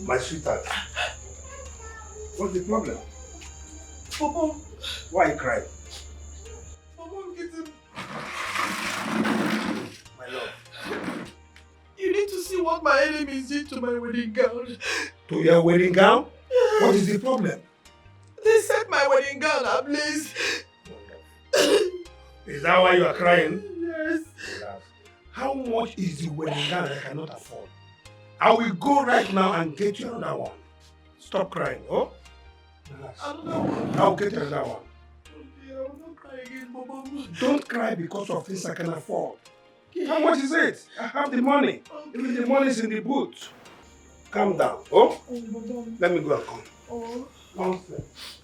My sweetheart, what's the problem? Papa. Why are you crying? Papa, get him. My love. You need to see what my enemies did to my wedding gown. To your wedding gown? What is the problem? They set my wedding gown ablaze. Is that why you are crying? Yes. How much is the wedding gown I cannot afford? I will go right now and get you another one. Stop crying, oh? Relax. I'll get you another one. Okay, I will not cry again, Papa. Don't cry because of things I can afford. How much is it? I have the money. Even the money is in the boot. Calm down, oh? Let me go and come. Oh. Nonsense.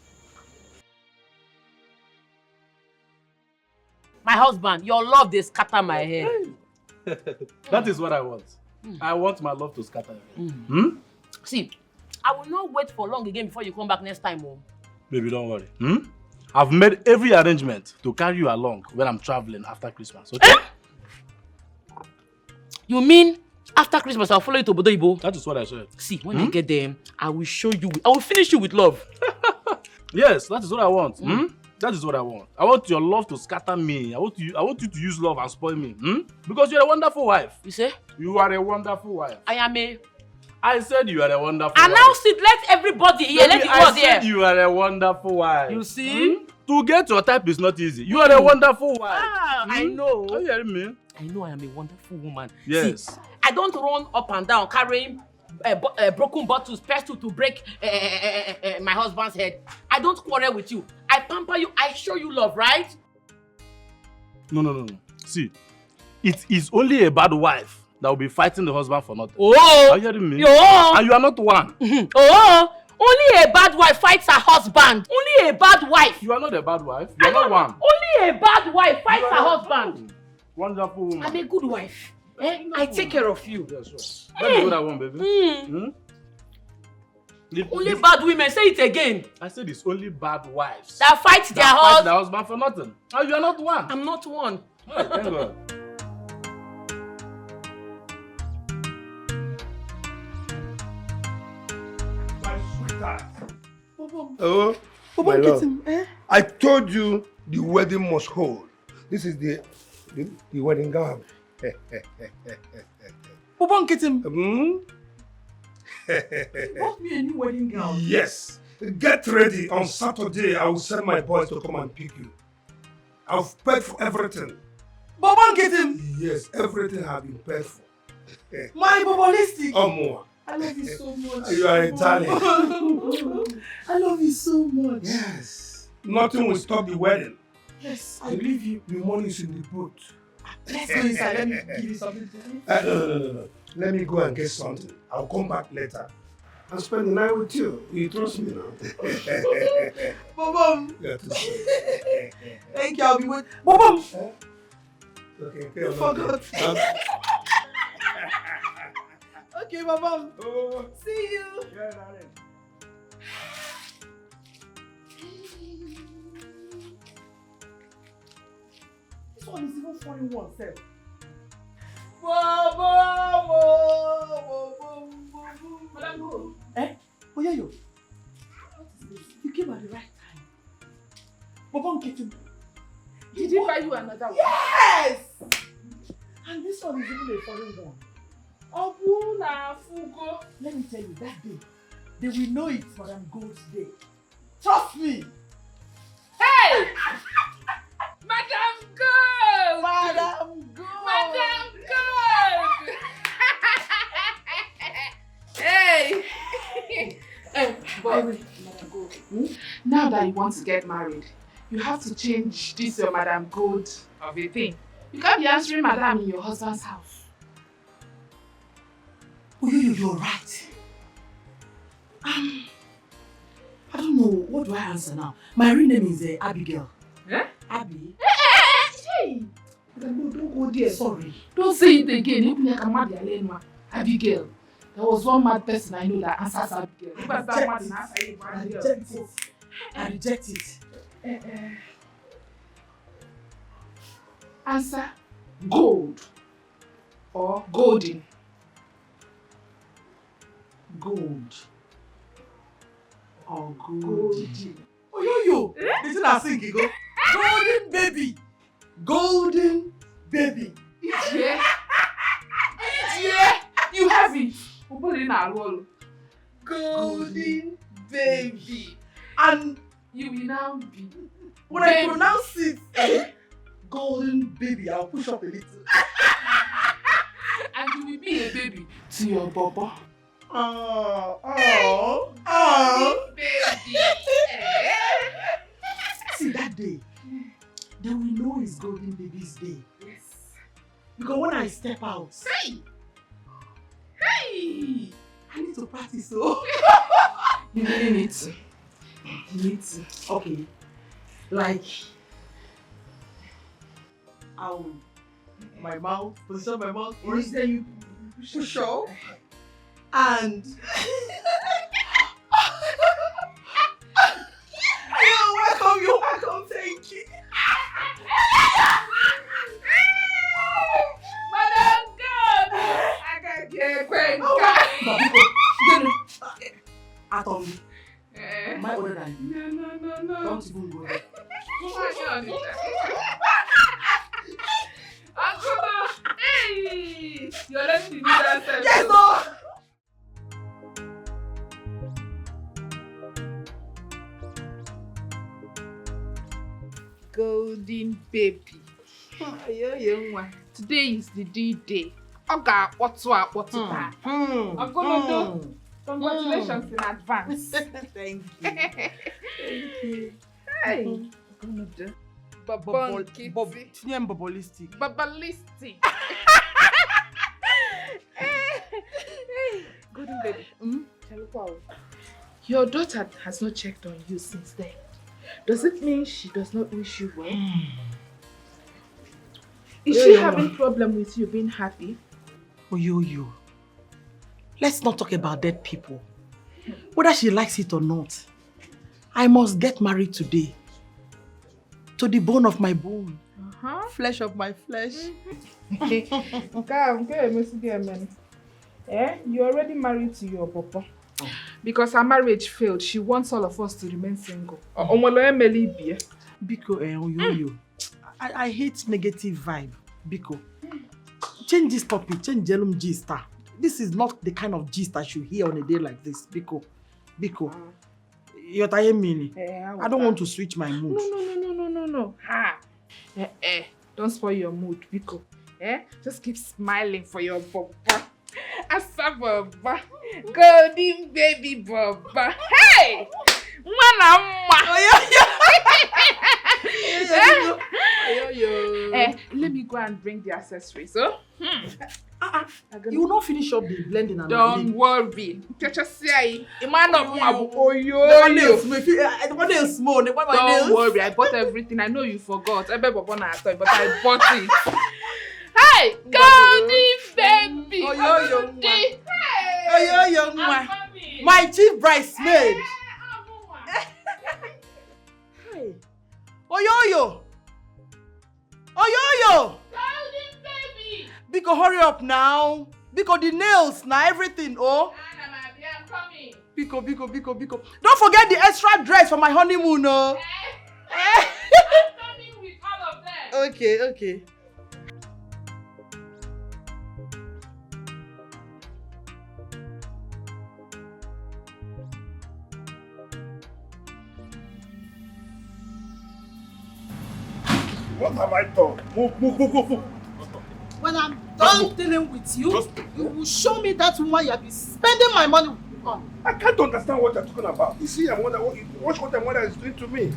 My husband, your love dey scatter my head. That is what I want. I want my love to scatter. See, I will not wait for long again before you come back next time. Oh. Baby, don't worry. I've made every arrangement to carry you along when I'm traveling after Christmas, okay? You mean after Christmas I'll follow you to Obodo Ibo? That is what I said. See, when I get there, I will show you, I will finish you with love. Yes, that is what I want. That is what I want. I want your love to scatter me. I want you to use love and spoil me. Because you're a wonderful wife. You say? You are a wonderful wife. I am a... I said you are a wonderful Announce wife. it, let everybody hear, let the I world said hear. you are a wonderful wife. You see? To get your type is not easy. You are a wonderful wife. I know. Are you hearing me? I know I am a wonderful woman. Yes. See, I don't run up and down carrying broken bottles, pestle to break my husband's head. I don't quarrel with you. I pamper you. I show you love, right? No. See, it is only a bad wife that will be fighting the husband for nothing. Oh! Are you hearing me? Oh! And you are not one. Oh! Only a bad wife fights her husband. Only a bad wife. You are not a bad wife. You are not one. Only a bad wife fights her husband. Wonderful woman. I'm a good wife. I take care of you. That's what I want, baby. Only bad women. Say it again. I said it's only bad wives that fight their husband for nothing. Oh, you are not one. I'm not one. Hey, thank God. My sweetheart. Bobom. Oh, Bobom, my get love. him, eh? I told you the wedding must hold. This is the wedding gown. Bobom, get him. Bought me a new wedding gown. Yes. Get ready. On Saturday, I will send my boys to come and pick you. I've paid for everything. Bobom, get him. Yes, everything has been paid for. My bobolistic. More. I love you so much. You are a darling. I love you so much. Yes. Nothing will stop the wedding. Yes, I believe you. The money is in the boat. Let's go inside. Let me give you something to eat. No. Let me go and get something. I'll come back later and spend the night with you. You trust me now? Bobom. Yeah, Thank you. I'll be waiting. Bobom. Okay, You forgot. Okay, Bobom. Oh. See you. Yeah, darling. This one is even funny oneself. Madam Go. Oh yeah, yo. What is this? You came at the right time. Bobom, get him. Did he buy you another one? Yes! And this one is even a foreign one. Obuna Fugo. Let me tell you, that day, they will know it's Madam Gold's day. Trust me. Hey! Madam Gold! Madam Gold! Madam Gold! Hey! But Madam Gold, now that you want to get married, you have to change this your Madam Gold of a thing. You can't be answering Madam in your husband's house. Oh, you're right. I don't know. What do I answer now? My real name is Abigail. Eh? Abby. Hey! Don't go there. Sorry. Don't say it again. Abigail. There was one mad person I know that answers Abigail. I reject it. Answer gold or golden. Gold. Oh, golden. Oh, yo. This is a singing. Golden baby. Golden baby. Each year. You have it. Golden baby. And you will now be. When I pronounce it, golden baby, I'll push up a little. And you will be a baby to your baba. Baby. See, that day, they will know it's golden baby's day. Yes. Because when I step out, hey, I need to practice. So you really need to. You need to. Okay. Like, my mouth, position my mouth first, then you push up, and you're welcome, thank you. Madam God, I can't get crank. Atom, am I older than you? No. Don't even go there. Hey, you're letting me do that. Yes, no. Golden baby. Today is the D-Day. Oga, what's that? I'm gonna do. Congratulations in advance. Thank you. Thank you. Hey, I'm gonna do. Babalistic. Golden baby. Your daughter has not checked on you since then. Does it mean she does not wish you well? Is she having problem with you being happy? Oyoyo, let's not talk about dead people. Whether she likes it or not, I must get married today. To the bone of my bone. Flesh of my flesh. You already married to your papa. Because her marriage failed, she wants all of us to remain single. Biko, Oyoyo, I hate negative vibe. Biko, change this topic, change Jelum gist. This is not the kind of gist I should hear on a day like this. Biko, you're tired me. I don't want to switch my mood. No. Don't spoil your mood, Biko. Just keep smiling for your papa. Asa Baba, golden baby Baba. Hey! Let me go and bring the accessories, so? You will not finish up the blending and don't worry. Don't worry, I bought everything. I know you forgot. But I bought it. Hey, golden baby. My chief bridesmaid. Hey, Oyoyo. Golden baby. Biko, hurry up now. Biko, the nails, now everything, oh. I'm coming. Biko. Don't forget the extra dress for my honeymoon, oh. I'm coming with all of them. Okay. What have I done? Move. When I'm done dealing with you, you will show me that woman you have been spending my money on. I can't understand what you're talking about. You see, watch what your mother is doing to me.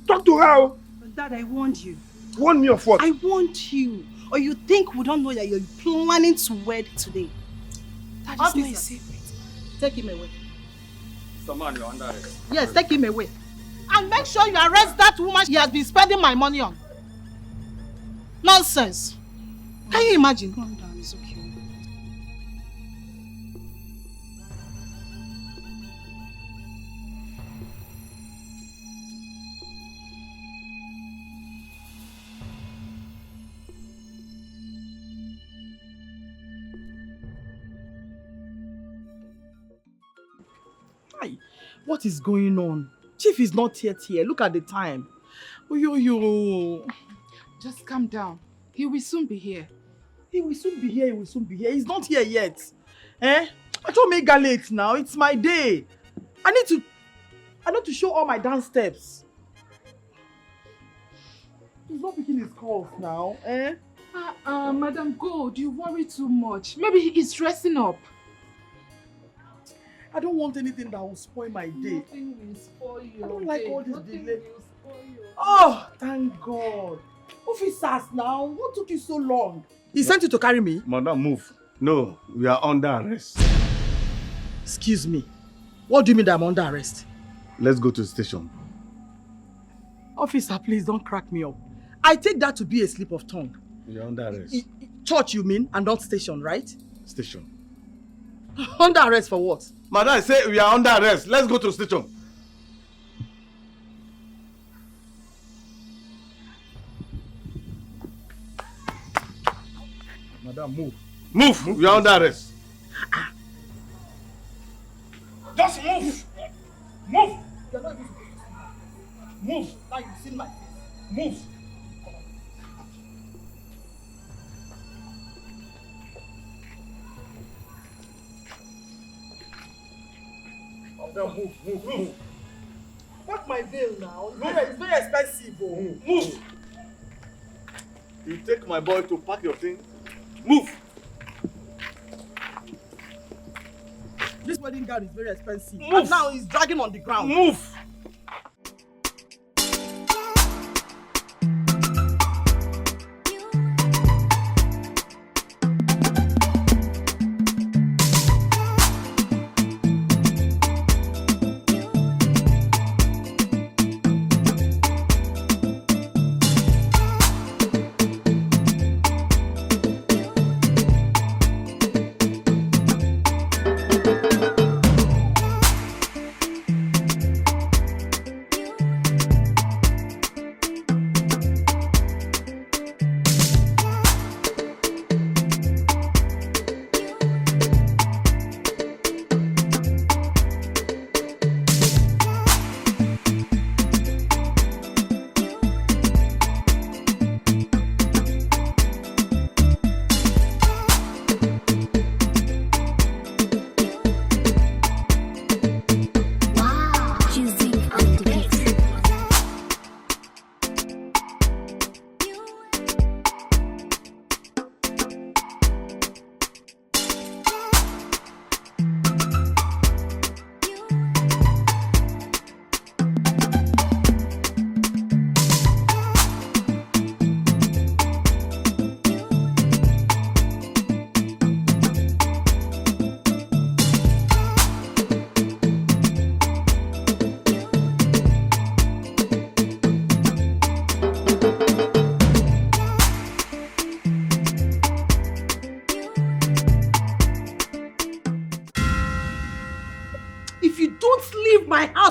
Talk to her. But Dad, I warned you. Warn me of what? I warned you. Or you think we don't know that you're planning to wed today? That is not a secret. Take him away. Someone, you're under arrest. Yes, take him away. And make sure you arrest that woman he has been spending my money on. Nonsense. Can you imagine? Calm down, it's okay. Hi, what is going on? Chief is not yet here. Look at the time. Oyoyo. Just calm down. He will soon be here. He will soon be here. He's not here yet. I don't make late now. It's my day. I need to show all my dance steps. He's not picking his calls now. Madam Gold, you worry too much. Maybe he is dressing up. I don't want anything that will spoil my day. Nothing will spoil your day. I don't like all this delay. Oh, thank God. Officers now, what took you so long? He sent you to carry me? Madam, move. No, we are under arrest. Excuse me. What do you mean that I'm under arrest? Let's go to the station. Officer, please don't crack me up. I take that to be a slip of tongue. We are under arrest. Church, you mean, and not station, right? Station. Under arrest for what? Madam, I say we are under arrest. Let's go to the station. Madam, move. Move! We are under arrest. Just move! Move! Move! Now you've seen my face. Move! Move. Pack my veil now. It's very expensive. Oh. Move. You take my boy to pack your thing. Move. This wedding gown is very expensive. Move. And now he's dragging on the ground. Move.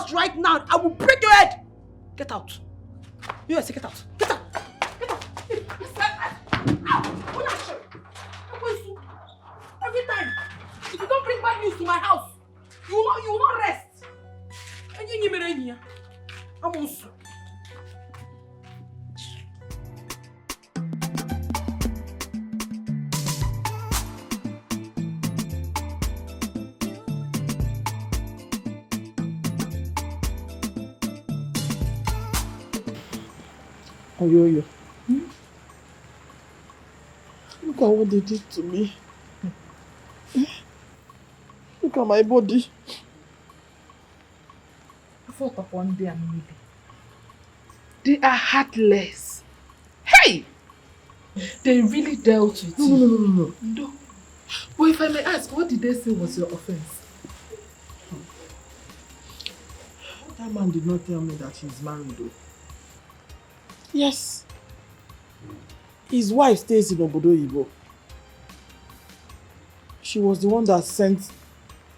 touch right now, I will break your head. Get out. You say get out. Get out. Get out. Every time, if you don't bring bad news to my house, you will not rest. I'm also. Oyoyo. Look at what they did to me. Look at my body. I thought of one day and maybe. They are heartless. Hey! They really dealt with you. No. But if I may ask, what did they say was your offense? That man did not tell me that he's married though. Yes. His wife stays in Obodo Ibo. She was the one that sent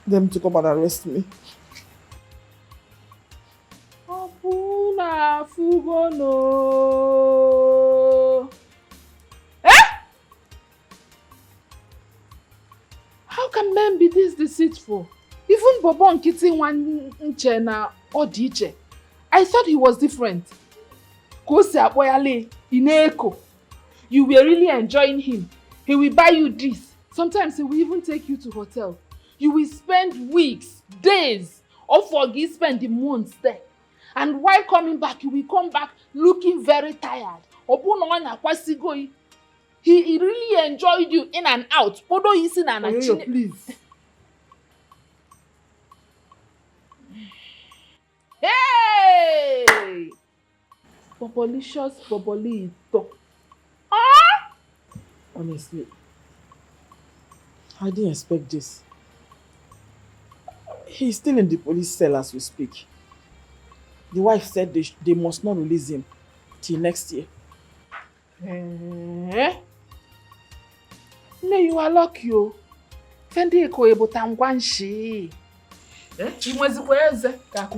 them to come and arrest me. Opuna Fugono. Eh? How can men be this deceitful? Even Bobo Nkiti one Nchena or DJ. I thought he was different. Kosi Aboyale, Ini Edo. You were really enjoying him. He will buy you this. Sometimes he will even take you to hotel. You will spend weeks, days, or forget spend the months there. And while coming back, you will come back looking very tired. He really enjoyed you in and out. Oyoyo, please. Hey! Popolicious Popolito. Ah! Honestly, I didn't expect this. He's still in the police cell as we speak. The wife said they must not release him till next year. Eh? No, you are lucky. Fendi eko ebota ngwanshi.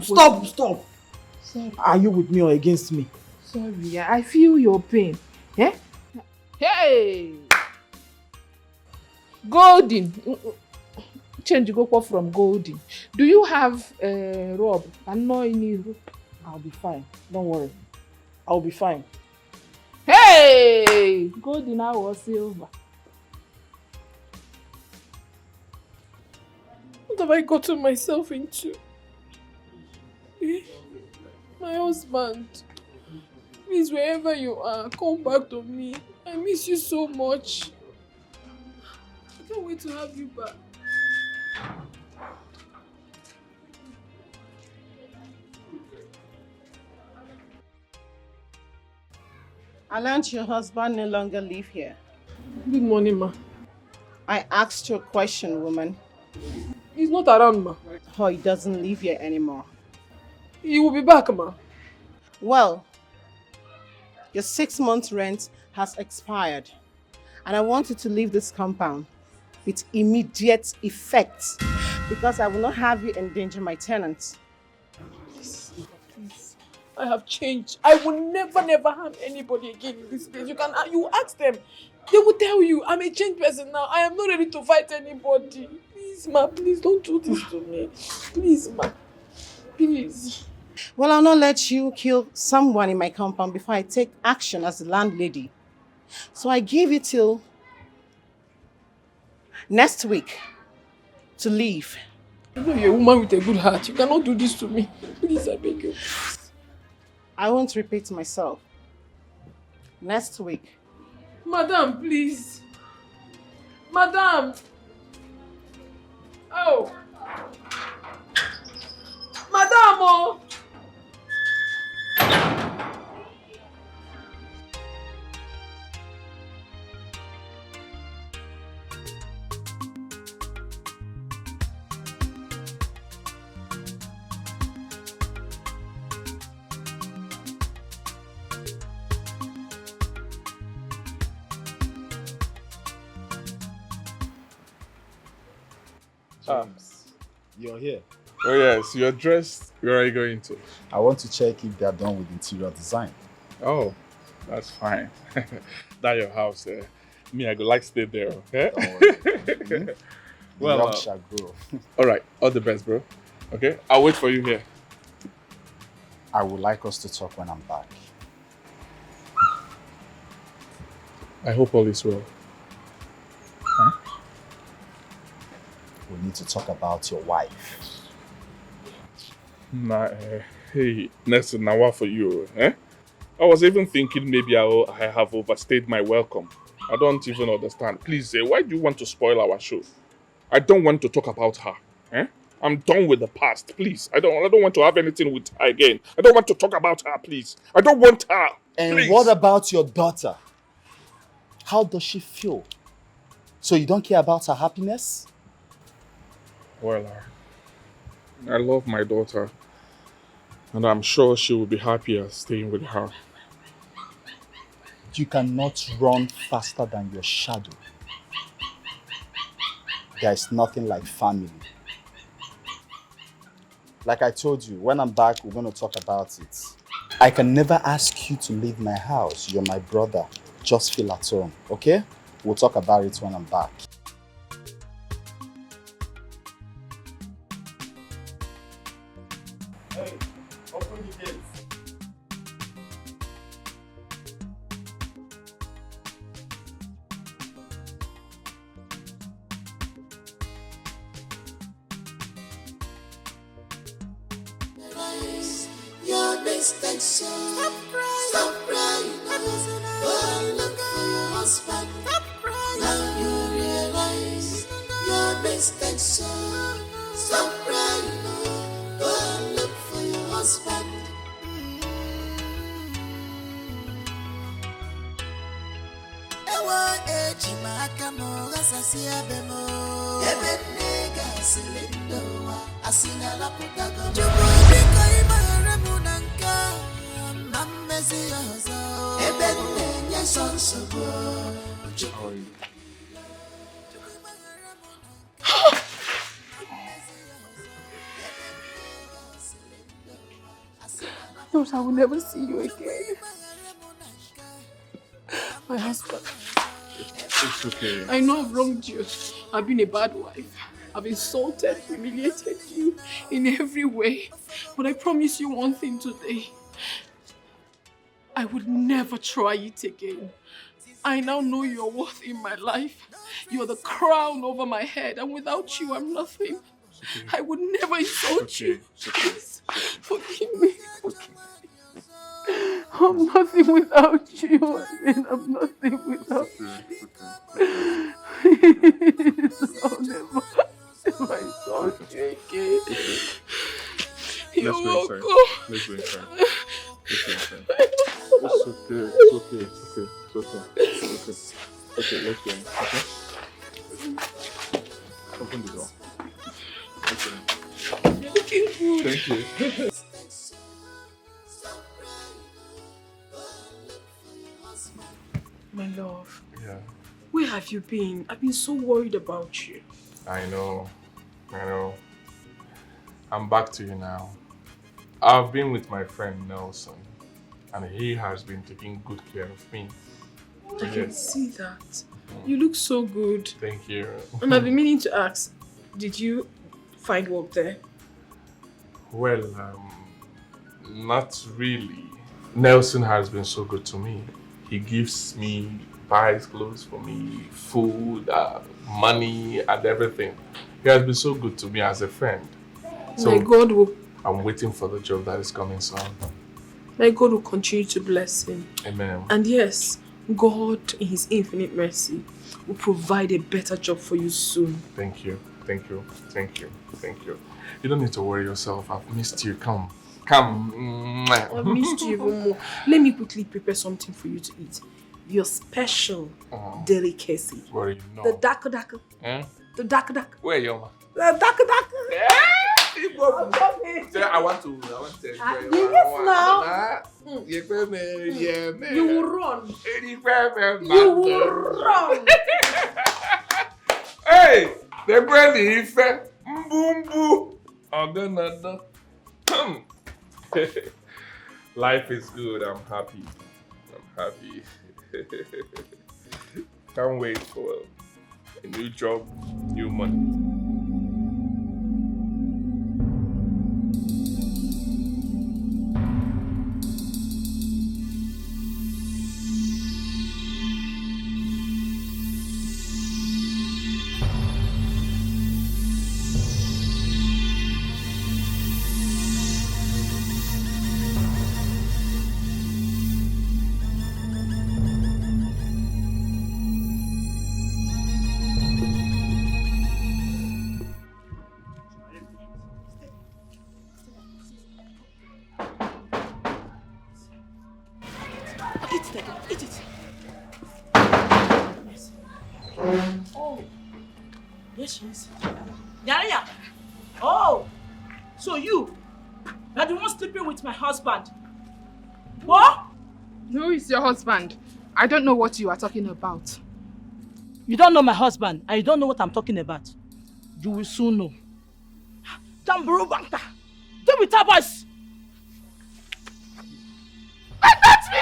Stop! Sorry. Are you with me or against me? Sorry, I feel your pain. Eh? Hey! Golden. Change go from golden. Do you have robe? I'm not in it. I'll be fine. Don't worry. I'll be fine. Hey! Golden or silver. What have I gotten myself into? My husband. Please, wherever you are, come back to me. I miss you so much. I can't wait to have you back. I learned your husband no longer live here. Good morning, ma. I asked you a question, woman. He's not around, ma. Oh, he doesn't live here anymore. He will be back, ma. Well, your 6 months rent has expired. And I want you to leave this compound with immediate effect. Because I will not have you endanger my tenants. Please. I have changed. I will never harm anybody again in this place. You ask them. They will tell you, I'm a changed person now. I am not ready to fight anybody. Please, ma, please don't do this to me. Please, ma. Please. Well, I'll not let you kill someone in my compound before I take action as the landlady. So I give you till next week to leave. You know you're a woman with a good heart. You cannot do this to me. Please, I beg you. I won't repeat myself. Next week. Madam, please. Madam. Oh. Madam, oh. James, you're here. Oh yes, you're dressed. Where are you going to? I want to check if they are done with interior design. Oh, that's fine. That's your house there. Me, I go like stay there, okay? The Well, young shall grow. all right, all the best, bro. Okay, I'll wait for you here. I would like us to talk when I'm back. I hope all is well. Huh? We need to talk about your wife. Hey, Nelson, now what for you? Eh? I was even thinking maybe I have overstayed my welcome. I don't even understand. Please, why do you want to spoil our show? I don't want to talk about her. Eh? I'm done with the past, please. I don't want to have anything with her again. I don't want to talk about her, please. I don't want her. And please. what about your daughter? How does she feel? So you don't care about her happiness? Well, I love my daughter. And I'm sure she will be happier staying with her. You cannot run faster than your shadow. There is nothing like family. Like I told you, when I'm back, we're going to talk about it. I can never ask you to leave my house. You're my brother. Just feel at home, okay? We'll talk about it when I'm back. Hey, open the gate. Your mistakes, stop crying, stop crying. Go look for your husband. Stop crying. Now you realize your mistakes, stop crying. Go look for your husband. Ewa ejima kamo gasasi abemo. Ebe nega silindoa asina la putago. Jumudika imara munanka mamezi yozo. Ebe nenya sonsobo. How are you? Thought I would never see you again. My husband. It's okay. I know I've wronged you. I've been a bad wife. I've insulted, humiliated you in every way. But I promise you one thing today. I would never try it again. I now know your worth in my life. You're the crown over my head, and without you, I'm nothing. I would never insult you. Please, forgive me. I'm nothing without you. I'm nothing without you. I'll never insult you again. You're welcome. Let's go inside. Let's go inside. It's okay. It's okay. It's okay. It's okay. Okay, let's go in. Okay? Open the door. Okay. You're looking good. Thank you. My love. Yeah. Where have you been? I've been so worried about you. I know. I'm back to you now. I've been with my friend Nelson, and he has been taking good care of me. I can see that. You look so good. Thank you. And I've been meaning to ask, did you find work there? Well, not really. Nelson has been so good to me. He gives me, buys clothes for me, food, money, and everything. He has been so good to me as a friend. So My God will I'm waiting for the job that is coming soon. May God will continue to bless him. Amen. And yes, God, in his infinite mercy, will provide a better job for you soon. Thank you. Thank you. Thank you. Thank you. You don't need to worry yourself. I've missed you. Come. I've missed you even more. Let me quickly prepare something for you to eat. Your special delicacy. What do you know? The daka. Eh? The daka. Where you are? The daka. I want to enjoy You will run. You will run. Hey, the granny ife mbumbu. And then life is good. I'm happy. Can't wait for a new job, new money. Yaya! Oh! So you are the one sleeping with my husband? What? Who is your husband? I don't know what you are talking about. You don't know my husband and you don't know what I'm talking about. You will soon know. Jamburu Banka! Do with our boys! That's me!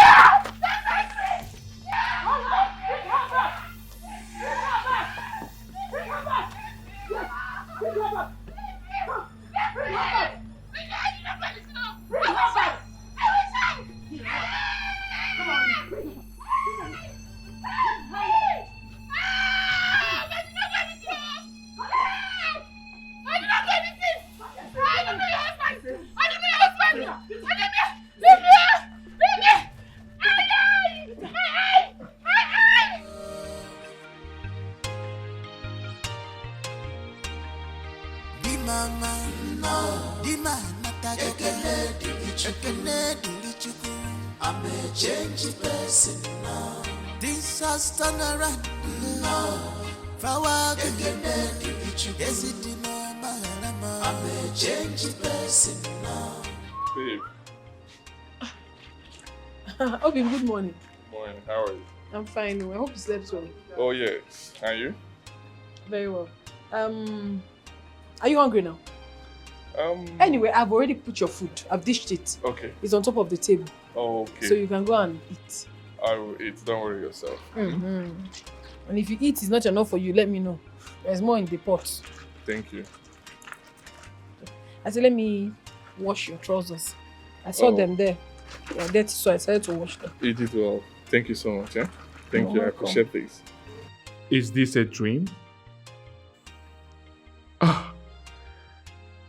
I'm a changed person now. This has turned around now. I'm a changed person now. Babe. Obi, good morning. Morning, how are you? I'm fine. I hope you slept well. Oh yes. Are you? Very well. Are you hungry now? Anyway, I've already put your food. I've dished it. Okay. It's on top of the table. Oh, okay. So you can go and eat. I will eat. Don't worry yourself. And if you eat, it's not enough for you, let me know. There's more in the pot. Thank you. I said, let me wash your trousers. I saw them there. They are dirty, so I decided to wash them. You did well. Thank you so much. Thank you. You're I welcome. appreciate this. Is this a dream?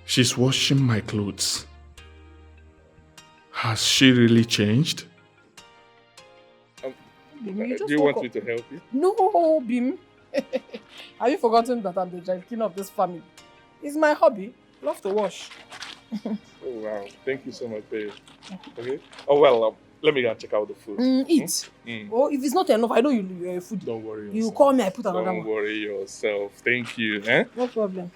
She's washing my clothes. Has she really changed? Bim, Do you want me to help you? No, Bim. Have you forgotten that I'm the giant king of this family? It's my hobby. Love to wash. Oh wow. Thank you so much, babe. Okay. Oh well, let me go and check out the food. Eat. Mm. Oh, if it's not enough, I know you're a foodie. Don't worry yourself. You call me, I put another Don't one. worry yourself. Thank you. No problem.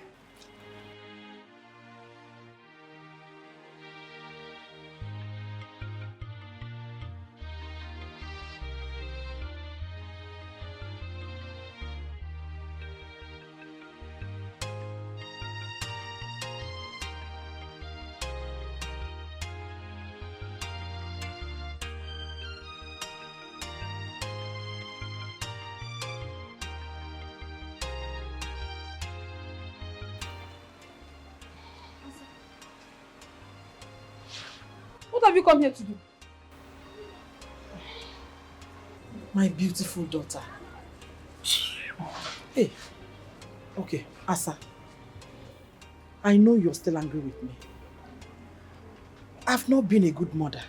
What have you come here to do? My beautiful daughter. Hey. Okay, Asa. I know you're still angry with me. I've not been a good mother.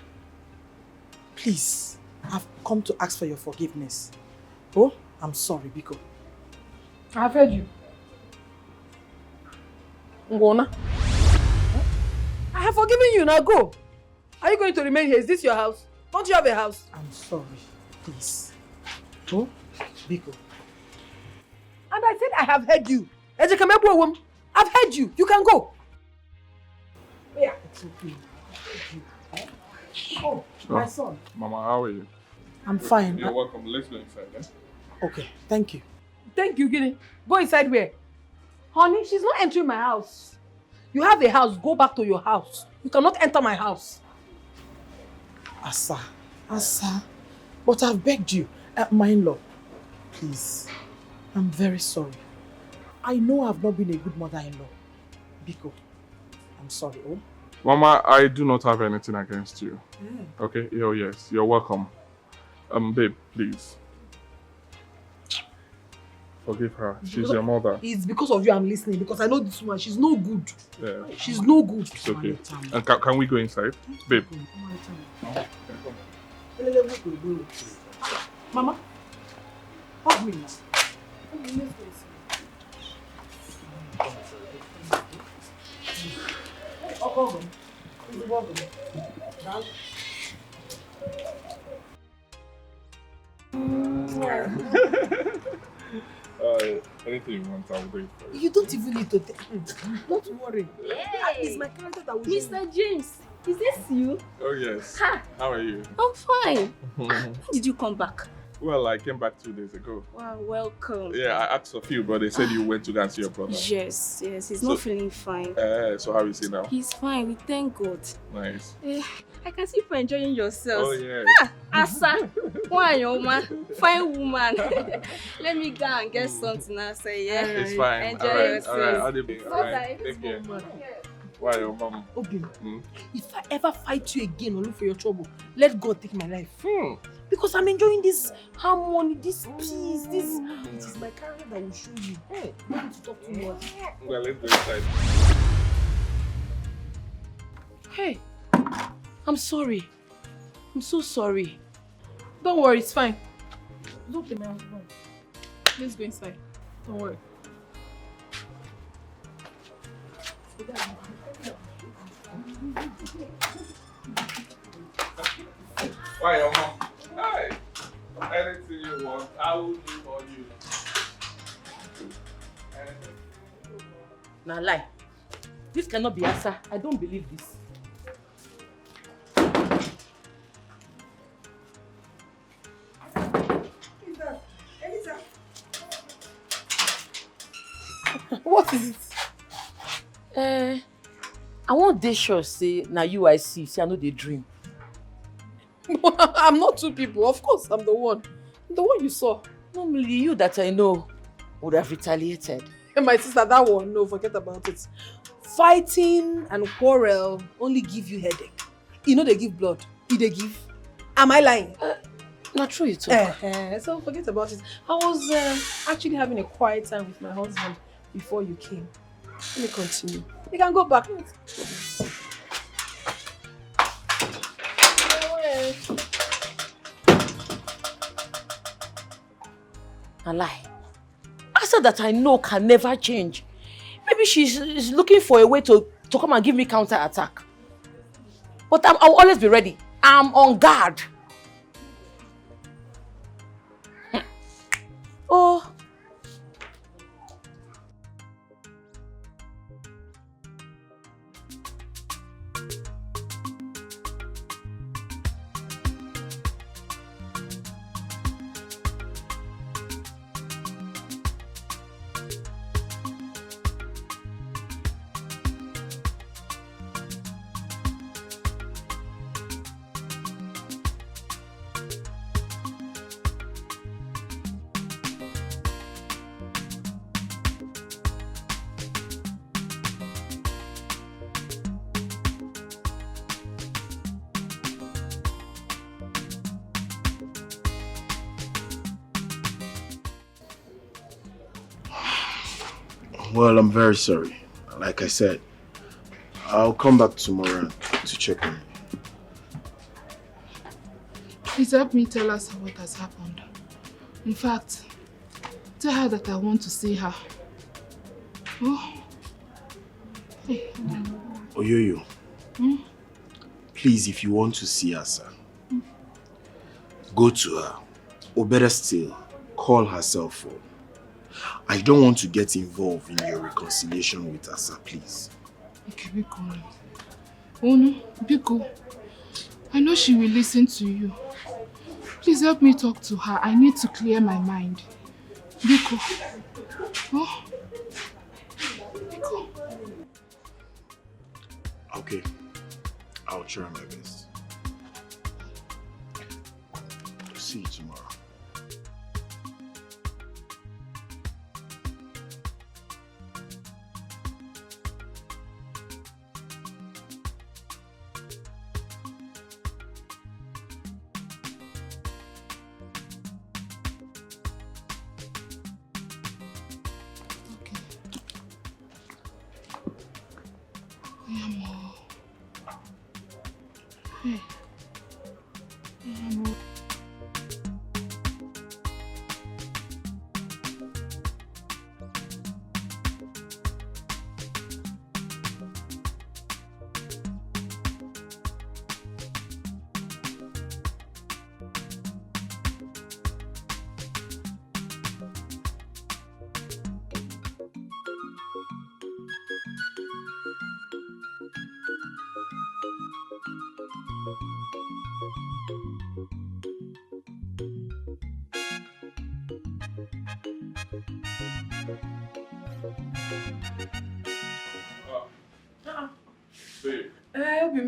Please, I've come to ask for your forgiveness. Oh, I'm sorry, Biko. I've heard you. Ngona. I have forgiven you, now go. Are you going to remain here? Is this your house? Don't you have a house? I'm sorry, please. Oh, Biko. And I said I have heard you. I've heard you. You can go. Yeah. It's okay. Oh, my son. Mama, how are you? I'm fine. You're welcome. Let's go inside, Okay, thank you. Thank you, Gini. Go inside where? Honey, she's not entering my house. You have a house, go back to your house. You cannot enter my house. Asa, but I've begged you, my in-law, please, I'm very sorry. I know I've not been a good mother-in-law. Biko, I'm sorry, oh? Mama, I do not have anything against you. Okay? Oh, yes, you're welcome. Babe, please. Forgive her. She's your mother. It's because of you I'm listening, because I know this woman, she's no good. Yeah. She's no good. It's okay. And can we go inside? Babe. Mama, hug me. Anything you want, I'll do it for you. You don't even need to don't worry. It's my character that will Mr. James, is this you? Oh, yes. Ha. How are you? I'm fine. When did you come back? Well, I came back 2 days ago. Wow, welcome. Yeah, I asked of you, but they said you went to go and see your brother. Yes, he's not feeling fine. So how is he now? He's fine, we thank God. Nice. I can see you enjoying yourselves. Oh, yeah. Asa, why woman? Fine woman. Let me go and get something and say, yeah. It's fine. Enjoy yourself. yourselves. All right. Take care. Why, your mom? Okay. If I ever fight you again or look for your trouble, let God take my life. Because I'm enjoying this harmony, this peace, this. It is my character that will show you. Not need to talk too much. Well, let's go inside. Hey, I'm sorry. I'm so sorry. Don't worry, it's fine. Don't play my husband. Let's go inside. Don't worry. Why, your mom? Hi. Anything you want, I will do for you. Now lie. This cannot be Asa. I don't believe this. What is it? I want desho say na you I see. See, I know they dream. I'm not two people. Of course, I'm the one. The one you saw. Normally, you that I know would have retaliated. And my sister, that one, no, forget about it. Fighting and quarrel only give you headache. You know they give blood. They give. Am I lying? Not true, you talk. So forget about it. I was actually having a quiet time with my husband before you came. Let me continue. You can go back. A lie. Asa that I know can never change. Maybe she's looking for a way to come and give me counter attack. But I'll always be ready. I'm on guard. Oh. Well, I'm very sorry. Like I said, I'll come back tomorrow to check on you. Please help me tell us what has happened. In fact, tell her that I want to see her. Oh. Hey. Oyoyo, please, if you want to see her, sir, go to her. Or better still, call her cell phone. I don't want to get involved in your reconciliation with Asa, please. Okay, Biko. Oh no, Biko. I know she will listen to you. Please help me talk to her. I need to clear my mind. Biko. Oh. Biko. I'll try my best. See you tomorrow.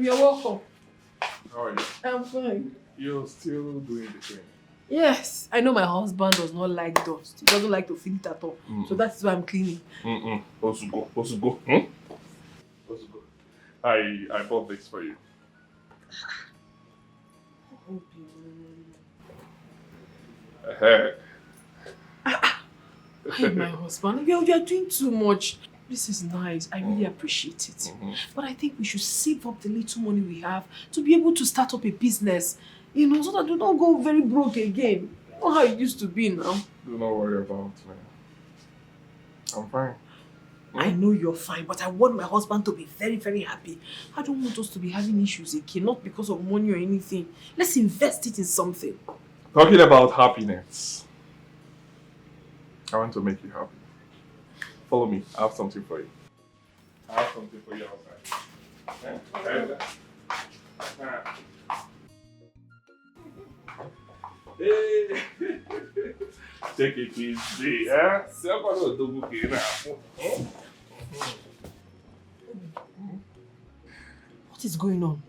You're welcome. How are you? I'm fine. You're still doing the thing. Yes, I know my husband does not like dust. He doesn't like to feel it at all. So that's why I'm cleaning. Supposed to go. Supposed to go. I bought this for you. Hey, my husband, you're doing too much. This is nice. I really appreciate it. But I think we should save up the little money we have to be able to start up a business, you know, so that we don't go very broke again. You know how it used to be now. Do not worry about me. I'm fine. I know you're fine, but I want my husband to be very, very happy. I don't want us to be having issues again, not because of money or anything. Let's invest it in something. Talking about happiness, I want to make you happy. Follow me. I have something for you. I have something for you outside. Hey. Take it easy, eh? What is going on?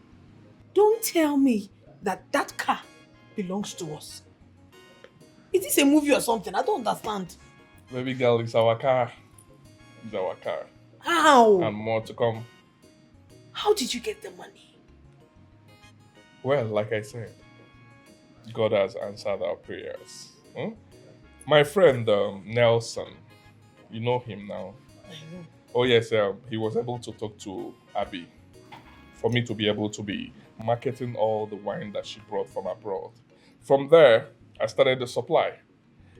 Don't tell me that car belongs to us. Is this a movie or something? I don't understand. Baby girl, it's our car. It's our car. How? And more to come. How did you get the money? Well, like I said, God has answered our prayers. My friend Nelson, you know him now. I know. Oh yes, he was able to talk to Abby for me to be able to be marketing all the wine that she brought from abroad. From there, I started the supply.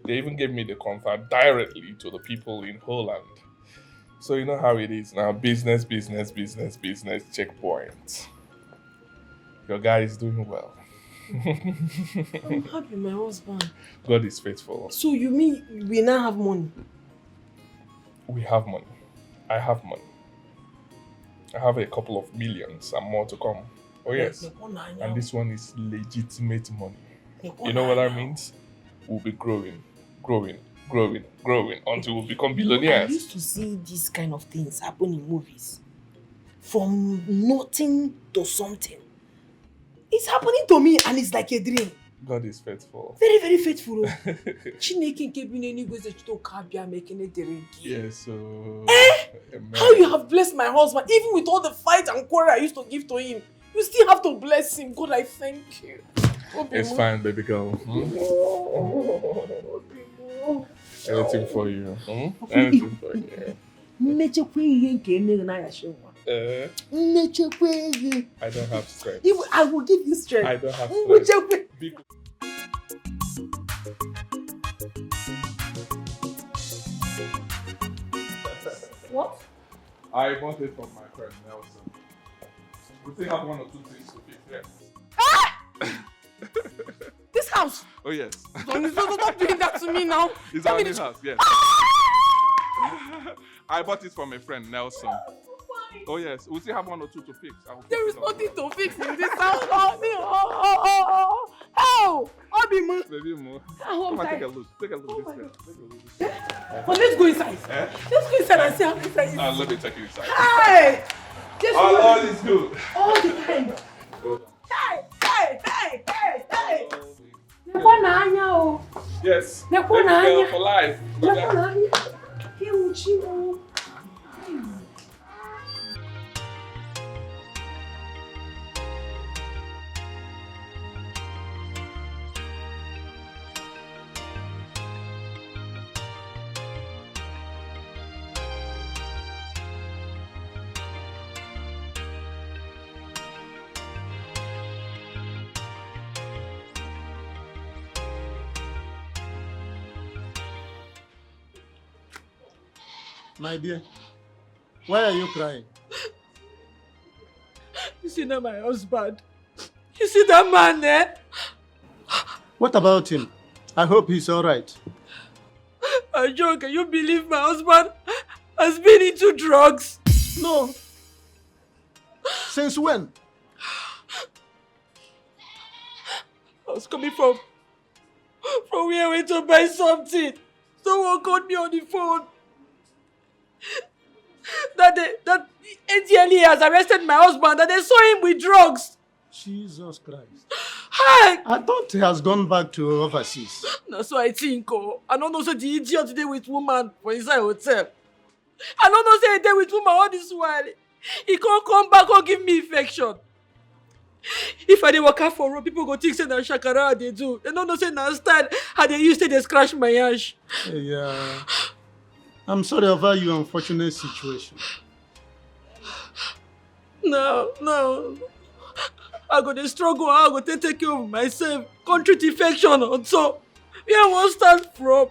They even gave me the contact directly to the people in Holland. So you know how it is now, business, checkpoint. Your guy is doing well. I'm happy, my husband. God is faithful. So you mean we now have money? We have money. I have money. I have a couple of millions and more to come. Oh yes. And this one is legitimate money. You know what that means? We'll be growing until we become billionaires. I used to see these kind of things happen in movies. From nothing to something. It's happening to me and it's like a dream. God is faithful. Very, very faithful. Yes, so... How you have blessed my husband, even with all the fight and quarrel I used to give to him. You still have to bless him. God, I thank you. It's fine, baby girl. Anything for you. Anything for you. I don't have strength. I will give you strength. I don't have strength. What? I bought it from my friend Nelson. We still have 1 or 2 things to fix here. This house? Oh yes. Stop doing that to me now. It's our new house, yes. I bought it from a friend, Nelson. Oh yes, we still have 1 or 2 to fix. There is nothing to fix in this house. How? Obimo. Baby Mo. Come on, take a look. Take a look. Well, let's go inside. Let's go inside and see how inside is. Let me take you inside. Hey! Yes, Our Lord. Lord is good. All the time. Hey. Nekwa na anya o. Yes. Nekwa na anya. For life. Nekwa na anya. Uchi o. My dear, why are you crying? You see that my husband? You see that man there? What about him? I hope he's all right. Joe, can you believe my husband has been into drugs? No. Since when? I was coming from where I went to buy something. Someone called me on the phone. That ATLE has arrested my husband, that they saw him with drugs. Jesus Christ. Hi! I thought he has gone back to overseas. That's what I think. Oh. I don't know say the idiot today with woman for inside hotel. I don't know say he dey with woman all this while. He can't come back or give me infection. If I dey walk out for road, people go think say na shakara they do. They don't know say na style how they used to they scratch my ash. Yeah. I'm sorry about your unfortunate situation. No. I go to struggle, I go to take care of myself. Country infection and so where I won't start from.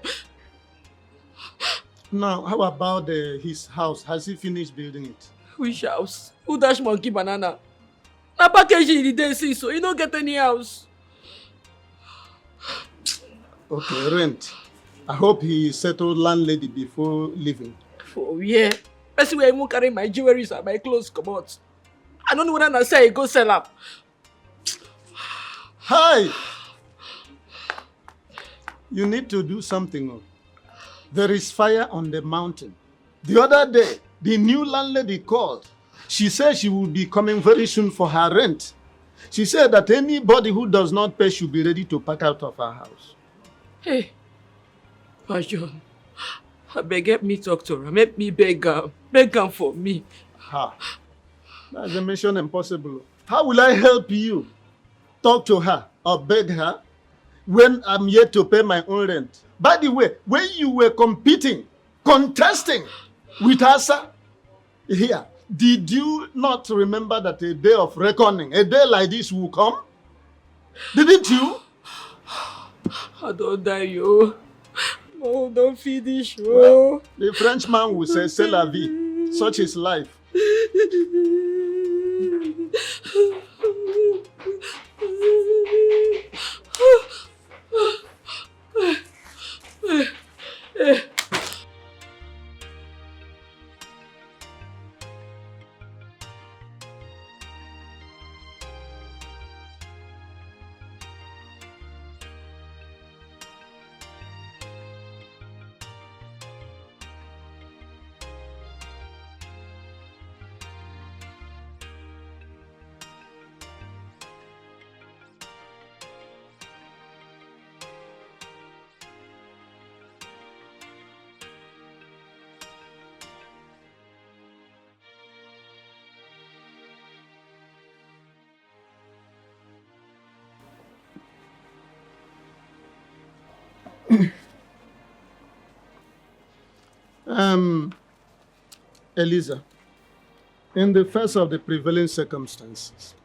Now, how about his house? Has he finished building it? Which house? Who dash monkey banana? Na package in the day see so you don't get any house. Okay, rent. I hope he settled landlady before leaving. For where? Person where I won't carry my jewelry and my clothes come out. I don't know whether I say I go sell up. Hi! You need to do something. There is fire on the mountain. The other day, the new landlady called. She said she will be coming very soon for her rent. She said that anybody who does not pay should be ready to pack out of her house. Hey, John, I beg help me talk to her. Make me beg her for me. Ha. That's a mission impossible. How will I help you? Talk to her or beg her when I'm yet to pay my own rent. By the way, when you were contesting with Asa here, did you not remember that a day of reckoning, a day like this will come? Didn't you? I don't die, yo. No, don't finish, yo. Well, the Frenchman will say, c'est la vie. Such is life. Eliza, in the face of the prevailing circumstances,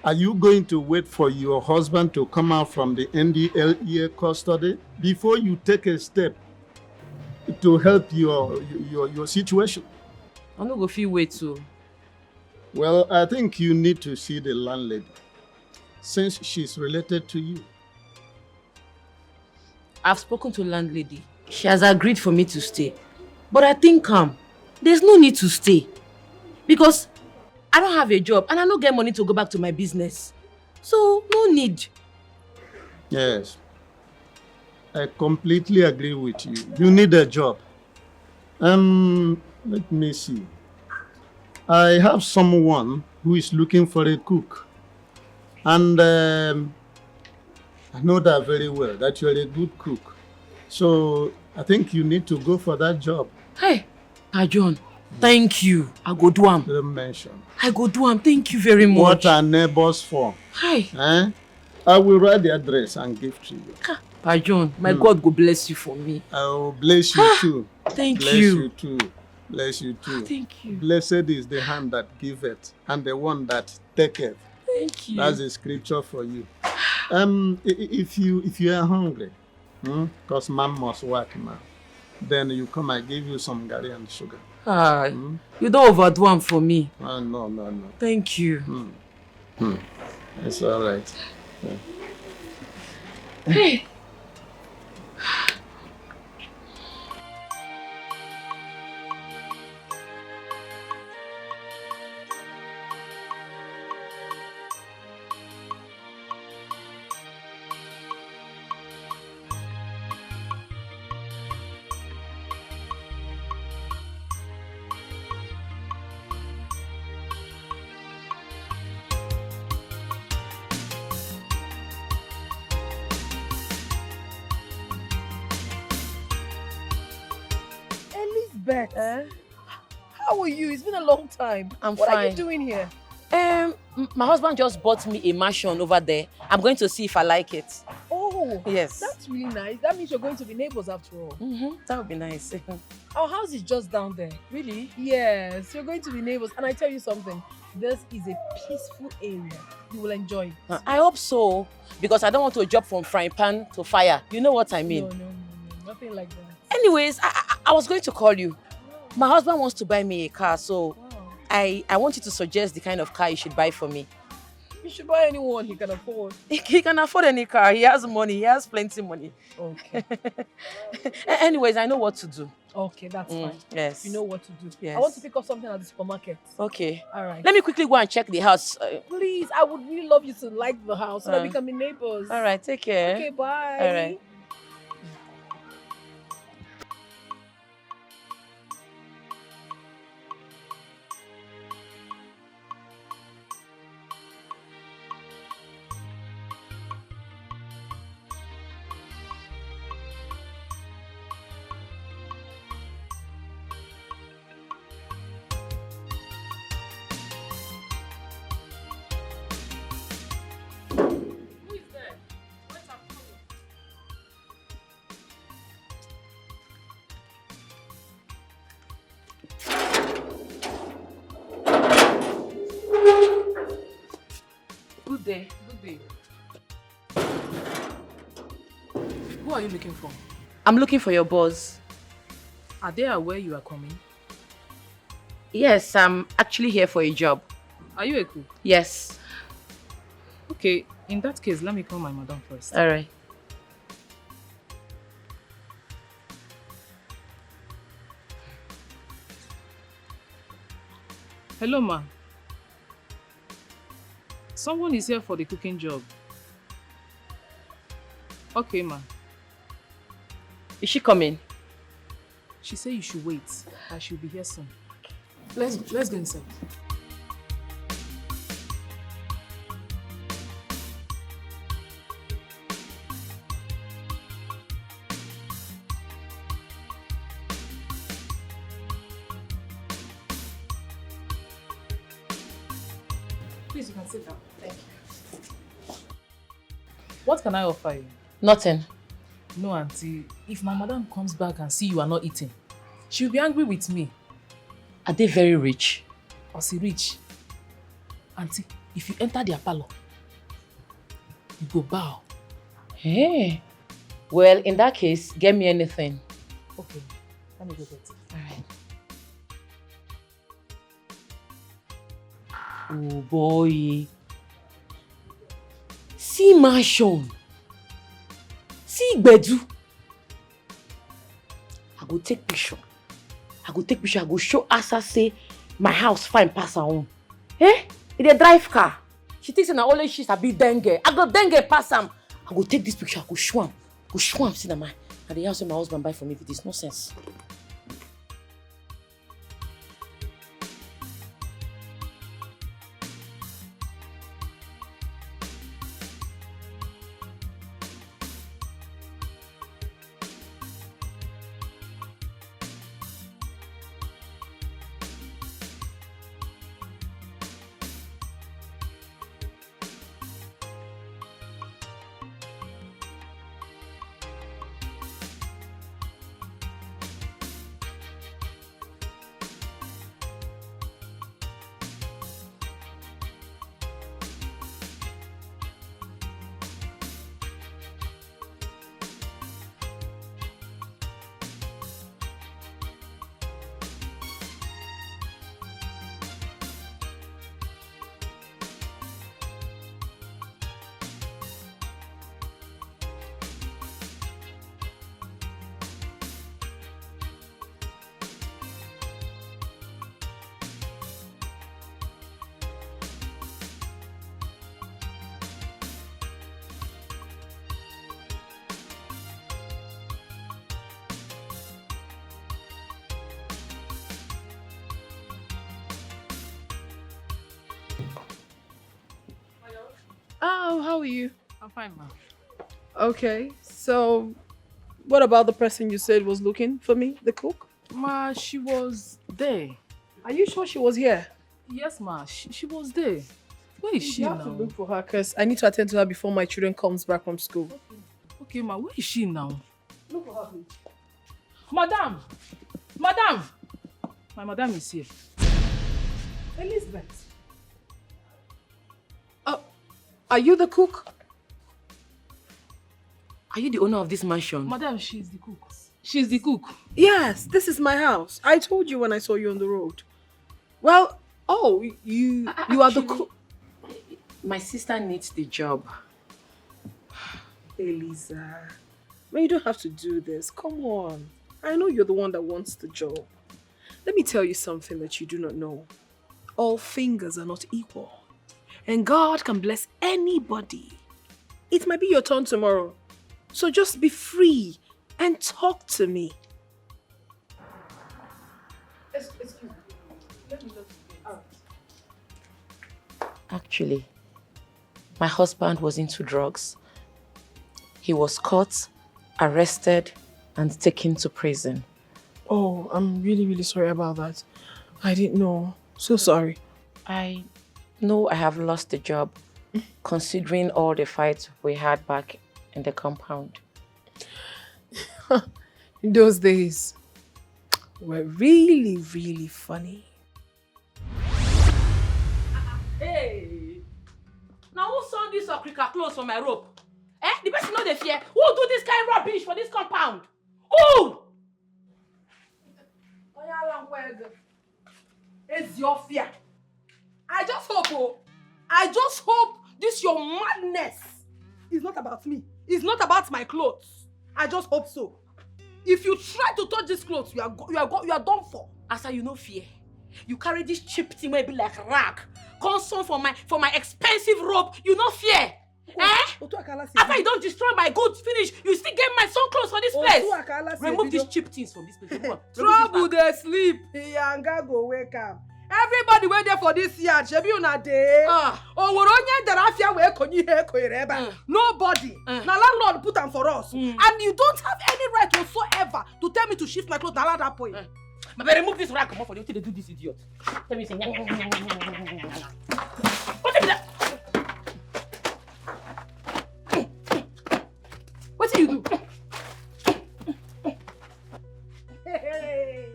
are you going to wait for your husband to come out from the NDLEA custody before you take a step to help your situation? I'm not going to feel wait too. Well, I think you need to see the landlady, since she's related to you. I've spoken to landlady. She has agreed for me to stay. But I think there's no need to stay. Because I don't have a job and I don't get money to go back to my business. So, no need. Yes. I completely agree with you. You need a job. Let me see. I have someone who is looking for a cook. And I know that very well, that you're a good cook. So I think you need to go for that job. Hey, John, thank you. I go do am. Don't mention. I go do am. Thank you very much. What are neighbors for? Hi. Eh? I will write the address and give to you. Pa John, my God go bless you for me. I will bless you too. Thank bless you. you too. Bless you too. Thank you. Blessed is the hand that giveth and the one that taketh. Thank you. That's the scripture for you. If you are hungry, because man must work now, then you come, I give you some garri and sugar. You don't overdo am for me. No. Thank you. It's all right. Yeah. Hey. Elizabeth, how are you? It's been a long time. I'm what fine. What are you doing here? My husband just bought me a mansion over there. I'm going to see if I like it. Oh, yes. That's really nice. That means you're going to be neighbors after all. That would be nice. Our house is just down there. Really? Yes, you're going to be neighbors. And I tell you something, this is a peaceful area. You will enjoy it. I hope so, because I don't want to jump from frying pan to fire. You know what I mean? No. Nothing like that. Anyways, I was going to call you. My husband wants to buy me a car, so I want you to suggest the kind of car you should buy for me. You should buy anyone he can afford. He can afford any car. He has money. He has plenty money. Okay. Anyways, I know what to do. Okay, that's fine. Yes. You know what to do. Yes. I want to pick up something at the supermarket. Okay. All right. Let me quickly go and check the house. Please, I would really love you to like the house so that we can be neighbors. All right, take care. Okay, bye. All right. Good day. Who are you looking for? I'm looking for your boss. Are they aware you are coming? Yes, I'm actually here for a job. Are you a cook? Yes. Okay, in that case, let me call my madam first. All right. Hello, ma. Someone is here for the cooking job. Okay, ma. Is she coming? She said you should wait. I should be here soon. Let's go inside. Please, you can sit down. Thank you. What can I offer you? Nothing. No, auntie. If my madam comes back and see you are not eating, she'll be angry with me. Are they very rich? Or she rich? Auntie, if you enter their parlor, you go bow. Hey. Well, in that case, get me anything. Okay, let me go get it. All right. Oh boy. See mansion. See Gbedu. I go take picture. I go show Asa say my house fine pass her own. Eh? It a drive car. She thinks na only she's a big dengue. I go dengue pass am. I go take this picture. I go show am. See na my. And the house wey my husband buy for me. It is nonsense. How are you? I'm fine, ma. Okay, so what about the person you said was looking for me, the cook? Ma, she was there. Are you sure she was here? Yes, ma. She was there. Where is she You now? have to look for her because I need to attend to her before my children comes back from school. Okay, ma. Where is she now? Look for her, please. Madam! Madam! My madam is here. Elizabeth. Are you the cook? Are you the owner of this mansion? Madam, she's the cook. She's the cook. Yes, this is my house. I told you when I saw you on the road. Well, you are the cook. My sister needs the job. Eliza, you don't have to do this. Come on. I know you're the one that wants the job. Let me tell you something that you do not know. All fingers are not equal. And God can bless anybody. It might be your turn tomorrow. So just be free and talk to me. Excuse me. Let me look. Actually, my husband was into drugs. He was caught, arrested, and taken to prison. Oh, I'm really, really sorry about that. I didn't know. So sorry. I know I have lost the job, considering all the fights we had back in the compound. Those days were really, really funny. Hey! Now who saw this okrika clothes for my rope? Eh? The person know they fear. Who do this kind of rubbish for this compound? Who? It's your fear. I just hope this your madness is not about me. It's not about my clothes. I just hope so. If you try to touch these clothes, you are done for. Asa, you no fear. You carry this cheap thing where it be like rag. Console for my expensive rope. You no fear. After you don't destroy my goods, finish. You still get my son clothes for this place. Remove these cheap things from this place. Trouble they sleep. Yanga go wake up. Everybody wait there for this yard. Shebi una dey. Onworonye darafia we konyi he koireba. Nobody. Na landlord put am for us. And you don't have any right whatsoever to tell me to shift my clothes na that point. But remove this rag come for you till they do this idiot. Tell me say what is that? What do you do? Hey!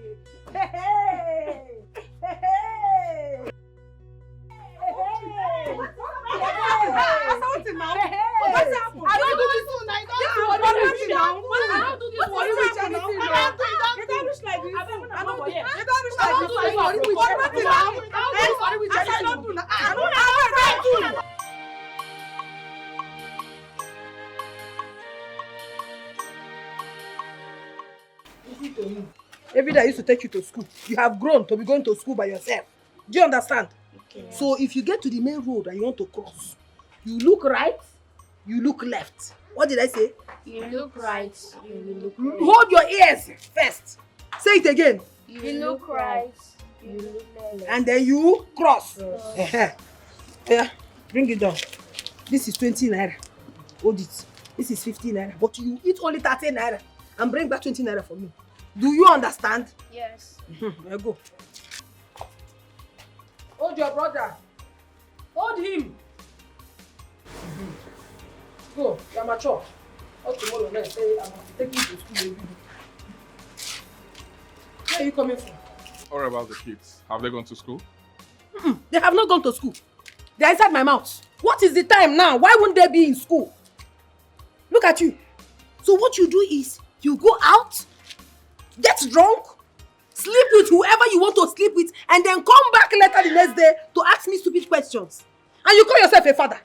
Something now. What's happened? I don't do this one. I don't do this one. You don't wish like this. I don't wish like this. I don't do that. I don't. Every day I used to take you to school. You have grown to be going to school by yourself. Do you understand? Okay. So if you get to the main road and you want to cross, you look right, you look left. What did I say? You look right, you look left. Hold your ears first. Say it again. You look right, you look left. And then you cross. Yeah, bring it down. This is 20 naira. Hold it. This is 50 naira. But you eat only 30 naira and bring back 20 naira for me. Do you understand? Yes. There go. Hold your brother. Hold him. Go, you're mature. Hold tomorrow night. Say I'm taking you to school every day. Where are you coming from? What about the kids? Have they gone to school? They have not gone to school. They're inside my mouth. What is the time now? Why wouldn't they be in school? Look at you. So what you do is you go out, get drunk, sleep with whoever you want to sleep with, and then come back later the next day to ask me stupid questions. And you call yourself a father,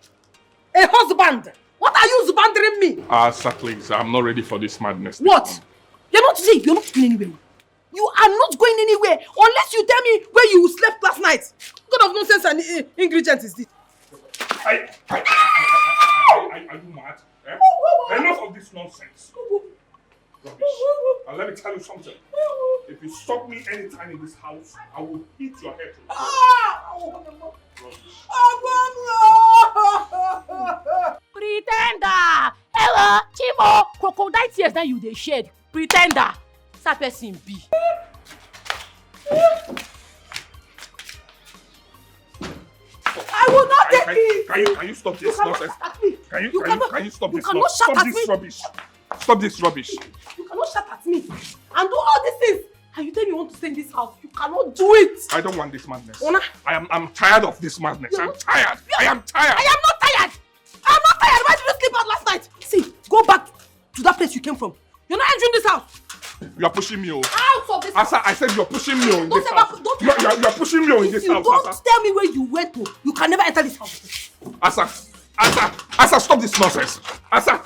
a husband. What are you husbanding me? Sir, please, I'm not ready for this madness. What? You're not going anywhere. You are not going anywhere unless you tell me where you slept last night. What kind of nonsense and ingredient is this? Are you mad? Eh? Enough of this nonsense. Rubbish. And let me tell you something. If you stop me anytime in this house, I will hit your head. Rubbish. Pretender! Hello, Chimo! Crocodile tears that you dey shed. Pretender! That person be. I will not take it! Can you stop this nonsense? Can you stop this? cannot shout at me. Rubbish. Stop this rubbish. You cannot shout at me and do all these things. And you tell me you want to stay in this house. You cannot do it. I don't want this madness. Ona? I'm tired of this madness. I'm tired. I am tired. I am not tired. I'm not tired. Why did you sleep out last night? See, go back to that place you came from. You're not entering this house. You are pushing me. Out of this house. I said you're pushing me in this house. You are pushing me in this house. If you don't tell me where you went to, you can never enter this house. Asa, stop this nonsense. Asa,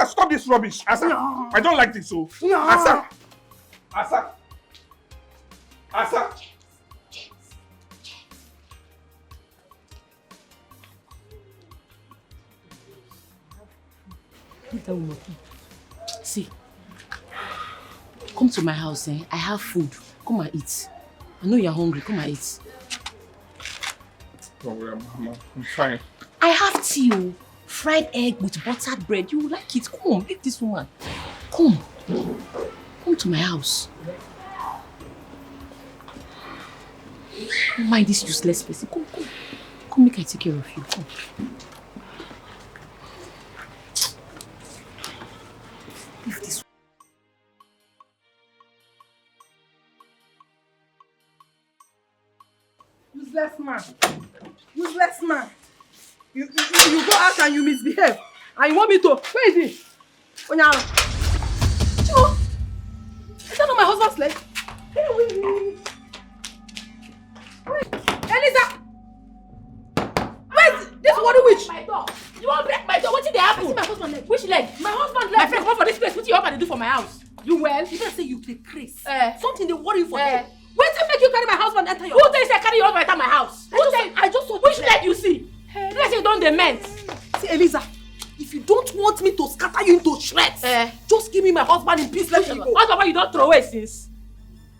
stop this rubbish. Asa, no. I don't like this. So, no. Asa. Leave that woman. See, come to my house, eh? I have food. Come and eat. I know you're hungry. Come and eat. Don't worry, I'm fine. I have tea, fried egg with buttered bread. You will like it. Come on, leave this woman. Come to my house. Don't mind this useless person. Come, make I take care of you. Come. Leave this. Useless man. You go out and you misbehave. And you want me to. Where is he? Onyala. Chico. Is that not my husband's leg? Wait. Eliza. Wait. This worry witch. My door. You want to break my door? What did they happen? I see my husband's leg. Which leg? My husband's leg. My friend, come for this place. What do you want to do for my house? You well? You better say you take Chris. Something they worry you for. Wait till make you carry my husband enter your house. Who tells you I carry your husband enter my house? I just saw which leg you see? Let's say you don't dement. See, Eliza, if you don't want me to scatter you into shreds, just give me my husband in peace. Let me go. Husband, you don't throw away since.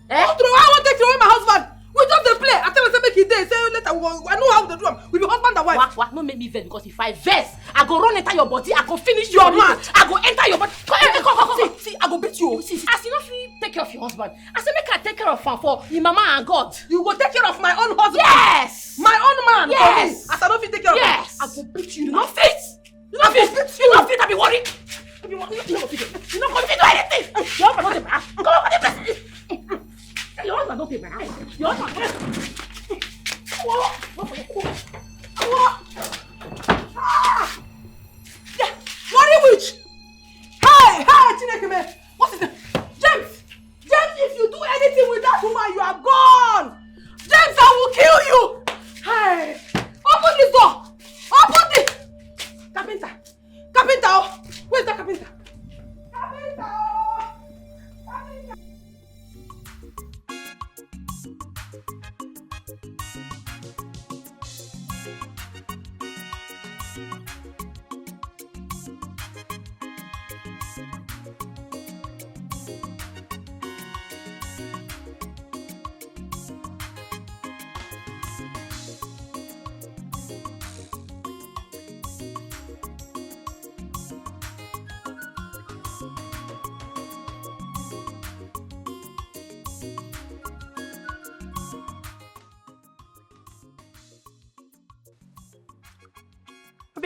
Don't throw away. I won't take throw away my husband. We just dey play. I tell myself make it day. Say later. I know how to do them. We be husband and wife. What? No make me vex because if I vex, I go run enter your body. I go finish your man. I go enter your body. Come. See, I go beat you. See. As you know, fit take care of your husband. I say make I take care of him for your mama and God. You go take care of my own husband. Yes. My own man. Yes. As I don't fit take care of him. Yes. I go beat you. You not fit. You not fit. You not fit. I be worried. You not go fit do anything. Your husband don't take my house. Come on, the place. Your husband don't take my house. Your husband. Worry witch! Hey, Chineke, what is it? James, if you do anything with that woman, you are gone. James, I will kill you. Hey, open this door. Open this. Carpenter. Where's the carpenter?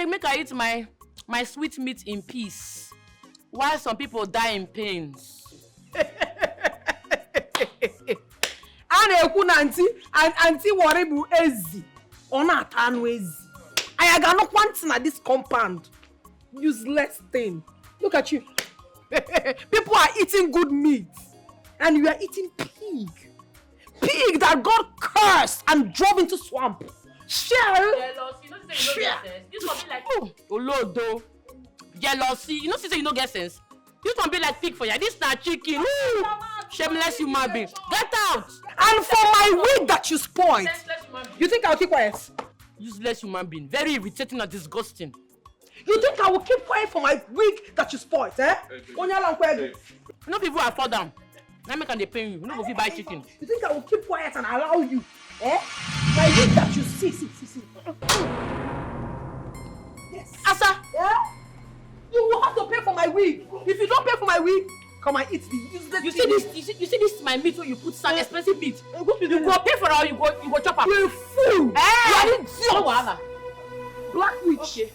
Make I eat my sweet meat in peace, while some people die in pains. Na-ekwu na anti worry bụ ezi. Ọ na-ata anụ ezi. I got no ntị na this compound. Useless thing. Look at you. People are eating good meat. And you are eating pig. Pig that God cursed and drove into swamp. Jealousy. This one be like Olodo. Jealousy. You know, sister, you no get sense. This one be like pig for you. This na chicken. Ooh. Shameless human being. Get out. And for my wig that you spoiled. You think I'll keep quiet? Useless human being. Very irritating and disgusting. You think I will keep quiet for my wig that you spoiled, eh? You know people are fall down. Now make they pay you. You know go fit buy chicken. You think I will keep quiet and allow you? Eh? My wig that you see. Yes. Yes. Asa! Yeah? You will have to pay for my wig. If you don't pay for my wig, come and eat the useless You see this my meat where you put some expensive meat. You go pay for it or you go chop am. You fool! Hey! You are idiot! No wahala. Black witch. Okay.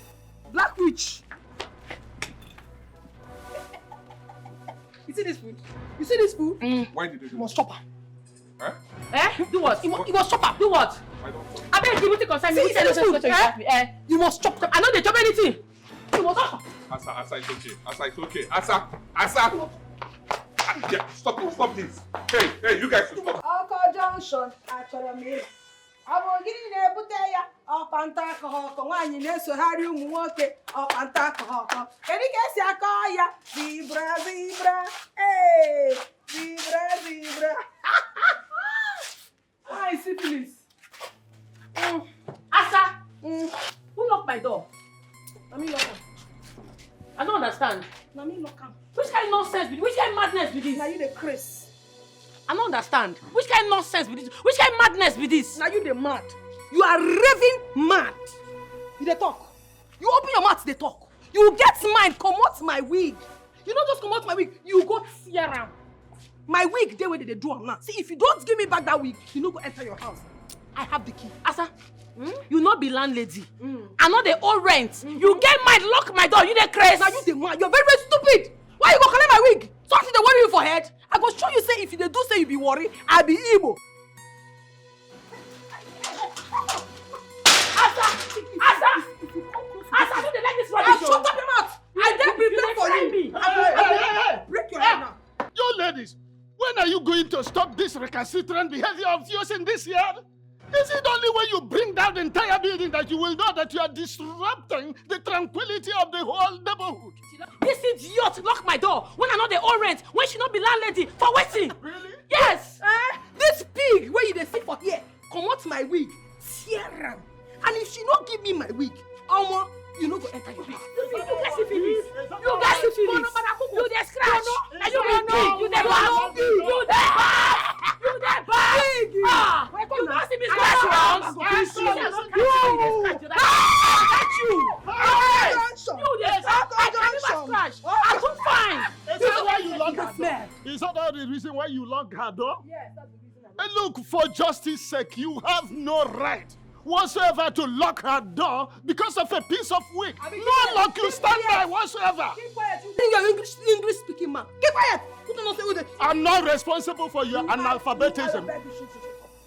Black witch. You see this food? You see this food? Why did you do You must chop her. Huh? Do what? You must chop her. Do what? I don't know. I beg you to concern me. See this food? You must chop her. I know they chop anything. You must chop her. Asa, it's okay. Asa, it's okay. Asa! Yeah, stop this. Hey, you guys should stop. Aka Junction, achọrọ m ịrụ. Ọ bụ gịnị na-ebute ya? Ọkpanta akọhọkọ nwaanyị na-esogharị ụmụ nwoke ọkpanta akọhọkọ. Kedu ka esi akọ ya? Zebra. Hey, zebra. Why syphilis? Asa! Who locked my door? Let me lock am. I don't understand. Let me lock am. Which kind of nonsense with this? Which kind of madness with this? Now you the Chris. I don't understand. Which kind of nonsense with this? Which kind of madness with this? Now you the mad. You are raving mad. You dey talk. You open your mouth, they talk. You get mine, comot my wig. You don't just comot my wig, you go tear am. My wig, they way they do am now. See, if you don't give me back that wig, you no go enter your house. I have the key. Asa, you not be landlady. I know they owe rent. You get mine, lock my door. You the crazy. Now you the mad. You're very, very stupid. Why you go collect my wig? Something they worry you for head. I go show you say if you dey do say you be worry, I be Igbo. Asa, I don't like this rubbish. Shut up your mouth. I dey prepare for you. Hey. Break your head now. You ladies, when are you going to stop this recalcitrant behavior of yours in this yard? Is it only when you bring down the entire building that you will know that you are disrupting the tranquility of the whole neighborhood? This idiot lock my door when I know they owe rent. When she not be landlady for waiting. Really? Yes. This pig where you dey sit for here, comot my wig, tear am. And if she not give me my wig, Omo, you no go enter your house. You get syphilis. You get syphilis. You dey scratch. And you be pig. You dey bad. You dey bad. You don't see me scratch rounds. You scratch. I too fine. Is that why you lock her door? Is that the reason why you lock her door? Yes, that's the reason. And look, for justice sake, you have no right whatsoever to lock her door because of a piece of wig. No lock, you stand by whatsoever. Keep quiet. You think you're English speaking man. Keep quiet. I'm not responsible for your analphabetism.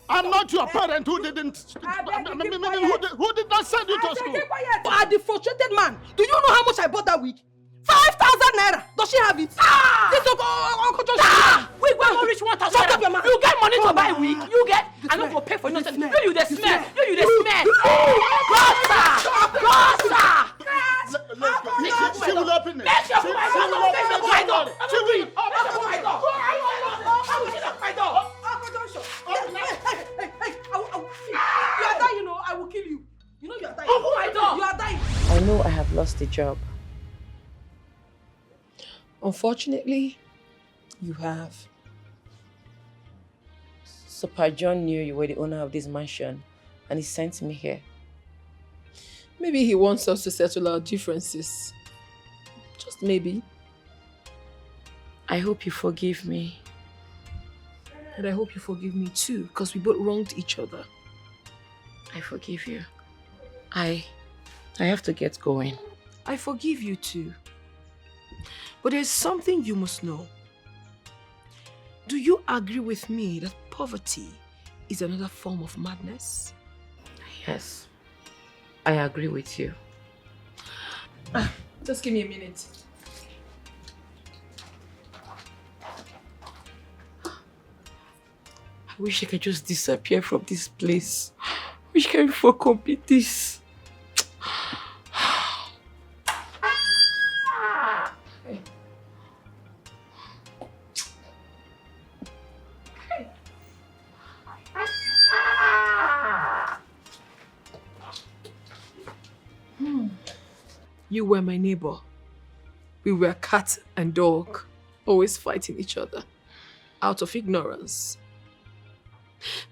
I'm not your parent who didn't. Who did not send you to school. You are the frustrated man. Do you know how much I bought that wig? 5,000 naira. Does she have it? This Uncle Joshua. Wig when you reach 1,000 naira. You get money to buy wig. You get. I don't go pay for nothing. You the smell. You the smell. Gossa. She will open it. She will open my door. She will open my door. My door. Uncle Joshua. Hey. You are dying, you know. I will kill you. You know you are dying. Open my door. You are dying. I know I have lost a job. Unfortunately, you have. Super John knew you were the owner of this mansion and he sent me here. Maybe he wants us to settle our differences. Just maybe. I hope you forgive me. And I hope you forgive me too, because we both wronged each other. I forgive you. I have to get going. I forgive you too. But there's something you must know. Do you agree with me that poverty is another form of madness? Yes, I agree with you. Just give me a minute. I wish I could just disappear from this place. Which can we for complete this? You were my neighbor. We were cat and dog, always fighting each other, out of ignorance.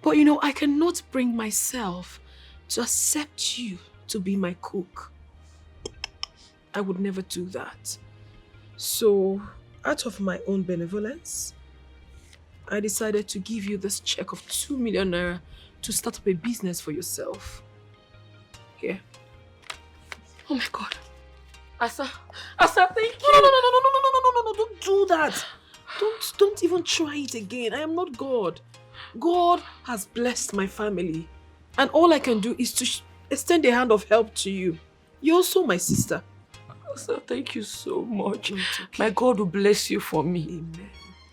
But you know, I cannot bring myself to accept you to be my cook. I would never do that. So, out of my own benevolence, I decided to give you this check of 2 million naira to start up a business for yourself. Yeah. Oh my God. Asa, thank you. No, don't do that. Don't even try it again. I am not God. God has blessed my family. And all I can do is to extend a hand of help to you. You're also my sister. Asa, thank you so much. My God will bless you for me. Amen.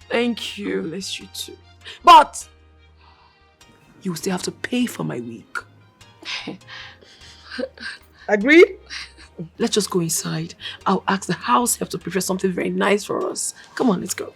Thank you. God bless you too. But you still have to pay for my wig. Agreed? Let's just go inside. I'll ask the house help to prepare something very nice for us. Come on, let's go.